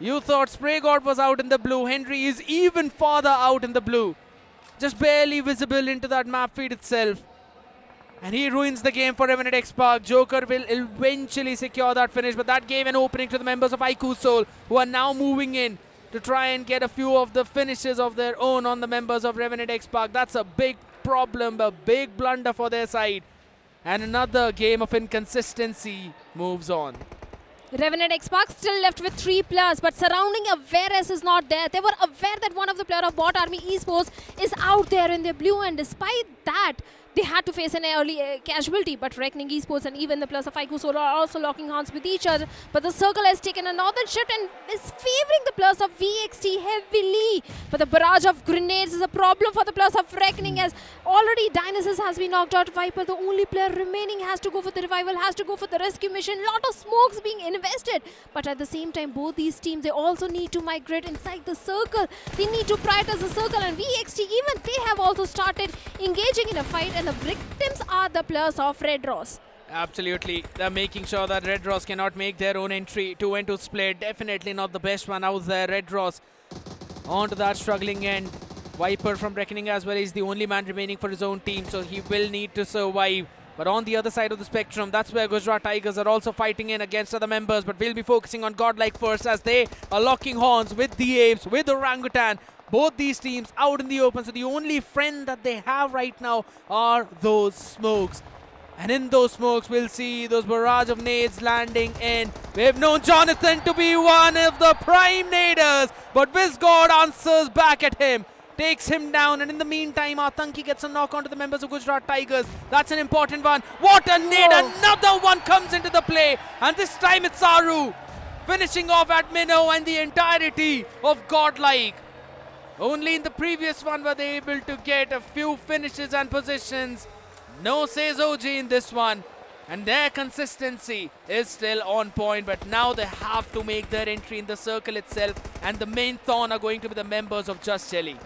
You thought Spray God was out in the blue. Henry is even farther out in the blue, just barely visible into that map feed itself. And he ruins the game for Revenant X Park. Joker will eventually secure that finish, but that gave an opening to the members of iQOO Soul, who are now moving in to try and get a few of the finishes of their own on the members of Revenant X Park. That's a big problem, a big blunder for their side. And another game of inconsistency moves on. Revenant X Park still left with 3 players, but surrounding awareness is not there. They were aware that one of the players of BotArmyEsports is out there in the blue, and despite that, they had to face an early casualty. But Reckoning Esports and even the players of iQOO Solar are also locking horns with each other. But the circle has taken a northern shift and is favoring the players of VXT heavily. But the barrage of grenades is a problem for the players of Reckoning, as already Dionysus has been knocked out. Viper, the only player remaining, has to go for the revival, has to go for the rescue mission. Lot of smokes being invested. But at the same time, both these teams, they also need to migrate inside the circle. They need to prioritize the circle, and VXT, even they have also started engaging in a fight, and the victims are the players of Red Ross. Absolutely. They're making sure that Red Ross cannot make their own entry. 2-2 split. Definitely not the best one out there. Red Ross onto that struggling end. Viper from Reckoning as well is the only man remaining for his own team, so he will need to survive. But on the other side of the spectrum, that's where Gujarat Tigers are also fighting in against other members. But we'll be focusing on Godlike first, as they are locking horns with the Apes, with Orangutan. Both these teams out in the open, so the only friend that they have right now are those smokes. And in those smokes, we'll see those barrage of nades landing in. We've known Jonathan to be one of the prime naders, but Vizgod answers back at him, takes him down, and in the meantime, Atanki gets a knock onto the members of Gujarat Tigers. That's an important one. What a nade! Another one comes into the play, and this time it's Saru finishing off at Minnow and the entirety of Godlike. Only in the previous one were they able to get a few finishes and positions. No says OG in this one. And their consistency is still on point. But now they have to make their entry in the circle itself. And the main thorn are going to be the members of Just Jelly.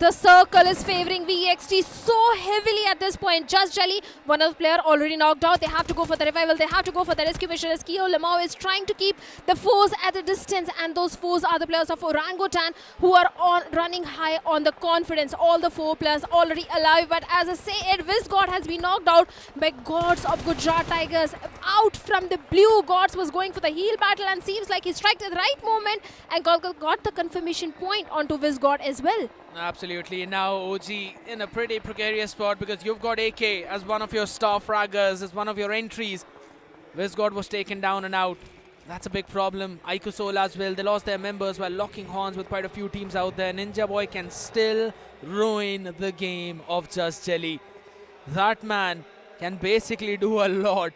The circle is favoring VXT so heavily at this point. Just Jelly, one of the players already knocked out. They have to go for the revival. They have to go for the rescue mission. As Keo Lamau is trying to keep the foes at a distance. And those foes are the players of Orangutan, who are running high on the confidence. All the 4 players already alive. But as I say, Vizgod has been knocked out by Gods of Gujarat Tigers. Out from the blue, Gods was going for the heal battle, and seems like he struck at the right moment and got the confirmation point onto Vizgod as well. Absolutely. Now OG in a pretty precarious spot, because you've got AK as one of your star fraggers, as one of your entries. Vizgod was taken down and out. That's a big problem. iQOO Soul as well. They lost their members while locking horns with quite a few teams out there. Ninja Boy can still ruin the game of Just Jelly. That man can basically do a lot.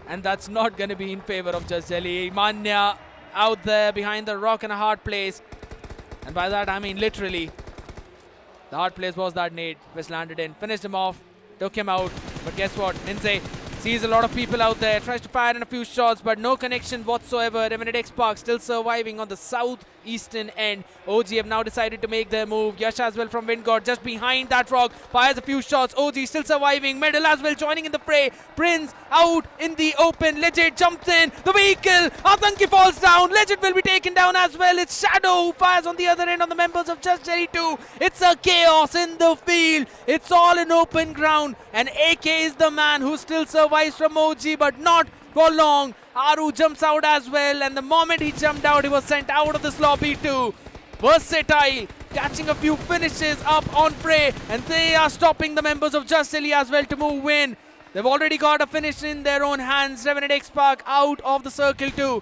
And that's not going to be in favor of Just Jelly. Manya out there behind the rock in a hard place. And by that, I mean literally. The hard place was that nade, which landed in, finished him off, took him out. But guess what? Ninze sees a lot of people out there, tries to fire in a few shots, but no connection whatsoever. Revenant X-Park still surviving on the southeastern end. OG have now decided to make their move. Yash as well from Windgod just behind that rock, fires a few shots. OG still surviving. Medal as well joining in the fray. Prince out in the open. Legit jumps in. The vehicle. Atanki falls down. Legit will be taken down as well. It's Shadow who fires on the other end on the members of Just Jelly 2. It's a chaos in the field. It's all in open ground. And AK is the man who still survives from OG, but not for long. Aru jumps out as well, and the moment he jumped out, he was sent out of this lobby too. Versatile catching a few finishes up on Prey, and they are stopping the members of Just Jelly as well to move in. They've already got a finish in their own hands. Revenant X-Park out of the circle too.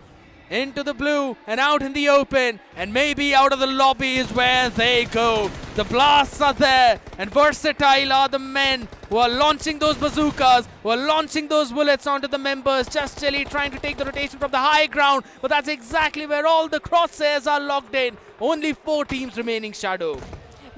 Into the blue and out in the open, and maybe out of the lobby is where they go. The blasts are there, and Versatile are the men who are launching those bazookas, who are launching those bullets onto the members. Just Jelly trying to take the rotation from the high ground, but that's exactly where all the crosshairs are locked in. Only 4 teams remaining, Shadow.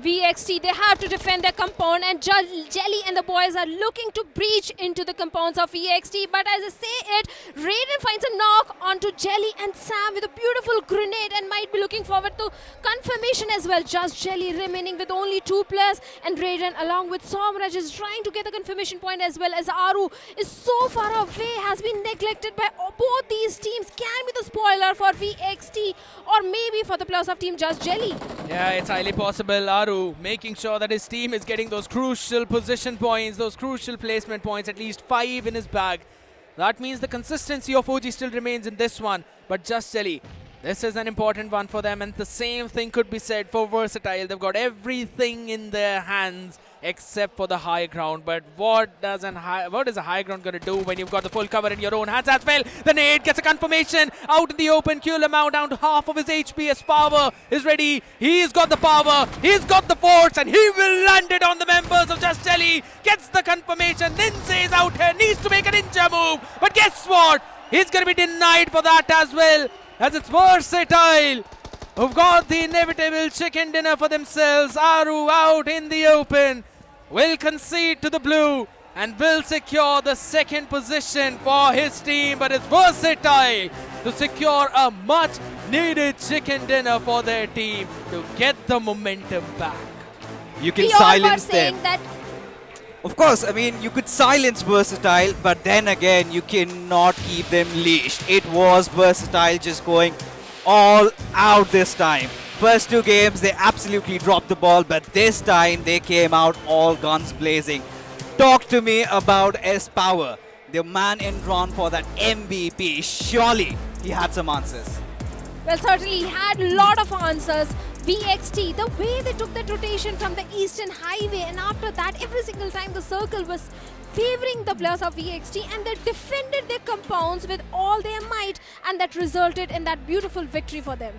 VXT, they have to defend their compound, and Jelly and the boys are looking to breach into the compounds of VXT. But as I say it, Raiden finds a knock onto Jelly and Sam with a beautiful grenade, and might be looking forward to confirmation as well. Just Jelly remaining with only 2 players, and Raiden along with Somraj is trying to get the confirmation point as well, as Aru is so far away, has been neglected by both these teams. Can be the spoiler for VXT, or maybe for the players of team Just Jelly. Yeah, it's highly possible. Aru making sure that his team is getting those crucial position points, those crucial placement points, at least 5 in his bag. That means the consistency of OG still remains in this one. But Just Jelly, this is an important one for them, and the same thing could be said for Versatile. They've got everything in their hands except for the high ground. But what is a high ground going to do when you've got the full cover in your own hands as well? The nade gets a confirmation out in the open. Kyulamau down to half of his HP. His power is ready. He's got the power. He's got the force, and he will land it on the members of Just Jelly. Gets the confirmation. Ninja is out here. Needs to make a ninja move. But guess what? He's going to be denied for that as well, as it's Versatile who've got the inevitable chicken dinner for themselves. Aru out in the open will concede to the blue and will secure the second position for his team, but it's Versatile to secure a much needed chicken dinner for their team to get the momentum back. You can silence them. Of course, I mean, you could silence Versatile, but then again, you cannot keep them leashed. It was Versatile just going all out this time. First 2 games, they absolutely dropped the ball, but this time they came out all guns blazing. Talk to me about S-Power, the man in drawn for that MVP. Surely he had some answers. Well, certainly he had a lot of answers. VXT, the way they took that rotation from the Eastern Highway, and after that, every single time the circle was favoring the players of VXT, and they defended their compounds with all their might, and that resulted in that beautiful victory for them.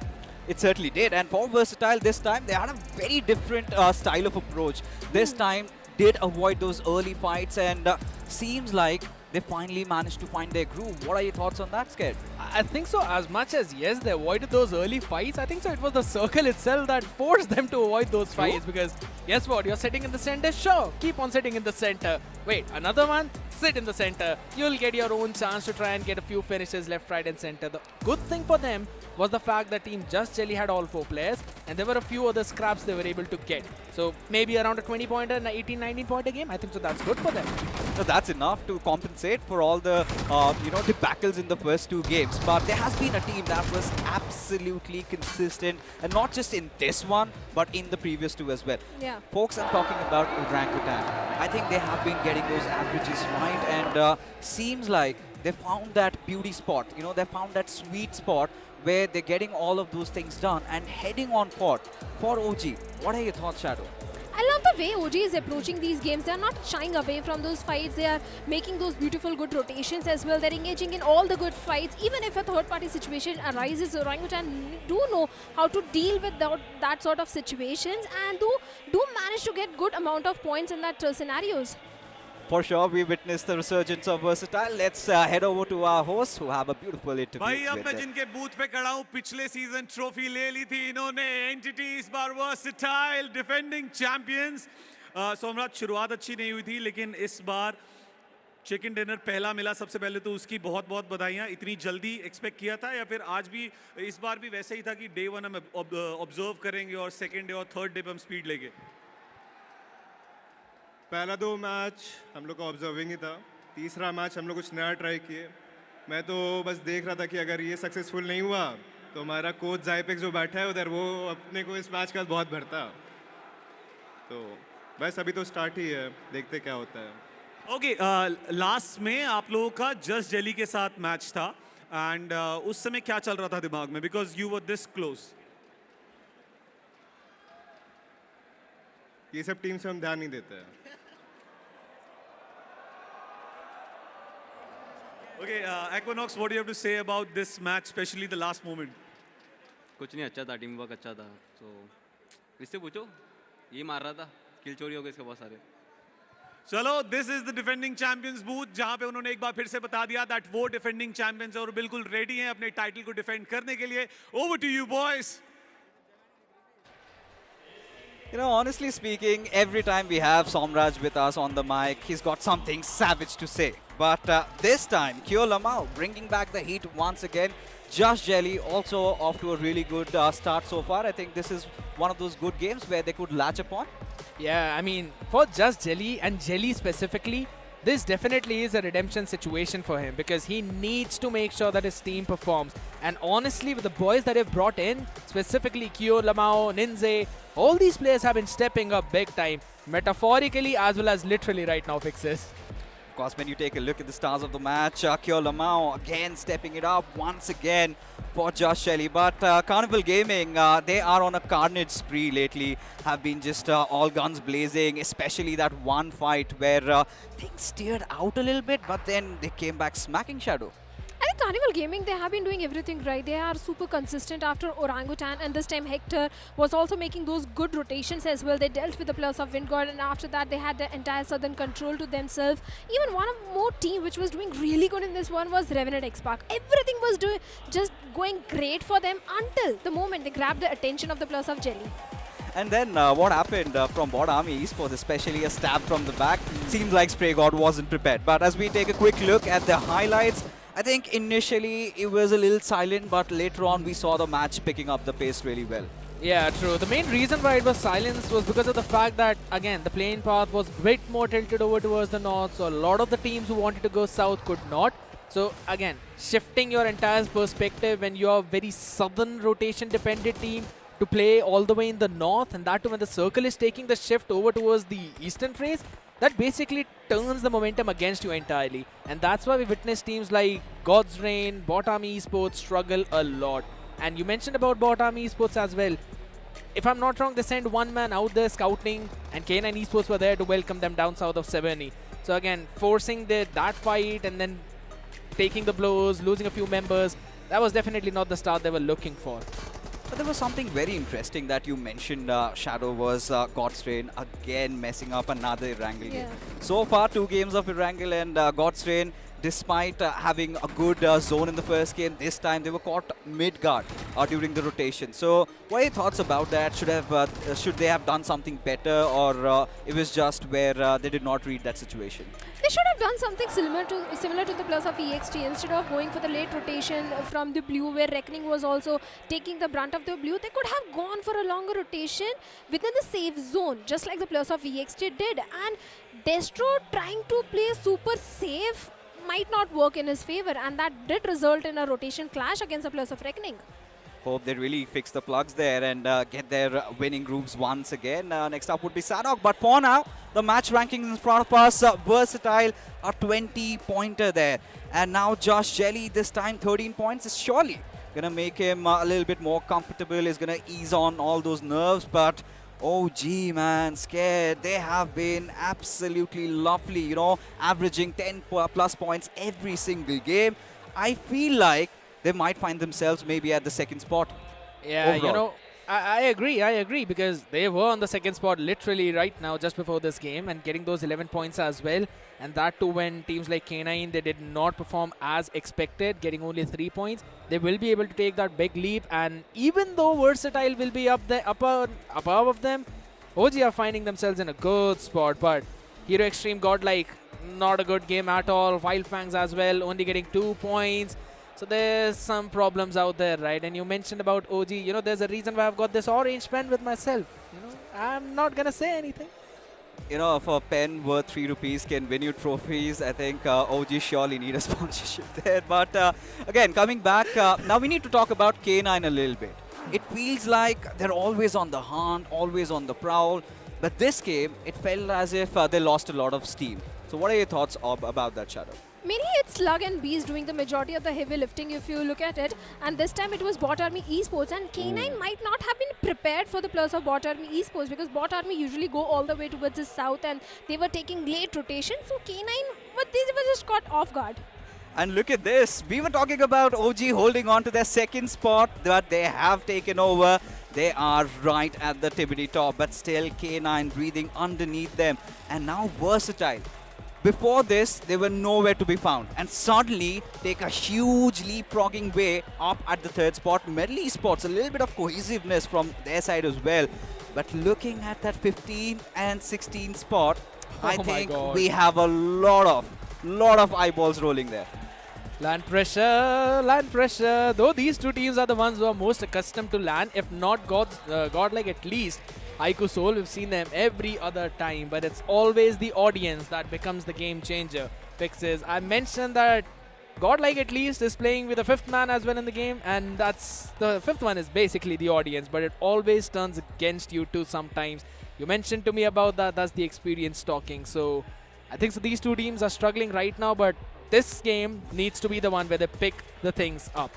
It certainly did, and for Versatile this time, they had a very different style of approach. This time, did avoid those early fights, and seems like they finally managed to find their groove. What are your thoughts on that, Sked? I think so. As much as, yes, they avoided those early fights, I think so it was the circle itself that forced them to avoid those fights. Because guess what? You're sitting in the center. Sure, keep on sitting in the center. Wait, another one? Sit in the center. You'll get your own chance to try and get a few finishes left, right and center. The good thing for them was the fact that Team Just Jelly had all 4 players, and there were a few other scraps they were able to get. So maybe around a 20-pointer and 18-19 pointer game. I think so that's good for them. So that's enough to compensate for all the debacles in the first 2 games. But there has been a team that was absolutely consistent, and not just in this one, but in the previous 2 as well. Yeah. Folks, I'm talking about Orangutan. I think they have been getting those averages right, and seems like they found that beauty spot. You know, they found that sweet spot where they're getting all of those things done and heading on court for OG. What are your thoughts, Shadow? I love the way OG is approaching these games. They're not shying away from those fights. They are making those beautiful good rotations as well. They're engaging in all the good fights. Even if a third-party situation arises, Orangutan do know how to deal with that sort of situations, and do manage to get good amount of points in that scenarios. For sure, we witnessed the resurgence of Versatile. Let's head over to our hosts who have a beautiful interview भाई अब with मैं them. जिनके booth पे खड़ा हूँ पिछले season trophy ले ली थी इन्होंने एंटिटी इस बार वर्सेटाइल डिफेंडिंग चैंपियंस सोमराज शुरुआत अच्छी नहीं हुई थी लेकिन इस बार चिकन डिनर पहला मिला सबसे पहले तो उसकी बहुत बहुत बधाइयाँ इतनी जल्दी एक्सपेक्ट किया था या फिर आज भी इस बार भी वैसे ही था कि डे 1 हम ऑब्जर्व करेंगे और सेकेंड डे और थर्ड डे पे हम स्पीड लेंगे पहला 2 मैच हम लोग का ऑब्जर्विंग ही था तीसरा मैच हम लोग कुछ नया ट्राई किए मैं तो बस देख रहा था कि अगर ये सक्सेसफुल नहीं हुआ तो हमारा कोच जाइपेक्स जो बैठा है उधर वो अपने को इस मैच का बहुत भरता तो बस अभी तो स्टार्ट ही है देखते क्या होता है ओके लास्ट में आप लोगों का जस्ट जेली के साथ मैच था एंड उस समय क्या चल रहा था दिमाग में because you were this close ये सब टीम से हम ध्यान नहीं देते हैं Okay, Equinox, what do you have to say about this match, especially the last moment? कुछ नहीं अच्छा था टीम वर्क अच्छा था तो इससे पूछो ये मार रहा था किल चोरी हो गए इसके बहुत सारे चलो this is the defending champions booth जहां पे उन्होंने एक बार फिर से बता दिया दैट वो डिफेंडिंग चैंपियंस और बिल्कुल रेडी हैं अपने टाइटल को डिफेंड करने के लिए over to you boys You know, honestly speaking, every time we have Somraj with us on the mic, he's got something savage to say. But this time, Kyo Lamau bringing back the heat once again. Just Jelly also off to a really good start so far. I think this is one of those good games where they could latch upon. Yeah, I mean, for Just Jelly and Jelly specifically, this definitely is a redemption situation for him because he needs to make sure that his team performs. And honestly, with the boys that they've brought in, specifically Kyo Lamau, Ninze, all these players have been stepping up big time, metaphorically as well as literally right now, Fixes. Of course, when you take a look at the stars of the match, Kyo Lamau again stepping it up once again for Josh Shelley. But Carnival Gaming, they are on a carnage spree lately, have been just all guns blazing, especially that one fight where things steered out a little bit, but then they came back smacking Shadow. I think Carnival Gaming, they have been doing everything right. They are super consistent after Orangutan, and this time Hector was also making those good rotations as well. They dealt with the players of Windgod, and after that they had the entire southern control to themselves. Even one more team which was doing really good in this one was Revenant X-Park. Everything was just going great for them until the moment they grabbed the attention of the players of Jelly. And then what happened from BotArmyEsports, especially a stab from the back, seems like Spray God wasn't prepared. But as we take a quick look at the highlights, I think initially it was a little silent, but later on we saw the match picking up the pace really well. Yeah, true. The main reason why it was silence was because of the fact that, again, the playing path was a bit more tilted over towards the north, so a lot of the teams who wanted to go south could not. So, again, shifting your entire perspective when you're a very southern rotation-dependent team to play all the way in the north, and that too when the circle is taking the shift over towards the eastern phase, that basically turns the momentum against you entirely. And that's why we witness teams like God's Reign, BotArmyEsports struggle a lot. And you mentioned about BotArmyEsports as well. If I'm not wrong, they sent one man out there scouting, and K9 Esports were there to welcome them down south of Severny. So again, forcing that fight and then taking the blows, losing a few members, that was definitely not the start they were looking for. But there was something very interesting that you mentioned, Shadow, was God's Reign again messing up another Erangel game. So far, 2 games of Erangel and God's Reign, despite having a good zone in the first game, this time they were caught mid-guard during the rotation. So what are your thoughts about that? Should they have done something better, or it was just where they did not read that situation? They should have done something similar to the plus of EXT. Instead of going for the late rotation from the blue, where Reckoning was also taking the brunt of the blue, they could have gone for a longer rotation within the safe zone, just like the plus of EXT did. And Destro trying to play super safe might not work in his favor, and that did result in a rotation clash against the players of Reckoning. Hope they really fix the plugs there and get their winning groups once again. Next up would be Sanhok, but for now, the match rankings in front of us, Versatile, a 20-pointer there. And now Josh Jelly, this time 13 points, is surely going to make him a little bit more comfortable, is going to ease on all those nerves, but oh gee man, scared. They have been absolutely lovely, you know, averaging 10 plus points every single game. I feel like they might find themselves maybe at the second spot. Yeah, overall. you know, I agree because they were on the second spot literally right now just before this game and getting those 11 points as well, and that too when teams like K9 they did not perform as expected, getting only 3 points. They will be able to take that big leap, and even though Versatile will be up there above of them, OG are finding themselves in a good spot. But Hero Xtreme Godlike, not a good game at all. Wyld Fangs as well, only getting 2 points. So there's some problems out there, right? And you mentioned about OG. You know, there's a reason why I've got this orange pen with myself. You know, I'm not gonna say anything. You know, if a pen worth 3 rupees can win you trophies, I think OG surely need a sponsorship there. But again, coming back, now we need to talk about K9 a little bit. It feels like they're always on the hunt, always on the prowl. But this game, it felt as if they lost a lot of steam. So what are your thoughts about that, Shadow? Mainly it's Slug and Bees doing the majority of the heavy lifting if you look at it, and this time it was BotArmyEsports, and K9 might not have been prepared for the players of BotArmyEsports because BotArmy usually go all the way towards the south and they were taking late rotation, so K9, but they were just caught off guard. And look at this, we were talking about OG holding on to their second spot, but they have taken over. They are right at the tippity top, but still K9 breathing underneath them, and now Versatile. Before this, they were nowhere to be found, and suddenly take a huge leapfrogging way up at the third spot. Medley Esports, a little bit of cohesiveness from their side as well. But looking at that 15 and 16 spot, I think we have a lot of eyeballs rolling there. Land pressure. Though these two teams are the ones who are most accustomed to land, if not Godlike at least. iQOO Soul, we've seen them every other time, but it's always the audience that becomes the game changer. Fixes. I mentioned that Godlike at least is playing with a fifth man as well in the game, and that's the fifth one is basically the audience, but it always turns against you too sometimes. You mentioned to me about that, that's the experience talking. So I think so these two teams are struggling right now, but this game needs to be the one where they pick the things up.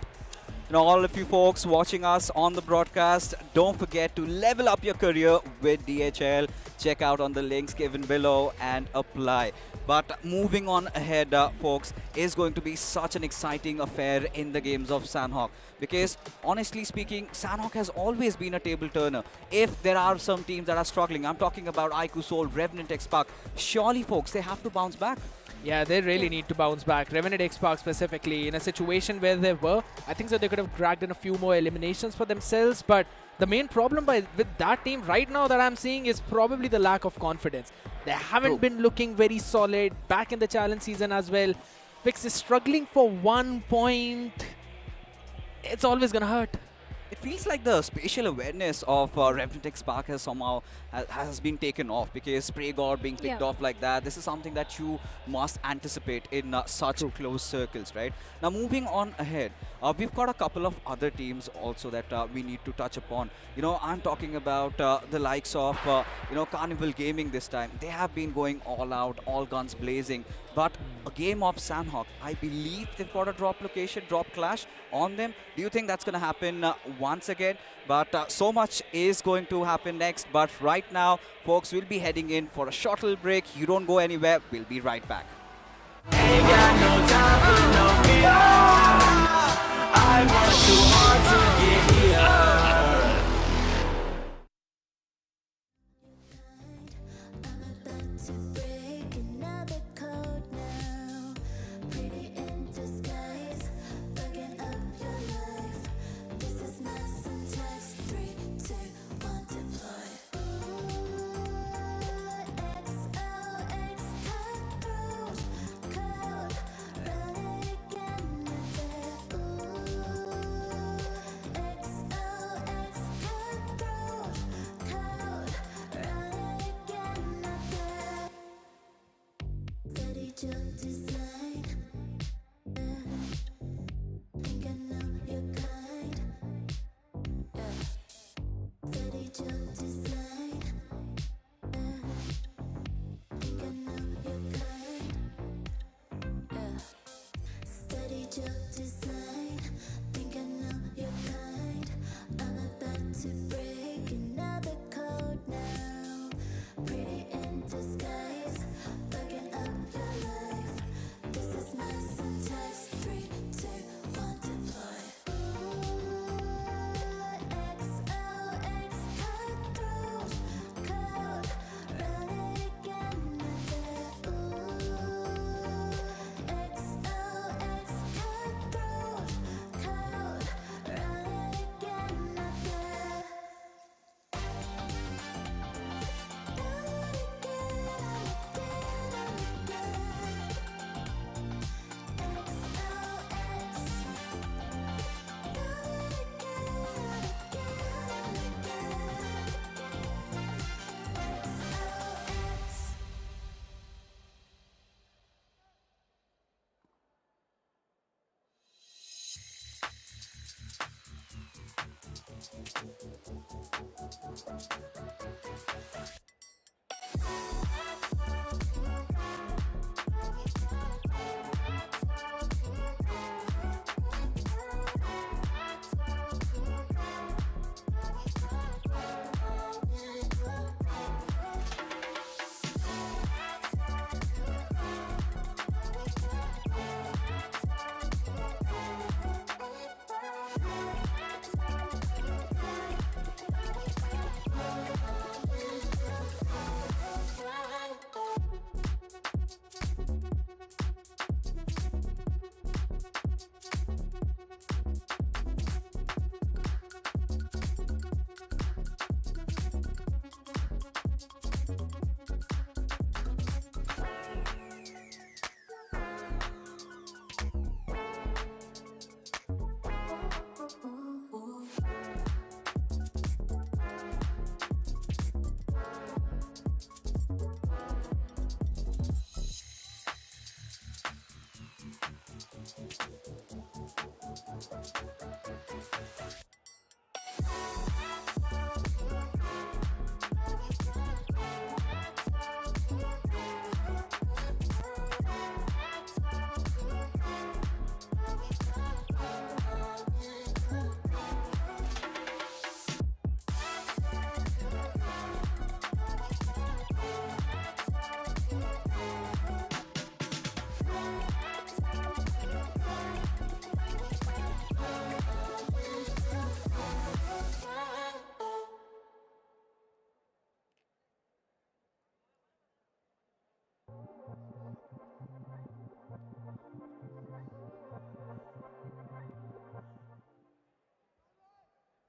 Now, all of you folks watching us on the broadcast, don't forget to level up your career with DHL. Check out on the links given below and apply. But moving on ahead, folks, is going to be such an exciting affair in the games of Sanhok. Because, honestly speaking, Sanhok has always been a table turner. If there are some teams that are struggling, I'm talking about iQOO Soul, Revenant X-Park, surely, folks, they have to bounce back. Yeah, they really need to bounce back. Revenant X-Park specifically, in a situation where they were, I think so they could have dragged in a few more eliminations for themselves, but the main problem with that team right now that I'm seeing is probably the lack of confidence. They haven't been looking very solid back in the challenge season as well. Vix is struggling for 1 point. It's always gonna hurt. It feels like the spatial awareness of Revenant X-Park has somehow has been taken off, because Spray God being picked off like that, this is something that you must anticipate in such close circles, right? Now, moving on ahead, we've got a couple of other teams also that we need to touch upon. You know, I'm talking about the likes of, you know, Carnival Gaming this time. They have been going all out, all guns blazing. But a game of Sanhok, I believe they've got a drop location, drop clash on them. Do you think that's going to happen once again? But so much is going to happen next. But right now, folks, we'll be heading in for a short little break. You don't go anywhere. We'll be right back.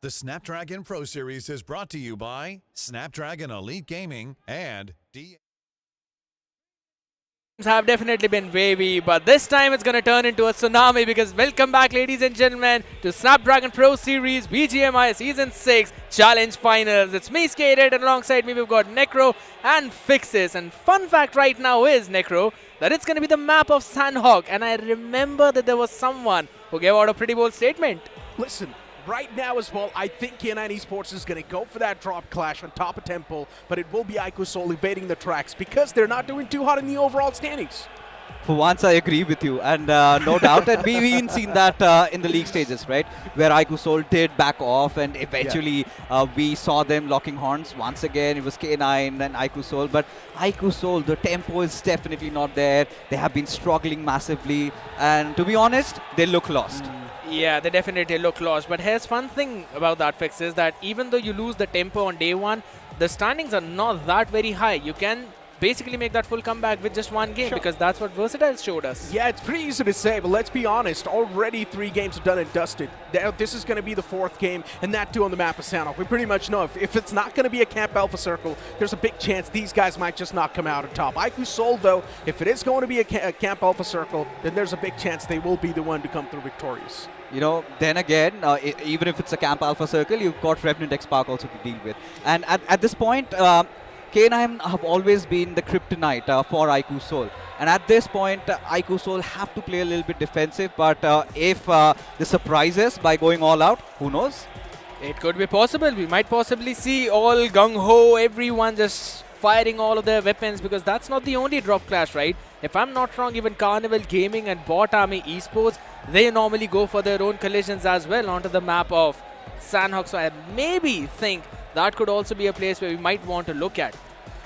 The Snapdragon Pro Series is brought to you by Snapdragon Elite Gaming and have definitely been wavy, but this time it's going to turn into a tsunami because welcome back, ladies and gentlemen, to Snapdragon Pro Series BGMI Season 6 Challenge Finals. It's me, Skated, and alongside me we've got Necro and Fixes. And fun fact right now is, Necro, that it's going to be the map of Sanhok, and I remember that there was someone who gave out a pretty bold statement. Listen, right now as well, I think K9 Esports is going to go for that drop clash on top of Temple, but it will be iQOO evading the tracks because they're not doing too hot in the overall standings. For once, I agree with you, and no doubt that we've even seen that in the league stages, right? Where iQOO did back off, and eventually we saw them locking horns once again. It was K9 and iQOO, but iQOO, the tempo is definitely not there. They have been struggling massively, and to be honest, they look lost. Yeah, they definitely look lost. But here's one thing about that, Fix, is that even though you lose the tempo on day one, the standings are not that very high. You can basically make that full comeback with just one game, because that's what Versatile showed us. Yeah, it's pretty easy to say, but let's be honest, already 3 games are done and dusted. This is going to be the 4th game, and that too on the map of Sanhok. We pretty much know if it's not going to be a Camp Alpha Circle, there's a big chance these guys might just not come out on top. iQOO, though, if it is going to be a Camp Alpha Circle, then there's a big chance they will be the one to come through victorious. You know, then again, even if it's a Camp Alpha Circle, you've got Revenant X Park also to deal with. And at this point, K9 have always been the kryptonite for iQOO. And at this point, iQOO have to play a little bit defensive, but if they surprise us by going all out, who knows? It could be possible. We might possibly see all gung-ho, everyone just firing all of their weapons, because that's not the only drop clash, right? If I'm not wrong, even Carnival Gaming and BotArmyEsports, they normally go for their own collisions as well onto the map of Sanhok. So I maybe think that could also be a place where we might want to look at.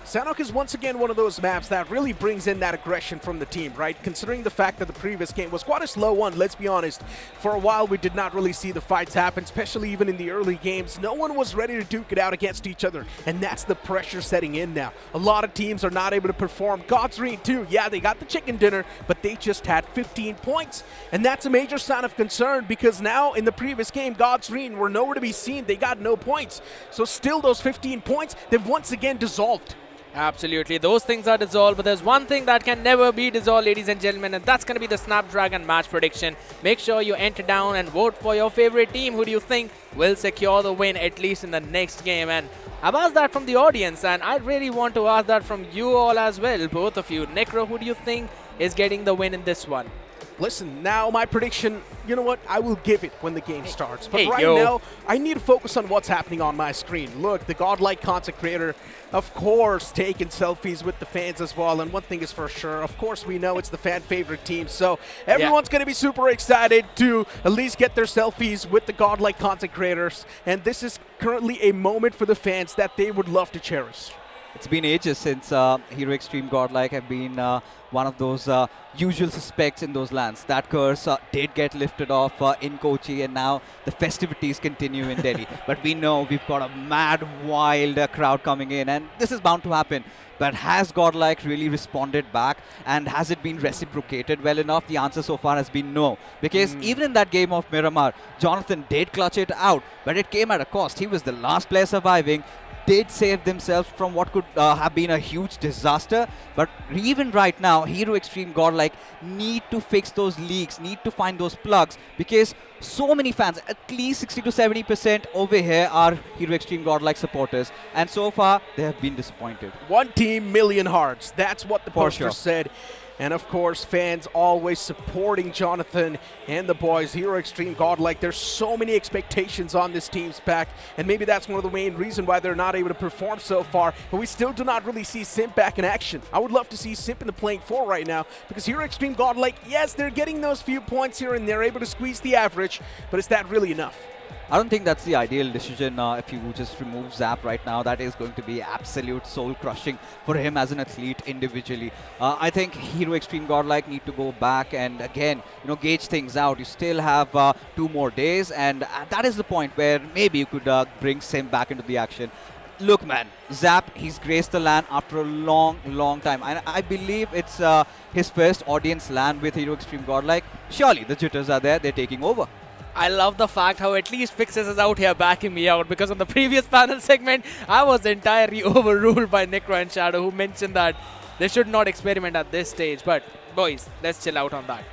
Sanhok is once again one of those maps that really brings in that aggression from the team, right? Considering the fact that the previous game was quite a slow one, let's be honest. For a while, we did not really see the fights happen, especially even in the early games. No one was ready to duke it out against each other, and that's the pressure setting in now. A lot of teams are not able to perform. Xtreme too, yeah, they got the chicken dinner, but they just had 15 points, and that's a major sign of concern, because now in the previous game, Xtreme were nowhere to be seen. They got no points. So still those 15 points, they've once again dissolved. Absolutely, those things are dissolved, but there's one thing that can never be dissolved, ladies and gentlemen, and that's going to be the Snapdragon match prediction. Make sure you enter down and vote for your favorite team. Who do you think will secure the win, at least in the next game? And I've asked that from the audience, and I really want to ask that from you all as well, both of you. Necro, who do you think is getting the win in this one? Listen, now my prediction, you know what? I will give it when the game starts. But Hey, right yo. now, I need to focus on what's happening on my screen. Look, the Godlike content creator, of course, taking selfies with the fans as well. And one thing is for sure, of course, we know it's the fan favorite team. So everyone's going to be super excited to at least get their selfies with the Godlike content creators. And this is currently a moment for the fans that they would love to cherish. It's been ages since Hero Xtreme Godlike have been one of those usual suspects in those lands. That curse did get lifted off in Kochi, and now the festivities continue in Delhi. But we know we've got a mad, wild crowd coming in, and this is bound to happen. But has Godlike really responded back, and has it been reciprocated well enough? The answer so far has been no. Because even in that game of Miramar, Jonathan did clutch it out, but it came at a cost. He was the last player surviving, did save themselves from what could have been a huge disaster. But even right now, Hero Xtreme Godlike need to fix those leaks, need to find those plugs, because so many fans, at least 60 to 70% over here are Hero Xtreme Godlike supporters, and so far they have been disappointed. One team, million hearts. That's what the For poster sure. said. And of course, fans always supporting Jonathan and the boys. Hero Xtreme Godlike, there's so many expectations on this team's back, and maybe that's one of the main reasons why they're not able to perform so far. But we still do not really see Simp back in action. I would love to see Simp in the playing four right now, because Hero Xtreme Godlike, yes, they're getting those few points here and they're able to squeeze the average, but is that really enough? I don't think that's the ideal decision if you just remove Zap right now. That is going to be absolute soul-crushing for him as an athlete individually. I think Hero Xtreme Godlike need to go back and again, gauge things out. You still have 2 more days, and that is the point where maybe you could bring Sim back into the action. Look, man, Zap, he's graced the LAN after a long, long time. I believe it's his first audience LAN with Hero Xtreme Godlike. Surely the jitters are there, they're taking over. I love the fact how at least Fixes is out here backing me out, because on the previous panel segment, I was entirely overruled by Necro and Shadow, who mentioned that they should not experiment at this stage. But boys, let's chill out on that.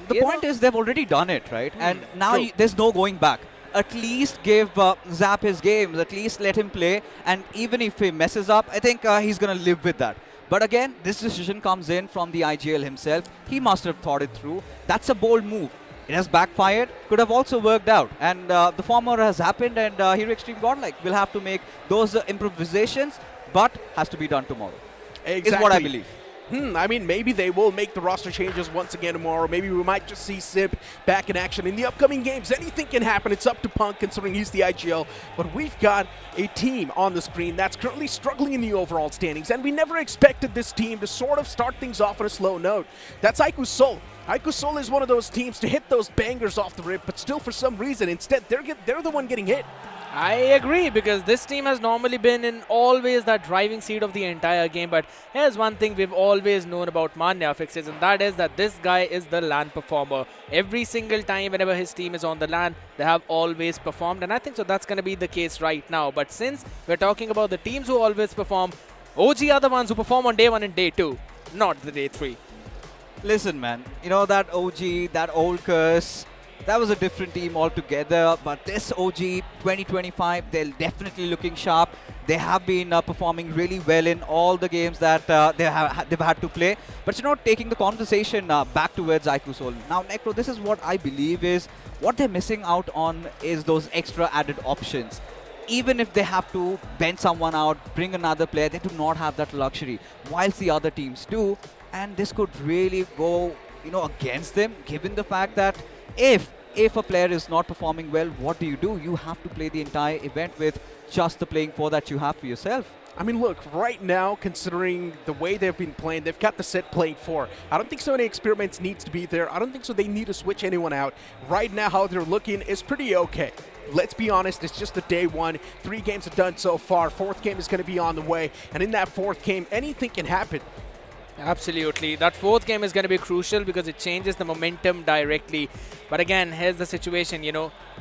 The point is they've already done it, right? And now there's no going back. At least give Zap his games, at least let him play, and even if he messes up, I think he's going to live with that. But again, this decision comes in from the IGL himself. He must have thought it through. That's a bold move. It has backfired, could have also worked out, and the former has happened, and Hero Xtreme Godlike will have to make those improvisations, but has to be done tomorrow. Exactly. Is what I believe. I mean, maybe they will make the roster changes once again tomorrow. Maybe we might just see Simp back in action in the upcoming games. Anything can happen. It's up to Punk, considering he's the IGL. But we've got a team on the screen that's currently struggling in the overall standings, and we never expected this team to sort of start things off on a slow note. That's iQOO Seoul. iQOO Seoul is one of those teams to hit those bangers off the rip, but still for some reason, instead, they're the one getting hit. I agree, because this team has normally been in always that driving seat of the entire game. But here's one thing we've always known about Manya Fixes, and that is that this guy is the LAN performer. Every single time whenever his team is on the LAN, they have always performed, and I think so that's going to be the case right now. But since we're talking about the teams who always perform, OG are the ones who perform on day 1 and day 2, not the day 3. Listen, man, that OG, that old curse, that was a different team altogether. But this OG 2025, they're definitely looking sharp. They have been performing really well in all the games that they've had to play. But taking the conversation back towards iQOO Seoul. Now, Necro, this is what I believe is what they're missing out on is those extra added options. Even if they have to bench someone out, bring another player, they do not have that luxury, whilst the other teams do. And this could really go, against them, given the fact that if a player is not performing well, what do? You have to play the entire event with just the playing four that you have for yourself. I mean, look, right now, considering the way they've been playing, they've got the set playing four. I don't think so many experiments needs to be there. I don't think so they need to switch anyone out. Right now, how they're looking is pretty okay. Let's be honest, it's just the day 1. 3 games are done so far. 4th game is going to be on the way. And in that 4th game, anything can happen. Absolutely. That 4th game is going to be crucial because it changes the momentum directly. But again, here's the situation,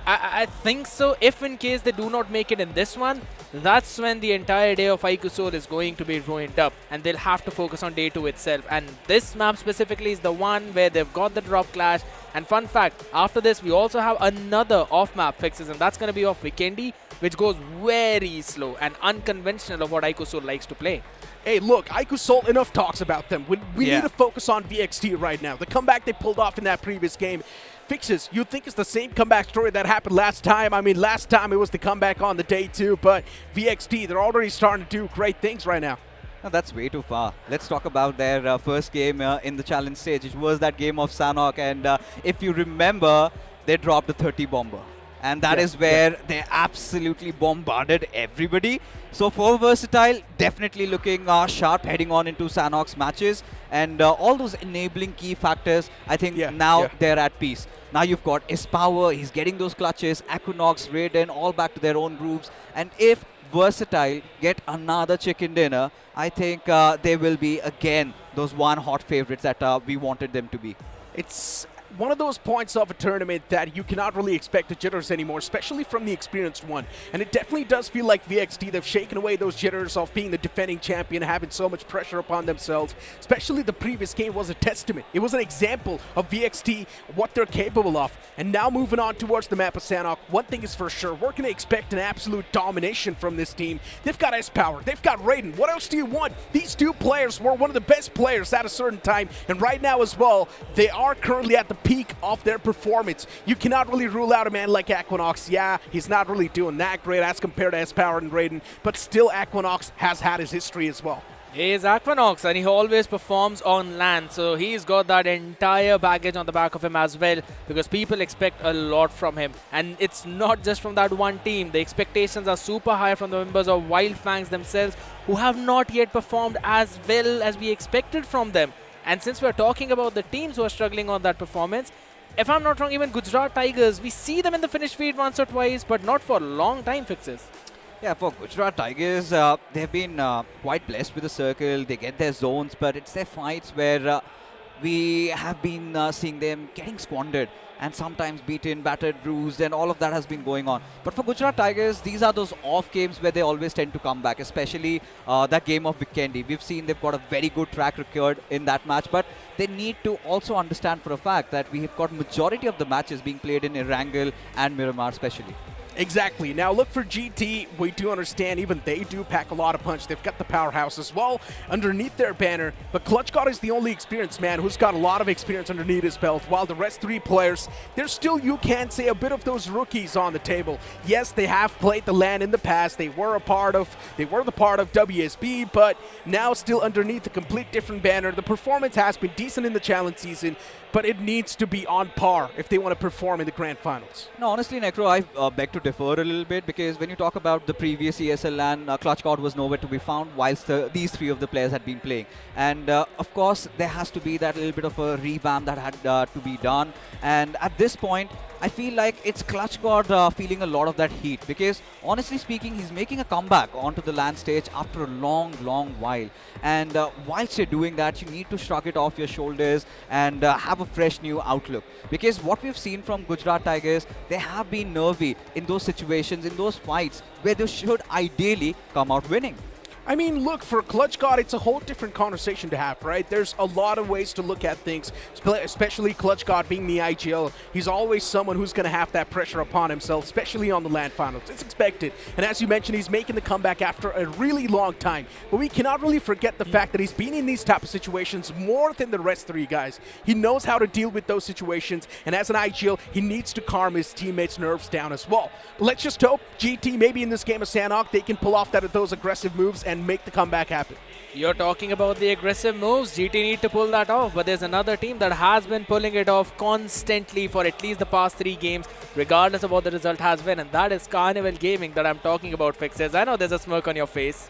I think so. If in case they do not make it in this one, that's when the entire day of iQOO Seoul is going to be ruined up, and they'll have to focus on day 2 itself. And this map specifically is the one where they've got the drop clash. And fun fact, after this, we also have another off-map fixes, and that's going to be off Vikendi, which goes very slow and unconventional of what iQOO Seoul likes to play. Hey, look, iQOO Soul, enough talks about them. We need to focus on VXT right now. The comeback they pulled off in that previous game. Fixes, you think it's the same comeback story that happened last time? I mean, last time it was the comeback on the day too, but VXT, they're already starting to do great things right now. No, that's way too far. Let's talk about their first game in the challenge stage. It was that game of Sanhok, and if you remember, they dropped a 30 bomber. And that is where they absolutely bombarded everybody. So for Versatile, definitely looking sharp heading on into Sanhok's matches. And all those enabling key factors, I think now they're at peace. Now you've got Ispower, he's getting those clutches, Equinox, Raiden, all back to their own grooves. And if Versatile get another chicken dinner, I think they will be again those one hot favorites that we wanted them to be. It's one of those points of a tournament that you cannot really expect the jitters anymore, especially from the experienced one. And it definitely does feel like VXT, they've shaken away those jitters of being the defending champion, having so much pressure upon themselves. Especially the previous game was a testament. It was an example of VXT, what they're capable of. And now moving on towards the map of Sanhok, one thing is for sure, we're going to expect an absolute domination from this team. They've got S-Power, they've got Raiden. What else do you want? These two players were one of the best players at a certain time. And right now as well, they are currently at the peak of their performance. You cannot really rule out a man like Equinox. Yeah, he's not really doing that great as compared to S-Power and Raiden, but still Equinox has had his history as well. He is Equinox and he always performs on land, so he's got that entire baggage on the back of him as well, because people expect a lot from him. And it's not just from that one team. The expectations are super high from the members of Wyld Fangs themselves, who have not yet performed as well as we expected from them. And since we're talking about the teams who are struggling on that performance, if I'm not wrong, even Gujarat Tigers, we see them in the finish feed once or twice, but not for long time Fixes. Yeah, for Gujarat Tigers, they've been quite blessed with the circle. They get their zones, but it's their fights where we have been seeing them getting squandered and sometimes beaten, battered, bruised, and all of that has been going on. But for Gujarat Tigers, these are those off games where they always tend to come back, especially that game of Vikendi. We've seen they've got a very good track record in that match, but they need to also understand for a fact that we have got majority of the matches being played in Erangel and Miramar especially. Exactly. Now look for GT. We do understand even they do pack a lot of punch. They've got the powerhouse as well underneath their banner. But Clutch God is the only experienced man who's got a lot of experience underneath his belt, while the rest three players, there's still, you can say, a bit of those rookies on the table. Yes, they have played the LAN in the past. They were the part of WSB, but now still underneath a complete different banner. The performance has been decent in the challenge season, but it needs to be on par if they want to perform in the grand finals. No, honestly, Necro, I beg to differ a little bit, because when you talk about the previous ESL LAN, Clutch God was nowhere to be found whilst these three of the players had been playing. And of course, there has to be that little bit of a revamp that had to be done. And at this point, I feel like it's Clutch God feeling a lot of that heat, because honestly speaking, he's making a comeback onto the LAN stage after a long while. And whilst you're doing that, you need to shrug it off your shoulders and have a fresh new outlook. Because what we've seen from Gujarat Tigers, they have been nervy in those situations, in those fights where they should ideally come out winning. I mean, look, for Clutch God, it's a whole different conversation to have, right? There's a lot of ways to look at things, especially Clutch God being the IGL. He's always someone who's going to have that pressure upon himself, especially on the LAN finals. It's expected. And as you mentioned, he's making the comeback after a really long time. But we cannot really forget the fact that he's been in these type of situations more than the rest three guys. He knows how to deal with those situations, and as an IGL, he needs to calm his teammates' nerves down as well. But let's just hope GT, maybe in this game of Sanhok, they can pull off those aggressive moves and make the comeback happen. You're talking about the aggressive moves. GT need to pull that off, but there's another team that has been pulling it off constantly for at least the past 3 games, regardless of what the result has been, and that is Carnival Gaming that I'm talking about, Fixes. I know there's a smirk on your face.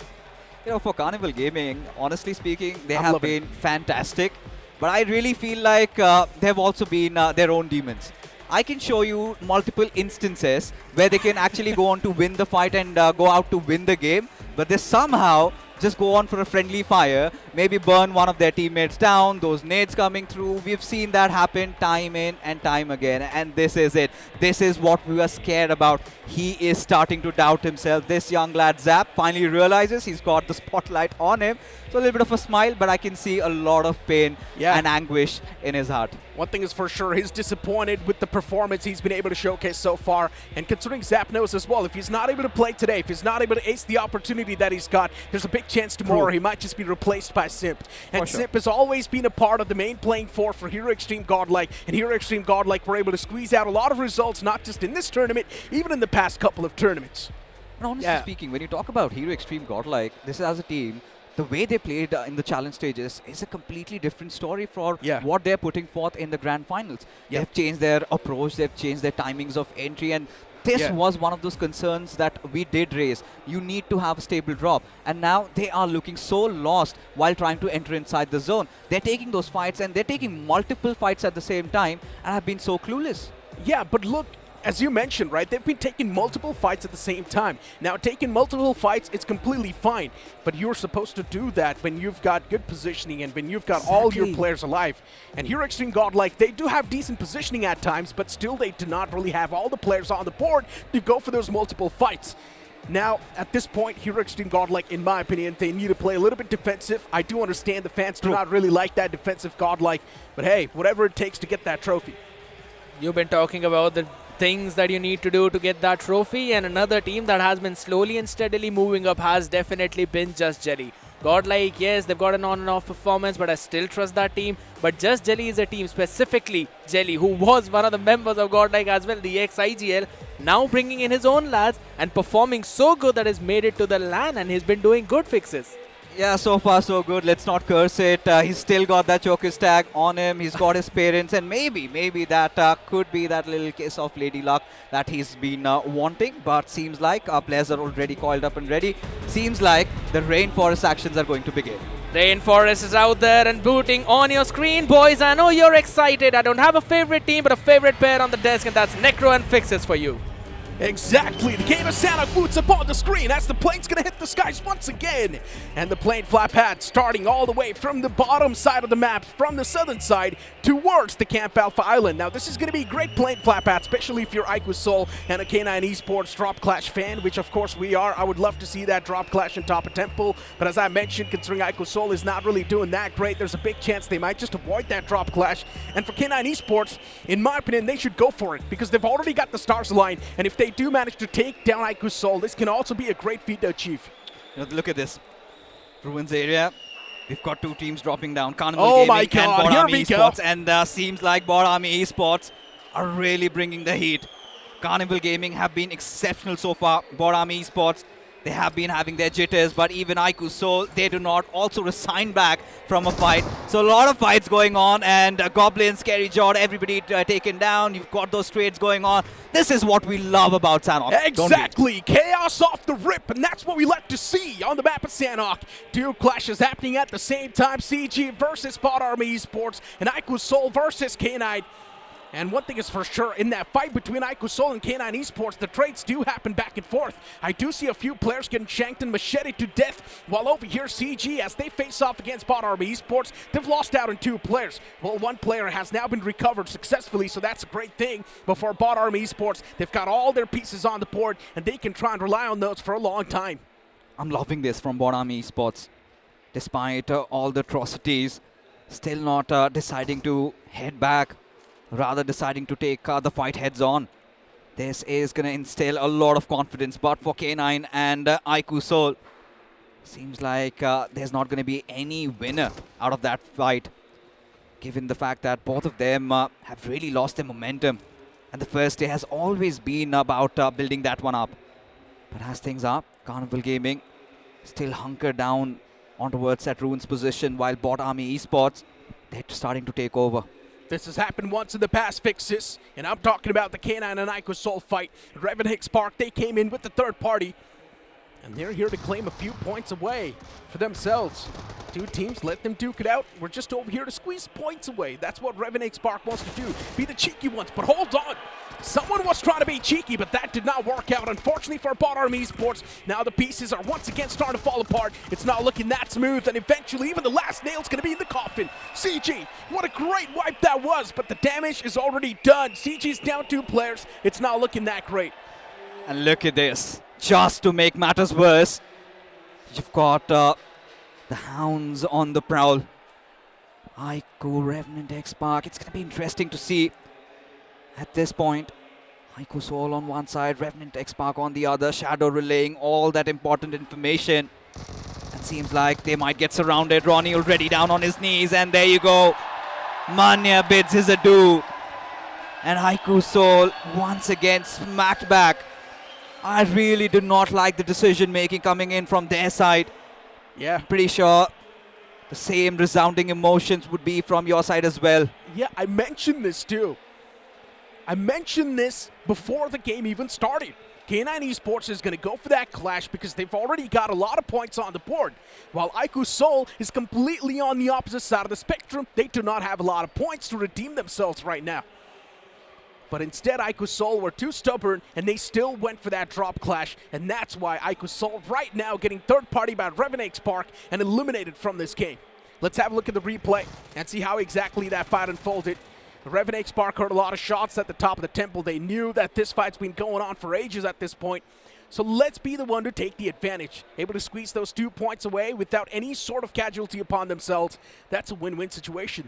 You know, for Carnival Gaming, honestly speaking, they have been fantastic, but I really feel like they've also been their own demons. I can show you multiple instances where they can actually go on to win the fight and go out to win the game, but they somehow just go on for a friendly fire, maybe burn one of their teammates down, those nades coming through. We've seen that happen time in and time again, and this is it. This is what we were scared about. He is starting to doubt himself. This young lad, Zap, finally realizes he's got the spotlight on him. So a little bit of a smile, but I can see a lot of pain and anguish in his heart. One thing is for sure, he's disappointed with the performance he's been able to showcase so far. And considering Zap knows as well, if he's not able to play today, if he's not able to ace the opportunity that he's got, there's a big chance tomorrow he might just be replaced by Simp. And Simp has always been a part of the main playing four for Hero Xtreme Godlike. And Hero Xtreme Godlike were able to squeeze out a lot of results, not just in this tournament, even in the past couple of tournaments. And honestly speaking, when you talk about Hero Xtreme Godlike, this is as a team, the way they played in the challenge stages is a completely different story for what they're putting forth in the grand finals. They've changed their approach, they've changed their timings of entry, and this was one of those concerns that we did raise. You need to have a stable drop. And now they are looking so lost while trying to enter inside the zone. They're taking those fights and they're taking multiple fights at the same time and have been so clueless. Yeah, but look, as you mentioned, right, they've been taking multiple fights at the same time. Now, taking multiple fights, it's completely fine, but you're supposed to do that when you've got good positioning and when you've got all your players alive. And Hero Xtreme Godlike, they do have decent positioning at times, but still they do not really have all the players on the board to go for those multiple fights. Now, at this point, Hero Xtreme Godlike, in my opinion, they need to play a little bit defensive. I do understand the fans do not really like that defensive Godlike, but hey, whatever it takes to get that trophy. You've been talking about the things that you need to do to get that trophy, and another team that has been slowly and steadily moving up has definitely been Just Jelly. Godlike, yes, they've got an on and off performance, but I still trust that team. But Just Jelly is a team, specifically Jelly, who was one of the members of Godlike as well, the ex-IGL, now bringing in his own lads and performing so good that he's made it to the LAN, and he's been doing good fixes. Yeah, so far so good. Let's not curse it. He's still got that Chokers tag on him. He's got his parents, and maybe that could be that little case of Lady Luck that he's been wanting. But seems like our players are already coiled up and ready. Seems like the Rainforest actions are going to begin. Rainforest is out there and booting on your screen. Boys, I know you're excited. I don't have a favorite team, but a favorite pair on the desk, and that's Necro and Fixes for you. Exactly, the game of Sanhok boots up on the screen as the plane's gonna hit the skies once again. And the plane flap pad starting all the way from the bottom side of the map, from the southern side towards the Camp Alpha Island. Now this is gonna be a great plane flap pad, especially if you're iQOO Soul and a K9 Esports Drop Clash fan, which of course we are. I would love to see that Drop Clash on top of Temple, but as I mentioned, considering iQOO Soul is not really doing that great, there's a big chance they might just avoid that Drop Clash. And for K9 Esports, in my opinion, they should go for it because they've already got the stars aligned, and if they do manage to take down iQOO Soul, this can also be a great feat to achieve. Look at this. Ruins area. We've got two teams dropping down. Carnival Gaming and BotArmyEsports. And seems like BotArmyEsports are really bringing the heat. Carnival Gaming have been exceptional so far. BotArmyEsports, they have been having their jitters, but even iQOO Soul, they do not also resign back from a fight. So a lot of fights going on, and Goblin, Scary Jord, everybody taken down. You've got those trades going on. This is what we love about Sanhok. Exactly, chaos off the rip, and that's what we like to see on the map of Sanhok. Two clashes happening at the same time, CG versus BotArmyEsports, and iQOO Soul versus K9. And one thing is for sure, in that fight between iQOO Soul and K9 Esports, the trades do happen back and forth. I do see a few players getting shanked and macheted to death, while over here CG, as they face off against BotArmyEsports, they've lost out on two players. Well, one player has now been recovered successfully, so that's a great thing. But for BotArmyEsports, they've got all their pieces on the board, and they can try and rely on those for a long time. I'm loving this from BotArmyEsports. Despite all the atrocities, still not deciding to head back, rather deciding to take the fight heads on. This is going to instill a lot of confidence, but for K9 and iQOO Soul, seems like there's not going to be any winner out of that fight, given the fact that both of them have really lost their momentum. And the first day has always been about building that one up. But as things are, Carnival Gaming still hunker down on towards that Ruins position, while BotArmyEsports, they're starting to take over. This has happened once in the past, Fixes, and I'm talking about the K9 and iQOO Soul fight. Revan Hicks Park, they came in with the third party, and they're here to claim a few points away for themselves. Two teams, let them duke it out. We're just over here to squeeze points away. That's what Revan Hicks Park wants to do, be the cheeky ones. But hold on, someone was trying to be cheeky, but that did not work out, unfortunately for BotArmyEsports. Now the pieces are once again starting to fall apart. It's not looking that smooth, and eventually even the last nail's going to be in the coffin. CG, what a great wipe that was, but the damage is already done. CG's down two players. It's not looking that great. And look at this. Just to make matters worse, you've got The Hounds on the prowl. iQOO, Revenant, X-Spark. It's going to be interesting to see at this point. iQOO Soul on one side, Revenant, X-Spark on the other. Shadow relaying all that important information. It seems like they might get surrounded. Ronnie already down on his knees, and there you go. Manya bids his adieu. And iQOO Soul once again smacked back. I really do not like the decision making coming in from their side. Yeah. Pretty sure the same resounding emotions would be from your side as well. Yeah, I mentioned this too. I mentioned this before the game even started. K9 Esports is going to go for that clash because they've already got a lot of points on the board. While iQOO Soul is completely on the opposite side of the spectrum, they do not have a lot of points to redeem themselves right now. But instead, iQOO Soul were too stubborn, and they still went for that drop clash, and that's why iQOO Soul right now getting third party by Revenant Spark and eliminated from this game. Let's have a look at the replay and see how exactly that fight unfolded. Revenant Spark heard a lot of shots at the top of the temple. They knew that this fight's been going on for ages at this point. So let's be the one to take the advantage. Able to squeeze those 2 points away without any sort of casualty upon themselves. That's a win-win situation.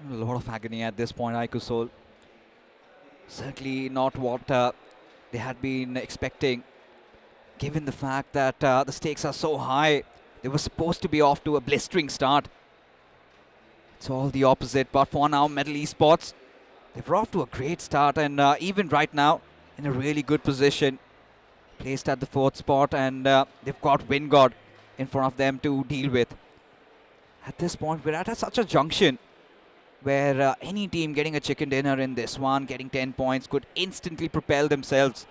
A lot of agony at this point, iQOO Soul. Certainly not what they had been expecting, given the fact that the stakes are so high. They were supposed to be off to a blistering start. It's all the opposite, but for now, Metal Esports, they're off to a great start, and even right now, in a really good position. Placed at the 4th spot, and they've got Wingod in front of them to deal with. At this point, we're at such a junction where any team getting a chicken dinner in this one, getting 10 points, could instantly propel themselves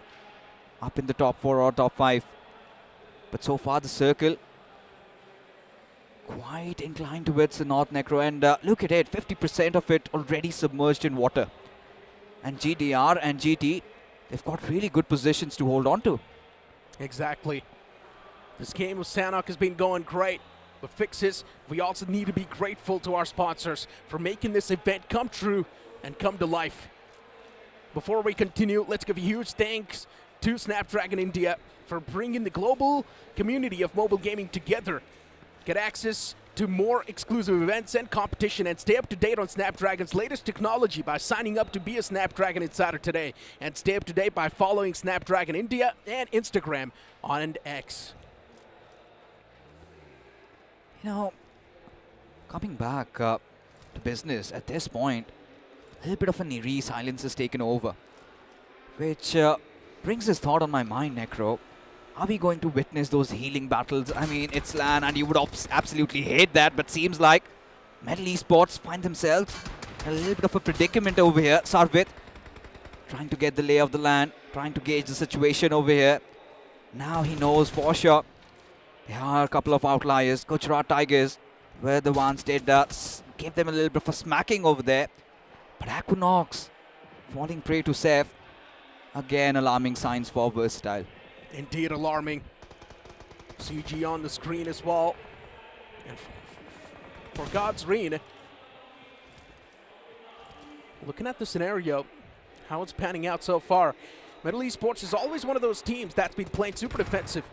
up in the top 4 or top 5. But so far, the circle quite inclined towards the North Necro, and look at it, 50% of it already submerged in water. And GDR and GT, they've got really good positions to hold on to. Exactly. This game with Sanhok has been going great. But fixes, we also need to be grateful to our sponsors for making this event come true and come to life. Before we continue, let's give a huge thanks to Snapdragon India for bringing the global community of mobile gaming together. Get access to more exclusive events and competition, and stay up to date on Snapdragon's latest technology by signing up to be a Snapdragon Insider today. And stay up to date by following Snapdragon India and Instagram on X. You know, coming back to business at this point, a little bit of an eerie silence has taken over, which brings this thought on my mind, Necro. Are we going to witness those healing battles? I mean, it's LAN, and you would absolutely hate that, but seems like Metal Esports find themselves in a little bit of a predicament over here. Sarvit trying to get the lay of the land, trying to gauge the situation over here. Now he knows for sure. There are a couple of outliers. Gujarat Tigers were the ones did give them a little bit of a smacking over there. But Equinox falling prey to Seth. Again, alarming signs for Versatile. Indeed alarming. CG on the screen as well. And for God's Reen, looking at the scenario, how it's panning out so far, Metal Esports is always one of those teams that's been playing super defensive.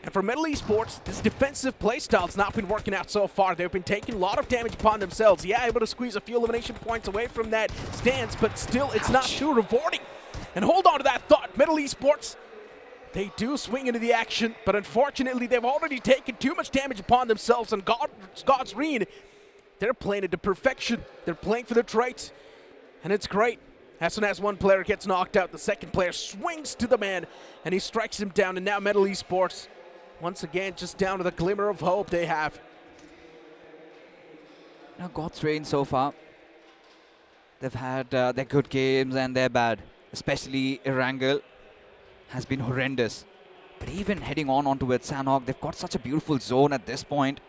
And for Metal Esports, this defensive playstyle's not been working out so far. They've been taking a lot of damage upon themselves. Yeah, able to squeeze a few elimination points away from that stance, but still, it's not too rewarding. And hold on to that thought, Metal Esports, they do swing into the action, but unfortunately, they've already taken too much damage upon themselves, and God's Reen, they're playing it to perfection. They're playing for their traits, and it's great. As soon as one player gets knocked out, the second player swings to the man, and he strikes him down, and now Metal Esports, once again, just down to the glimmer of hope they have. Now, God's Reign so far, they've had their good games and their bad. Especially Erangel has been horrendous. But even heading onto it, Sanhok, they've got such a beautiful zone at this point.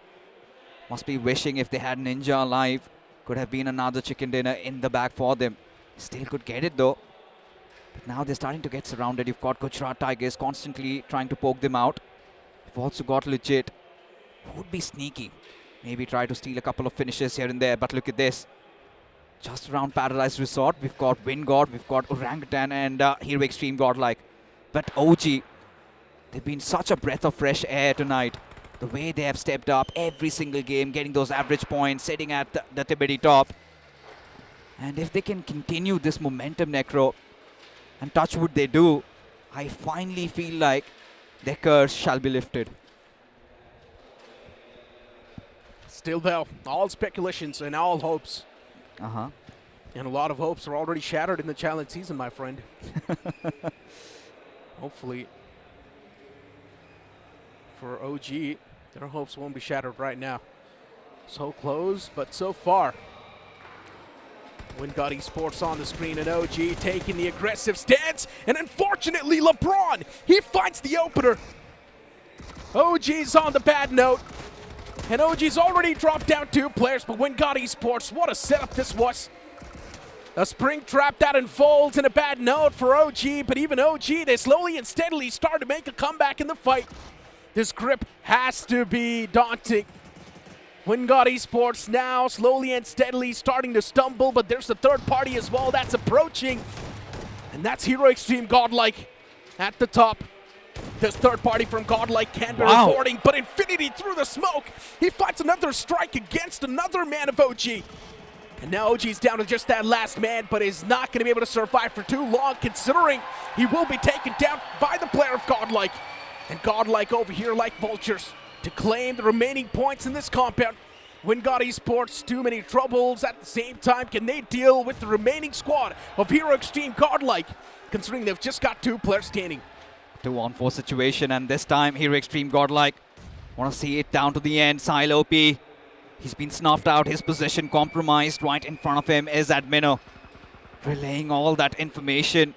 Must be wishing if they had Ninja alive, could have been another chicken dinner in the bag for them. Still could get it though. But now they're starting to get surrounded. You've got Gujarat Tigers constantly trying to poke them out. You've also got Legit, who would be sneaky. Maybe try to steal a couple of finishes here and there, but look at this. Just around Paradise Resort, we've got Wingod, we've got Orangutan, and Hero Xtreme Godlike. But OG, they've been such a breath of fresh air tonight. The way they have stepped up every single game, getting those average points, sitting at the Tibeti top. And if they can continue this momentum, Necro, and touch wood they do, I finally feel like their curse shall be lifted. Still though, all speculations and all hopes. Uh-huh. And a lot of hopes are already shattered in the challenge season, my friend. Hopefully, for OG, their hopes won't be shattered right now. So close, but so far. Wyld Esports on the screen, and OG taking the aggressive stance. And unfortunately, LeBron, he finds the opener. OG's on the bad note. And OG's already dropped down 2 players, but Wyld Esports, what a setup this was. A spring trap that unfolds in a bad note for OG, but even OG, they slowly and steadily start to make a comeback in the fight. This grip has to be daunting. Wyld Esports now slowly and steadily starting to stumble, but there's a third party as well that's approaching. And that's Hero Xtreme Godlike at the top. This third party from Godlike can be reporting, but Infinity through the smoke. He fights another strike against another man of OG. And now OG's down to just that last man, but is not going to be able to survive for too long, considering he will be taken down by the player of Godlike. And Godlike over here like vultures to claim the remaining points in this compound. Wyld Esports, too many troubles at the same time. Can they deal with the remaining squad of Hero Xtreme Godlike, considering they've just got 2 players standing? 2-on-4 situation, and this time Hero Xtreme Godlike want to see it down to the end. Sile OP, he's been snuffed out, his position compromised. Right in front of him is Admino, relaying all that information.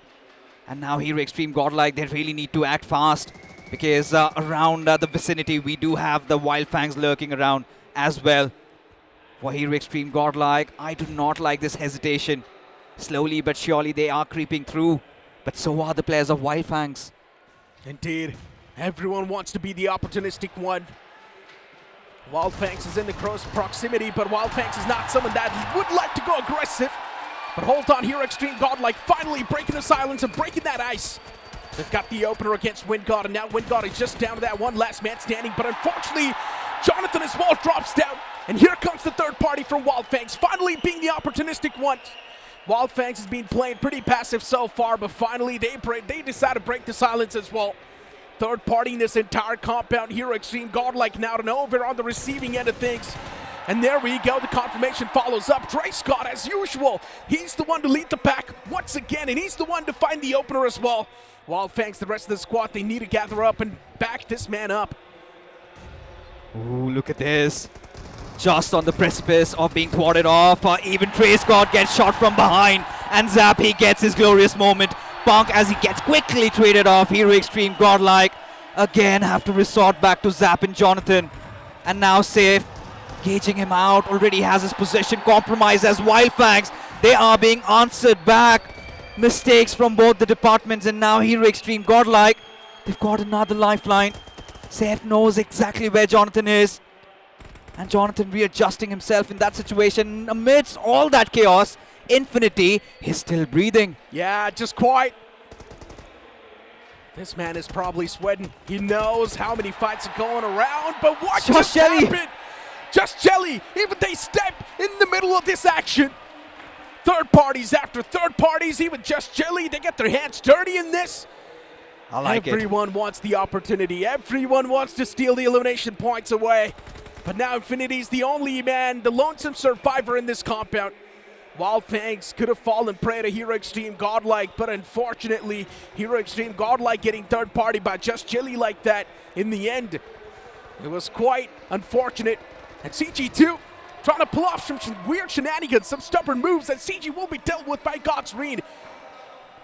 And now Hero Xtreme Godlike, they really need to act fast, because around the vicinity we do have the Wyld Fangs lurking around as well. For Hero Xtreme Godlike, I do not like this hesitation. Slowly but surely they are creeping through, but so are the players of Wyld Fangs. Indeed, everyone wants to be the opportunistic one. Wyld Fangs is in the close proximity, but Wyld Fangs is not someone that would like to go aggressive. But hold on, Hero Xtreme Godlike finally breaking the silence and breaking that ice. They've got the opener against Wyld, and now Wyld is just down to that one last man standing. But unfortunately, Jonathan as well drops down. And here comes the third party from Wyld Fangs, finally being the opportunistic one. Wyld Fangs has been playing pretty passive so far, but finally they decide to break the silence as well. Third party in this entire compound, Hero Xtreme Godlike now to over on the receiving end of things. And there we go, the confirmation follows up. Dre Scott, as usual, he's the one to lead the pack once again, and he's the one to find the opener as well. Wyld Fangs, the rest of the squad, they need to gather up and back this man up. Ooh, look at this. Just on the precipice of being thwarted off. Even Dre Scott gets shot from behind, and Zap, he gets his glorious moment. Punk, as he gets quickly traded off. Hero Xtreme Godlike again have to resort back to Zap and Jonathan. And now Safe, gauging him out, already has his position compromised as Wyld Fangs. They are being answered back. Mistakes from both the departments, and now Hero Xtreme Godlike, they've got another lifeline. Safe knows exactly where Jonathan is. And Jonathan readjusting himself in that situation. Amidst all that chaos, Infinity is still breathing. Yeah, just quite. This man is probably sweating. He knows how many fights are going around, but what just happened? Just Jelly, even they step in the middle of this action. Third parties after third parties, even Just Jelly, they get their hands dirty in this. I like it. Everyone wants the opportunity. Everyone wants to steal the elimination points away. But now Infinity's the only man, the lonesome survivor in this compound. Wyld Fangs could have fallen prey to Hero Xtreme Godlike, but unfortunately, Hero Xtreme Godlike getting third party by Just Jelly like that in the end. It was quite unfortunate. And CG2 trying to pull off some weird shenanigans, some stubborn moves, and CG will be dealt with by God's Reed.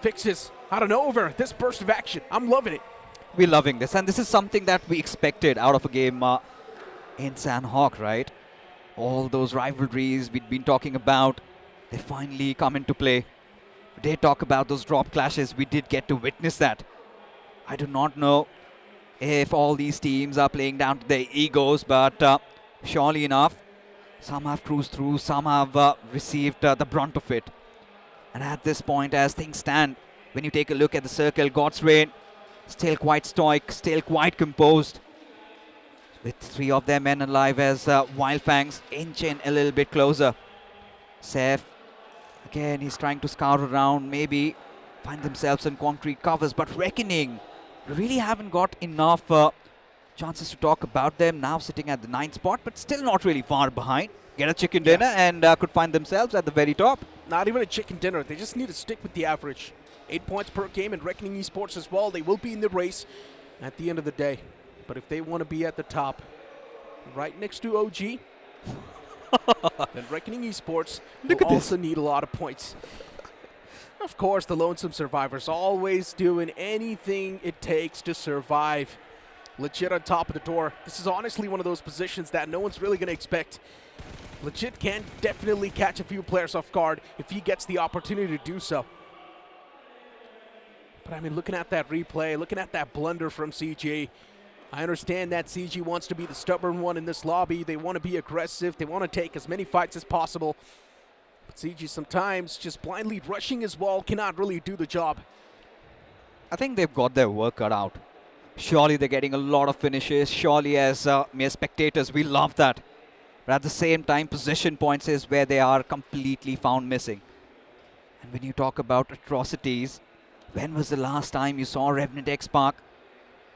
Fixes out and over this burst of action. I'm loving it. We're loving this, and this is something that we expected out of a game in Sanhok, right? All those rivalries we'd been talking about, they finally come into play. We did talk about those drop clashes. We did get to witness that. I do not know if all these teams are playing down to their egos, but surely enough, some have cruised through, some have received the brunt of it. And at this point, as things stand, when you take a look at the circle, God's Reign still quite stoic, still quite composed. with 3 of their men alive as Wyld Fangs inch in a little bit closer. Seth, again, he's trying to scout around, maybe find themselves in concrete covers, but Reckoning really haven't got enough chances to talk about them. Now sitting at the 9th spot, but still not really far behind. Get a chicken dinner and could find themselves at the very top. Not even a chicken dinner. They just need to stick with the average. 8 points per game in Reckoning Esports as well. They will be in the race at the end of the day. But if they want to be at the top, right next to OG, then Reckoning Esports will also need a lot of points. Of course, the Lonesome Survivors always doing anything it takes to survive. Legit on top of the door. This is honestly one of those positions that no one's really going to expect. Legit can definitely catch a few players off guard if he gets the opportunity to do so. But I mean, looking at that replay, looking at that blunder from CG, I understand that CG wants to be the stubborn one in this lobby. They want to be aggressive. They want to take as many fights as possible. But CG sometimes just blindly rushing his wall cannot really do the job. I think they've got their work cut out. Surely they're getting a lot of finishes. Surely as mere spectators, we love that. But at the same time, position points is where they are completely found missing. And when you talk about atrocities, when was the last time you saw Revenant X-Park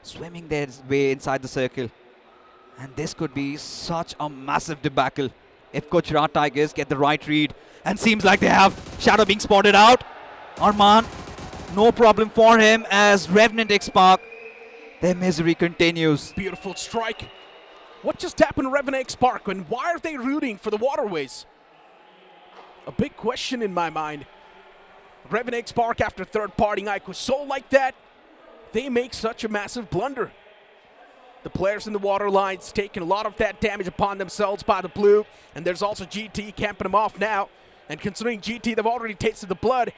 swimming their way inside the circle? And this could be such a massive debacle if Gujarat Tigers get the right read. And seems like they have Shadow being spotted out. Arman, no problem for him as Revenant X-Park. Their misery continues. Beautiful strike. What just happened to Revenant X-Park, and why are they rooting for the waterways? A big question in my mind. Revenant X-Park, after third-partying iQOO Soul like that, they make such a massive blunder. The players in the water lines taking a lot of that damage upon themselves by the blue, and there's also GT camping them off now. And considering GT, they've already tasted the blood,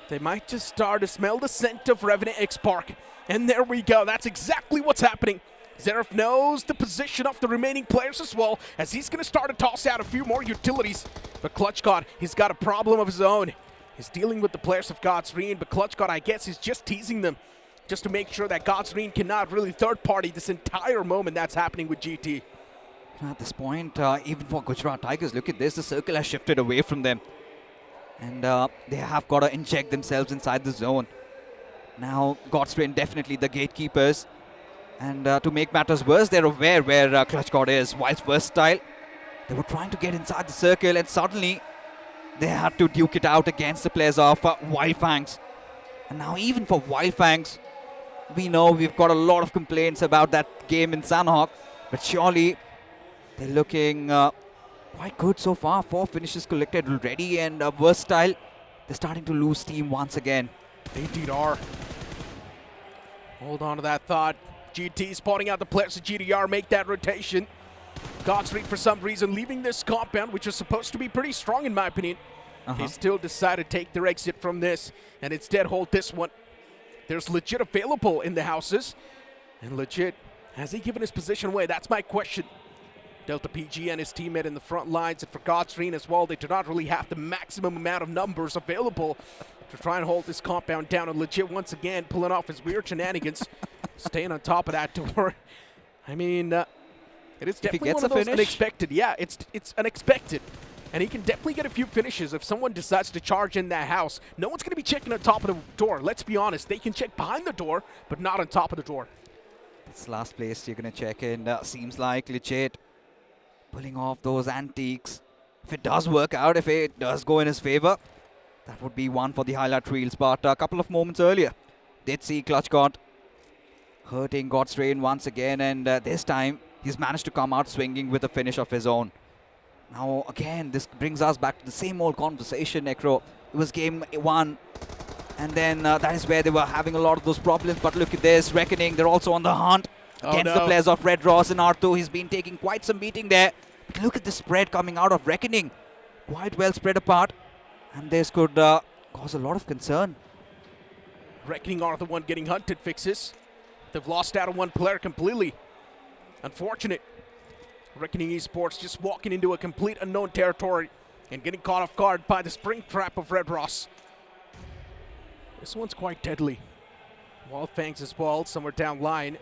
they might just start to smell the scent of Revenant X-Park. And there we go. That's exactly what's happening. Xerath knows the position of the remaining players as well, as he's going to start to toss out a few more utilities. But ClutchGod, he's got a problem of his own. He's dealing with the players of Godsreen, but ClutchGod, I guess, is just teasing them just to make sure that Godsreen cannot really third-party this entire moment that's happening with GT. At this point, even for Gujarat Tigers, look at this. The circle has shifted away from them. And they have got to inject themselves inside the zone. Now, Godsreen definitely the gatekeepers. And to make matters worse, they're aware where ClutchGod is. Wild's versatile. They were trying to get inside the circle, and suddenly they had to duke it out against the players of Wyld Fangs. And now even for Wyld Fangs, we know we've got a lot of complaints about that game in Sanhok, but surely they're looking quite good so far. 4 finishes collected already, and versatile. They're starting to lose steam once again. They indeed are. Hold on to that thought. GT spotting out the players of GDR, make that rotation. Godsreen, for some reason, leaving this compound, which is supposed to be pretty strong in my opinion. They still decided to take their exit from this and instead hold this one. There's Legit available in the houses. And Legit, has he given his position away? That's my question. Delta PG and his teammate in the front lines, and for Godsreen as well, they do not really have the maximum amount of numbers available to try and hold this compound down. And Legit, once again, pulling off his weird shenanigans, staying on top of that door. I mean, it is definitely one of those unexpected. Yeah, it's unexpected. And he can definitely get a few finishes if someone decides to charge in that house. No one's going to be checking on top of the door. Let's be honest. They can check behind the door, but not on top of the door. This last place you're going to check in seems like Legit pulling off those antiques. If it does work out, if it does go in his favor, that would be one for the highlight reels. But a couple of moments earlier, did see ClutchGod hurting Godsreen once again, and this time he's managed to come out swinging with a finish of his own. Now again, this brings us back to the same old conversation, Necro. It was game 1, and then that is where they were having a lot of those problems. But look at this, Reckoning, they're also on the hunt against the players of Red Ross and R2. He's been taking quite some beating there. But look at the spread coming out of Reckoning. Quite well spread apart, and this could cause a lot of concern. Reckoning are the one getting hunted, Fixes. They've lost out on one player completely. Unfortunate. Reckoning Esports just walking into a complete unknown territory and getting caught off guard by the spring trap of Red Ross. This one's quite deadly. Wyld Fangs as well, somewhere down line.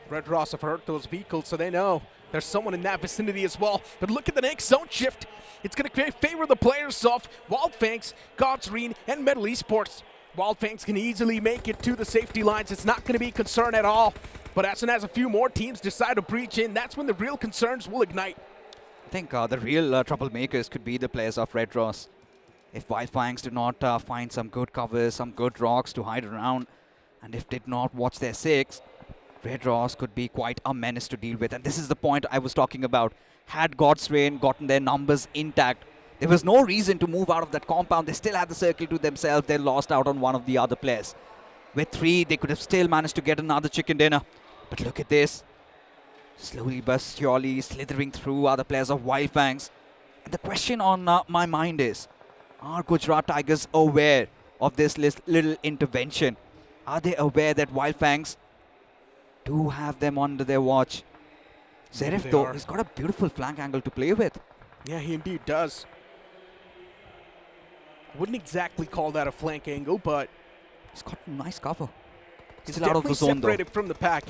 Red Ross have heard those vehicles, so they know there's someone in that vicinity as well. But look at the next zone shift. It's going to favor the players of Wyld Fangs, Xtreme, and Metal Esports. Wyld Fangs can easily make it to the safety lines. It's not going to be a concern at all. But as soon as a few more teams decide to breach in, that's when the real concerns will ignite. I think the real troublemakers could be the players of Red Ross. If Wyld Fangs do not find some good covers, some good rocks to hide around, and if they did not watch their six, Red Ross could be quite a menace to deal with. And this is the point I was talking about. Had Xtreme gotten their numbers intact, there was no reason to move out of that compound. They still had the circle to themselves. They lost out on one of the other players. With 3, they could have still managed to get another chicken dinner. But look at this. Slowly but surely slithering through other players of Wyld Fangs. And the question on my mind is, are Gujarat Tigers aware of this little intervention? Are they aware that Wyld Fangs do have them under their watch? Zerif, though, he's got a beautiful flank angle to play with. Yeah, he indeed does. I wouldn't exactly call that a flank angle, but he's got a nice cover. He's Still out of the zone, though. separated from the pack.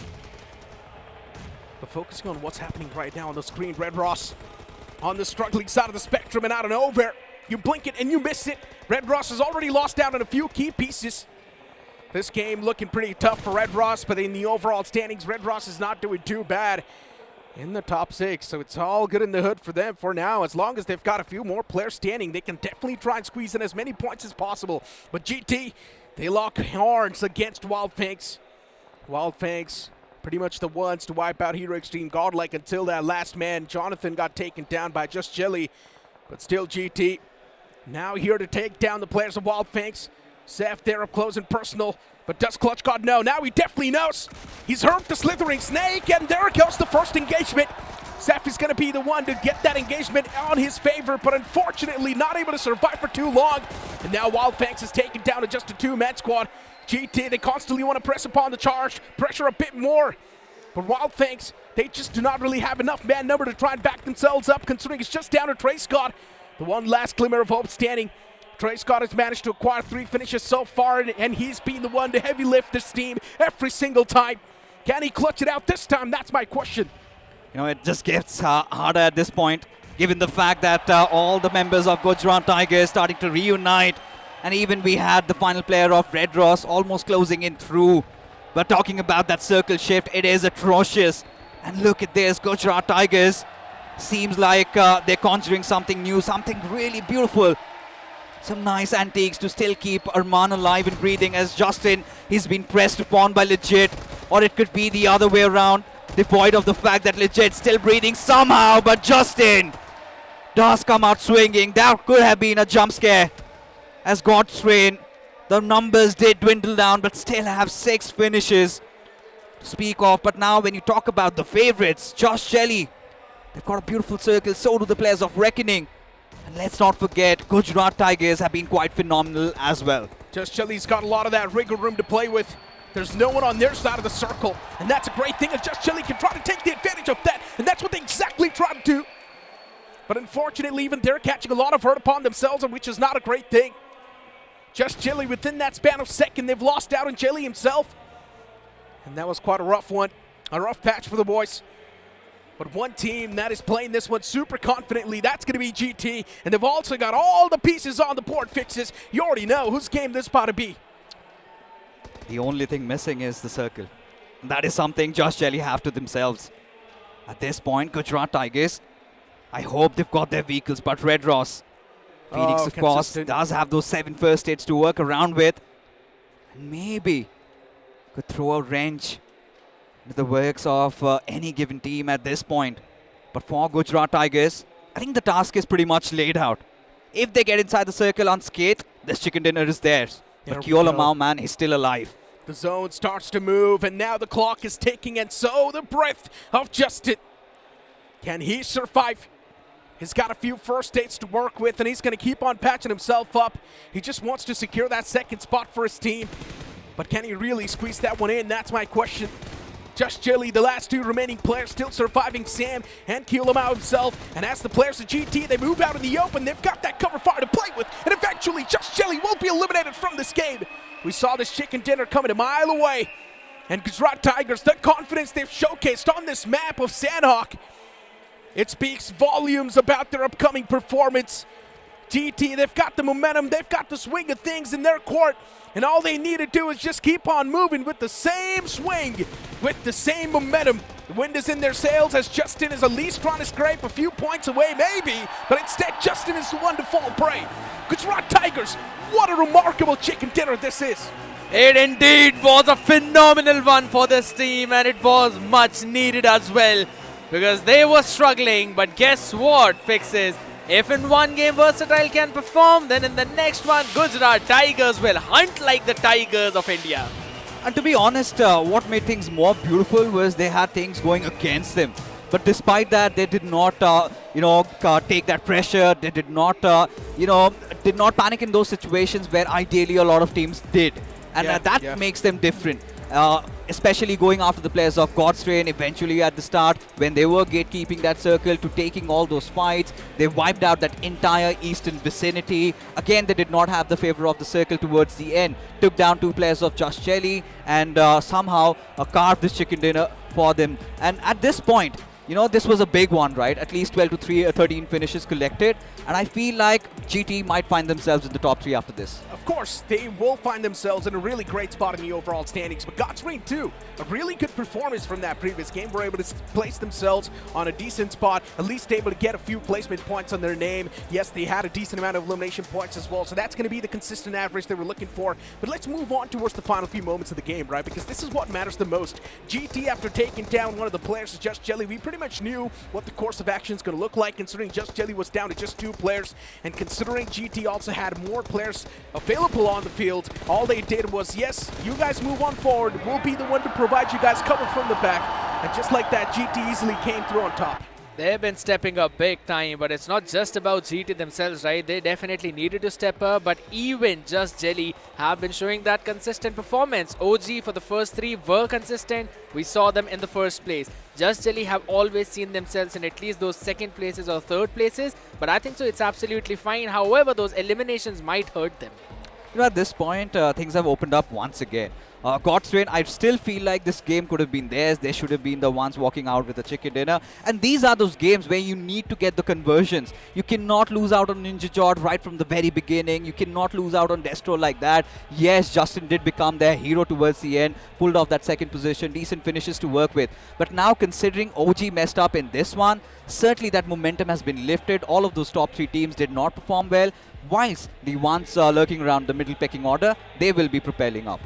But focusing on what's happening right now on the screen, Red Ross on the struggling side of the spectrum, and out and over. You blink it and you miss it. Red Ross has already lost out on a few key pieces. This game looking pretty tough for Red Ross, but in the overall standings, Red Ross is not doing too bad in the top 6. So it's all good in the hood for them for now. As long as they've got a few more players standing, they can definitely try and squeeze in as many points as possible. But GT, they lock horns against Wyld Fangs. Wyld Fangs, pretty much the ones to wipe out Hero Xtreme Godlike until that last man, Jonathan, got taken down by Just Jelly. But still GT, now here to take down the players of Wyld Fangs. Seth there up close and personal, but does Clutch God know? Now he definitely knows. He's heard the slithering snake, and there goes the first engagement. Seth is going to be the one to get that engagement on his favor, but unfortunately not able to survive for too long. And now Wyld Fangs is taken down to just a 2-man squad. GT, they constantly want to press upon the charge, pressure a bit more. But Wyld Fangs, they just do not really have enough man number to try and back themselves up, considering it's just down to Trey Scott. The one last glimmer of hope standing. Trey Scott has managed to acquire 3 finishes so far, and he's been the one to heavy lift this team every single time. Can he clutch it out this time? That's my question. You know, it just gets harder at this point, given the fact that all the members of Gujarat Tigers starting to reunite, and even we had the final player of Red Ross almost closing in through. But talking about that circle shift, it is atrocious. And look at this, Gujarat Tigers. Seems like they're conjuring something new, something really beautiful. Some nice antiques to still keep Arman alive and breathing, as Justin, he's been pressed upon by Legit. Or it could be the other way around, devoid of the fact that Legit's still breathing somehow, but Justin does come out swinging. That could have been a jump scare. As Xtreme, the numbers did dwindle down, but still have 6 finishes to speak of. But now when you talk about the favorites, Josh Jelly, they've got a beautiful circle, so do the players of Reckoning. And let's not forget, Gujarat Tigers have been quite phenomenal as well. Just Jelly's got a lot of that wriggle room to play with. There's no one on their side of the circle, and that's a great thing, as Just Jelly can try to take the advantage of that, and that's what they exactly try to do. But unfortunately, even they're catching a lot of hurt upon themselves, which is not a great thing. Just Jelly, within that span of second, they've lost out on Jelly himself. And that was quite a rough one, a rough patch for the boys. But one team that is playing this one super confidently, that's going to be GT. And they've also got all the pieces on the board fixes. You already know whose game this about to be. The only thing missing is the circle. And that is something Josh Jelly have to themselves. At this point, Gujarat Tigers, I hope they've got their vehicles, but Red Ross, Phoenix, of course, does have those 7 first aids to work around with. And maybe could throw a wrench into the works of any given team at this point. But for Gujarat Tigers, I think the task is pretty much laid out. If they get inside the circle unscathed, this chicken dinner is theirs. But Kyola Mao, man, is still alive. The zone starts to move, and now the clock is ticking, and so the breath of Justin. Can he survive? He's got a few first dates to work with, and he's going to keep on patching himself up. He just wants to secure that second spot for his team. But can he really squeeze that one in? That's my question. Just Jelly, the last 2 remaining players still surviving, Sam and Kyola himself. And as the players of GT, they move out in the open, they've got that cover fire to play with. And eventually, Just Jelly won't be eliminated from this game. We saw this chicken dinner coming a mile away. And Gujarat Tigers, the confidence they've showcased on this map of Sanhok, it speaks volumes about their upcoming performance. GT, they've got the momentum, they've got the swing of things in their court, and all they need to do is just keep on moving with the same swing, with the same momentum. The wind is in their sails as Justin is at least trying to scrape a few points away, maybe, but instead Justin is the one to fall prey. Gujarat Tigers, what a remarkable chicken dinner this is. It indeed was a phenomenal one for this team, and it was much needed as well, because they were struggling, but guess what, Fixes? If in one game Versatile can perform, then in the next one Gujarat Tigers will hunt like the Tigers of India. And to be honest, what made things more beautiful was they had things going against them. But despite that, they did not, take that pressure. They did not, did not panic in those situations where ideally a lot of teams did. And that makes them different. Especially going after the players of Godstrain eventually at the start when they were gatekeeping that circle to taking all those fights. They wiped out that entire eastern vicinity. Again, they did not have the favor of the circle towards the end. Took down 2 players of Just Jelly and somehow carved this chicken dinner for them. And at this point, this was a big one, right? At least 12 to 13 finishes collected. And I feel like GT might find themselves in the top 3 after this. Of course, they will find themselves in a really great spot in the overall standings, but Godstrain too, a really good performance from that previous game. Were able to place themselves on a decent spot, at least able to get a few placement points on their name. Yes, they had a decent amount of elimination points as well, so that's going to be the consistent average they were looking for. But let's move on towards the final few moments of the game, right? Because this is what matters the most. GT, after taking down one of the players, Just Jelly, we pretty much knew what the course of action is going to look like, considering Just Jelly was down to just 2 players, and considering GT also had more players available on the field, all they did was, yes, you guys move on forward, we'll be the one to provide you guys cover from the back, and just like that, GT easily came through on top. They've been stepping up big time, but it's not just about GT themselves, right? They definitely needed to step up, but even Just Jelly have been showing that consistent performance. OG for the first 3 were consistent. We saw them in the first place. Just Jelly have always seen themselves in at least those 2nd places or 3rd places, but I think so it's absolutely fine. However, those eliminations might hurt them. At this point, things have opened up once again. Godstrain, I still feel like this game could have been theirs. They should have been the ones walking out with a chicken dinner. And these are those games where you need to get the conversions. You cannot lose out on Ninja Jord right from the very beginning. You cannot lose out on Destro like that. Yes, Justin did become their hero towards the end. Pulled off that 2nd position. Decent finishes to work with. But now considering OG messed up in this one, certainly that momentum has been lifted. All of those top 3 teams did not perform well. Whilst the ones lurking around the middle pecking order, they will be propelling up.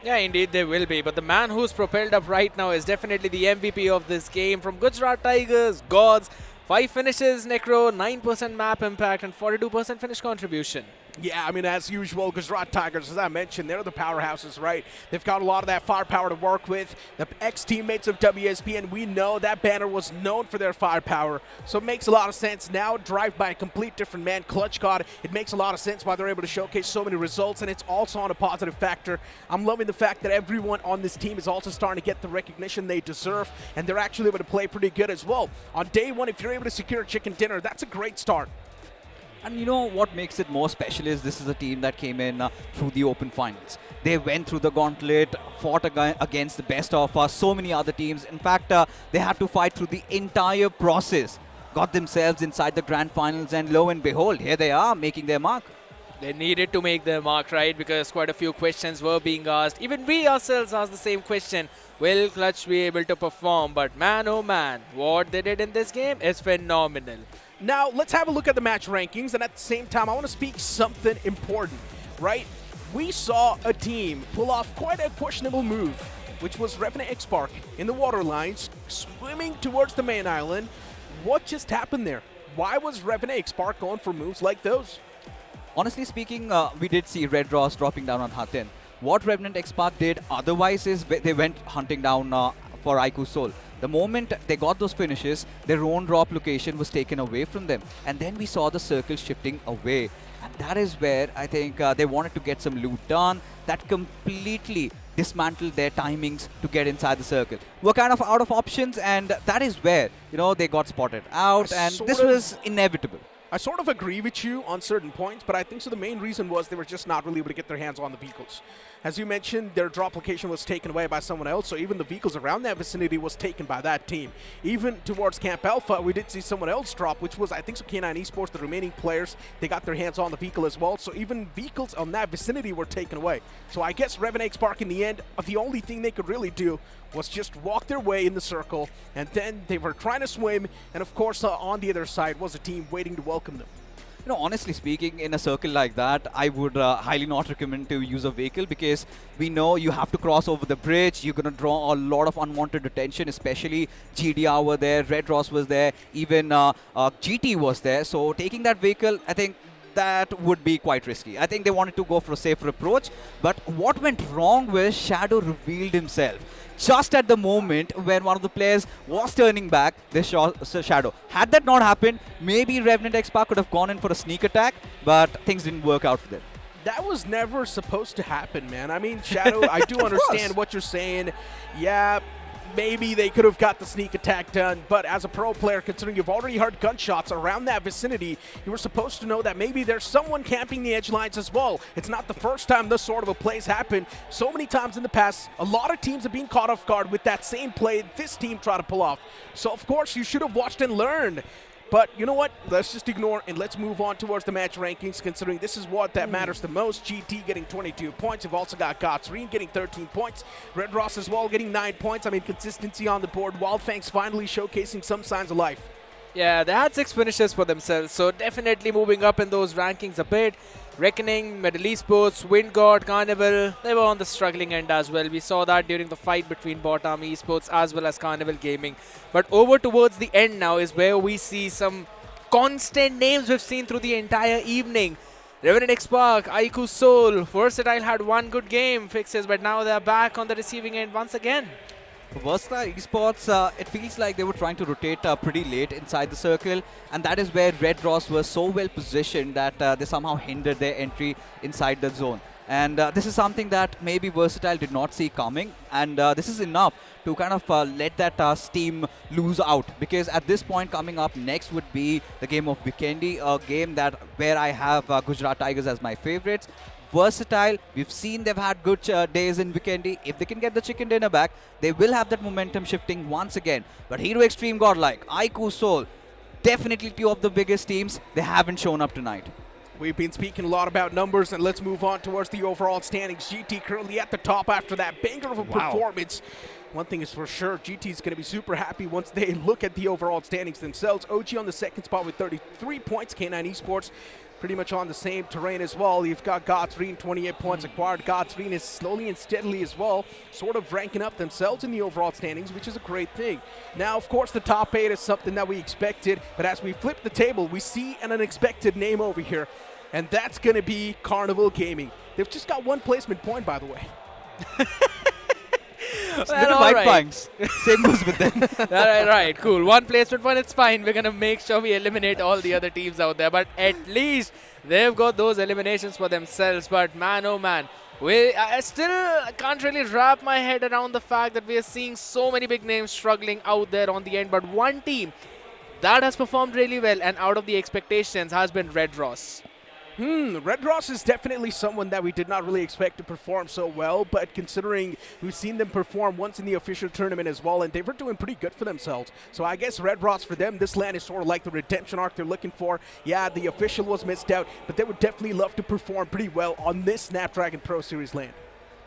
Yeah, indeed they will be, but the man who's propelled up right now is definitely the MVP of this game from Gujarat Tigers, Gods. 5 finishes, Necro, 9% map impact and 42% finish contribution. Yeah, I mean, as usual, Gujarat Tigers, as I mentioned, they're the powerhouses, right? They've got a lot of that firepower to work with. The ex-teammates of WSP, and we know that banner was known for their firepower, so it makes a lot of sense. Now, drive by a complete different man, Clutch God, it makes a lot of sense why they're able to showcase so many results, and it's also on a positive factor. I'm loving the fact that everyone on this team is also starting to get the recognition they deserve, and they're actually able to play pretty good as well. On day 1, if you're able to secure a chicken dinner, that's a great start. And you know what makes it more special is this is a team that came in through the open finals. They went through the gauntlet, fought against the best of so many other teams. In fact, they had to fight through the entire process, got themselves inside the grand finals, and lo and behold, here they are making their mark. They needed to make their mark, right? Because quite a few questions were being asked. Even we ourselves asked the same question. Will Clutch be able to perform? But man, oh man, what they did in this game is phenomenal. Now, let's have a look at the match rankings, and at the same time, I want to speak something important, right? We saw a team pull off quite a questionable move, which was Revenant X-Spark in the water lines, swimming towards the main island. What just happened there? Why was Revenant X-Spark going for moves like those? Honestly speaking, we did see Red Ross dropping down on Hatin. What Revenant X-Spark did otherwise is they went hunting down for iQOO Soul. The moment they got those finishes, their own drop location was taken away from them. And then we saw the circle shifting away. And that is where I think they wanted to get some loot done that completely dismantled their timings to get inside the circle. We're kind of out of options, and that is where, they got spotted out, and this was inevitable. I sort of agree with you on certain points, but I think so the main reason was they were just not really able to get their hands on the vehicles. As you mentioned, their drop location was taken away by someone else, so even the vehicles around that vicinity was taken by that team. Even towards Camp Alpha, we did see someone else drop, which was, I think so, K9 Esports, the remaining players, they got their hands on the vehicle as well, so even vehicles on that vicinity were taken away. So I guess Rev and X-Spark in the end, the only thing they could really do was just walk their way in the circle, and then they were trying to swim, and of course on the other side was a team waiting to welcome them. You know, honestly speaking, in a circle like that, I would highly not recommend to use a vehicle, because we know you have to cross over the bridge. You're going to draw a lot of unwanted attention, especially GDR were there, Red Ross was there, even GT was there. So taking that vehicle, I think that would be quite risky. I think they wanted to go for a safer approach. But what went wrong was Shadow revealed himself. Just at the moment when one of the players was turning back, they saw Shadow. Had that not happened, maybe Revenant X-Spark could have gone in for a sneak attack, but things didn't work out for them. That was never supposed to happen, man. I mean, Shadow, I do understand what you're saying. Yeah, maybe they could have got the sneak attack done, but as a pro player, considering you've already heard gunshots around that vicinity, you were supposed to know that maybe there's someone camping the edge lines as well. It's not the first time this sort of a play's happened. So many times in the past, a lot of teams have been caught off guard with that same play this team tried to pull off. So of course, you should have watched and learned. But you know what? Let's just ignore and let's move on towards the match rankings, considering this is what that matters the most. GT getting 22 points. You've also got Godlike getting 13 points. Red Ross as well getting 9 points. I mean, consistency on the board. Wyld Fangs finally showcasing some signs of life. Yeah, they had 6 finishes for themselves, so definitely moving up in those rankings a bit. Reckoning, Middle Esports, Wind God, Carnival, they were on the struggling end as well. We saw that during the fight between BotArmyEsports as well as Carnival Gaming. But over towards the end now is where we see some constant names we've seen through the entire evening. Revenant X-Spark, iQOO Soul, Versatile had one good game fixes, but now they're back on the receiving end once again. Versatile Esports, it feels like they were trying to rotate pretty late inside the circle, and that is where Red Ross was so well positioned that they somehow hindered their entry inside the zone. And this is something that maybe Versatile did not see coming, and this is enough to kind of let that steam lose out, because at this point coming up next would be the game of Vikendi, a game that where I have Gujarat Tigers as my favorites. Versatile, we've seen they've had good days in Vikendi. If they can get the chicken dinner back, they will have that momentum shifting once again. But Hero Xtreme Godlike, iQOO Soul, definitely two of the biggest teams. They haven't shown up tonight. We've been speaking a lot about numbers, and let's move on towards the overall standings. GT currently at the top after that banger of a performance. One thing is for sure, GT is going to be super happy once they look at the overall standings themselves. OG on the second spot with 33 points. K9 Esports pretty much on the same terrain as well. You've got Godlike 28 points acquired. Godlike is slowly and steadily as well, sort of ranking up themselves in the overall standings, which is a great thing. Now, of course, the top 8 is something that we expected, but as we flip the table, we see an unexpected name over here, and that's going to be Carnival Gaming. They've just got one placement point, by the way. Well, Wyld Fangs. Same goes with them. right, cool. One placement point, it's fine. We're going to make sure we eliminate all the other teams out there. But at least they've got those eliminations for themselves. But man, oh man, I still can't really wrap my head around the fact that we are seeing so many big names struggling out there on the end. But one team that has performed really well and out of the expectations has been Red Ross. Red Ross is definitely someone that we did not really expect to perform so well, but considering we've seen them perform once in the official tournament as well, and they were doing pretty good for themselves. So I guess Red Ross, for them, this land is sort of like the redemption arc they're looking for. Yeah, the official was missed out, but they would definitely love to perform pretty well on this Snapdragon Pro Series land.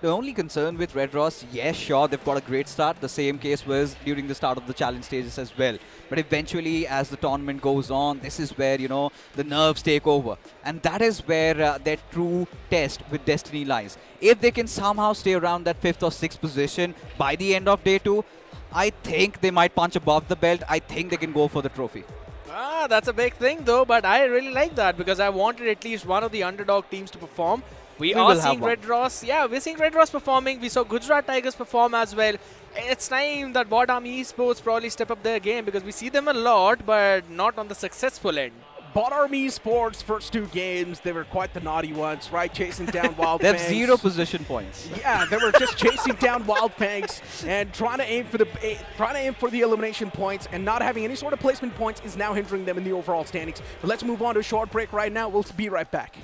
The only concern with Red Ross, yes, sure, they've got a great start. The same case was during the start of the challenge stages as well. But eventually, as the tournament goes on, this is where, you know, the nerves take over. And that is where their true test with Destiny lies. If they can somehow stay around that 5th or 6th position by the end of day 2, I think they might punch above the belt. I think they can go for the trophy. That's a big thing though, but I really like that because I wanted at least one of the underdog teams to perform. We are seeing Red Ross. Yeah, we're seeing Red Ross performing. We saw Gujarat Tigers perform as well. It's time that BotArmyEsports probably step up their game because we see them a lot, but not on the successful end. BotArmyEsports first two games, they were quite the naughty ones, right? Chasing down Wyld They have Fangs. 0 position points. Yeah, they were just chasing down Wyld Fangs and trying to aim for the elimination points, and not having any sort of placement points is now hindering them in the overall standings. But let's move on to a short break right now. We'll be right back.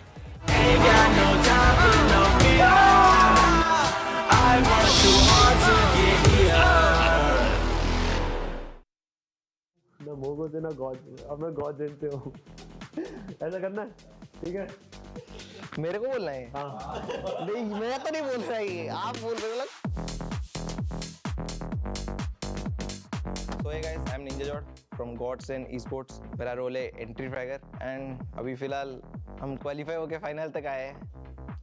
ना मोगो से ना God, अब मैं God से हूँ। ऐसा करना है, ठीक है? मेरे को बोलना है? हाँ। नहीं, मैं तो नहीं बोल रहा ये, आप बोल रहे हो। So hey guys, I'm Ninja Jod from Gods and Esports. मेरा रोल है एंट्री फ्रैगर एंड अभी फिलहाल हम क्वालिफाई होके फाइनल तक आए हैं।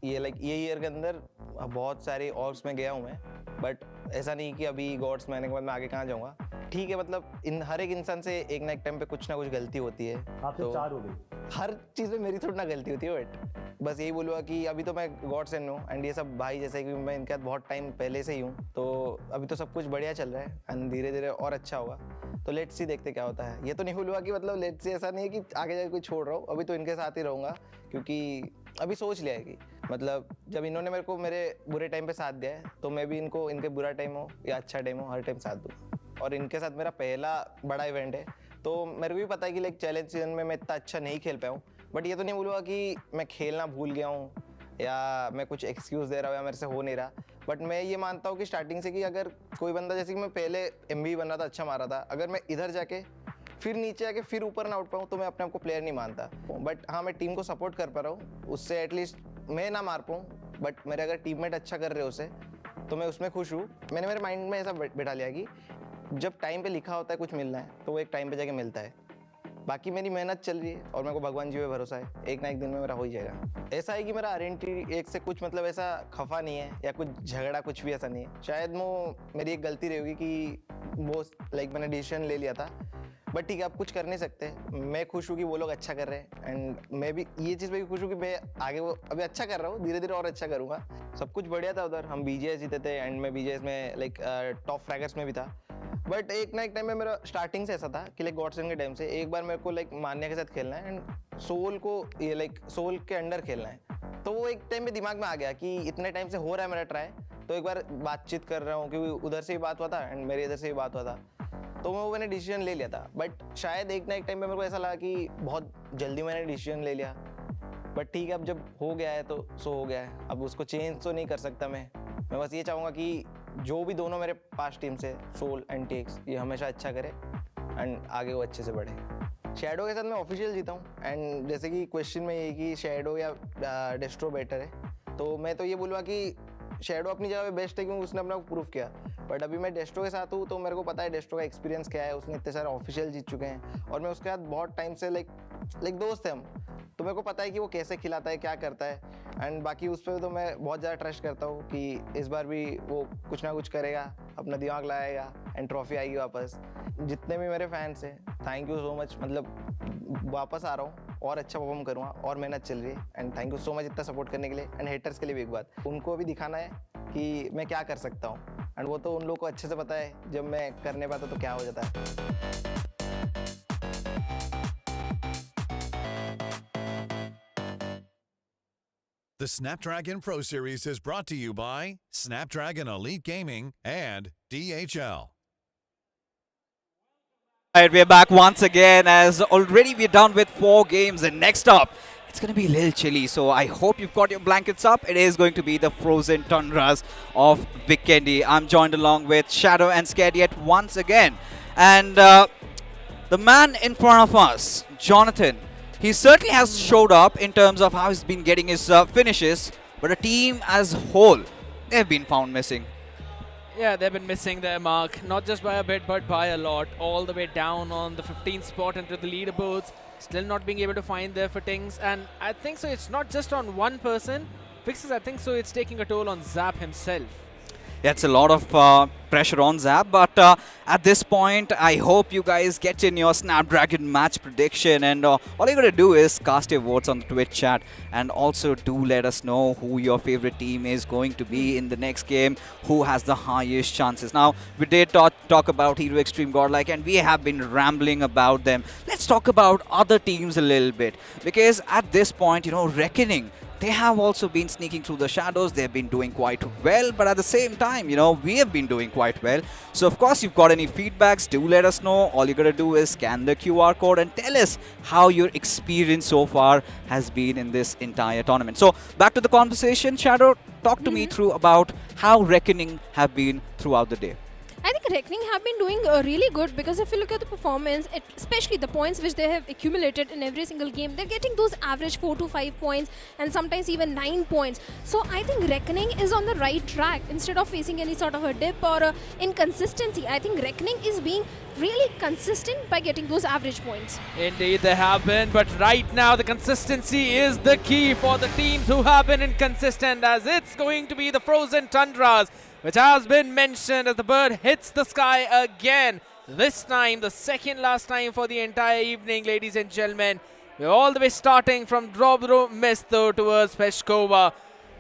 ये ईयर के अंदर बहुत सारे ऑर्ग्स में गया हूँ मैं, बट ऐसा नहीं कि अभी गॉड्स में आने के बाद मैं आगे कहाँ जाऊँगा। ठीक है, मतलब इन हर एक इंसान से एक ना एक टाइम पे कुछ ना कुछ गलती होती है। आपसे तो 4 हो गई। हर चीज़ में मेरी थोड़ी ना गलती होती है, बट बस यही बोलूँगा कि अभी तो मैं गॉड्स एंड हूँ एंड ये सब भाई जैसे कि मैं इनके साथ बहुत टाइम पहले से ही हूँ, तो अभी तो सब कुछ बढ़िया चल रहा है एंड धीरे धीरे और अच्छा होगा। तो लेट्स सी, देखते क्या होता है। ये तो नहीं बोलूँगा कि मतलब लेट्स सी ऐसा नहीं है कि आगे जाके कोई छोड़ रहा हूँ, अभी तो इनके साथ ही रहूँगा, क्योंकि अभी सोच लिया है कि मतलब जब इन्होंने मेरे को मेरे बुरे टाइम पे साथ दिया है, तो मैं भी इनको इनके बुरा टाइम हो या अच्छा टाइम हो, हर टाइम साथ दूँ। और इनके साथ मेरा पहला बड़ा इवेंट है, तो मेरे को भी पता है कि लाइक चैलेंज सीजन में मैं इतना अच्छा नहीं खेल पाया हूँ, बट ये तो नहीं बोलूँगा कि मैं खेलना भूल गया हूँ या मैं कुछ एक्सक्यूज़ दे रहा हूँ या मेरे से हो नहीं रहा। बट मैं ये मानता हूँ कि स्टार्टिंग से कि अगर कोई बंदा, जैसे कि मैं पहले MVP बन रहा था, अच्छा मारा था, अगर मैं इधर जाके फिर नीचे आके फिर ऊपर ना उठ पाऊँ तो मैं अपने आप को प्लेयर नहीं मानता। बट हाँ, मैं टीम को सपोर्ट कर पा रहा हूँ, उससे एटलीस्ट मैं ना मार पाऊँ, बट मेरे अगर टीममेट अच्छा कर रहे हो उसे, तो मैं उसमें खुश हूँ। मैंने मेरे माइंड में ऐसा बैठा लिया कि जब टाइम पे लिखा होता है कुछ मिलना है, तो वो एक टाइम पे जाके मिलता है। बाकी मेरी मेहनत चल रही है और मेरे को भगवान जी पे भरोसा है, एक ना एक दिन में मेरा हो ही जाएगा। ऐसा है कि मेरा RNT एक से कुछ मतलब ऐसा खफा नहीं है या कुछ झगड़ा, कुछ भी ऐसा नहीं है। शायद वो मेरी एक गलती रही होगी कि वो लाइक मैंने डिसीजन ले लिया था, बट ठीक है, अब कुछ कर नहीं सकते। मैं खुश हूँ कि वो लोग अच्छा कर रहे हैं एंड मैं भी ये चीज़ पे भी खुश हूँ कि मैं आगे वो अभी अच्छा कर रहा हूँ, धीरे धीरे और अच्छा करूँगा। सब कुछ बढ़िया था उधर, हम BGS जीते थे एंड मैं BGS में लाइक टॉप फ्रैगर्स में भी था। बट एक ना एक टाइम में मेरा स्टार्टिंग से ऐसा था कि लाइक गॉडसन के टाइम से एक बार मेरे को लाइक मान्या के साथ खेलना है एंड सोल को ये लाइक सोल के अंडर खेलना है। तो वो एक टाइम में दिमाग में आ गया कि इतने टाइम से हो रहा है मेरा ट्राई, तो एक बार बातचीत कर रहा हूँ, क्योंकि उधर से भी बात हुआ था एंड मेरे इधर से भी बात हुआ था, तो मैंने डिसीजन ले लिया था। बट शायद एक ना एक टाइम पे मेरे को ऐसा लगा कि बहुत जल्दी मैंने डिसीजन ले लिया, बट ठीक है, अब जब हो गया है तो सो हो गया है, अब उसको चेंज तो नहीं कर सकता मैं बस ये चाहूँगा कि जो भी दोनों मेरे पास टीम से सोल एंड टेक्स, ये हमेशा अच्छा करे एंड आगे वो अच्छे से बढ़े। शैडो के साथ मैं ऑफिशियल जीता हूँ एंड जैसे कि क्वेश्चन में ये कि शैडो या डेस्ट्रो बेटर है, तो मैं तो ये बोलूँगा कि शैडो अपनी जगह पे बेस्ट है क्योंकि उसने अपना प्रूव किया। बट अभी मैं डेस्ट्रो के साथ हूँ, तो मेरे को पता है डेस्ट्रो का एक्सपीरियंस क्या है, उसने इतने सारे ऑफिशियल जीत चुके हैं और मैं उसके साथ बहुत टाइम से लाइक दोस्त है हम, तो मेरे को पता है कि वो कैसे खिलाता है, क्या करता है एंड बाकी उस पर तो मैं बहुत ज़्यादा ट्रस्ट करता हूँ कि इस बार भी वो कुछ ना कुछ करेगा, अपना दिमाग लगाएगा एंड ट्रॉफी आएगी वापस। जितने भी मेरे फैंस हैं, थैंक यू सो मच, मतलब वापस आ रहा हूँ और अच्छा परफॉर्म करूँगा और मेहनत चल रही है and thank you so much इतना सपोर्ट करने के लिए। एंड हेटर्स के लिए भी एक बात, उनको भी दिखाना है कि मैं क्या कर सकता हूँ एंड वो तो उन लोगों को अच्छे से पता है, जब मैं कर नहीं पाता तो क्या हो जाता है। The Snapdragon Pro Series is brought to you by Snapdragon Elite Gaming and DHL. Alright, we're back once again as already we're done with 4 games, and next up it's going to be a little chilly, so I hope you've got your blankets up. It is going to be the frozen tundras of Vikendi. I'm joined along with Shadow and Scared yet once again, and the man in front of us, Jonathan, he certainly has showed up in terms of how he's been getting his finishes, but the team as a whole, they've been found missing. Yeah, they've been missing their mark, not just by a bit, but by a lot. All the way down on the 15th spot into the leaderboards, still not being able to find their fittings. And I think so it's not just on one person. Fixes, I think so it's taking a toll on Zap himself. It's a lot of pressure on Zap, but at this point, I hope you guys get in your Snapdragon match prediction, and all you gotta do is cast your votes on the Twitch chat, and also do let us know who your favorite team is going to be in the next game, who has the highest chances. Now, we did talk about Hero Xtreme Godlike, and we have been rambling about them. Let's talk about other teams a little bit, because at this point, you know, Reckoning, they have also been sneaking through the shadows. They've been doing quite well, but at the same time, you know, we have been doing quite well. So, of course, you've got any feedbacks, do let us know. All you gotta do is scan the QR code and tell us how your experience so far has been in this entire tournament. So, back to the conversation, Shadow, talk to me through about how Reckoning have been throughout the day. I think Reckoning have been doing really good, because if you look at the performance, especially the points which they have accumulated in every single game, they're getting those average 4 to 5 points and sometimes even 9 points. So I think Reckoning is on the right track. Instead of facing any sort of a dip or a inconsistency, I think Reckoning is being really consistent by getting those average points. Indeed, they have been, but right now the consistency is the key for the teams who have been inconsistent, as it's going to be the Frozen Tundras, which has been mentioned as the bird hits the sky again. This time, the second last time for the entire evening, ladies and gentlemen. We're all the way starting from Drobro Mesto towards Peshkova.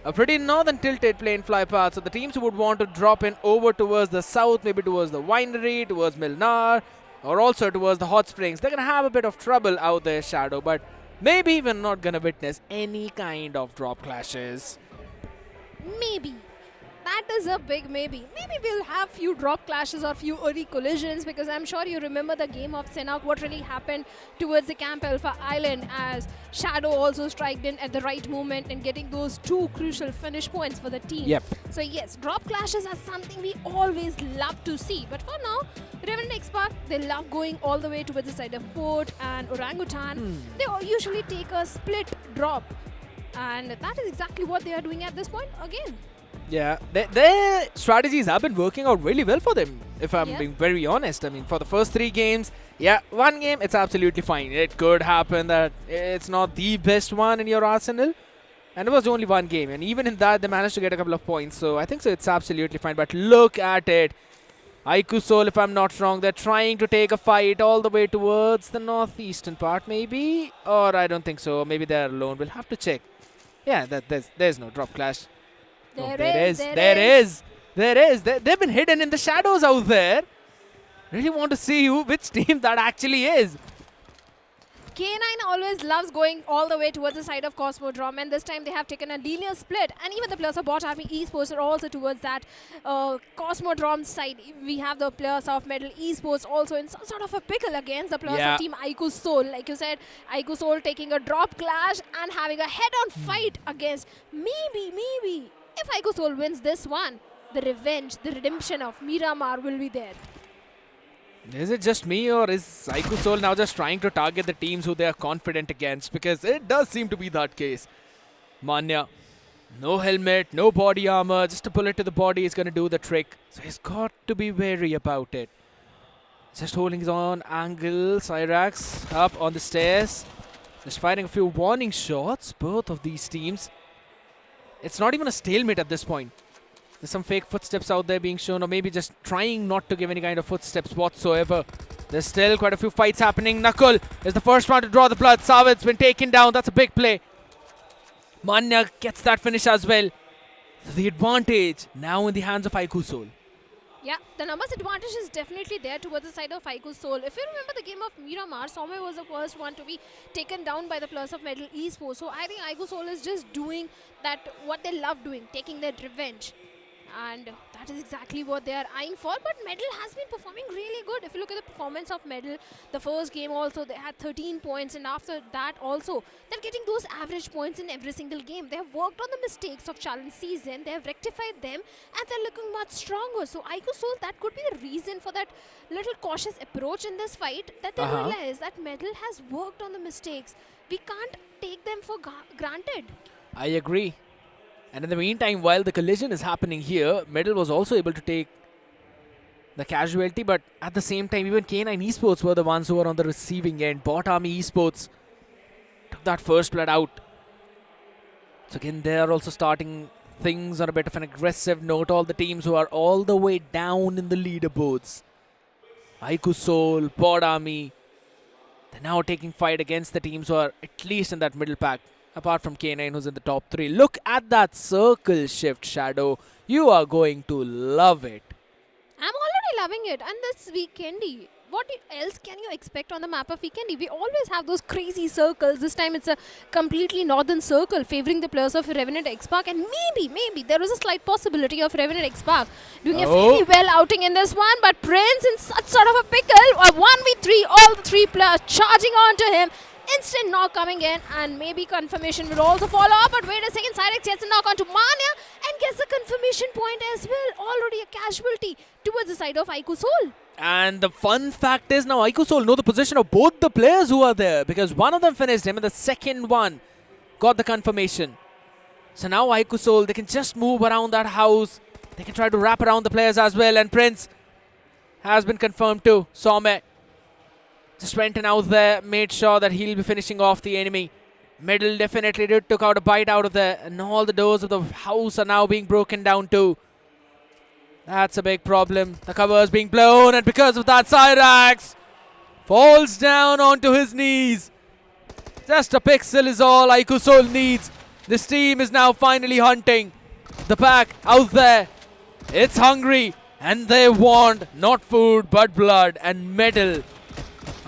A pretty northern tilted plane fly path, so the teams who would want to drop in over towards the south, maybe towards the winery, towards Milnar, or also towards the hot springs, they're going to have a bit of trouble out there, Shadow, but maybe we're not going to witness any kind of drop clashes. Maybe. That is a big maybe. Maybe we'll have few drop clashes or few early collisions, because I'm sure you remember the game of Sanhok, what really happened towards the Camp Alpha Island, as Shadow also struck in at the right moment and getting those 2 crucial finish points for the team. Yep. So yes, drop clashes are something we always love to see. But for now, Revenant X-Park, they love going all the way towards the side of Port and Orangutan. They all usually take a split drop. And that is exactly what they are doing at this point again. Yeah, their strategies have been working out really well for them, if I'm being very honest. I mean, for the first 3 games, yeah, one game, it's absolutely fine. It could happen that it's not the best one in your arsenal, and it was only one game, and even in that, they managed to get a couple of points, so I think so it's absolutely fine. But look at it. iQOO Soul, if I'm not wrong, they're trying to take a fight all the way towards the northeastern part, maybe? Or I don't think so. Maybe they're alone. We'll have to check. Yeah, there's no drop clash. There is. They've been hidden in the shadows out there. Really want to see which team that actually is. K9 always loves going all the way towards the side of Cosmodrome, and this time they have taken a linear split, and even the players of BotArmyEsports are also towards that Cosmodrome side. We have the players of Medal Esports also in some sort of a pickle against the players of Team iQOO Soul. Like you said, iQOO Soul taking a drop clash and having a head-on fight against maybe. If iQOO Soul wins this one, the revenge, the redemption of Miramar will be there. Is it just me, or is iQOO Soul now just trying to target the teams who they are confident against? Because it does seem to be that case. Manya, no helmet, no body armor, just a bullet to the body is going to do the trick. So he's got to be wary about it. Just holding his own angle, Cyrax up on the stairs. Just firing a few warning shots, both of these teams. It's not even a stalemate at this point. There's some fake footsteps out there being shown, or maybe just trying not to give any kind of footsteps whatsoever. There's still quite a few fights happening. Nakul is the first one to draw the blood. Savid's been taken down. That's a big play. Manya gets that finish as well. So the advantage now in the hands of iQOO Soul. Yeah, the numbers advantage is definitely there towards the side of iQOO Soul. If you remember the game of Miramar, Somme was the first one to be taken down by the players of Medal Esports. So I think iQOO Soul is just doing that, what they love doing, taking their revenge. And that is exactly what they are eyeing for. But Medal has been performing really good. If you look at the performance of Medal, the first game also, they had 13 points. And after that also, they're getting those average points in every single game. They have worked on the mistakes of challenge season. They have rectified them. And they're looking much stronger. So iQOO Soul, that could be the reason for that little cautious approach in this fight. That they realize that Medal has worked on the mistakes. We can't take them for granted. I agree. And in the meantime, while the collision is happening here, Medal was also able to take the casualty, but at the same time, even K9 Esports were the ones who were on the receiving end. BotArmyEsports took that first blood out. So again, they are also starting things on a bit of an aggressive note. All the teams who are all the way down in the leaderboards. iQOO Soul, BotArmy. They're now taking fight against the teams who are at least in that middle pack. Apart from K9 who's in the top 3. Look at that circle shift, Shadow. You are going to love it. I'm already loving it. And this Vikendi, what else can you expect on the map of Vikendi? We always have those crazy circles. This time it's a completely northern circle favoring the players of Revenant X-Park. And maybe there is a slight possibility of Revenant X-Park doing a very well outing in this one. But Prince in such sort of a pickle. A 1v3, all the 3 players charging on to him. Instant knock coming in, and maybe confirmation will also follow up. But wait a second, Cyrex gets a knock onto Mania and gets the confirmation point as well. Already a casualty towards the side of iQOO Soul. And the fun fact is now iQOO Soul know the position of both the players who are there, because one of them finished him and the second one got the confirmation. So now iQOO Soul, they can just move around that house. They can try to wrap around the players as well. And Prince has been confirmed too. Some just went in out there, made sure that he'll be finishing off the enemy. Middle definitely took out a bite out of there, and all the doors of the house are now being broken down too. That's a big problem. The cover is being blown, and because of that, Cyrax falls down onto his knees. Just a pixel is all iQOO Soul needs. This team is now finally hunting. The pack out there, it's hungry, and they want not food but blood, and Medal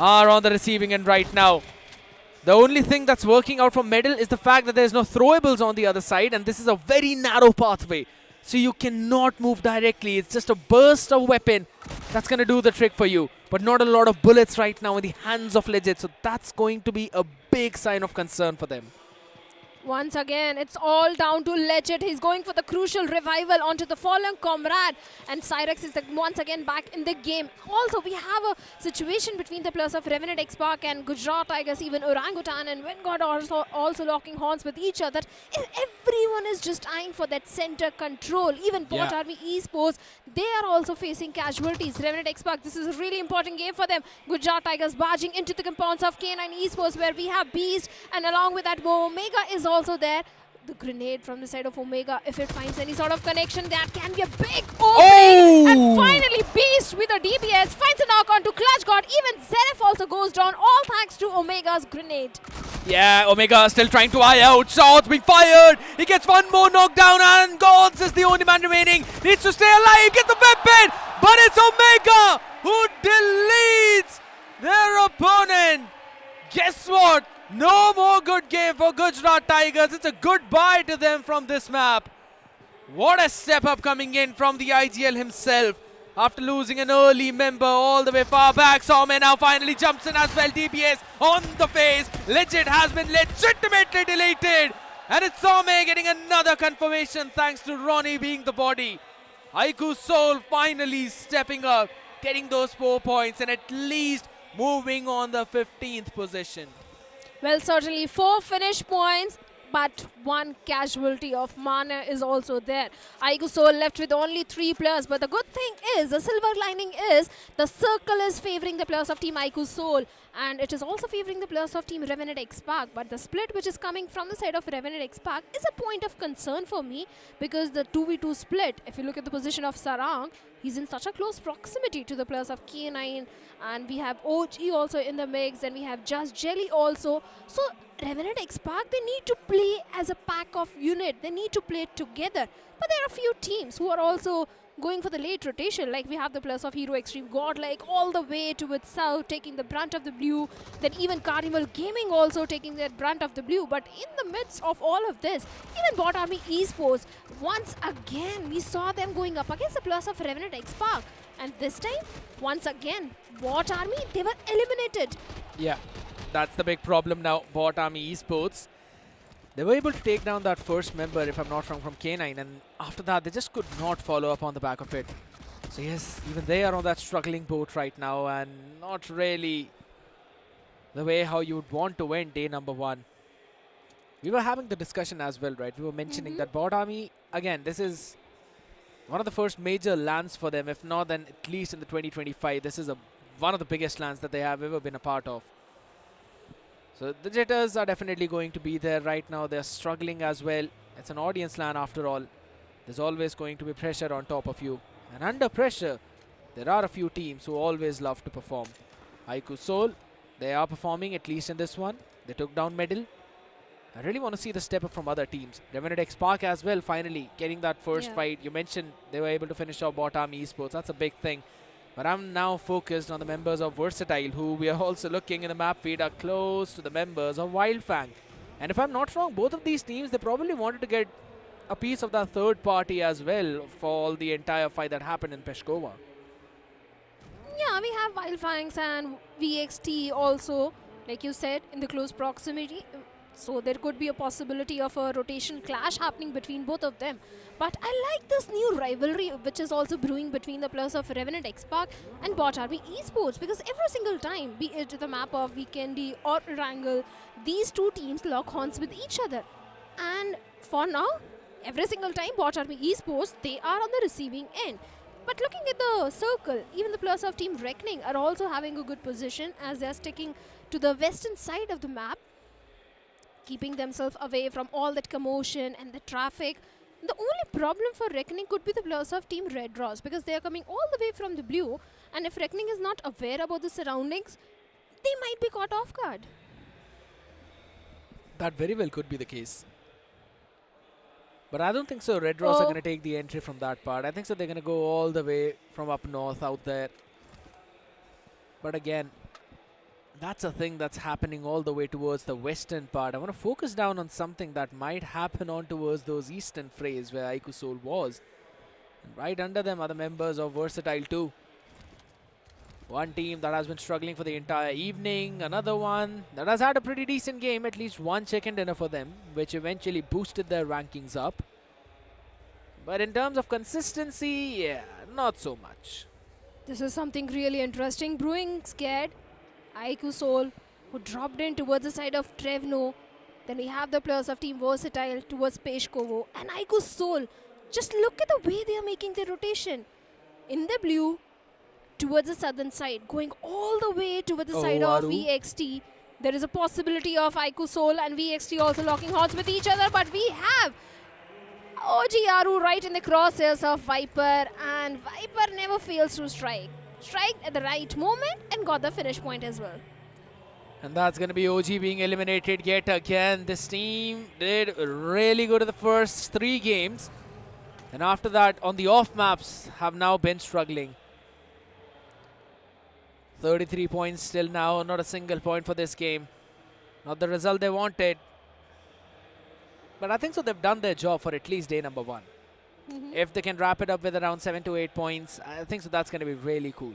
are on the receiving end right now. The only thing that's working out for Medal is the fact that there's no throwables on the other side, and this is a very narrow pathway. So you cannot move directly. It's just a burst of weapon that's going to do the trick for you. But not a lot of bullets right now in the hands of Legit. So that's going to be a big sign of concern for them. Once again, it's all down to Legit. He's going for the crucial revival onto the fallen comrade. And Cyrex is once again back in the game. Also, we have a situation between the players of Revenant X-Park and Gujarat Tigers, even Orangutan and Wingard also locking horns with each other. Everyone is just eyeing for that center control. Even BotArmyEsports, they are also facing casualties. Revenant X-Park, this is a really important game for them. Gujarat Tigers barging into the compounds of K9 Esports, where we have Beast, and along with that, Omega is also there. The grenade from the side of Omega, if it finds any sort of connection, that can be a big opening. And finally, Beast with a DPS finds a knock on to Clutch God. Even Zeref also goes down, all thanks to Omega's grenade. Yeah, Omega still trying to eye out. Shots being fired. He gets one more knockdown, and Gods is the only man remaining. Needs to stay alive, get the weapon. But it's Omega who deletes their opponent. Guess what? No more good game for Gujarat Tigers. It's a goodbye to them from this map. What a step up coming in from the IGL himself. After losing an early member all the way far back, Some now finally jumps in as well. DPS on the face. Legit has been legitimately deleted. And it's Some getting another confirmation thanks to Ronnie being the body. iQOO Soul finally stepping up, getting those 4 points and at least moving on the 15th position. Well, certainly 4 finish points, but 1 casualty of Mana is also there. iQOO Soul left with only 3 players, but the good thing is, the silver lining is, the circle is favoring the players of Team iQOO Soul, and it is also favoring the players of Team Revenant X-Park. But the split which is coming from the side of Revenant X-Park is a point of concern for me, because the 2v2 split, if you look at the position of Sarang, he's in such a close proximity to the players of K9, and we have OG also in the mix, and we have Just Jelly also. So Revenant X-Park, they need to play as a pack of unit. They need to play together. But there are a few teams who are also going for the late rotation, like we have the players of Hero Xtreme, Godlike all the way towards south, taking the brunt of the blue. Then even Carnival Gaming also taking the brunt of the blue. But in the midst of all of this, even BotArmyEsports, once again, we saw them going up against the players of Revenant X-Park. And this time, once again, BotArmy, they were eliminated. Yeah, that's the big problem now, BotArmyEsports. They were able to take down that first member, if I'm not wrong, from K9, and after that they just could not follow up on the back of it. So yes, even they are on that struggling boat right now, and not really the way how you would want to win day number 1. We were having the discussion as well, right? We were mentioning that BotArmy, again, this is one of the first major LANs for them, if not then at least in the 2025. This is one of the biggest LANs that they have ever been a part of. So the jitters are definitely going to be there right now. They're struggling as well. It's an audience LAN after all. There's always going to be pressure on top of you. And under pressure, there are a few teams who always love to perform. iQOO Soul, they are performing, at least in this one. They took down Medal. I really want to see the step up from other teams. Revenant X Park as well, finally getting that first fight. You mentioned they were able to finish off BotArmyEsports. That's a big thing. But I'm now focused on the members of Versatile, who we are also looking in the map feed are close to the members of Wyld Fangs. And if I'm not wrong, both of these teams, they probably wanted to get a piece of that third party as well for all the entire fight that happened in Peshkova. Yeah, we have Wyld Fangs and VXT also, like you said, in the close proximity. So there could be a possibility of a rotation clash happening between both of them. But I like this new rivalry which is also brewing between the players of Revenant X Park and BotArmyEsports, because every single time, be it the map of Vikendi or Erangel, these two teams lock horns with each other. And for now, every single time BotArmyEsports, they are on the receiving end. But looking at the circle, even the players of Team Reckoning are also having a good position as they are sticking to the western side of the map, keeping themselves away from all that commotion and the traffic. The only problem for Reckoning could be the players of Team Red Ross, because they are coming all the way from the blue, and if Reckoning is not aware about the surroundings, they might be caught off guard. That very well could be the case. But I don't think so Red Ross are going to take the entry from that part. I think so they're going to go all the way from up north out there. But again, that's a thing that's happening all the way towards the western part. I want to focus down on something that might happen on towards those eastern frays where iQOO Soul was. And right under them are the members of Versatile 2. One team that has been struggling for the entire evening. Another one that has had a pretty decent game. At least one chicken dinner for them, which eventually boosted their rankings up. But in terms of consistency, yeah, not so much. This is something really interesting. Brewing scared. iQOO Soul, who dropped in towards the side of Trevno. Then we have the players of Team Versatile towards Peshkovo. And iQOO Soul, just look at the way they are making their rotation. In the blue, towards the southern side, going all the way towards the side of VXT. There is a possibility of iQOO Soul and VXT also locking horns with each other, but we have OGRU right in the crosshairs of Viper, and Viper never fails to strike. Strike at the right moment and got the finish point as well. And that's going to be OG being eliminated yet again. This team did really good in the first 3 games. And after that, on the off maps, have now been struggling. 33 points still now, not a single point for this game. Not the result they wanted. But I think so they've done their job for at least day number 1. If they can wrap it up with around 7 to 8 points, I think so that's going to be really cool.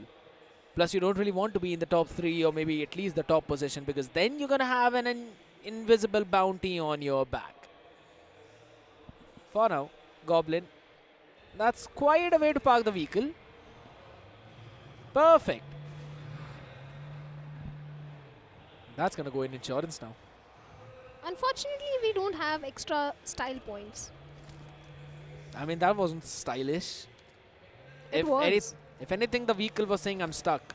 Plus, you don't really want to be in the top 3 or maybe at least the top position, because then you're going to have an invisible bounty on your back. For now, Goblin. That's quite a way to park the vehicle. Perfect. That's going to go in insurance now. Unfortunately, we don't have extra style points. I mean, that wasn't stylish. It was. If anything, the vehicle was saying I'm stuck.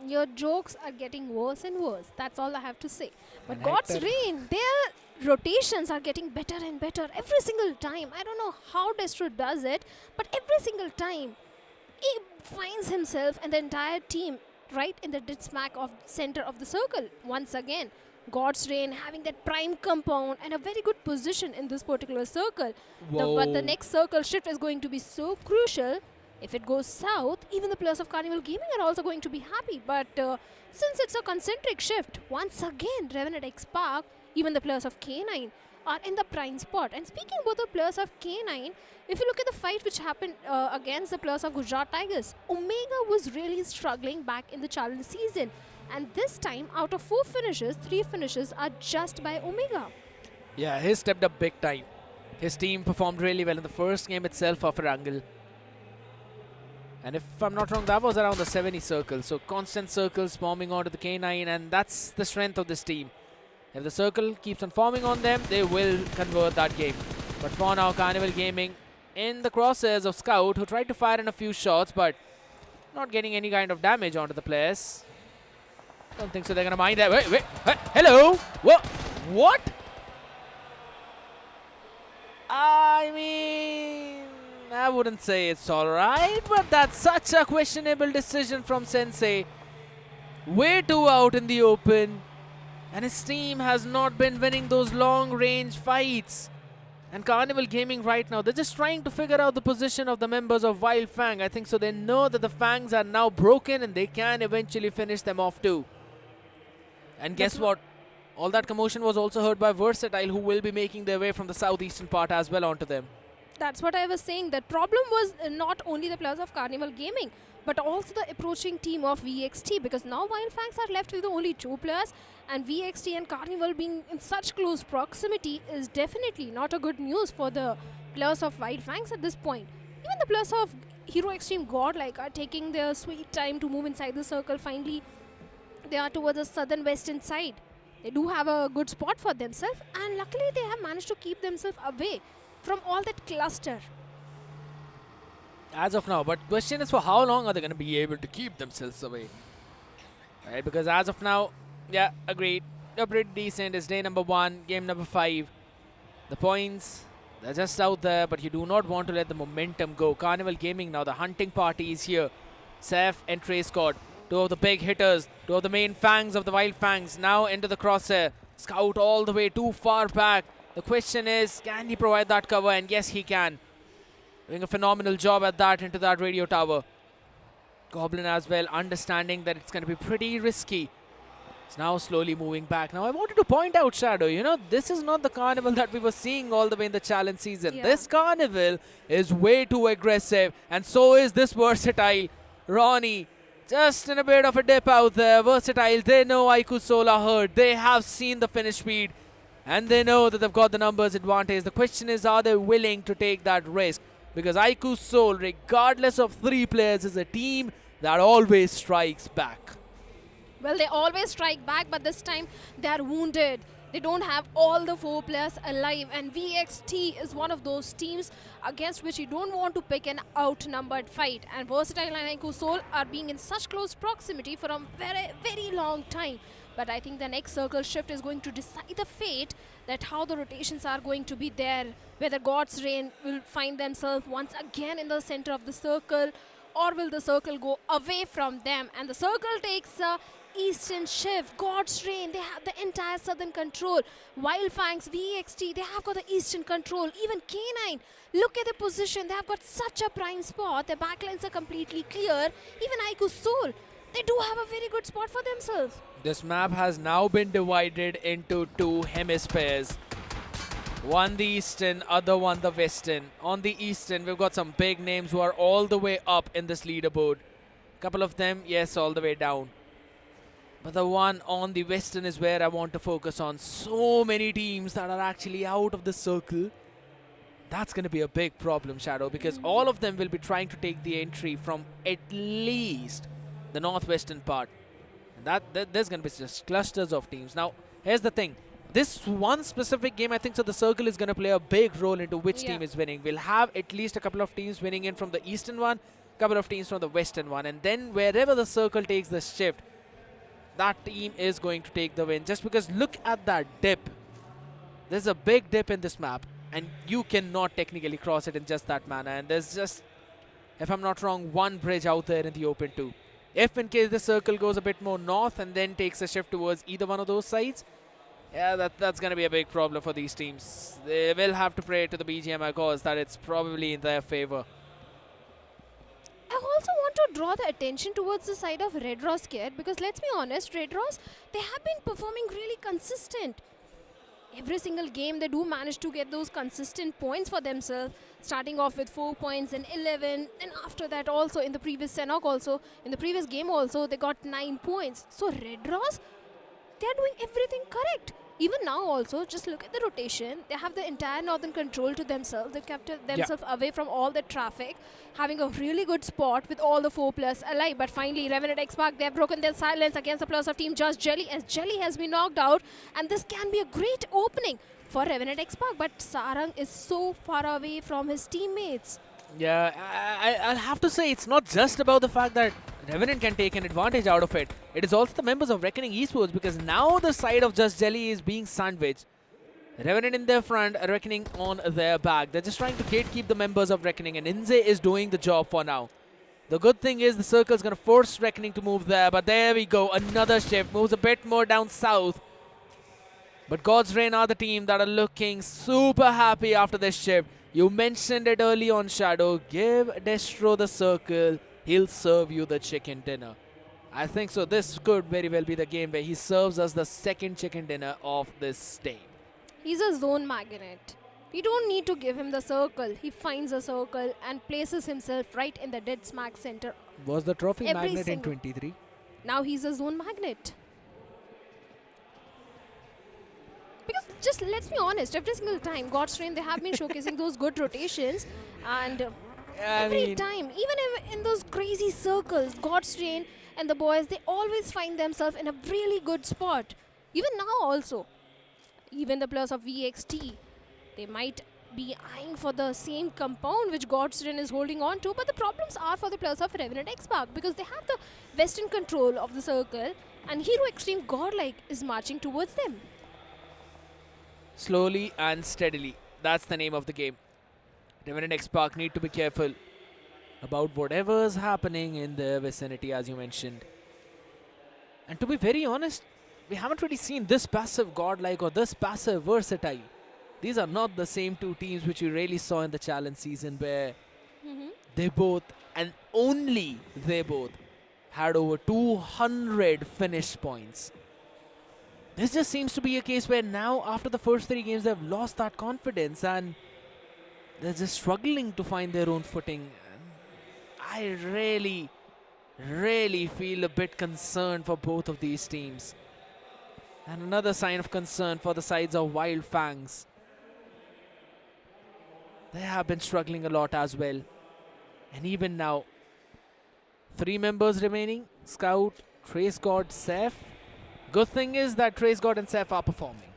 Your jokes are getting worse and worse. That's all I have to say. But And God's Hector- reign, their rotations are getting better and better every single time. I don't know how Destro does it, but every single time he finds himself and the entire team right in the dead smack of center of the circle. Once again, God's reign having that prime compound and a very good position in this particular circle. But the next circle shift is going to be so crucial. If it goes south, even the players of Carnival Gaming are also going to be happy. But since it's a concentric shift, once again, Revenant X Park, even the players of K9 are in the prime spot. And speaking about the players of K9, if you look at the fight which happened against the players of Gujarat Tigers, Omega was really struggling back in the challenge season. And this time, out of 4 finishes, 3 finishes are just by Omega. Yeah, he stepped up big time. His team performed really well in the first game itself of Erangel. And if I'm not wrong, that was around the 70 circle. So constant circles forming onto the K9, and that's the strength of this team. If the circle keeps on forming on them, they will convert that game. But for now, Carnival Gaming in the crosshairs of Scout, who tried to fire in a few shots, but not getting any kind of damage onto the players. Don't think so. They're gonna mind that. Wait. Hello. What? I mean, I wouldn't say it's alright, but that's such a questionable decision from Sensei. Way too out in the open, and his team has not been winning those long-range fights. And Carnival Gaming right now, they're just trying to figure out the position of the members of Wyld Fang. I think so they know that the Fangs are now broken and they can eventually finish them off too. And guess what? All that commotion was also heard by Versatile, who will be making their way from the southeastern part as well onto them. That's what I was saying. The problem was not only the players of Carnival Gaming, but also the approaching team of VXT, because now Wyld Fangs are left with only 2 players, and VXT and Carnival being in such close proximity is definitely not a good news for the players of Wyld Fangs at this point. Even the players of Hero Xtreme Godlike are taking their sweet time to move inside the circle. Finally, they are towards the southern western side. They do have a good spot for themselves, and luckily they have managed to keep themselves away from all that cluster. As of now, but question is for how long are they going to be able to keep themselves away? Right, because as of now, yeah, agreed. They're pretty decent. It's day number 1, game number 5. The points, they're just out there, but you do not want to let the momentum go. Carnival Gaming now, the hunting party is here. Seth and Trey Scott, 2 of the big hitters, 2 of the main Fangs of the Wyld Fangs, now into the crosshair. Scout all the way too far back. The question is, can he provide that cover? And yes, he can. Doing a phenomenal job at that into that radio tower. Goblin as well, understanding that it's going to be pretty risky. It's now slowly moving back. Now, I wanted to point out, Shadow, you know, this is not the Carnival that we were seeing all the way in the challenge season. Yeah. This Carnival is way too aggressive, and so is this Versatile. Ronnie, just in a bit of a dip out there. Versatile, they know iQOO Soul are hurt. They have seen the finish speed, and they know that they've got the numbers advantage. The question is, are they willing to take that risk? Because iQOO Soul, regardless of 3 players, is a team that always strikes back. Well, they always strike back, but this time they are wounded. They don't have all the 4 players alive, and VXT is one of those teams against which you don't want to pick an outnumbered fight. And Versatile and iQOO Soul are being in such close proximity for a very, very long time. But I think the next circle shift is going to decide the fate, that how the rotations are going to be there, whether God's Reign will find themselves once again in the center of the circle, or will the circle go away from them. And the circle takes a eastern shift. God's Reign, they have the entire southern control. Wyld Fangs, VXT, they have got the eastern control. Even K9, look at the position. They have got such a prime spot. Their backlines are completely clear. Even iQOO Soul, they do have a very good spot for themselves. This map has now been divided into 2 hemispheres. One the eastern, other one the western. On the eastern, we've got some big names who are all the way up in this leaderboard. Couple of them, yes, all the way down. But the one on the western is where I want to focus on. So many teams that are actually out of the circle. That's going to be a big problem, Shadow, because all of them will be trying to take the entry from at least the northwestern part. And there's going to be just clusters of teams. Now, here's the thing. This one specific game, I think so the circle is going to play a big role into which team is winning. We'll have at least a couple of teams winning in from the eastern one, couple of teams from the western one. And then wherever the circle takes the shift, that team is going to take the win. Just because look at that dip. There's a big dip in this map, and you cannot technically cross it in just that manner. And there's just, if I'm not wrong, one bridge out there in the open too. If in case the circle goes a bit more north and then takes a shift towards either one of those sides, yeah, that's going to be a big problem for these teams. They will have to pray to the BGMI cause that it's probably in their favor. I also want to draw the attention towards the side of Red Ross here, because let's be honest, Red Ross, they have been performing really consistent. Every single game they do manage to get those consistent points for themselves, starting off with 4 points and 11, and after that also in the previous Sanhok also, in the previous game also, they got 9 points. So Red Ross, they're doing everything correct. Even now also, just look at the rotation. They have the entire northern control to themselves. They've kept themselves away from all the traffic, having a really good spot with all the 4 players alive. But finally, Revenant X-Pac, they've broken their silence against the players of Team Just Jelly, as Jelly has been knocked out. And this can be a great opening for Revenant X-Pac. But Sarang is so far away from his teammates. Yeah, I'll have to say it's not just about the fact that Revenant can take an advantage out of it. It is also the members of Reckoning Esports, because now the side of Just Jelly is being sandwiched. Revenant in their front, Reckoning on their back. They're just trying to gatekeep the members of Reckoning, and Inze is doing the job for now. The good thing is the circle's going to force Reckoning to move there, but there we go. Another shift. Moves a bit more down south. But God's Reign are the team that are looking super happy after this shift. You mentioned it early on, Shadow. Give Destro the circle. He'll serve you the chicken dinner. I think so. This could very well be the game where he serves us the second chicken dinner of this stage. He's a zone magnet. We don't need to give him the circle. He finds a circle and places himself right in the dead smack center. Was the trophy Every magnet in single- 23? Now he's a zone magnet. Because just let's be honest, every single time God's Reign, they have been showcasing those good rotations, and every time, even in those crazy circles, God's Reign and the boys, they always find themselves in a really good spot. Even now also. Even the players of VXT, they might be eyeing for the same compound which God's Reign is holding on to, but the problems are for the players of Revenant X-Park, because they have the western control of the circle, and Hero Xtreme Godlike is marching towards them. Slowly and steadily. That's the name of the game. Revenant X-Park need to be careful about whatever's happening in the vicinity, as you mentioned. And to be very honest, we haven't really seen this passive Godlike or this passive Versatile. These are not the same two teams which we really saw in the challenge season, where they both, and only they both, had over 200 finish points. This just seems to be a case where now, after the first 3 games, they've lost that confidence and they're just struggling to find their own footing. I really feel a bit concerned for both of these teams. And another sign of concern for the sides of Wyld Fangs. They have been struggling a lot as well. And even now, 3 members remaining: Scout, Trace God, Seth. Good thing is that Trace God and Seth are performing.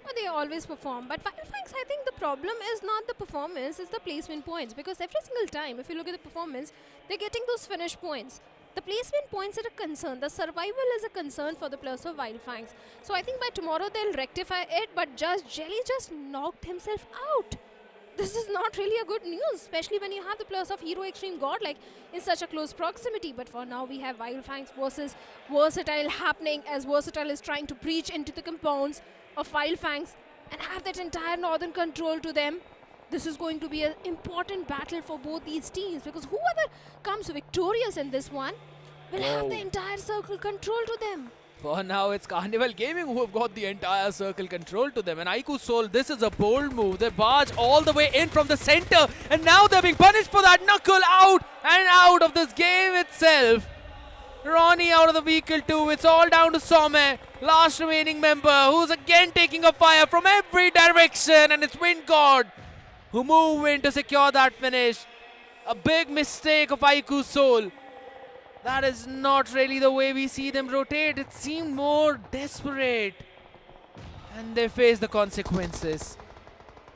Well, they always perform, but Wyld Fangs, I think the problem is not the performance, it's the placement points, because every single time, if you look at the performance, they're getting those finish points. The placement points are a concern. The survival is a concern for the players of Wyld Fangs. So I think by tomorrow they'll rectify it, but just Jelly just knocked himself out. This is not really a good news, especially when you have the players of Hero Xtreme Godlike in such a close proximity. But for now, we have Wyld Fangs versus Versatile happening, as Versatile is trying to breach into the compounds of Wyld Fangs and have that entire northern control to them. This is going to be an important battle for both these teams, because whoever comes victorious in this one will have the entire circle control to them. For now, it's Carnival Gaming who have got the entire circle control to them. And iQOO Soul, this is a bold move. They barge all the way in from the center. And now they're being punished for that. Knuckle out and out of this game itself. Ronnie out of the vehicle too. It's all down to Some, last remaining member, who's again taking a fire from every direction. And it's Wind God who move in to secure that finish. A big mistake of iQOO Soul. That is not really the way we see them rotate. It seemed more desperate. And they face the consequences.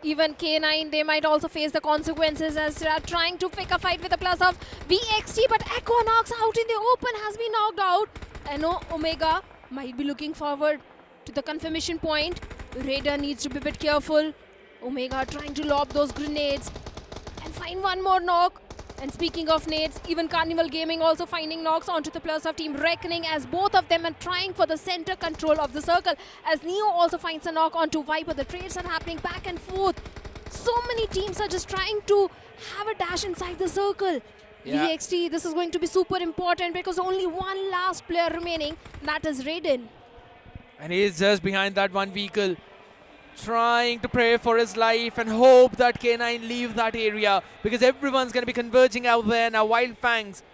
Even K9, they might also face the consequences as they are trying to pick a fight with the plus of VXT, but Equinox out in the open has been knocked out. And no, Omega might be looking forward to the confirmation point. Raider needs to be a bit careful. Omega trying to lob those grenades and find one more knock. And speaking of nades, even Carnival Gaming also finding knocks onto the players of Team Reckoning, as both of them are trying for the center control of the circle. As Neo also finds a knock onto Viper. The trades are happening back and forth. So many teams are just trying to have a dash inside the circle. Yeah. VXT, this is going to be super important because only one last player remaining, that is Raiden. And he's just behind that one vehicle, trying to pray for his life and hope that K9 leave that area, because everyone's going to be converging out there now. Wyld Fangs,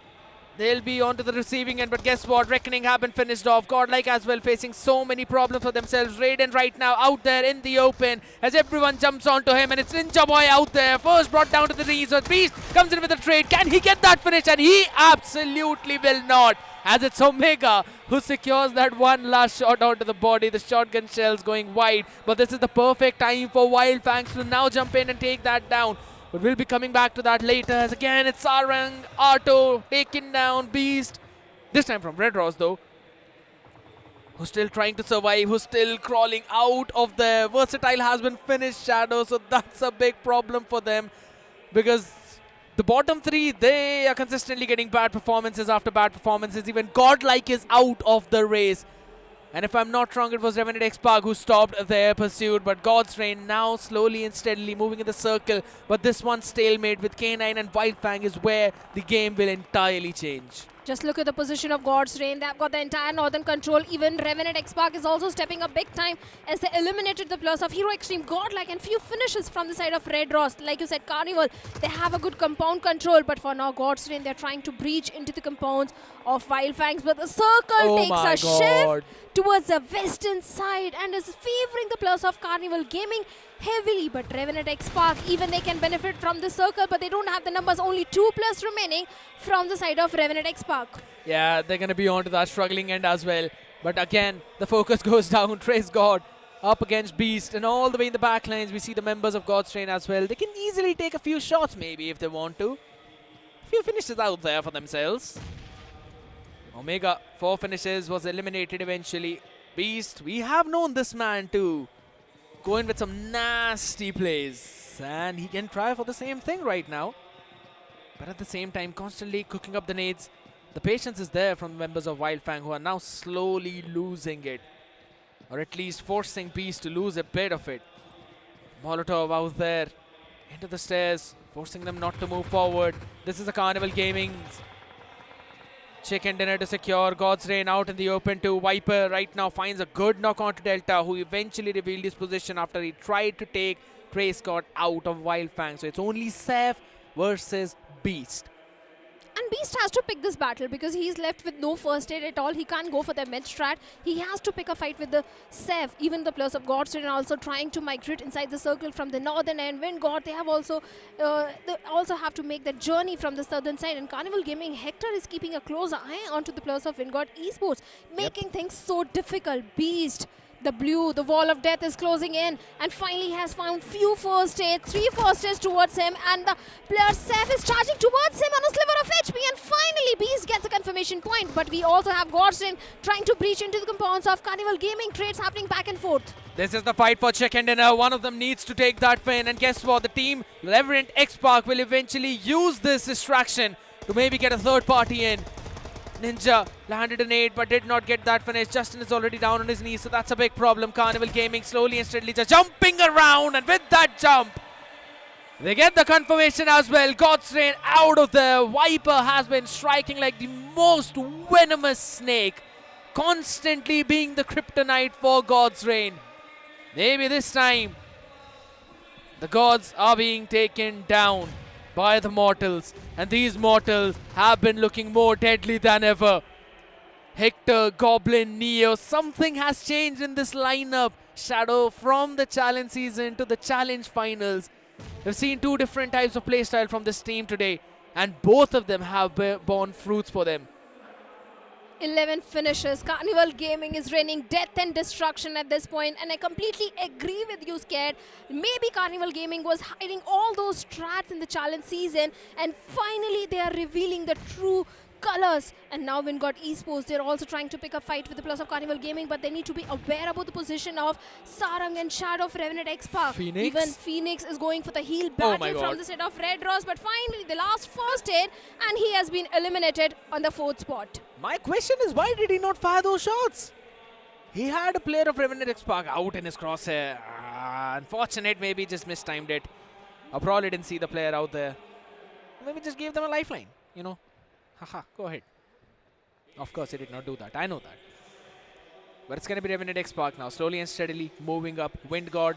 they'll be onto the receiving end, but guess what? Reckoning have been finished off. Godlike as well facing so many problems for themselves. Raiden right now out there in the open as everyone jumps onto him, and it's Ninja Boy out there. First brought down to the knees, but Beast comes in with a trade. Can he get that finish? And he absolutely will not, as it's Omega who secures that one last shot onto the body. The shotgun shells going wide, but this is the perfect time for Wyld Fangs to now jump in and take that down. But we'll be coming back to that later, as again it's Sarang, Arto taking down Beast. This time from Red Rose though, who's still trying to survive, who's still crawling out of there. Versatile has been finished, Shadow, so that's a big problem for them because the bottom three, they are consistently getting bad performances after bad performances. Even Godlike is out of the race. And if I'm not wrong, it was Revenant X-Park who stopped their pursuit. But God's Reign now slowly and steadily moving in the circle. But this one stalemate with K9 and Wyld Fang is where the game will entirely change. Just look at the position of God's Reign. They've got the entire northern control. Even Revenant X-Park is also stepping up big time as they eliminated the players of Hero Xtreme, Godlike, and few finishes from the side of Red Ross. Like you said, Carnival, they have a good compound control, but for now, God's Reign, they're trying to breach into the compounds of Wyld Fangs, but the circle takes a shift towards the western side and is favoring the players of Carnival Gaming heavily. But Revenant X-Park, even they can benefit from the circle, but they don't have the numbers. Only 2 players remaining from the side of Revenant X-Park. Yeah, they're going to be onto that struggling end as well. But again, the focus goes down. Trace God up against Beast, and all the way in the back lines, we see the members of God's Reign as well. They can easily take a few shots maybe if they want to. A few finishes out there for themselves. Omega, 4 finishes, was eliminated eventually. Beast, we have known this man to go in with some nasty plays, and he can try for the same thing right now. But at the same time, constantly cooking up the nades. The patience is there from the members of Wyld Fang, who are now slowly losing it, or at least forcing Beast to lose a bit of it. Molotov out there into the stairs, forcing them not to move forward. This is a Carnival Gaming chicken dinner to secure. God's Reign out in the open too. Viper right now finds a good knock onto Delta, who eventually revealed his position after he tried to take Trey Scott out of Wyld Fang. So it's only Seth versus Beast. And Beast has to pick this battle because he's left with no first aid at all. He can't go for the mid strat. He has to pick a fight with the Sev. Even the players of God's Reign are also trying to migrate inside the circle from the northern end. Wind God, they also have to make that journey from the southern side. And Carnival Gaming, Hector is keeping a close eye onto the players of Wind God Esports, making things so difficult. Beast, the blue, the wall of death is closing in, and finally has found few first aids, 3 first aids towards him, and the player Seth is charging towards him on a sliver of HP, and finally Beast gets a confirmation point. But we also have God's Reign trying to breach into the compounds of Carnival Gaming. Trades happening back and forth. This is the fight for chicken dinner. One of them needs to take that win, and guess what? The team Reverend X-Park will eventually use this distraction to maybe get a third party in. Ninja landed an 8 but did not get that finish. Justin is already down on his knees, so that's a big problem. Carnival Gaming slowly and steadily just jumping around, and with that jump, they get the confirmation as well. God's Reign out of there. Viper has been striking like the most venomous snake, constantly being the kryptonite for God's Reign. Maybe this time, the gods are being taken down by the mortals, and these mortals have been looking more deadly than ever. Hector, Goblin, Neo, something has changed in this lineup. Shadow, from the challenge season to the challenge finals, we've seen 2 different types of playstyle from this team today, and both of them have borne fruits for them. 11 finishes. Carnival Gaming is raining death and destruction at this point, and I completely agree with you, Scared. Maybe Carnival Gaming was hiding all those strats in the challenge season, and finally they are revealing the true colors. And now Wind God Esports, they're also trying to pick a fight with the plus of Carnival Gaming, but they need to be aware about the position of Sarang and Shadow of Revenant X-Park. Phoenix? Even Phoenix is going for the heal battle from the side of Red Rose, but finally the last first aid, and he has been eliminated on the 4th spot. My question is, why did he not fire those shots? He had a player of Revenant X-Park out in his crosshair. Unfortunate, maybe just mistimed it. I probably didn't see the player out there. Maybe just gave them a lifeline, you know. Haha, go ahead. Of course, he did not do that. I know that. But it's going to be Revenant X-Park now, slowly and steadily moving up. Wind God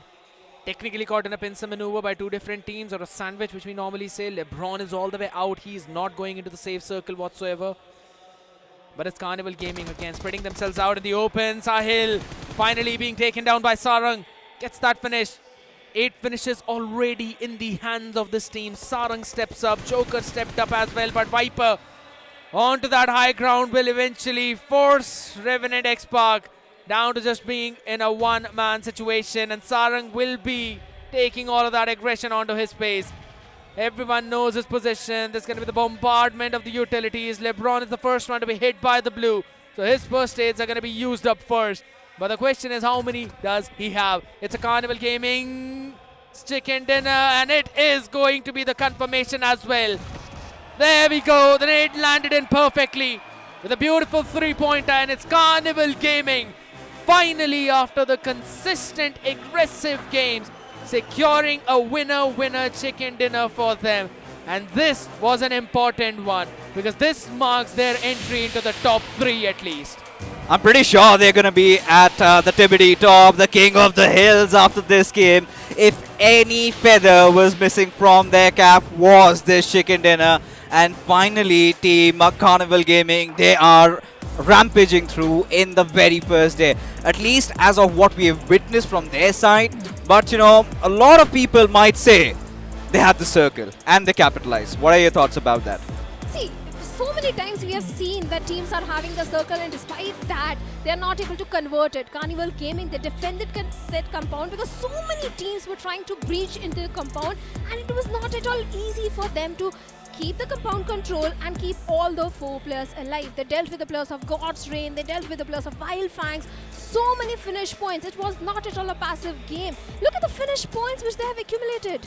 technically caught in a pincer maneuver by 2 different teams, or a sandwich, which we normally say. LeBron is all the way out. He's not going into the safe circle whatsoever. But it's Carnival Gaming again, spreading themselves out in the open. Sahil finally being taken down by Sarang. Gets that finish. 8 finishes already in the hands of this team. Sarang steps up. Joker stepped up as well. But Viper onto that high ground will eventually force Revenant X-Park down to just being in a one-man situation. And Sarang will be taking all of that aggression onto his space. Everyone knows his position. There's going to be the bombardment of the utilities. LeBron is the first one to be hit by the blue. So his first aids are going to be used up first. But the question is, how many does he have? It's a Carnival Gaming chicken dinner, and it is going to be the confirmation as well. There we go. The nade landed in perfectly with a beautiful three-pointer, and it's Carnival Gaming finally, after the consistent aggressive games, securing a winner chicken dinner for them. And this was an important one because this marks their entry into the top 3 at least. I'm pretty sure they're going to be at the Tibbity top, the king of the hills after this game. If any feather was missing from their cap was this chicken dinner. And finally, Team Carnival Gaming, they are rampaging through in the very first day. At least as of what we have witnessed from their side. But you know, a lot of people might say they had the circle and they capitalized. What are your thoughts about that? See, so many times we have seen that teams are having the circle, and despite that, they are not able to convert it. Carnival Gaming, they defended that compound because so many teams were trying to breach into the compound, and it was not at all easy for them to keep the compound control and keep all the 4 players alive. They dealt with the players of God's Reign, they dealt with the players of Wyld Fangs. So many finish points. It was not at all a passive game. Look at the finish points which they have accumulated.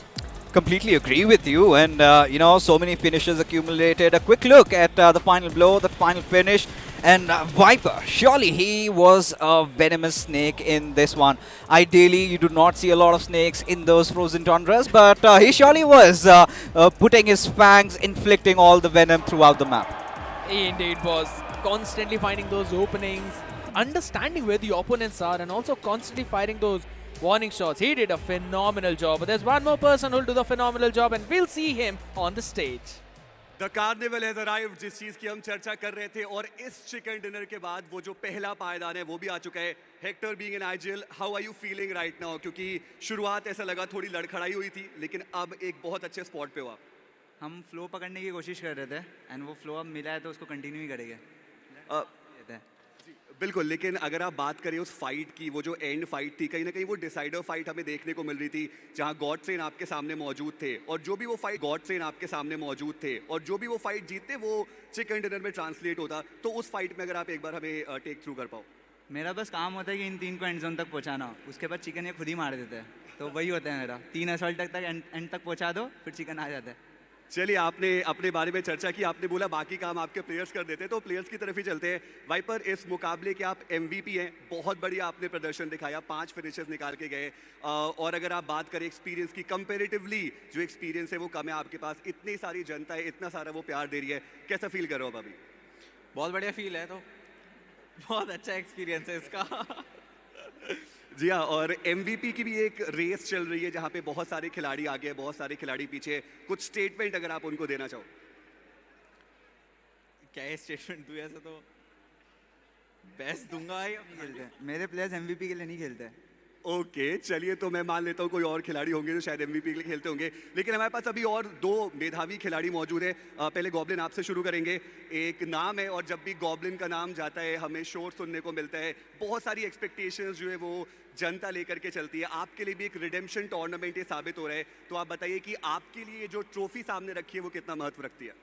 Completely agree with you, and you know, so many finishes accumulated. A quick look at the final blow, the final finish, and Viper, surely he was a venomous snake in this one. Ideally, you do not see a lot of snakes in those frozen tundras, but he surely was putting his fangs, inflicting all the venom throughout the map. He indeed was constantly finding those openings, understanding where the opponents are, and also constantly firing those warning shots. He did a phenomenal job. But there's one more person who'll do the phenomenal job, and we'll see him on the stage. The carnival has arrived, जिस चीज की हम चर्चा कर रहे थे, और इस चिकन डिनर के बाद वो जो पहला पायदान है वो भी आ चुका है. Hector being an Erangel, how are you feeling right now? क्योंकि शुरुआत ऐसा लगा थोड़ी लड़खड़ाई हुई थी, लेकिन अब एक बहुत अच्छे स्पॉट पे हुआ. हम फ्लो पकड़ने की कोशिश कर रहे थे, एंड वो फ्लो अब मिला है तो उसको कंटिन्यू ही करेंगे. बिल्कुल, लेकिन अगर आप बात करें उस फाइट की, वो जो एंड फाइट थी, कहीं ना कहीं वो डिसाइडर फाइट हमें देखने को मिल रही थी, जहां गॉडसेन आपके सामने मौजूद थे, और जो भी वो फाइट गॉडसेन आपके सामने मौजूद थे, और जो भी वो फाइट जीतते वो चिकन डिनर में ट्रांसलेट होता. तो उस फाइट में अगर आप एक बार हमें टेक थ्रू कर पाओ. मेरा बस काम होता है कि इन 3 को एंड जोन तक पहुंचाना, उसके बाद चिकन ये खुद ही मार देते हैं. तो वही होता है मेरा, 3 असॉल्ट तक एंड तक पहुंचा दो, फिर चिकन आ जाता है. चलिए, आपने अपने बारे में चर्चा की, आपने बोला बाकी काम आपके प्लेयर्स कर देते हैं, तो प्लेयर्स की तरफ ही चलते हैं. वाइपर, इस मुकाबले के आप MVP हैं, बहुत बढ़िया आपने प्रदर्शन दिखाया, 5 फिनिशेस निकाल के गए. और अगर आप बात करें एक्सपीरियंस की, कंपैरेटिवली जो एक्सपीरियंस है वो कम है आपके पास, इतनी सारी जनता है, इतना सारा वो प्यार दे रही है, कैसा फील कर रहे हो अभी? बहुत बढ़िया फील है, तो बहुत अच्छा एक्सपीरियंस है इसका. जी हाँ, और MVP की भी एक रेस चल रही है जहाँ पे बहुत सारे खिलाड़ी आगे, बहुत सारे खिलाड़ी पीछे. कुछ स्टेटमेंट अगर आप उनको देना चाहो. क्या स्टेटमेंट दूँ? ऐसा तो बेस्ट दूंगा ही. खेलते हैं मेरे प्लेयर्स MVP के लिए नहीं खेलते. ओके, चलिए, तो मैं मान लेता हूँ कोई और खिलाड़ी होंगे जो शायद MVP के लिए खेलते होंगे, लेकिन हमारे पास अभी और 2 मेधावी खिलाड़ी मौजूद हैं. पहले गॉब्लिन आपसे शुरू करेंगे. एक नाम है, और जब भी गॉब्लिन का नाम जाता है हमें शोर सुनने को मिलता है, बहुत सारी एक्सपेक्टेशंस जो है वो जनता लेकर के चलती है. आपके लिए भी एक रिडेम्पशन टूर्नामेंट ये साबित हो रहा है, तो आप बताइए कि आपके लिए जो ट्रॉफी सामने रखी है वो कितना महत्व रखती है?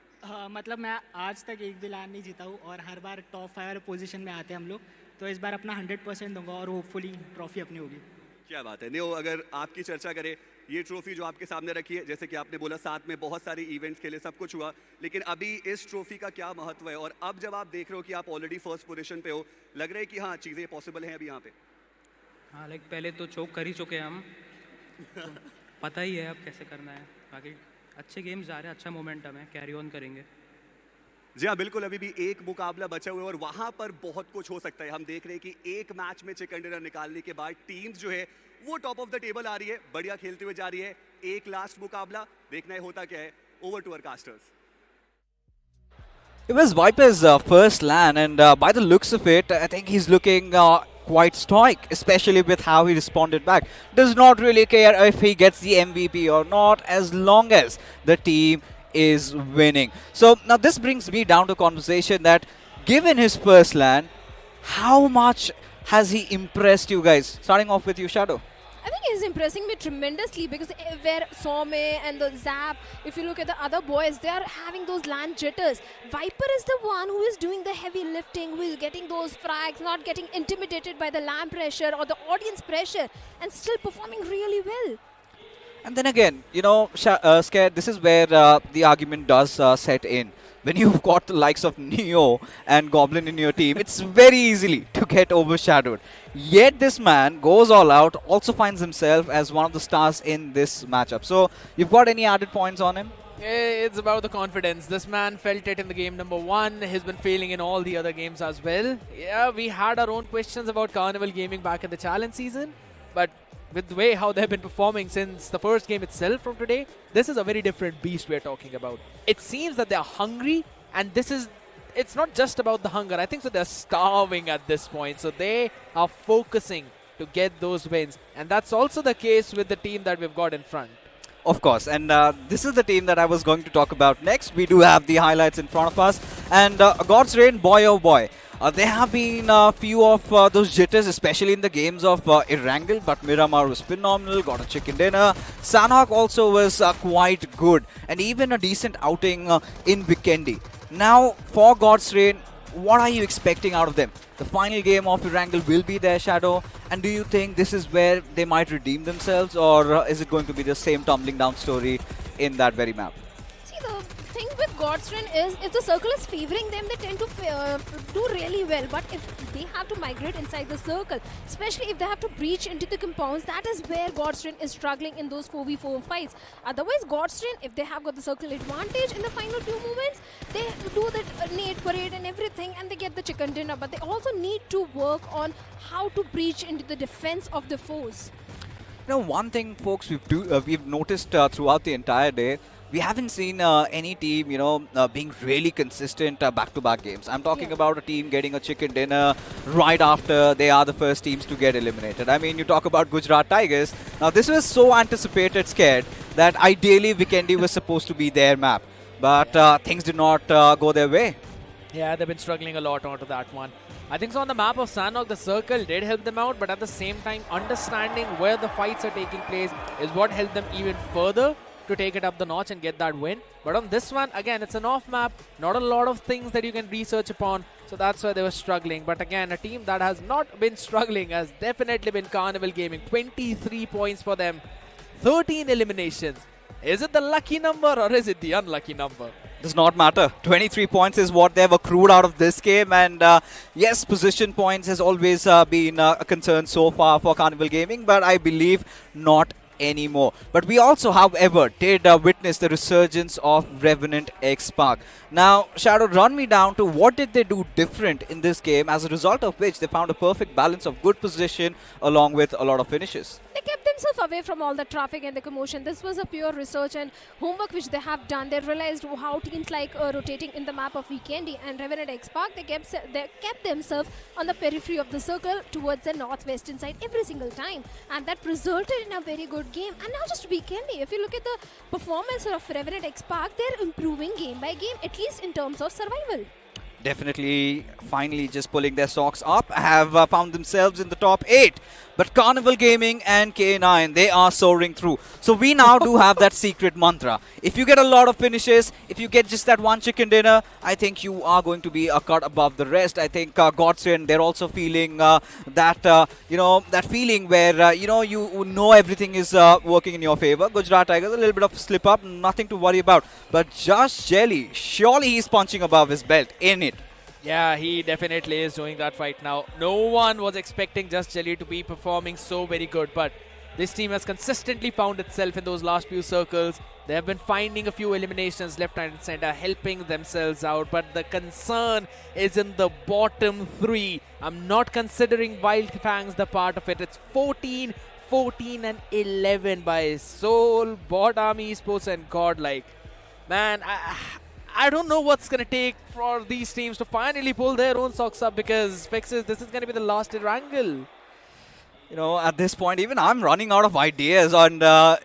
मतलब मैं आज तक एक भी लान नहीं जीता हूँ, और हर बार टॉप 5 पोजीशन में आते हैं हम लोग, तो इस बार अपना 100% दूंगा और होपफुली ट्रॉफी अपनी होगी. क्या बात है. नियो, अगर आपकी चर्चा करें, ये ट्रॉफी जो आपके सामने रखी है, जैसे कि आपने बोला साथ में बहुत सारे इवेंट्स खेले, सब कुछ हुआ, लेकिन अभी इस ट्रॉफी का क्या महत्व है? और अब जब आप देख रहे हो कि आप ऑलरेडी फर्स्ट पोजीशन पे हो, लग रहा है कि हाँ, चीज़ें पॉसिबल हैं अभी यहाँ पे? हाँ, लाइक पहले तो चोक कर ही चुके हैं हम. पता ही है अब कैसे करना है. बाकी अच्छे गेम्स जा रहे हैं, अच्छा मोमेंटम है, कैरी ऑन करेंगे. जी हाँ, बिल्कुल, अभी भी एक मुकाबला बचा हुआ है और वहाँ पर बहुत कुछ हो सकता है. हम देख रहे हैं कि एक मैच में चिकन डिनर निकालने के बाद टीम्स जो है वो टॉप ऑफ द टेबल आ रही है, बढ़िया खेलते हुए जा रही है. एक लास्ट मुकाबला, देखना है होता क्या है. Over to our casters. It was Viper's first LAN, and by the looks of it, I think he's looking quite stoic, especially with how he responded back. Does not really care if he gets the MVP or not, as long as the team is winning. So now this brings me down to conversation that, given his first LAN, how much has he impressed you guys? Starting off with you, Shadow. I think is impressing me tremendously because where Some and the Zap, if you look at the other boys, they are having those land jitters. Viper is the one who is doing the heavy lifting, who is getting those frags, not getting intimidated by the land pressure or the audience pressure, and still performing really well. And then again, you know, Scared, this is where the argument does set in. When you've got the likes of Neo and Goblin in your team, it's very easily to get overshadowed. Yet this man goes all out, also finds himself as one of the stars in this matchup. So, you've got any added points on him? It's about the confidence. This man felt it in the game number 1. He's been failing in all the other games as well. Yeah, we had our own questions about Carnival Gaming back in the challenge season, but with the way how they've been performing since the first game itself from today, this is a very different beast we're talking about. It seems that they're hungry, and it's not just about the hunger. I think so they're starving at this point. So they are focusing to get those wins. And that's also the case with the team that we've got in front. Of course, and this is the team that I was going to talk about next. We do have the highlights in front of us. And God's Reign, boy oh boy. There have been a few of those jitters, especially in the games of Erangel, but Miramar was phenomenal, got a chicken dinner. Sanhok also was quite good, and even a decent outing in Vikendi. Now, for God's Reign, what are you expecting out of them? The final game of Erangel will be their shadow, and do you think this is where they might redeem themselves, or is it going to be the same tumbling down story in that very map? See, the thing with God's Reign is if the circle is favoring them, they tend to do really well. But if they have to migrate inside the circle, especially if they have to breach into the compounds, that is where God's Reign is struggling in those 4v4 fights. Otherwise, God's Reign, if they have got the circle advantage in the final few moments, they do the nade parade and everything, and they get the chicken dinner. But they also need to work on how to breach into the defense of the foes. You know, one thing, folks, we've noticed throughout the entire day, we haven't seen any team, you know, being really consistent back-to-back games. I'm talking about a team getting a chicken dinner right after they are the first teams to get eliminated. I mean, you talk about Gujarat Tigers. Now, this was so anticipated, Scared, that ideally Vikendi was supposed to be their map. But things did not go their way. Yeah, they've been struggling a lot onto that one. I think so on the map of Sanhok, the circle did help them out, but at the same time, understanding where the fights are taking place is what helped them even further to take it up the notch and get that win. But on this one, again, it's an off map, not a lot of things that you can research upon, so that's why they were struggling. But again, a team that has not been struggling has definitely been Carnival Gaming. 23 points for them, 13 eliminations. Is it the lucky number or is it the unlucky number? Does not matter. 23 points is what they've accrued out of this game, and yes, position points has always been a concern so far for Carnival Gaming, but I believe not anymore. But we also, however, did witness the resurgence of Revenant X Park. Now, Shadow, run me down to what did they do different in this game, as a result of which they found a perfect balance of good position along with a lot of finishes. They kept themselves away from all the traffic and the commotion. This was a pure research and homework which they have done. They realized how teams like rotating in the map of Vikendi and Revenant X Park, they kept themselves on the periphery of the circle towards the northwestern side every single time. And that resulted in a very good game. And now just Vikendi, if you look at the performance of Revenant X Park, they're improving game by game, at least in terms of survival. Definitely, finally just pulling their socks up, have found themselves in the top 8. But Carnival Gaming and K9, they are soaring through. So we now do have that secret mantra. If you get a lot of finishes, if you get just that one chicken dinner, I think you are going to be a cut above the rest. I think God's Reign, they're also feeling that, you know, that feeling where, you know everything is working in your favor. Gujarat Tigers, a little bit of a slip up, nothing to worry about. But Just Jelly, surely he's punching above his belt, ain't it? Yeah, he definitely is doing that right now. No one was expecting Just Jelly to be performing so very good, but this team has consistently found itself in those last few circles. They have been finding a few eliminations left and center, helping themselves out, but the concern is in the bottom 3. I'm not considering Wyld Fangs the part of it. It's 14, 14 and 11 by Soul, BotArmyEsports and Godlike. Man, I don't know what's going to take for these teams to finally pull their own socks up, because Fixes, this is going to be the last Erangel. You know, at this point, even I'm running out of ideas and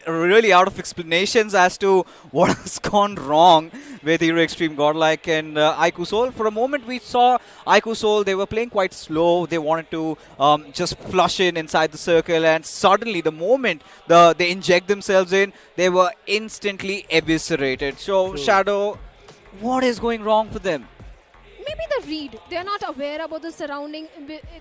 really out of explanations as to what has gone wrong with Hero Xtreme, Godlike and iQOO Soul. For a moment, we saw iQOO Soul. They were playing quite slow. They wanted to just flush in inside the circle, and suddenly, the moment they inject themselves in, they were instantly eviscerated. So, Shadow, what is going wrong for them? Maybe the read. They're not aware about the surrounding,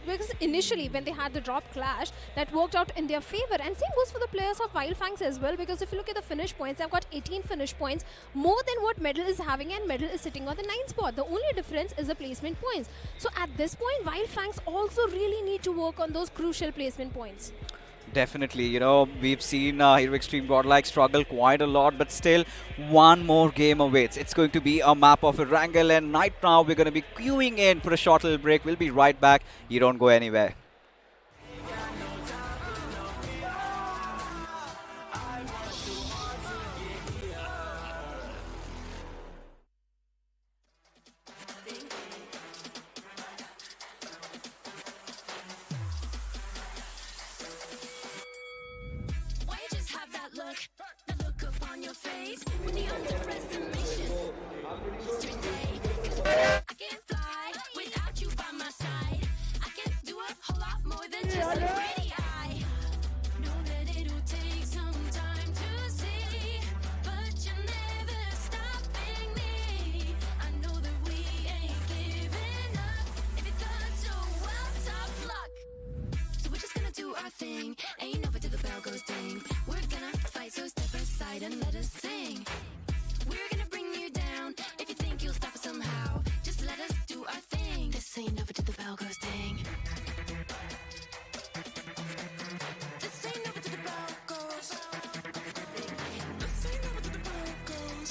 because initially when they had the drop clash, that worked out in their favor. And same goes for the players of Wyld Fangs as well, because if you look at the finish points, they've got 18 finish points, more than what Medal is having, and Medal is sitting on the 9th spot. The only difference is the placement points. So at this point, Wyld Fangs also really need to work on those crucial placement points. Definitely, you know, we've seen Hero Xtreme Godlike struggle quite a lot, but still one more game awaits. It's going to be a map of Erangel, and right now we're going to be queuing in for a short little break. We'll be right back. You don't go anywhere. The look up on your face when the underestimation today. 'Cause I can't fly without you by my side. I can do a whole lot more than just a pretty eye. Know that it'll take some time to see, but you're never stopping me. I know that we ain't giving up. If you thought so, well, tough luck. So we're just gonna do our thing. Ain't over till the bell goes ding. We're gonna fight, so step aside and let us sing. We're gonna bring you down. If you think you'll stop us somehow, just let us do our thing. This ain't over till the bell goes ding. This ain't over till the bell goes. This ain't over till the bell goes.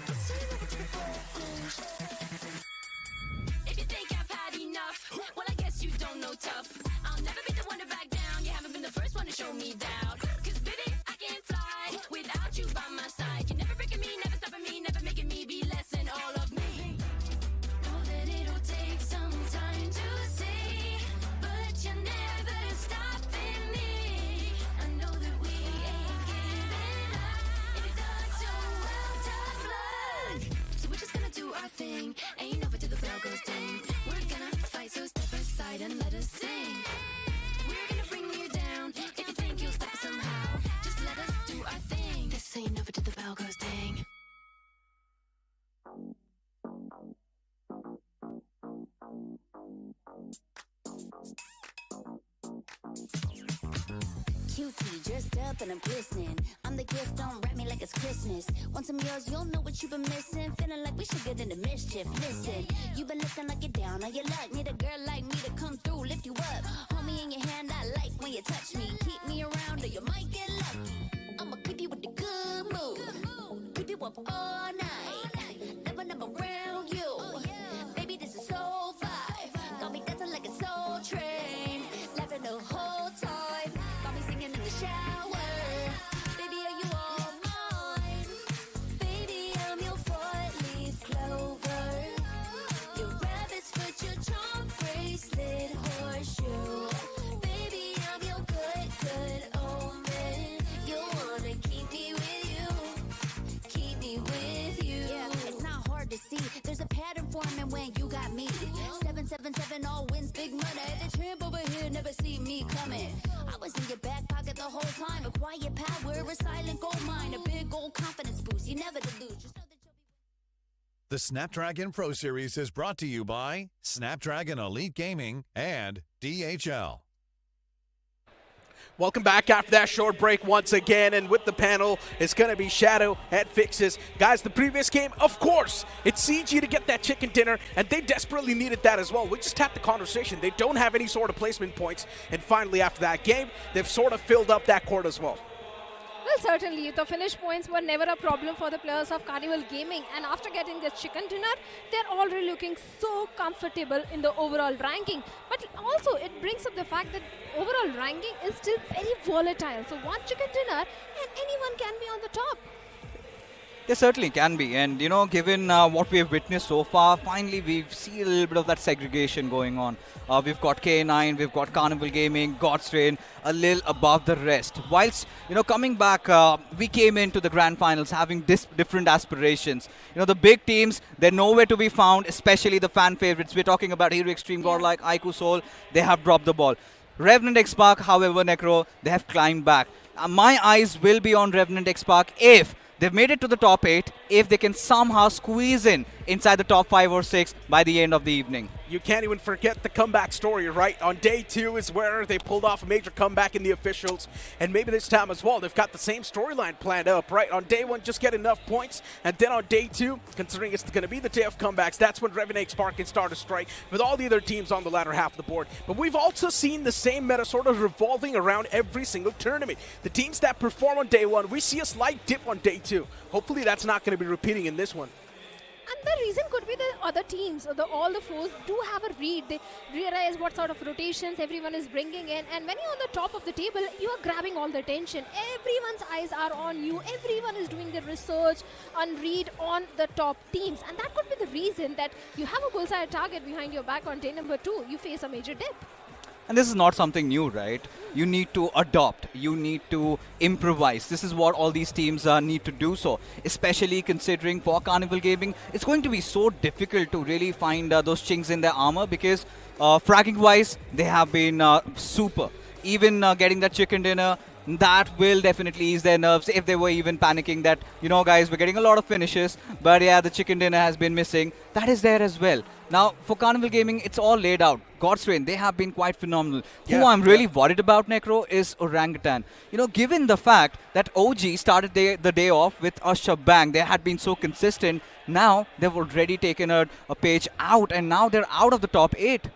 This ain't over till the bell goes. If you think I've had enough, well, I guess you don't know tough. I'll never be the one to back down. You haven't been the first one to show me doubt. 'Cause baby, I can't fly without you by my side. You're never breaking me, never stopping me, never making me be less than all of me. Know that it'll take some time to see, but you're never stopping me. I know that we ain't giving up. If you thought so, well, tough luck. So we're just gonna do our thing. Ain't over till the bell goes ding. We're gonna fight, so step aside and let us sing. We're gonna bring you down. If you think you'll stop us somehow, just let us do our thing. This ain't over till the bell goes ding. Cutie, dressed up and I'm glistening. I'm the gift, don't wrap me like it's Christmas. Want some yours, you'll know what you've been missing. Feeling like we should get into mischief. Listen, you've been looking like you're down on your luck. Need a girl like me to come through, lift you up. Hold me in your hand, I like when you touch me. Keep me around or you might get lucky. I'ma keep you with the good mood. Keep you up all night. Never, never around you. Baby, this is soul vibe. Got me dancing like a soul train. Laughing the whole time. Got me singing in the shower. Baby, are you all mine? Baby, I'm your four-leaf clover. Your rabbit's foot, your charm bracelet, horseshoe. Baby, I'm your good, good omen. You wanna keep me with you. Keep me with you. Yeah, it's not hard to see. There's a pattern forming when you got me. 777 all wins, big money. The tramp over here never see me coming. I was in your back pocket the whole time. A quiet power, a silent gold mine, a big old confidence boost. You never delude. Just know that The Snapdragon Pro Series is brought to you by Snapdragon Elite Gaming and DHL. Welcome back after that short break once again, and with the panel, it's going to be Shadow and Fixes. Guys, the previous game, of course, it's CG to get that chicken dinner, and they desperately needed that as well. We just tapped the conversation. They don't have any sort of placement points, and finally after that game, they've sort of filled up that court as well. Well, certainly, the finish points were never a problem for the players of Carnival Gaming, and after getting this chicken dinner, they're already looking so comfortable in the overall ranking. But also, it brings up the fact that overall ranking is still very volatile. So one chicken dinner and anyone can be on the top. They certainly can be. And, you know, given what we have witnessed so far, finally we see a little bit of that segregation going on. We've got K9, we've got Carnival Gaming, Godstrain, a little above the rest. Whilst, you know, coming back, we came into the grand finals having different aspirations. You know, the big teams, they're nowhere to be found, especially the fan favorites. We're talking about Hero Xtreme, Godlike, iQOO Soul. They have dropped the ball. Revenant X-Spark, however, Necro, they have climbed back. My eyes will be on Revenant X-Spark if they've made it to the top 8, if they can somehow squeeze in inside the top 5 or 6 by the end of the evening. You can't even forget the comeback story, right? On day 2 is where they pulled off a major comeback in the officials, and maybe this time as well, they've got the same storyline planned up, right? On day 1, just get enough points, and then on day 2, considering it's going to be the day of comebacks, that's when Revenant X-Spark can start to strike with all the other teams on the latter half of the board. But we've also seen the same meta sort of revolving around every single tournament. The teams that perform on day 1, we see a slight dip on day 2. Hopefully that's not going to be repeating in this one. And the reason could be the other teams, all the foes do have a read. They realize what sort of rotations everyone is bringing in. And when you're on the top of the table, you are grabbing all the attention. Everyone's eyes are on you. Everyone is doing the research and read on the top teams. And that could be the reason that you have a bullseye target behind your back on day number 2. You face a major dip. And this is not something new, right? You need to adopt. You need to improvise. This is what all these teams need to do so. Especially considering for Carnival Gaming, it's going to be so difficult to really find those chinks in their armor because fragging-wise, they have been super. Even getting that chicken dinner, that will definitely ease their nerves if they were even panicking that, you know, guys, we're getting a lot of finishes, but yeah, the chicken dinner has been missing. That is there as well. Now, for Carnival Gaming, it's all laid out. Godstrain, they have been quite phenomenal. Who I'm really worried about, Necro, is Orangutan. You know, given the fact that OG started the day off with a shabang, they had been so consistent. Now, they've already taken a page out, and now they're out of the top 8.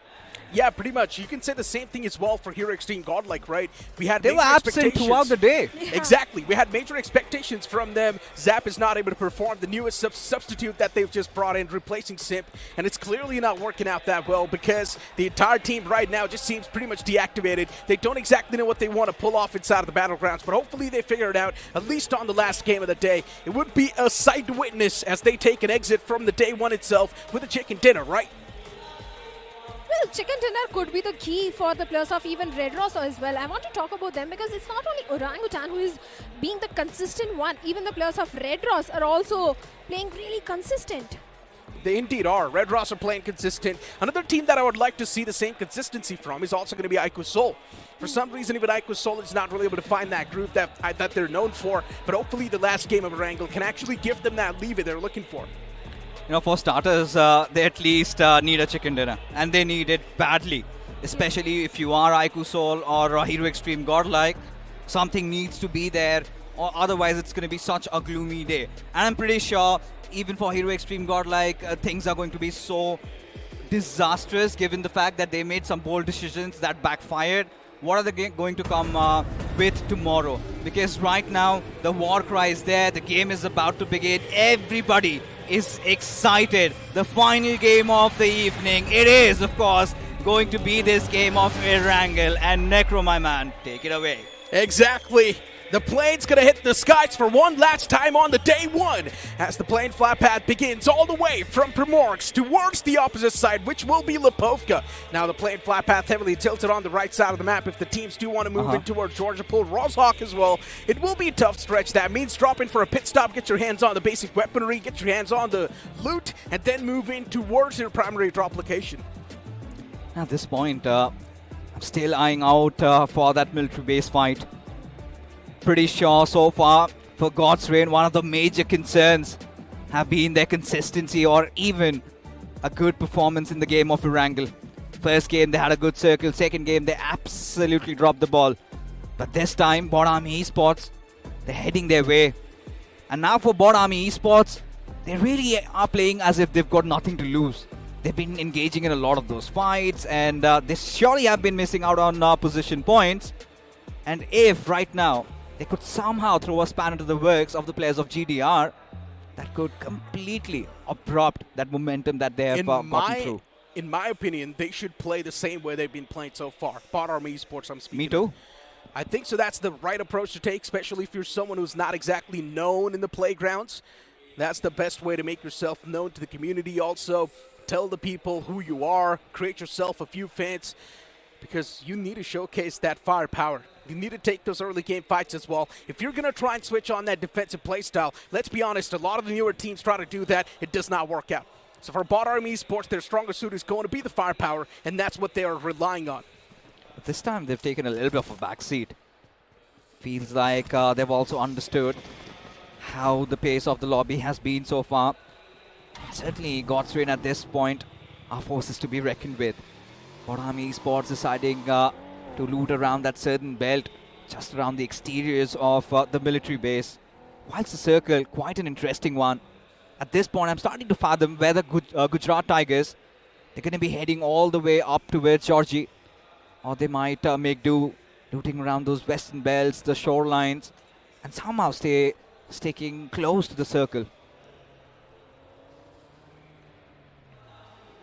Yeah, pretty much. You can say the same thing as well for Hero Xtreme Godlike, right? We had they were absent throughout the day. Yeah. Exactly. We had major expectations from them. Zap is not able to perform. The newest substitute that they've just brought in, replacing Simp, and it's clearly not working out that well because the entire team right now just seems pretty much deactivated. They don't exactly know what they want to pull off inside of the battlegrounds, but hopefully they figure it out, at least on the last game of the day. It would be a sight to witness as they take an exit from the day 1 itself with a chicken dinner, right? Well, chicken dinner could be the key for the players of even Red Ross as well. I want to talk about them because it's not only Orangutan who is being the consistent one. Even the players of Red Ross are also playing really consistent. They indeed are. Red Ross are playing consistent. Another team that I would like to see the same consistency from is also going to be iQOO Soul. For some reason, even iQOO Soul is not really able to find that group that they're known for, but hopefully the last game of Erangel can actually give them that leeway they're looking for. You know, for starters, they at least need a chicken dinner, and they need it badly. Especially if you are iQOO Soul or Hero Xtreme Godlike, something needs to be there, or otherwise it's going to be such a gloomy day. And I'm pretty sure, even for Hero Xtreme Godlike, things are going to be so disastrous, given the fact that they made some bold decisions that backfired. What are they going to come with tomorrow? Because right now, the war cry is there, the game is about to begin, everybody is excited. The final game of the evening. It is, of course, going to be this game of Erangel. And Necro, my man, take it away. Exactly. The plane's going to hit the skies for one last time on the day 1 as the plane flight path begins all the way from Primorsk towards the opposite side, which will be Lipovka. Now the plane flight path heavily tilted on the right side of the map. If the teams do want to move in towards Georgia Pool, Rozhawk as well, it will be a tough stretch. That means drop in for a pit stop, get your hands on the basic weaponry, get your hands on the loot, and then move in towards your primary drop location. At this point, I'm still eyeing out for that military base fight. Pretty sure so far for Godstrain, one of the major concerns have been their consistency or even a good performance in the game of Erangel. First game they had a good circle, second game they absolutely dropped the ball. But this time BotArmyEsports, they're heading their way. And now for BotArmyEsports, they really are playing as if they've got nothing to lose. They've been engaging in a lot of those fights and they surely have been missing out on position points. And if right now they could somehow throw a spanner into the works of the players of GDR, that could completely abrupt that momentum that they have gotten through. In my opinion, they should play the same way they've been playing so far. BotArmyEsports, I'm speaking. Me too. I think so. That's the right approach to take, especially if you're someone who's not exactly known in the playgrounds. That's the best way to make yourself known to the community. Also, tell the people who you are, create yourself a few fans, because you need to showcase that firepower. You need to take those early game fights as well. If you're going to try and switch on that defensive playstyle, let's be honest, a lot of the newer teams try to do that. It does not work out. So for BotArmyEsports, their stronger suit is going to be the firepower, and that's what they are relying on. But this time they've taken a little bit of a backseat. Feels like they've also understood how the pace of the lobby has been so far. And certainly Godstrain at this point are forces to be reckoned with. BotArmyEsports deciding to loot around that certain belt, just around the exteriors of the military base. Whilst the circle, quite an interesting one. At this point, I'm starting to fathom where the Gujarat Tigers, they're going to be heading all the way up towards Georgie. Or they might make do looting around those western belts, the shorelines, and somehow stay sticking close to the circle.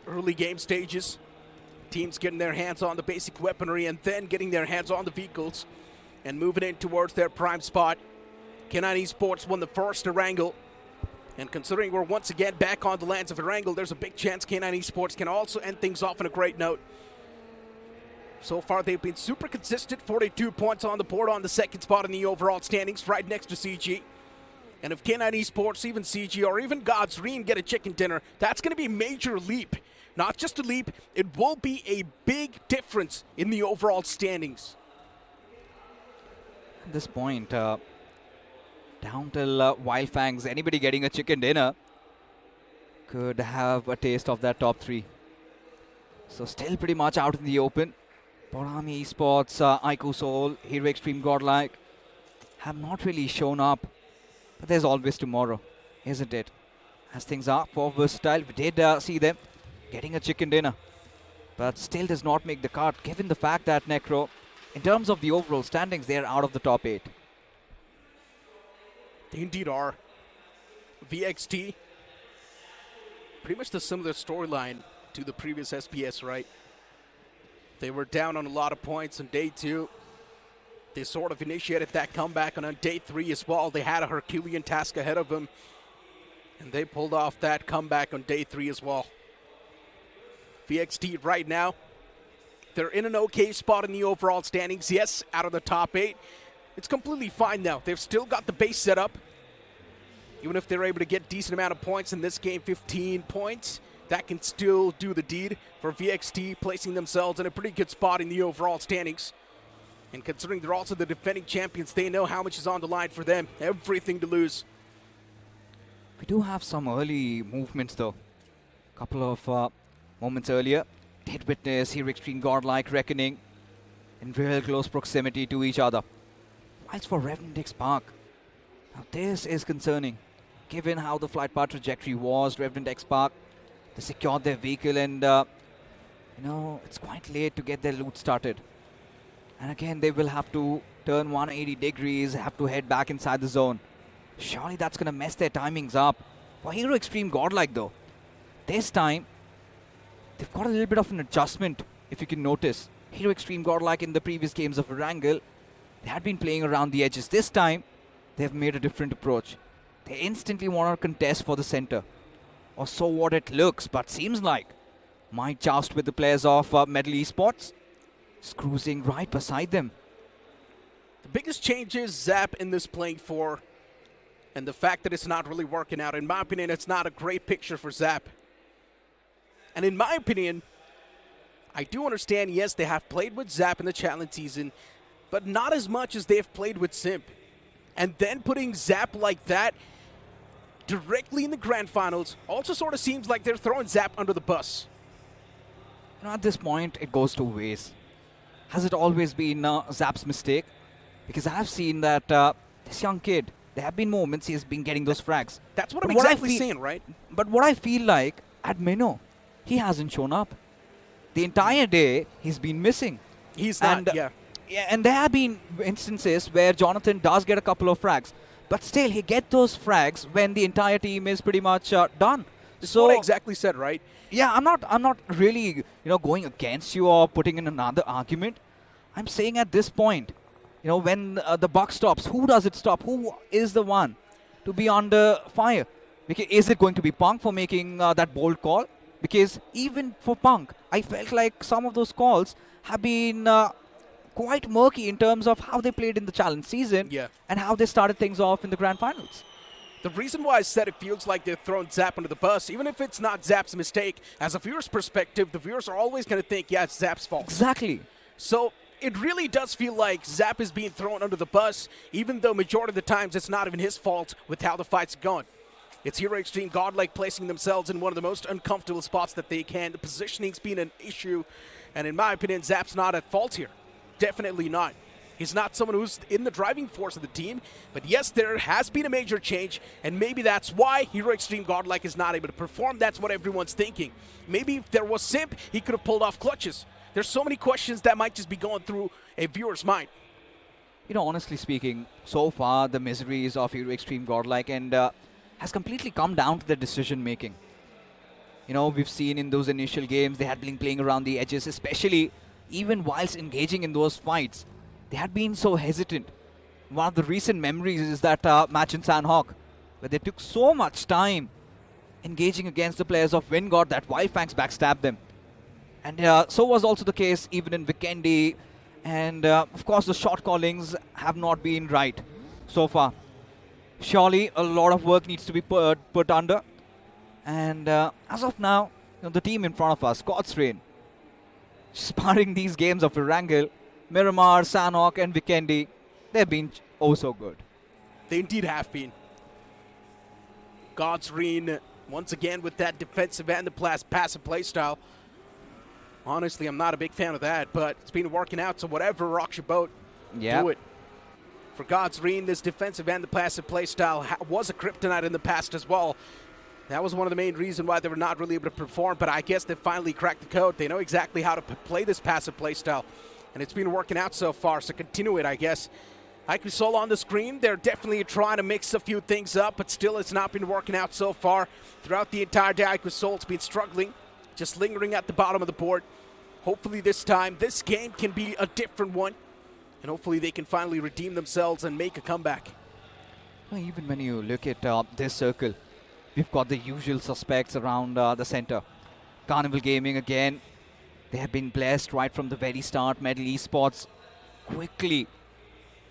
Early game stages. Teams getting their hands on the basic weaponry and then getting their hands on the vehicles and moving in towards their prime spot. K9 Esports won the first Erangel. And considering we're once again back on the lands of Erangel, there's a big chance K9 Esports can also end things off on a great note. So far, they've been super consistent. 42 points on the board on the second spot in the overall standings, right next to CG. And if K9 Esports, even CG, or even Godstreme get a chicken dinner, that's going to be a major leap. Not just a leap, it will be a big difference in the overall standings. At this point, down till Wyld Fangs, anybody getting a chicken dinner could have a taste of that top 3. So still pretty much out in the open. BotArmyEsports, iQOO Soul, Hero Xtreme, Godlike have not really shown up. But there's always tomorrow, isn't it? As things are for Versatile, we did see them getting a chicken dinner. But still does not make the cut, given the fact that Necro, in terms of the overall standings, they're out of the top 8. They indeed are. VXT, pretty much the similar storyline to the previous SPS, right? They were down on a lot of points on day 2. They sort of initiated that comeback, and on day 3 as well, they had a Herculean task ahead of them. And they pulled off that comeback on day 3 as well. VXT right now, they're in an okay spot in the overall standings. Yes, out of the top 8. It's completely fine now. They've still got the base set up. Even if they're able to get decent amount of points in this game, 15 points, that can still do the deed for VXT, placing themselves in a pretty good spot in the overall standings. And considering they're also the defending champions, they know how much is on the line for them. Everything to lose. We do have some early movements though. A couple of moments earlier, did witness Hero Xtreme, Godlike reckoning in real close proximity to each other. Whilst for Revenant X Park, now this is concerning. Given how the flight path trajectory was, Revenant X Park, they secured their vehicle and, it's quite late to get their loot started. And again, they will have to turn 180 degrees, have to head back inside the zone. Surely that's going to mess their timings up. For Hero Xtreme, Godlike though, this time, they've got a little bit of an adjustment, if you can notice. Hero Xtreme, Godlike in the previous games of Erangel, they had been playing around the edges. This time, they've made a different approach. They instantly want to contest for the center. Or so what it looks, but seems like might joust with the players of Medal Esports. Just cruising right beside them. The biggest change is Zap in this playing 4. And the fact that it's not really working out. In my opinion, it's not a great picture for Zap. And in my opinion, I do understand, yes, they have played with Zap in the challenge season, but not as much as they've played with Simp. And then putting Zap like that directly in the grand finals also sort of seems like they're throwing Zap under the bus. At this point, it goes two ways. Has it always been Zap's mistake? Because I've seen that this young kid, there have been moments he's been getting those frags. That's what I'm exactly saying, right? But what I feel like, at Minnow, he hasn't shown up. The entire day, he's been missing. He's not, yeah, and there have been instances where Jonathan does get a couple of frags. But still, he gets those frags when the entire team is pretty much done. That's what I exactly said, right? Yeah, I'm not really, going against you or putting in another argument. I'm saying at this point, when the buck stops, who does it stop? Who is the one to be under fire? Is it going to be Punk for making that bold call? Because even for Punk, I felt like some of those calls have been quite murky in terms of how they played in the challenge season and how they started things off in the grand finals. The reason why I said it feels like they're throwing Zap under the bus, even if it's not Zap's mistake, as a viewer's perspective, the viewers are always going to think, yeah, it's Zap's fault. Exactly. So it really does feel like Zap is being thrown under the bus, even though majority of the times it's not even his fault with how the fight's gone. It's Hero Xtreme Godlike placing themselves in one of the most uncomfortable spots that they can. The positioning's been an issue, and in my opinion, Zap's not at fault here. Definitely not. He's not someone who's in the driving force of the team, but yes, there has been a major change, and maybe that's why Hero Xtreme Godlike is not able to perform. That's what everyone's thinking. Maybe if there was Simp, he could have pulled off clutches. There's so many questions that might just be going through a viewer's mind. You know, honestly speaking, so far the miseries of Hero Xtreme Godlike and has completely come down to the decision making. You know, we've seen in those initial games they had been playing around the edges, especially even whilst engaging in those fights. They had been so hesitant. One of the recent memories is that match in Sanhok, where they took so much time engaging against the players of Wyld that Wyld Fangs backstabbed them. And so was also the case even in Vikendi. And of course the shot callings have not been right so far. Surely a lot of work needs to be put under. And as of now, you know, the team in front of us, Xtreme, sparring these games of Erangel, Miramar, Sanhok and Vikendi, they've been oh so good. They indeed have been. Xtreme once again with that defensive and the passive playstyle. Honestly, I'm not a big fan of that, but it's been working out, so whatever rocks your boat, do it. For Xtreme, this defensive and the passive playstyle was a kryptonite in the past as well. That was one of the main reasons why they were not really able to perform, but I guess they finally cracked the code. They know exactly how to play this passive playstyle, and it's been working out so far, so continue it, I guess. iQOO on the screen, they're definitely trying to mix a few things up, but still it's not been working out so far. Throughout the entire day, iQOO's been struggling, just lingering at the bottom of the board. Hopefully this time, this game can be a different one, and hopefully they can finally redeem themselves and make a comeback. Well, even when you look at this circle, we've got the usual suspects around the center. Carnival Gaming again. They have been blessed right from the very start. Medal Esports quickly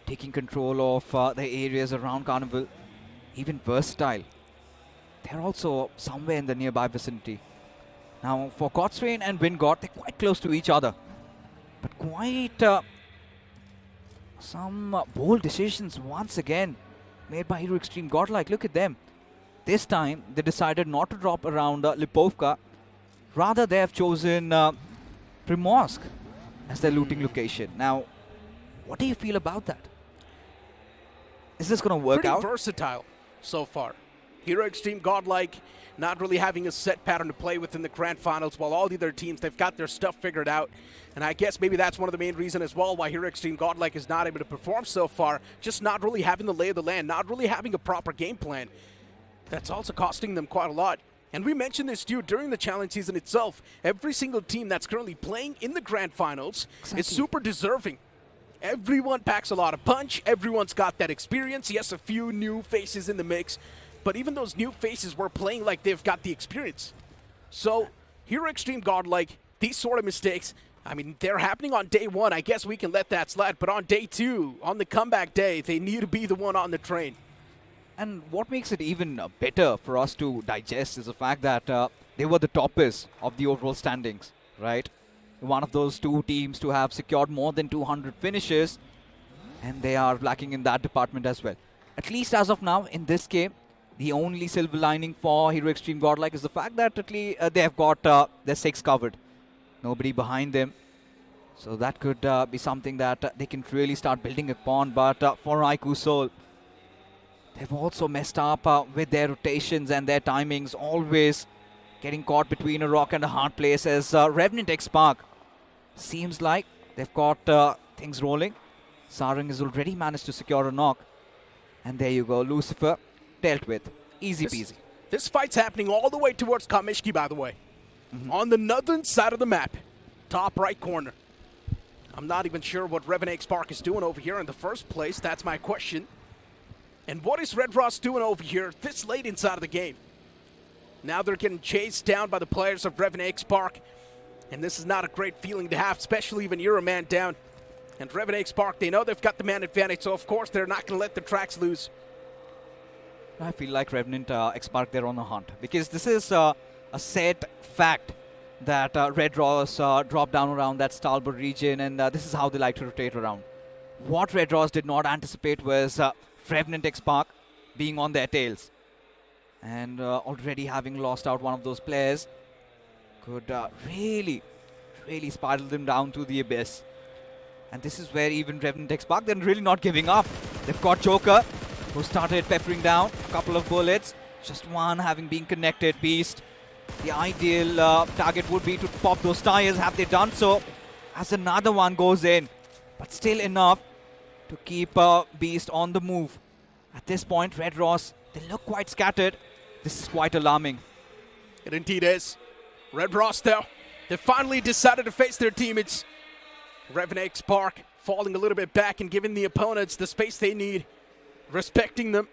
taking control of the areas around Carnival. Even Versatile, they're also somewhere in the nearby vicinity. Now for Xtreme and Wyld, they're quite close to each other. But quite some bold decisions once again made by Hero Xtreme Godlike. Look at them. This time they decided not to drop around Lipovka. Rather they have chosen Primorsk as their looting location. Now, what do you feel about that? Is this going to work out? Pretty versatile so far. Hero Xtreme Godlike not really having a set pattern to play with in the grand finals, while all the other teams, they've got their stuff figured out. And I guess maybe that's one of the main reasons as well why Hero Xtreme Godlike is not able to perform so far, just not really having the lay of the land, not really having a proper game plan. That's also costing them quite a lot. And we mentioned this too during the challenge season itself. Every single team that's currently playing in the grand finals is super deserving. Everyone packs a lot of punch. Everyone's got that experience. Yes, a few new faces in the mix, but even those new faces were playing like they've got the experience. So Hero Xtreme Godlike, these sort of mistakes, I mean, they're happening on day one. I guess we can let that slide. But on day two, on the comeback day, they need to be the one on the train. And what makes it even better for us to digest is the fact that they were the toppers of the overall standings, right? One of those two teams to have secured more than 200 finishes, and they are lacking in that department as well. At least as of now, in this game, the only silver lining for Hero Xtreme Godlike is the fact that at least they have got their 6 covered. Nobody behind them. So that could be something that they can really start building upon. But for iQOO, they've also messed up with their rotations and their timings, always getting caught between a rock and a hard place as Revenant X Spark. Seems like they've got things rolling. Sarang has already managed to secure a knock. And there you go, Lucifer dealt with. Easy peasy. This fight's happening all the way towards Kamishki, by the way. On the northern side of the map. Top right corner. I'm not even sure what Revenant X Spark is doing over here in the first place. That's my question. And what is Red Ross doing over here this late inside of the game? Now they're getting chased down by the players of Revenant Spark. And this is not a great feeling to have, especially when you're a man down. And Revenant Spark, they know they've got the man advantage, so of course they're not going to let the tracks lose. I feel like Revenant Spark, they're on a hunt. Because this is a set fact that Red Raws drop down around that Stalbur region, and this is how they like to rotate around. What Red Raws did not anticipate was Revenant Spark being on their tails. And already having lost out one of those players could really spiral them down to the abyss. And this is where even Revenant Spark, they're really not giving up. They've got Joker, who started peppering down a couple of bullets. Just one having been connected. Beast, the ideal target would be to pop those tires. Have they done so? As another one goes in. But still enough to keep Beast on the move. At this point, Red Ross, they look quite scattered. This is quite alarming. It indeed is. Red Ross, though, they finally decided to face their teammates. Revenant Spark falling a little bit back and giving the opponents the space they need, respecting them.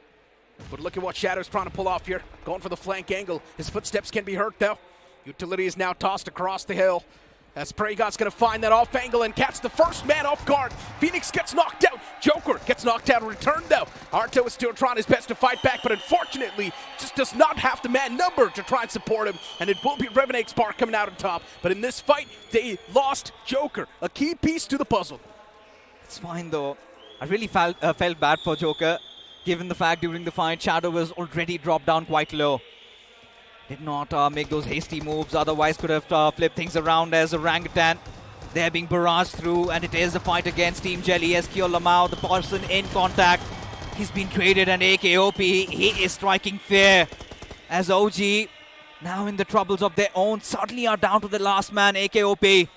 But look at what Shadow's trying to pull off here. Going for the flank angle. His footsteps can be heard, though. Utility is now tossed across the hill. As Preygod's going to find that off angle and catch the first man off guard. Phoenix gets knocked out. Joker gets knocked out in return, though. Arto is still trying his best to fight back, but unfortunately just does not have the man number to try and support him. And it will be Revenant Spark coming out on top. But in this fight, they lost Joker, a key piece to the puzzle. It's fine, though. I really felt bad for Joker, given the fact during the fight, Shadow was already dropped down quite low. Did not make those hasty moves, otherwise could have flipped things around as Orangutan. They're being barraged through, and it is the fight against Team Jelly. As Kyo Lamau, the person in contact, he's been traded, and AKOP, he is striking fear. As OG, now in the troubles of their own, suddenly are down to the last man, AKOP.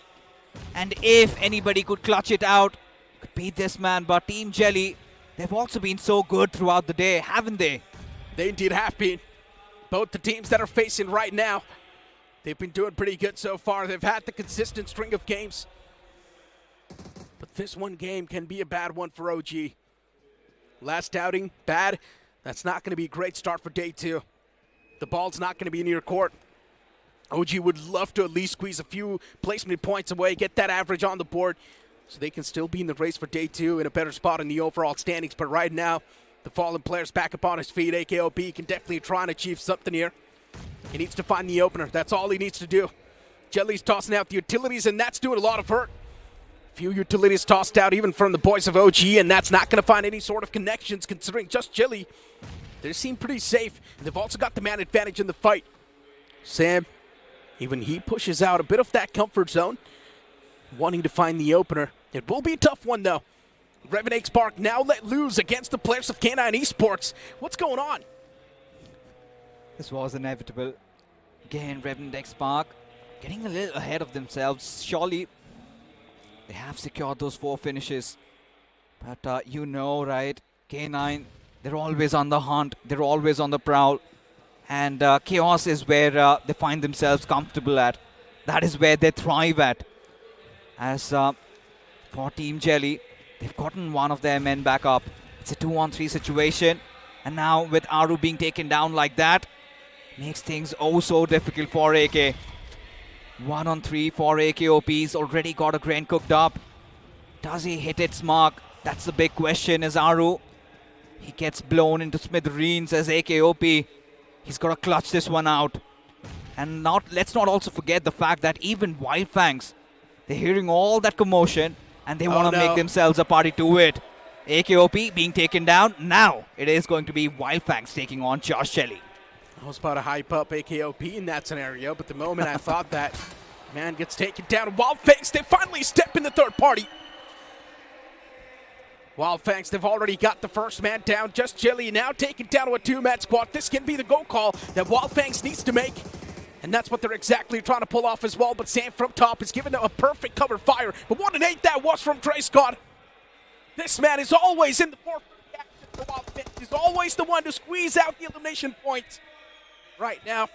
And if anybody could clutch it out, could beat this man, but Team Jelly, they've also been so good throughout the day, haven't they? They indeed have been. Both the teams that are facing right now, they've been doing pretty good so far. They've had the consistent string of games. But this one game can be a bad one for OG. Last outing, bad. That's not going to be a great start for day two. The ball's not going to be near court. OG would love to at least squeeze a few placement points away, get that average on the board, so they can still be in the race for day two in a better spot in the overall standings. But right now, the fallen player's back up on his feet. AKOP can definitely try and achieve something here. He needs to find the opener. That's all he needs to do. Jelly's tossing out the utilities, and that's doing a lot of hurt. Few utilities tossed out even from the boys of OG, and that's not going to find any sort of connections considering just Jelly. They seem pretty safe. And they've also got the man advantage in the fight. Sam, even he pushes out a bit of that comfort zone, wanting to find the opener. It will be a tough one, though. Revenant Spark now let loose against the players of K9 Esports. What's going on? This was inevitable. Again, Revenant Spark getting a little ahead of themselves. Surely they have secured those 4 finishes. But you know, right, K9, they're always on the hunt. They're always on the prowl. And chaos is where they find themselves comfortable at. That is where they thrive at. As for Team Jelly, they've gotten one of their men back up. It's a 2-on-3 situation. And now with Aru being taken down like that, makes things oh so difficult for AK. 1-on-3 for AKOP. He's already got a grain cooked up. Does he hit its mark? That's the big question. As Aru, he gets blown into smithereens as AKOP. He's got to clutch this one out. And let's not also forget the fact that even Wyld Fangs, they're hearing all that commotion, and they want to make themselves a party to it. AKOP being taken down. Now it is going to be Wyld Fangs taking on Josh Shelley. I was about to hype up AKOP in that scenario, but the moment I thought that, man gets taken down. Wyld Fangs, they finally step in the third party. Wyld Fangs, they've already got the first man down. Just Jelly now taken down to a 2-man squad. This can be the go call that Wyld Fangs needs to make. And that's what they're exactly trying to pull off as well. But Sam from top is giving them a perfect cover fire. But what an 8 that was from Trey Scott. This man is always in the forefront of the action for Wyld Fangs. He's always the one to squeeze out the elimination points. Right now,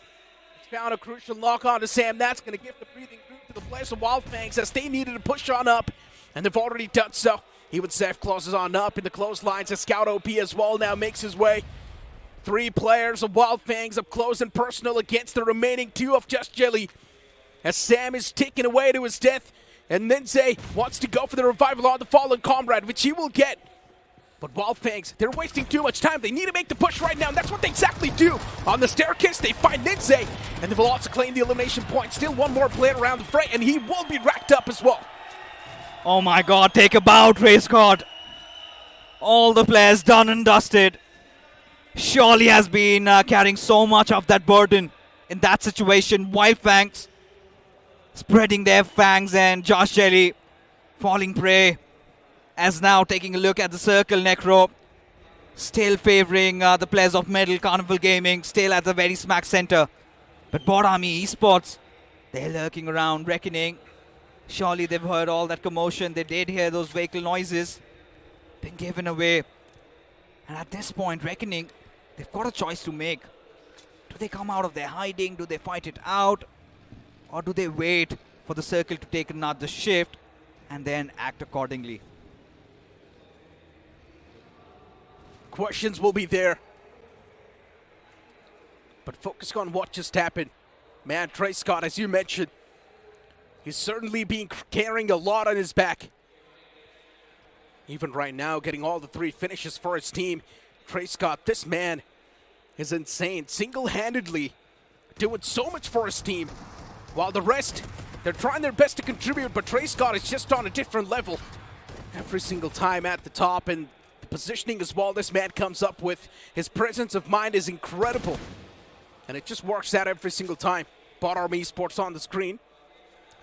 he's found a crucial lock on to Sam. That's going to give the breathing room to the players of Wyld Fangs as they needed to push on up. And they've already done so. Even Seth closes on up in the clotheslines as Scout OP as well now makes his way. 3 players of Wyld Fangs up close and personal against the remaining 2 of Just Jelly. As Sam is taken away to his death, and Ninze wants to go for the revival on the fallen comrade, which he will get. But Wyld Fangs, they're wasting too much time. They need to make the push right now, and that's what they exactly do. On the staircase, they find Ninze, and they will also claim the elimination point. Still one more player around the fray, and he will be racked up as well. Oh my god, take a bow, Trey Scott. All the players done and dusted. Surely has been carrying so much of that burden in that situation. Wyld Fangs spreading their fangs, and Josh Jelly falling prey. As now taking a look at the circle, Necro still favoring the players of Medal Carnival Gaming, still at the very smack center. But BotArmyEsports, they're lurking around, reckoning. Surely they've heard all that commotion. They did hear those vehicle noises. Been given away. And at this point, reckoning, they've got a choice to make. Do they come out of their hiding? Do they fight it out? Or do they wait for the circle to take another shift and then act accordingly? Questions will be there. But focus on what just happened. Man, Trey Scott, as you mentioned, he's certainly been carrying a lot on his back. Even right now, getting all the 3 finishes for his team. Trey Scott, this man is insane. Single-handedly doing so much for his team. While the rest, they're trying their best to contribute, but Trey Scott is just on a different level. Every single time at the top, and the positioning as well this man comes up with. His presence of mind is incredible. And it just works out every single time. BotArmyEsports on the screen.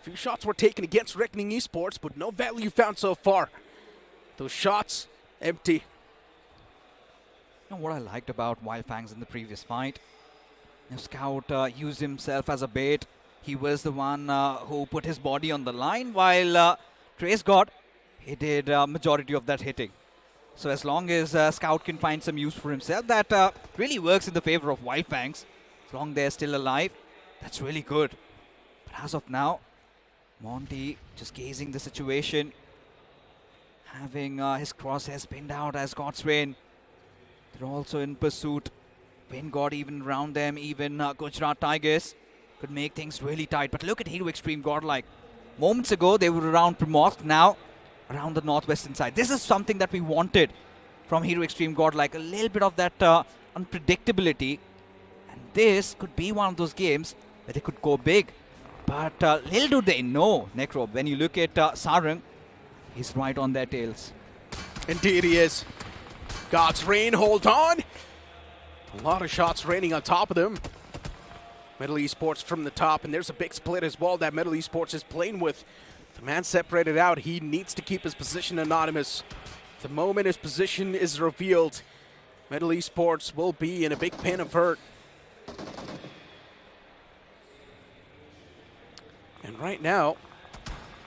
A few shots were taken against Reckoning Esports, but no value found so far. Those shots, empty. You know what I liked about Wyld Fangs in the previous fight? Scout used himself as a bait. He was the one who put his body on the line, while Trey Scott, he did majority of that hitting. So as long as Scout can find some use for himself, that really works in the favor of Wyld Fangs. As long as they're still alive, that's really good. But as of now, Monty just gazing the situation, having his crosshairs pinned out as God's Rain. They're also in pursuit. Wind God even around them, even Gujarat Tigers could make things really tight. But look at Hero Xtreme Godlike. Moments ago, they were around Primorsk, now around the northwestern side. This is something that we wanted from Hero Xtreme Godlike. A little bit of that unpredictability. And this could be one of those games where they could go big. But little do they know, Necro, when you look at Sarang, he's right on their tails. Indeed he is. God's Rain, hold on. A lot of shots raining on top of them. Medal Esports from the top, and there's a big split as well that Medal Esports is playing with. The man separated out. He needs to keep his position anonymous. The moment his position is revealed, Medal Esports will be in a big pain of hurt. And right now,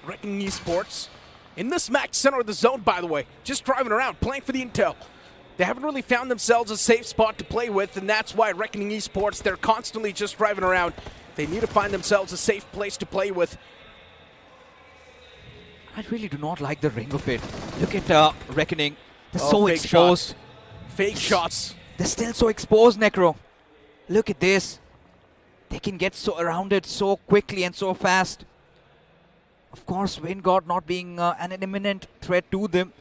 Reckoning Esports in the smack center of the zone, by the way, just driving around, playing for the intel. They haven't really found themselves a safe spot to play with, and that's why Reckoning Esports, they're constantly just driving around. They need to find themselves a safe place to play with. I really do not like the ring of it. Look at Reckoning. They're so fake exposed. shots. Fake shots. They're still so exposed, Necro. Look at this. They can get so around it so quickly and so fast. Of course, Wind God not being an imminent threat to them.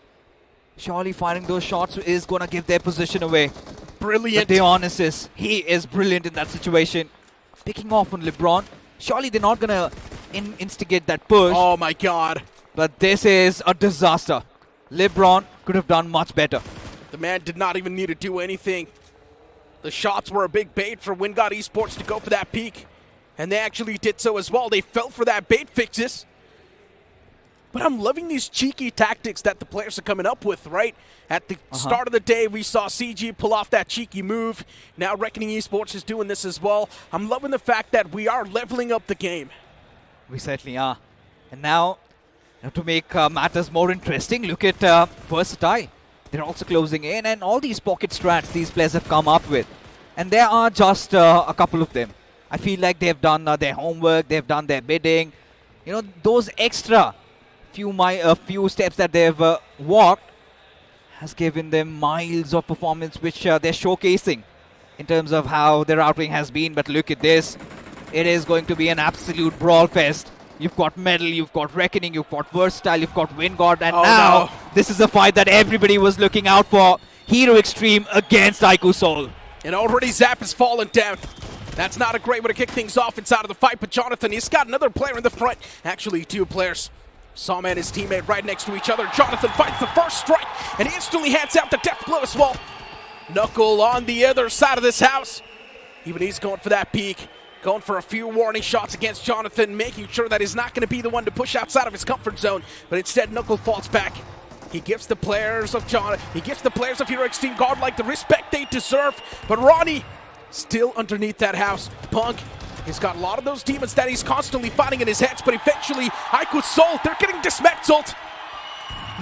Surely firing those shots is going to give their position away. Brilliant. But Dionysus, he is brilliant in that situation. Picking off on LeBron. Surely they're not going to instigate that push. Oh my god. But this is a disaster. LeBron could have done much better. The man did not even need to do anything. The shots were a big bait for WinGod Esports to go for that peak. And they actually did so as well. They fell for that bait fixes. But I'm loving these cheeky tactics that the players are coming up with, right? At the start of the day, we saw CG pull off that cheeky move. Now Reckoning Esports is doing this as well. I'm loving the fact that we are leveling up the game. We certainly are. And now, to make matters more interesting, look at Versatile. They're also closing in, and all these pocket strats these players have come up with. And there are just a couple of them. I feel like they've done their homework, they've done their bidding. You know, those extra few steps that they've walked has given them miles of performance, which they're showcasing in terms of how their outing has been, but look at this. It is going to be an absolute brawl fest. You've got Medal, you've got Reckoning, you've got Versatile, you've got Wingard, and now this is a fight that everybody was looking out for. Hero Xtreme against iQOO Soul. And already Zap has fallen down. That's not a great way to kick things off inside of the fight, but Jonathan, he's got another player in the front. Actually, two players. Sawman and his teammate right next to each other. Jonathan fights the first strike, and he instantly hands out the death blow as well. Knuckle on the other side of this house. Even he's going for that peek. Going for a few warning shots against Jonathan, making sure that he's not going to be the one to push outside of his comfort zone. But instead, Knuckle falls back. He gives the players of Hero Xtreme Godlike the respect they deserve. But Ronnie still underneath that house. Punk, he's got a lot of those demons that he's constantly fighting in his heads, but eventually iQOO Soul, they're getting dismantled.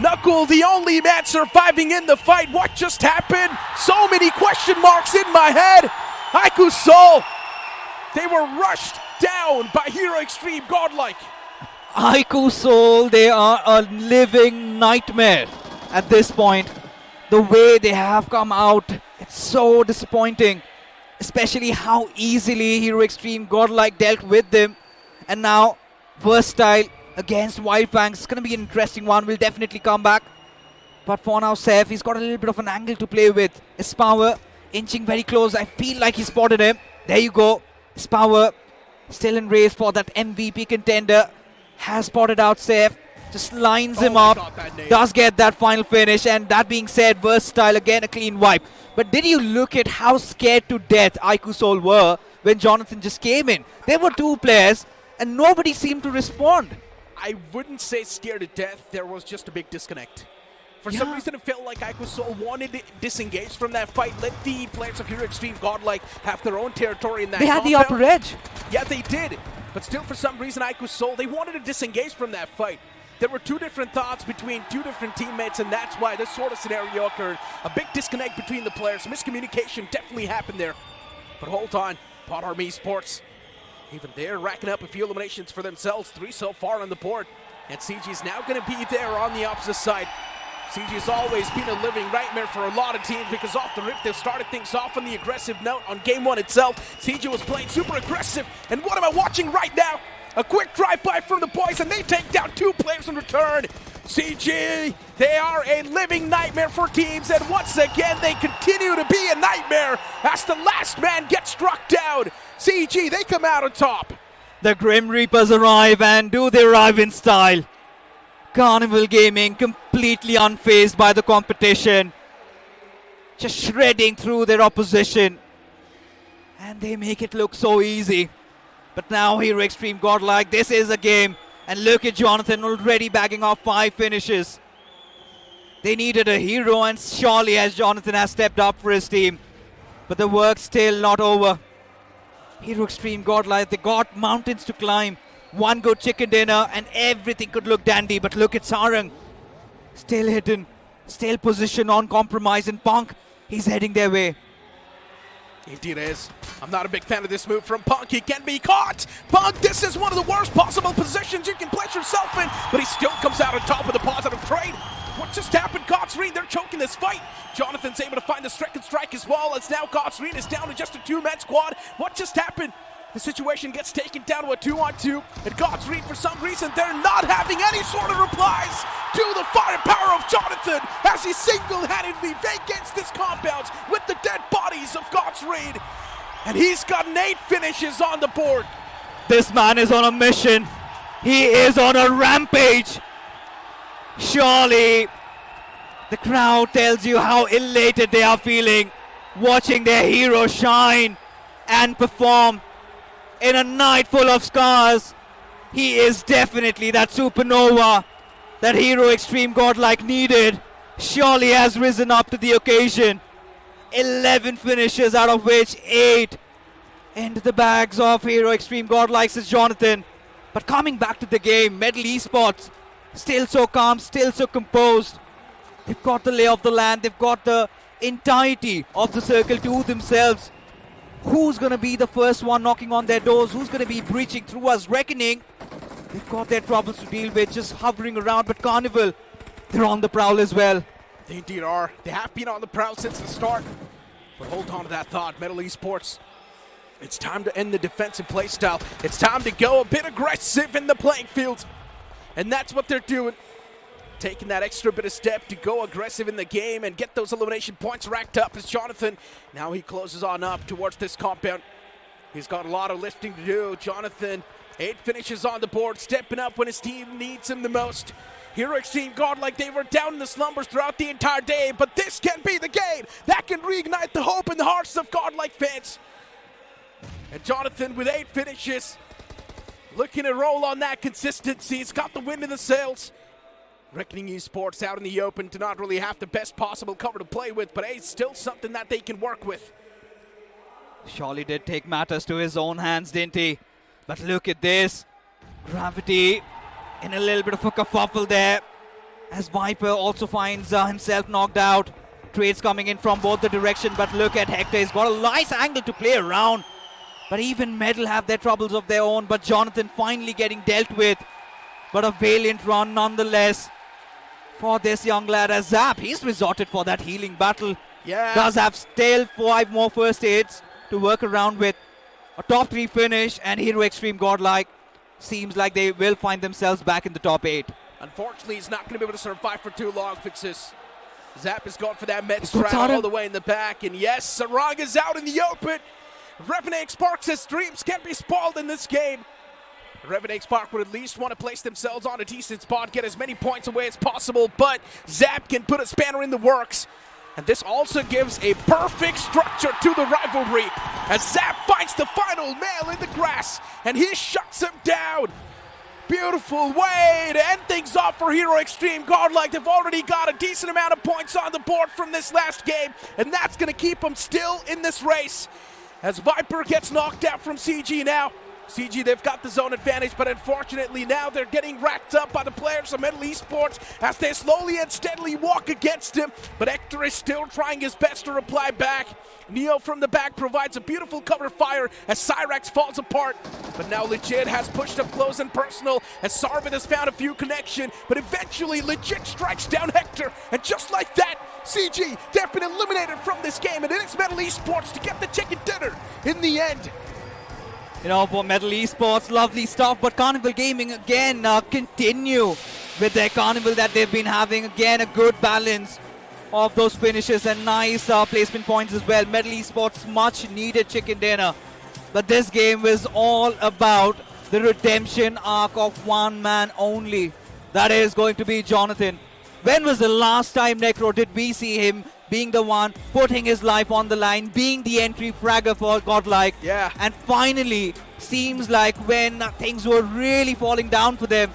Knuckle, the only man surviving in the fight. What just happened? So many question marks in my head. iQOO Soul, they were rushed down by Hero Xtreme Godlike. iQOO Soul, they are a living nightmare at this point. The way they have come out, it's so disappointing. Especially how easily Hero Xtreme Godlike dealt with them. And now, Versatile against Wyld Fangs. It's going to be an interesting one. We'll definitely come back. But for now, Seth, he's got a little bit of an angle to play with. His power inching very close. I feel like he spotted him. There you go. His power still in race for that MVP contender. Has spotted out Seth. Just lines him up. Does get that final finish. And that being said, Versatile again a clean wipe. But did you look at how scared to death iQOO Soul were when Jonathan just came in? There were two players and nobody seemed to respond. I wouldn't say scared to death. There was just a big disconnect. For some reason, it felt like iQOO Soul wanted to disengage from that fight. Let the players of Hero Xtreme Godlike have their own territory in that They had the upper edge. Yeah, they did. But still, for some reason, iQOO Soul, they wanted to disengage from that fight. There were two different thoughts between two different teammates, and that's why this sort of scenario occurred. A big disconnect between the players. Miscommunication definitely happened there. But hold on, BotArmyEsports, even they're racking up a few eliminations for themselves. 3 so far on the board. And CG is now going to be there on the opposite side. CG has always been a living nightmare for a lot of teams because off the rip, they've started things off on the aggressive note. On game 1 itself, CG was playing super aggressive. And what am I watching right now? A quick drive-by from the boys, and they take down 2 players in return. CG, they are a living nightmare for teams, and once again, they continue to be a nightmare as the last man gets struck down. CG, they come out on top. The Grim Reapers arrive, and do they arrive in style? Carnival Gaming completely unfazed by the competition. Just shredding through their opposition. And they make it look so easy. But now Hero Xtreme Godlike, this is a game. And look at Jonathan already bagging off 5 finishes. They needed a hero, and surely as Jonathan has stepped up for his team. But the work's still not over. Hero Xtreme Godlike, they got mountains to climb. One good chicken dinner and everything could look dandy. But look at Sarang. Still hidden, still positioned on compromise, and Punk, he's heading their way. Indeed is. I'm not a big fan of this move from Punk. He can be caught. Punk, this is one of the worst possible positions you can place yourself in, but he still comes out on top with a positive trade. What just happened? God'sreen, they're choking this fight. Jonathan's able to find the second strike as well, as now God'sreen is down to just a 2-man squad. What just happened? The situation gets taken down to a 2-on-2, and God'sreen, for some reason, they're not having any sort of replies to the firepower of Jonathan as he single-handedly vacates this compound with the dead bodies of God'sreen. And he's gotten 8 finishes on the board. This man is on a mission. He is on a rampage. Surely the crowd tells you how elated they are feeling watching their hero shine and perform in a night full of scars. He is definitely that supernova that Hero Xtreme Godlike needed. Surely has risen up to the occasion. 11 finishes, out of which 8 into the bags of Hero Xtreme Godlike, says Jonathan. But coming back to the game, Medal Esports still so calm, still so composed. They've got the lay of the land, they've got the entirety of the circle to themselves. Who's going to be the first one knocking on their doors? Who's going to be breaching through us? Reckoning. They've got their troubles to deal with, just hovering around. But Carnival, they're on the prowl as well. They indeed are. They have been on the prowl since the start. But hold on to that thought, Metal Esports. It's time to end the defensive play style. It's time to go a bit aggressive in the playing field. And that's what they're doing. Taking that extra bit of step to go aggressive in the game and get those elimination points racked up as Jonathan. Now he closes on up towards this compound. He's got a lot of lifting to do. Jonathan, 8 finishes on the board, stepping up when his team needs him the most. Hero Xtreme Godlike, they were down in the slumbers throughout the entire day, but this can be the game that can reignite the hope in the hearts of Godlike fans. And Jonathan with 8 finishes, looking to roll on that consistency. He's got the wind in the sails. Reckoning Esports out in the open to not really have the best possible cover to play with, but hey, it's still something that they can work with. Surely did take matters to his own hands, didn't he? But look at this. Gravity in a little bit of a kerfuffle there, as Viper also finds himself knocked out. Trades coming in from both the direction, but look at Hector. He's got a nice angle to play around. But even Metal have their troubles of their own, but Jonathan finally getting dealt with. But a valiant run nonetheless for this young lad as Zap. He's resorted for that healing battle. Yeah. Does have still 5 more first aids to work around with. A top 3 finish, and Hero Xtreme Godlike seems like they will find themselves back in the top 8. Unfortunately, he's not going to be able to survive for too long, Fixes. Zap is going for that med strat all the way in the back. And yes, Sarang is out in the open. Revenant Spark says dreams can't be spoiled in this game. Revenant Spark would at least want to place themselves on a decent spot, get as many points away as possible, but Zap can put a spanner in the works. And this also gives a perfect structure to the rivalry as Zap finds the final nail in the grass and he shuts him down. Beautiful way to end things off for Hero Xtreme Godlike. They've already got a decent amount of points on the board from this last game, and that's going to keep them still in this race. As Viper gets knocked out from CG now. CG, they've got the zone advantage, but unfortunately now they're getting racked up by the players of Metal Esports as they slowly and steadily walk against him. But Hector is still trying his best to reply back. Neo from the back provides a beautiful cover fire as Cyrax falls apart. But now Legit has pushed up close and personal as Sarvin has found a few connection, but eventually Legit strikes down Hector. And just like that, CG, they've been eliminated from this game, and it is Metal Esports to get the chicken dinner in the end. You know, for Metal Esports, lovely stuff, but Carnival Gaming again continue with their Carnival that they've been having. Again, a good balance of those finishes and nice placement points as well. Metal Esports, much needed chicken dinner. But this game was all about the redemption arc of one man only. That is going to be Jonathan. When was the last time, Necro, did we see him being the one putting his life on the line, being the entry fragger for Godlike? Yeah. And finally, seems like when things were really falling down for them,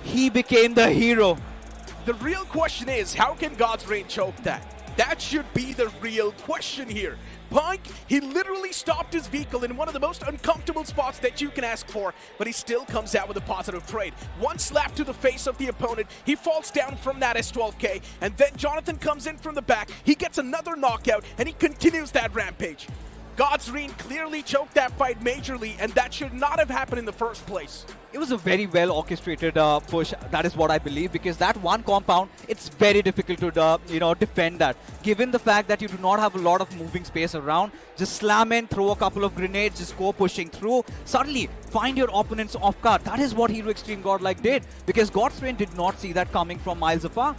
he became the hero. The real question is, how can God's Reign choke that? That should be the real question here. Punk, he literally stopped his vehicle in one of the most uncomfortable spots that you can ask for, but he still comes out with a positive trade. One slap to the face of the opponent, he falls down from that S12K, and then Jonathan comes in from the back, he gets another knockout, and he continues that rampage. God's Reign clearly choked that fight majorly, and that should not have happened in the first place. It was a very well orchestrated push. That is what I believe, because that one compound, it's very difficult to defend that. Given the fact that you do not have a lot of moving space around, just slam in, throw a couple of grenades, just go pushing through. Suddenly, find your opponents off guard. That is what Hero Xtreme Godlike did, because God's Reign did not see that coming from miles afar.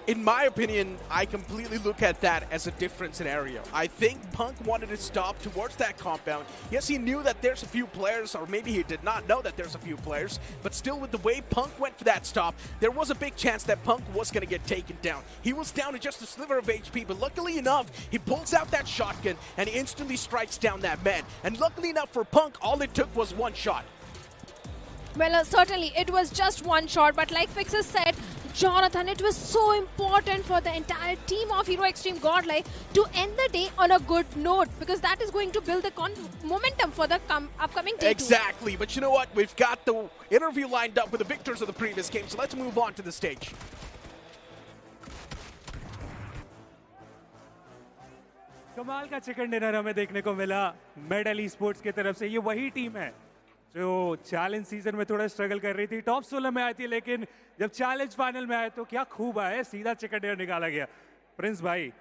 In my opinion, I completely look at that as a different scenario. I think Punk wanted to stop towards that compound. Yes, he knew that there's a few players, or maybe he did not know that there's a few players, but still with the way Punk went for that stop, there was a big chance that Punk was going to get taken down. He was down to just a sliver of HP, but luckily enough, he pulls out that shotgun and he instantly strikes down that man. And luckily enough for Punk, all it took was one shot. Well, certainly it was just one shot, but like Fixes said, Jonathan, it was so important for the entire team of Hero Xtreme Godlike to end the day on a good note, because that is going to build the momentum for the upcoming day. Exactly, but you know what? We've got the interview lined up with the victors of the previous game, so let's move on to the stage. कमाल का chicken dinner हमें देखने को मिला medal esports की तरफ से। ये वही टीम है जो चैलेंज सीजन में थोड़ा स्ट्रगल कर रही थी, टॉप 16 में आई थी, लेकिन जब चैलेंज फाइनल में आए तो क्या खूब आए, सीधा चिकन डिनर निकाला गया। प्रिंस भाई,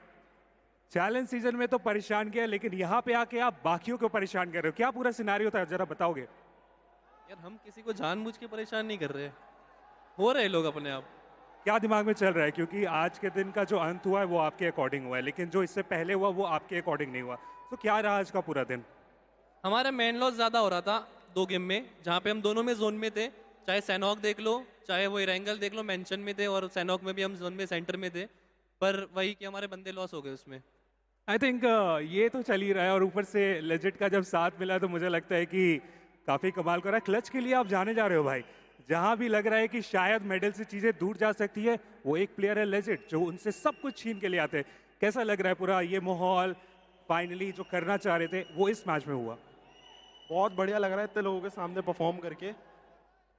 चैलेंज सीजन में तो परेशान किया, लेकिन यहाँ पे आके आप बाकियों को परेशान कर रहे हो, क्या पूरा सिनारियो था जरा बताओगे? यार हम किसी को जानबूझ के परेशान नहीं कर रहे, हो रहे लोग अपने आप। क्या दिमाग में चल रहा है? क्योंकि आज के दिन का जो अंत हुआ है वो आपके अकॉर्डिंग हुआ है, लेकिन जो इससे पहले हुआ वो आपके अकॉर्डिंग नहीं हुआ, तो क्या रहा आज का पूरा दिन? हमारा मैन लॉस ज़्यादा हो रहा था 2 गेम में, जहाँ पे हम दोनों में जोन में थे। चाहे सैनॉक देख लो, चाहे वो एरेंगल देख लो, मेंशन में थे, और सैनॉक में भी हम जोन में सेंटर में थे, पर वही कि हमारे बंदे लॉस हो गए उसमें। आई थिंक ये तो चल ही रहा है, और ऊपर से लेजेंड का जब साथ मिला तो मुझे लगता है कि काफ़ी कमाल कर रहा है। क्लच के लिए आप जाने जा रहे हो भाई, जहाँ भी लग रहा है कि शायद मेडल से चीज़ें दूर जा सकती है, वो एक प्लेयर है लेजेंड जो उनसे सब कुछ छीन के लिए आते हैं। कैसा लग रहा है पूरा ये माहौल? फाइनली जो करना चाह रहे थे वो इस मैच में हुआ। बहुत बढ़िया लग रहा है इतने लोगों के सामने परफॉर्म करके,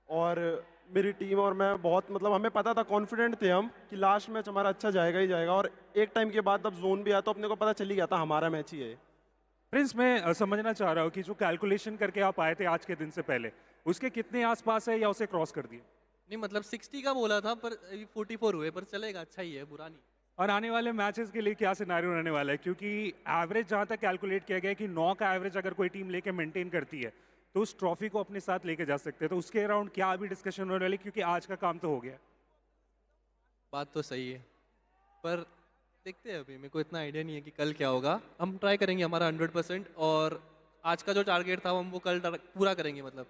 और मेरी टीम और मैं बहुत मतलब हमें पता था, कॉन्फिडेंट थे हम कि लास्ट मैच हमारा अच्छा जाएगा ही जाएगा, और एक टाइम के बाद जब जोन भी आया तो अपने को पता चली गया था हमारा मैच ही है। प्रिंस, मैं समझना चाह रहा हूँ कि जो कैलकुलेशन करके आप आए थे आज के दिन से पहले, उसके कितने आसपास है या उसे क्रॉस कर दिए? नहीं मतलब 60 का बोला था, पर 44 हुए, पर चलेगा, अच्छा ही है, बुरा नहीं। और आने वाले मैचेस के लिए क्या सिनारियो रहने वाला है? क्योंकि एवरेज जहाँ तक कैलकुलेट किया गया है कि 9 का एवरेज अगर कोई टीम लेके मेंटेन करती है तो उस ट्रॉफी को अपने साथ लेके जा सकते हैं, तो उसके अराउंड क्या अभी डिस्कशन होने वाली? क्योंकि आज का काम तो हो गया। बात तो सही है, पर देखते हैं, अभी मेरे को इतना आइडिया नहीं है कि कल क्या होगा। हम ट्राई करेंगे हमारा 100%, और आज का जो टारगेट था हम वो कल पूरा करेंगे मतलब।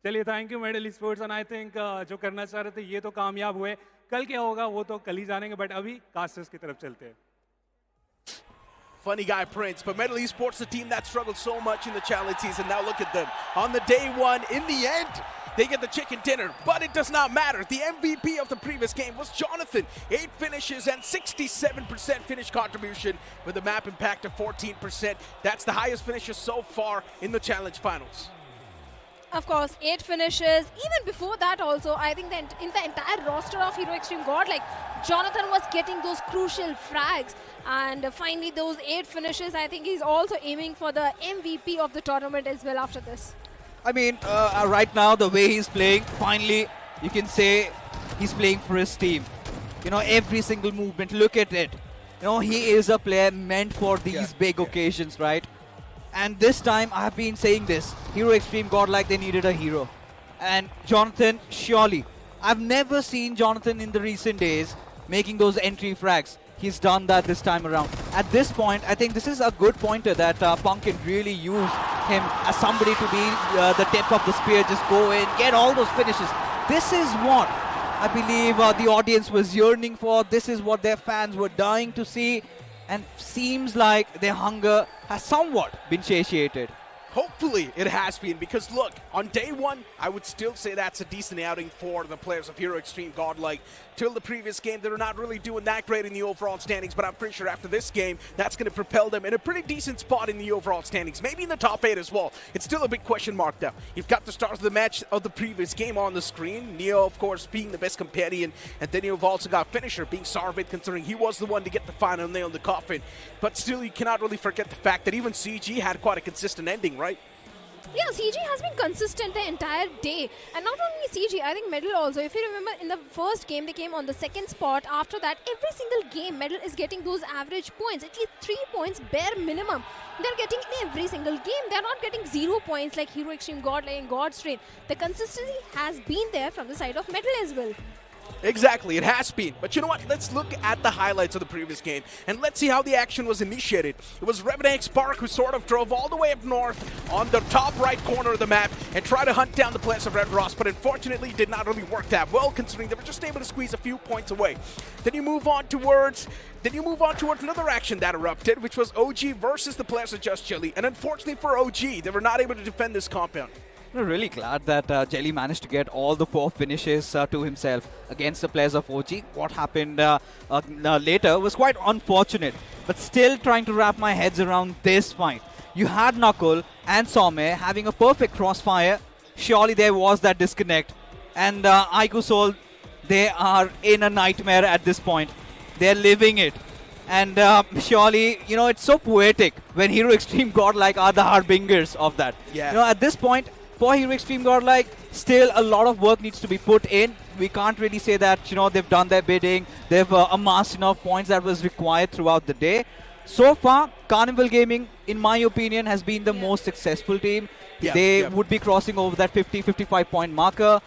चलिए, thank you medal sports, and I think जो करना चाह रहे थे ये तो कामयाब हुए। कल क्या होगा वो तो कल ही जानेंगे, बट अभी कास्टर्स की तरफ चलते हैं। Funny guy Prince, but Medal Esports, the team that struggled so much in the challenge season, now look at them. On the day one, in the end, they get the chicken dinner, but it does not matter. The MVP of the previous game was Jonathan. 8 finishes and 67% finish contribution with a map impact of 14%. That's the highest finishes so far in the challenge finals. Of course, 8 finishes. Even before that also, I think that in the entire roster of Hero Xtreme Godlike, Jonathan was getting those crucial frags. And finally, those 8 finishes, I think he's also aiming for the MVP of the tournament as well after this. I mean, right now, the way he's playing, finally, you can say he's playing for his team. You know, every single movement, look at it. You know, he is a player meant for these big occasions, right? And this time, I have been saying this, Hero Xtreme Godlike, they needed a hero. And Jonathan, surely, I've never seen Jonathan in the recent days making those entry frags. He's done that this time around. At this point, I think this is a good pointer that Punk can really use him as somebody to be the tip of the spear, just go in, get all those finishes. This is what I believe the audience was yearning for. This is what their fans were dying to see. And seems like their hunger has somewhat been satiated. Hopefully it has been, because look, on day one, I would still say that's a decent outing for the players of Hero Xtreme Godlike. Till the previous game, they were not really doing that great in the overall standings, but I'm pretty sure after this game, that's going to propel them in a pretty decent spot in the overall standings, maybe in the top 8 as well. It's still a big question mark though. You've got the stars of the match of the previous game on the screen. Neo, of course, being the best companion, and then you've also got Finisher being Sarvit, considering he was the one to get the final nail in the coffin. But still, you cannot really forget the fact that even CG had quite a consistent ending, right? Yeah, CG has been consistent the entire day. And not only CG, I think Medal also. If you remember, in the first game, they came on the second spot. After that, every single game, Medal is getting those average points. At least 3 points, bare minimum. They're getting in every single game. They're not getting 0 points like Hero Xtreme Godlike and Godstrain. The consistency has been there from the side of Medal as well. Exactly, it has been. But you know what? Let's look at the highlights of the previous game, and let's see how the action was initiated. It was Revenant Spark who sort of drove all the way up north on the top right corner of the map and tried to hunt down the players of Red Ross, but unfortunately did not really work that well, considering they were just able to squeeze a few points away. Then you move on towards another action that erupted, which was OG versus the players of Just Chili. And unfortunately for OG, they were not able to defend this compound. I'm really glad that Jelly managed to get all the 4 finishes to himself against the players of OG. What happened later was quite unfortunate, but still trying to wrap my heads around this fight. You had Knuckle and Some having a perfect crossfire. Surely there was that disconnect. And iQOO Soul, they are in a nightmare at this point. They're living it. And surely, you know, it's so poetic when Hero Xtreme Godlike are the harbingers of that. Yeah. You know, at this point, for Hero Xtreme Godlike, still a lot of work needs to be put in. We can't really say that, you know, they've done their bidding, they've amassed enough points that was required throughout the day. So far, Carnival Gaming, in my opinion, has been the most successful team. They would be crossing over that 50-55 point marker.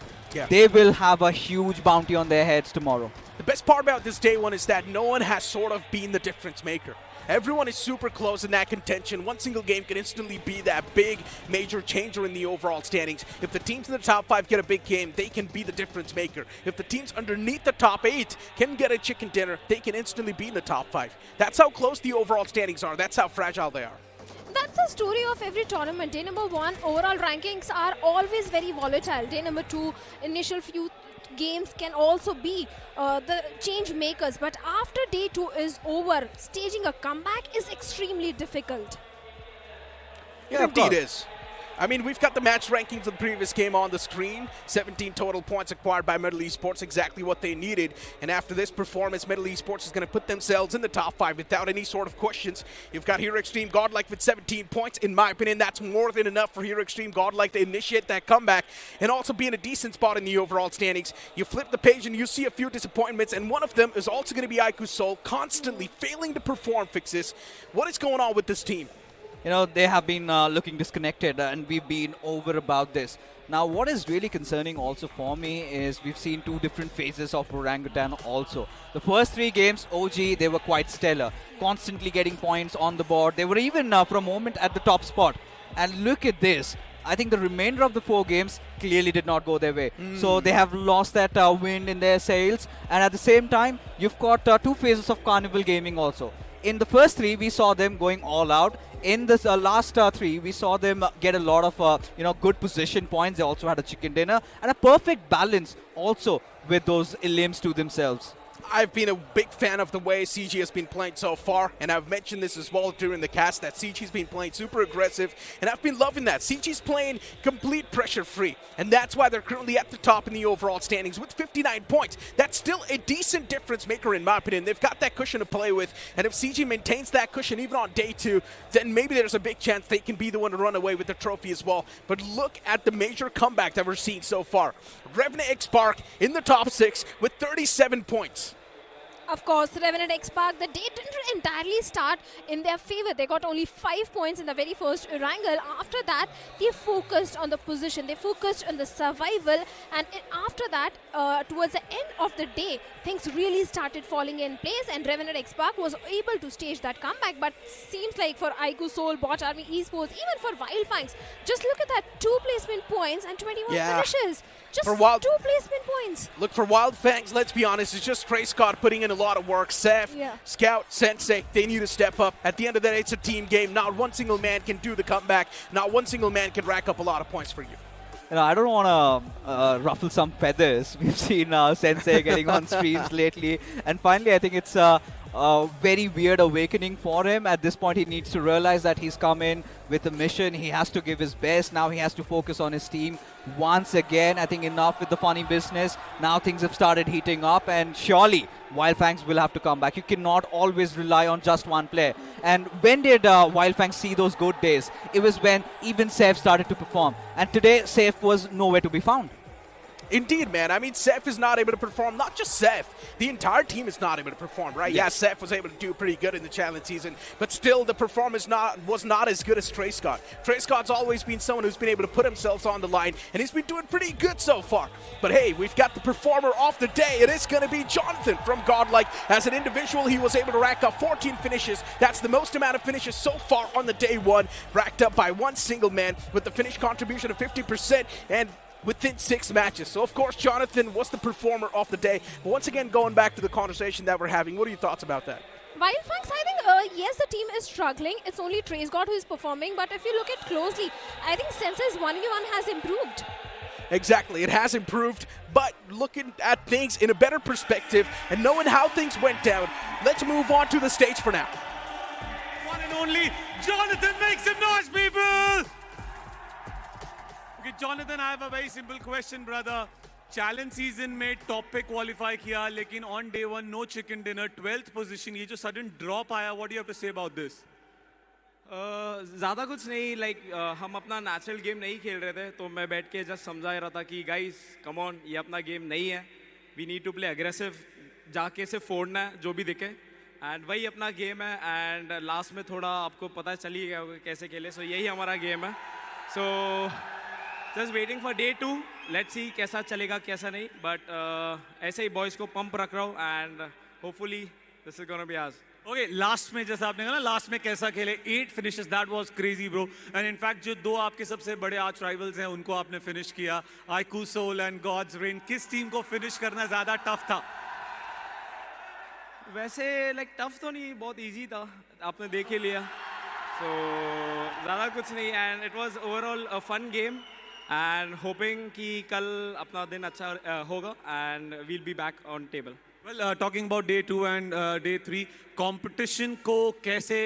They will have a huge bounty on their heads tomorrow. The best part about this day one is that no one has sort of been the difference maker. Everyone is super close in that contention. One single game can instantly be that big major changer in the overall standings. If the teams in the top 5 get a big game, they can be the difference maker. If the teams underneath the top 8 can get a chicken dinner, they can instantly be in the top 5. That's how close the overall standings are. That's how fragile they are. That's the story of every tournament. Day number 1, overall rankings are always very volatile. Day number 2, initial few games can also be the change makers, but after day 2 is over, staging a comeback is extremely difficult. It indeed is. I mean, we've got the match rankings of the previous game on the screen. 17 total points acquired by Metal Esports, exactly what they needed. And after this performance, Metal Esports is going to put themselves in the top 5 without any sort of questions. You've got Hero Xtreme Godlike with 17 points. In my opinion, that's more than enough for Hero Xtreme Godlike to initiate that comeback and also be in a decent spot in the overall standings. You flip the page and you see a few disappointments, and one of them is also going to be iQOO Soul, constantly failing to perform fixes. What is going on with this team? You know, they have been looking disconnected, and we've been over about this. Now, what is really concerning also for me is we've seen 2 different phases of Orangutan also. The first 3 games, OG, they were quite stellar, constantly getting points on the board. They were even for a moment at the top spot. And look at this. I think the remainder of the 4 games clearly did not go their way. So they have lost that wind in their sails. And at the same time, you've got 2 phases of Carnival Gaming also. In the first 3, we saw them going all out. In this last 3, we saw them get a lot of good position points. They also had a chicken dinner and a perfect balance also with those elims to themselves. I've been a big fan of the way CG has been playing so far, and I've mentioned this as well during the cast, that CG's been playing super aggressive, and I've been loving that. CG's playing complete pressure-free, and that's why they're currently at the top in the overall standings with 59 points. That's still a decent difference maker in my opinion. They've got that cushion to play with, and if CG maintains that cushion even on day 2, then maybe there's a big chance they can be the one to run away with the trophy as well. But look at the major comeback that we're seeing so far. Revenant X Spark in the top 6 with 37 points. Of course, Revenant X Spark, the day didn't entirely start in their favor. They got only 5 points in the very first Erangel. After that, they focused on the position. They focused on the survival. And after that, towards the end of the day, things really started falling in place. And Revenant X Spark was able to stage that comeback. But seems like for iQOO Soul, BotArmyEsports, even for Wyld Fangs, just look at that 2 placement points and 21 finishes. Just For Wyld, 2 placement points. Look, for Wyld Fangs, let's be honest, it's just Trey Scott putting in a lot of work. Seth, Scout, Sensei, they need to step up. At the end of the day, it's a team game. Not one single man can do the comeback. Not one single man can rack up a lot of points for you. You know, I don't want to ruffle some feathers. We've seen Sensei getting on streams lately. And finally, I think it's a very weird awakening for him. At this point, he needs to realize that he's come in with a mission. He has to give his best. Now he has to focus on his team once again. I think enough with the funny business. Now things have started heating up, and surely Wyld Fangs will have to come back. You cannot always rely on just one player. And when did Wyld Fangs see those good days? It was when even Seth started to perform. And today, Seth was nowhere to be found. Indeed, man. I mean, Seth is not able to perform. Not just Seth. The entire team is not able to perform, right? Yeah, Seth was able to do pretty good in the challenge season, but still the performance was not as good as Trey Scott. Trey Scott's always been someone who's been able to put himself on the line, and he's been doing pretty good so far. But hey, we've got the performer of the day. It is going to be Jonathan from Godlike. As an individual, he was able to rack up 14 finishes. That's the most amount of finishes so far on the day 1, racked up by one single man with the finish contribution of 50%, and within 6 matches. So, of course, Jonathan was the performer of the day. But once again, going back to the conversation that we're having, what are your thoughts about that? Wyld Fangs, I think, yes, the team is struggling. It's only Trey Scott who is performing. But if you look at closely, I think Sensei's 1v1 has improved. Exactly, it has improved, but looking at things in a better perspective and knowing how things went down, let's move on to the stage for now. One and only Jonathan makes some noise, people! Okay, Jonathan, I have a very simple question, brother. Challenge season में top पे qualify किया, लेकिन on day 1 no chicken dinner, 12th position. ये जो sudden drop आया, what do you have to say about this? ज़्यादा कुछ नहीं, लाइक हम अपना नेचुरल गेम नहीं खेल रहे थे, तो मैं बैठ के जस्ट समझा रहा था कि गाइस कम ऑन, ये अपना गेम नहीं है, we need to play aggressive, जाके से फोड़ना है जो भी दिखे, एंड वही अपना गेम है, एंड लास्ट में थोड़ा आपको पता चल ही गया होगा कैसे खेले, सो यही हमारा गेम है, so just waiting for day 2, let's see कैसा चलेगा कैसा नहीं, बट ऐसे ही बॉयज़ को पंप रख रहा हूँ, and hopefully this is gonna be आज। ओके, लास्ट में जैसा आपने कहा ना, लास्ट में कैसा खेले, 8 finishes, that was crazy bro, and in fact जो दो आपके सबसे बड़े आर्च राइवल्स हैं उनको आपने फिनिश किया, iQOO Soul and Gods Reign, किस टीम को फिनिश करना ज़्यादा टफ था? वैसे लाइक टफ तो नहीं, बहुत इजी था, आपने देख ही लिया, सो ज़्यादा कुछ नहीं, and it was overall a fun game, and hoping कि कल अपना दिन अच्छा होगा, and we'll be back on table. Well, talking about day 2 and day 3, competition को कैसे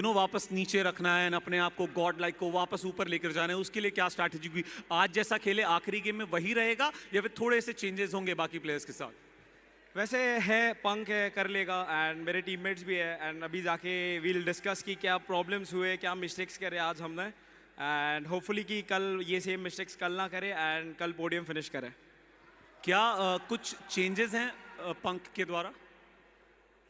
वापस नीचे रखना है, अपने आप को गॉड लाइक को वापस ऊपर लेकर जाना है, उसके लिए क्या स्ट्रैटेजी हुई? आज जैसा खेले आखिरी गेम में वही रहेगा या फिर थोड़े से चेंजेस होंगे बाकी प्लेयर्स के साथ? वैसे है, पंक है, कर लेगा, एंड मेरे टीममेट्स भी है, एंड अभी जाके वील डिस्कस की क्या प्रॉब्लम्स हुए, क्या मिस्टेक्स करे आज हमने, एंड होपफुली कि कल ये सेम मिस्टेक्स कल ना करे, एंड कल पोडियम फिनिश करे। क्या कुछ चेंजेस हैं पंक के द्वारा?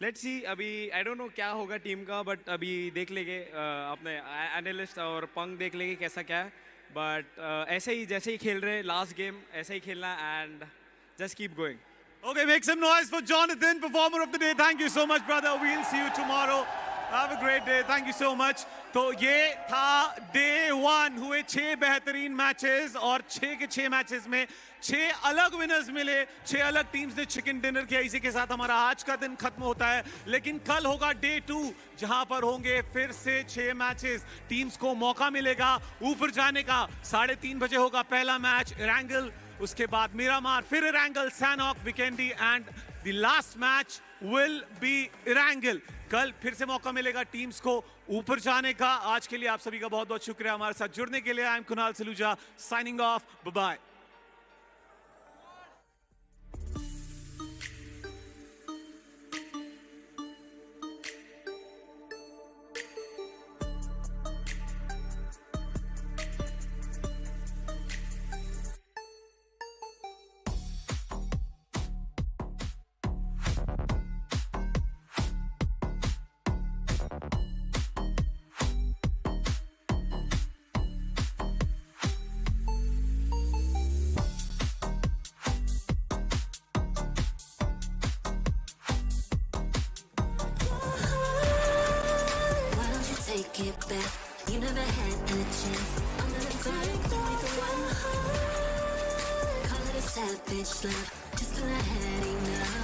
लेट्स सी, अभी आई डोंट नो क्या होगा टीम का, बट अभी देख लेंगे, अपने एनालिस्ट और पंक देख लेंगे कैसा क्या है, बट ऐसे ही जैसे ही खेल रहे लास्ट गेम ऐसे ही खेलना, and just keep going. Okay, make some noise for Jonathan, performer of the day. Thank you so much, brother. We'll see you tomorrow. Have a great day. Thank you so much. तो ये था day 1, हुए 6 बेहतरीन matches, और 6 के 6 matches में 6 अलग winners मिले, 6 अलग टीम्स ने चिकन डिनर किया। इसी के साथ हमारा आज का दिन खत्म होता है, लेकिन कल होगा day 2, जहां पर होंगे फिर से 6 मैचेस, टीम्स को मौका मिलेगा ऊपर जाने का। 3:30 बजे होगा पहला मैच, एरेंगल, उसके बाद मिरामार, फिर Erangel, Sanhok, Vikendi, and the last match will be Erangel. कल फिर से मौका मिलेगा टीम्स को ऊपर जाने का। आज के लिए आप सभी का बहुत बहुत शुक्रिया हमारे साथ जुड़ने के लिए। I am Kunal Saluja, signing off, bye bye. Take it back, you never had a chance. I'm gonna take the one. Call it a savage love, just till I had enough.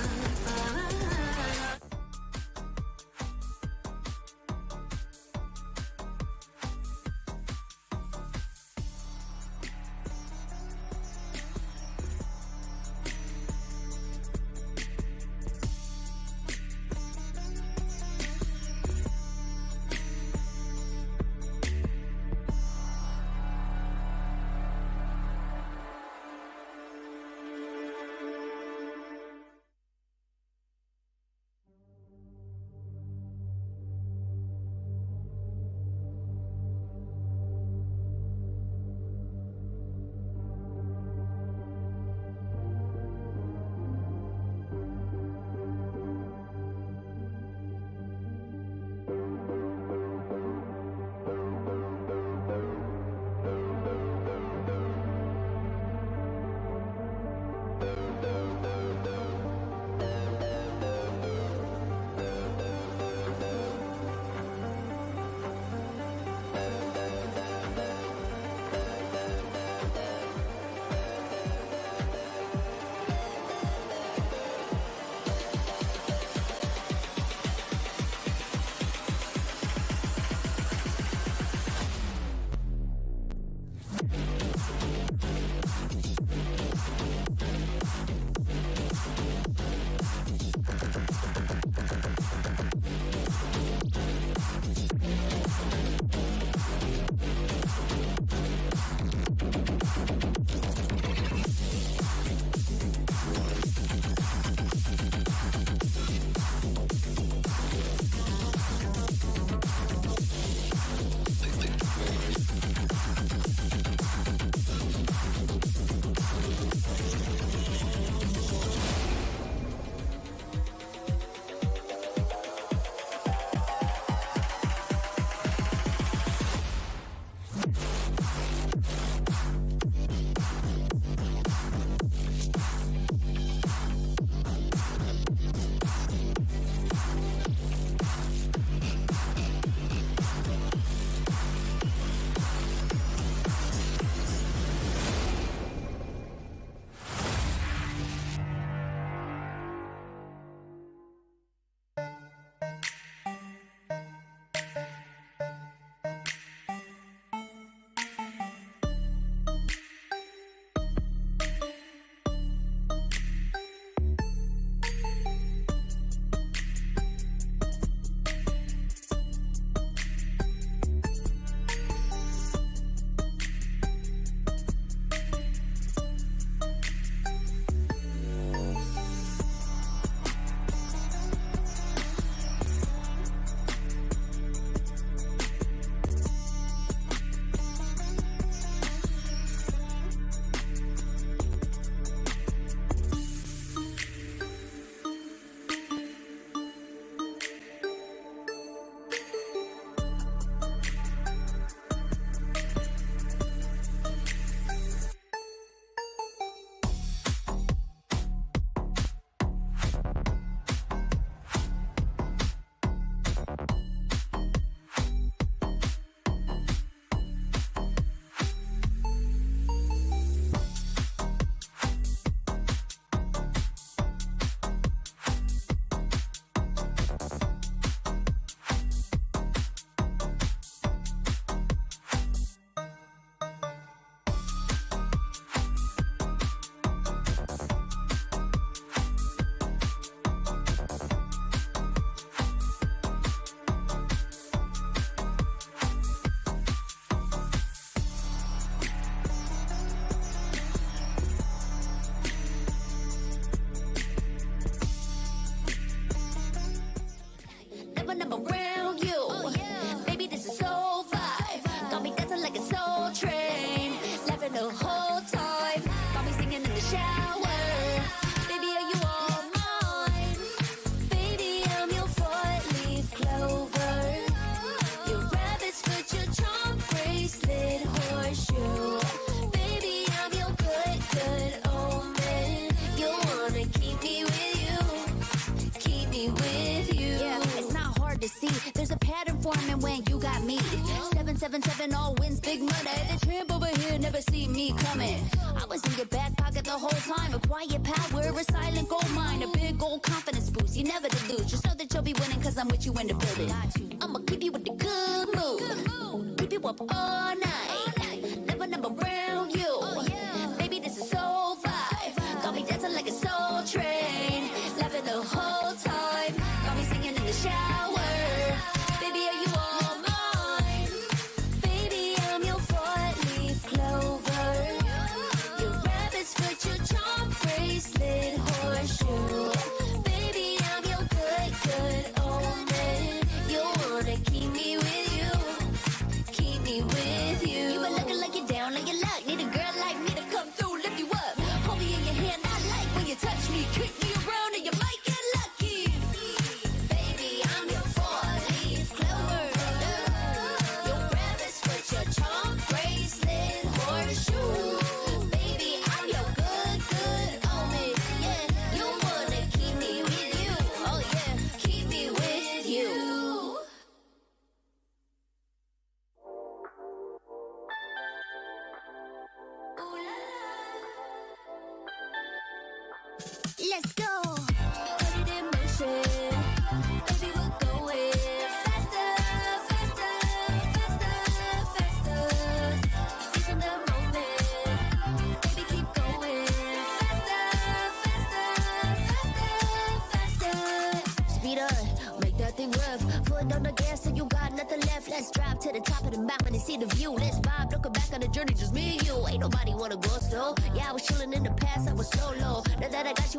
when I'm around you. Baby, this is so vibe. Got me dancing like a soul train. Laughing the whole time. Got me singing in the shower. Baby, are you all mine? Baby, I'm your four-leaf clover. Your rabbit's foot, your charm bracelet, horseshoe. Baby, I'm your good, good omen. You wanna keep me with you. Keep me with you. Yeah, it's not hard to see. There's a pattern forming when you got me. 777 all wins, big money. The tramp over here never see me coming. I was in your back pocket the whole time. A quiet power, a silent gold mine, a big old confidence boost. You never to lose. Just know that you'll be winning cause I'm with you in the building. I'ma keep you with the good mood. Keep you up all night. Never, never around you. Baby, this is so vibe. Got me dancing like a soul train. Laughing the whole time. Got me singing in the shower. Baby, are you all mine? Baby, I'm your four-leaf clover. Your rabbit's foot, your charm bracelet, horseshoe. Baby, I'm your good, good omen. You wanna keep me with you. Keep me with you. You been looking like you're down on your luck. Need a girl like me to come through, lift you up. Hold me in your hand, I like when you touch me. Kick me around and you might get lucky. Baby, I'm your four-leaf clover. Your rabbit's foot, your charm bracelet, horseshoe. Baby, I'm your good, good omen. Yeah, you wanna keep me with you. Oh yeah, keep me with you. Let's go. Put it in motion. Baby, we're going faster, faster, faster, faster. Seizing the moment. Baby, keep going faster, faster, faster, faster. Speed up, make that thing rev. Foot on the gas so you got nothing left. Let's drive to the top of the mountain and see the view. Let's vibe, looking back on the journey, just me and you. Ain't nobody wanna go slow. Yeah, I was chilling in the past, I was solo. Now that I got you.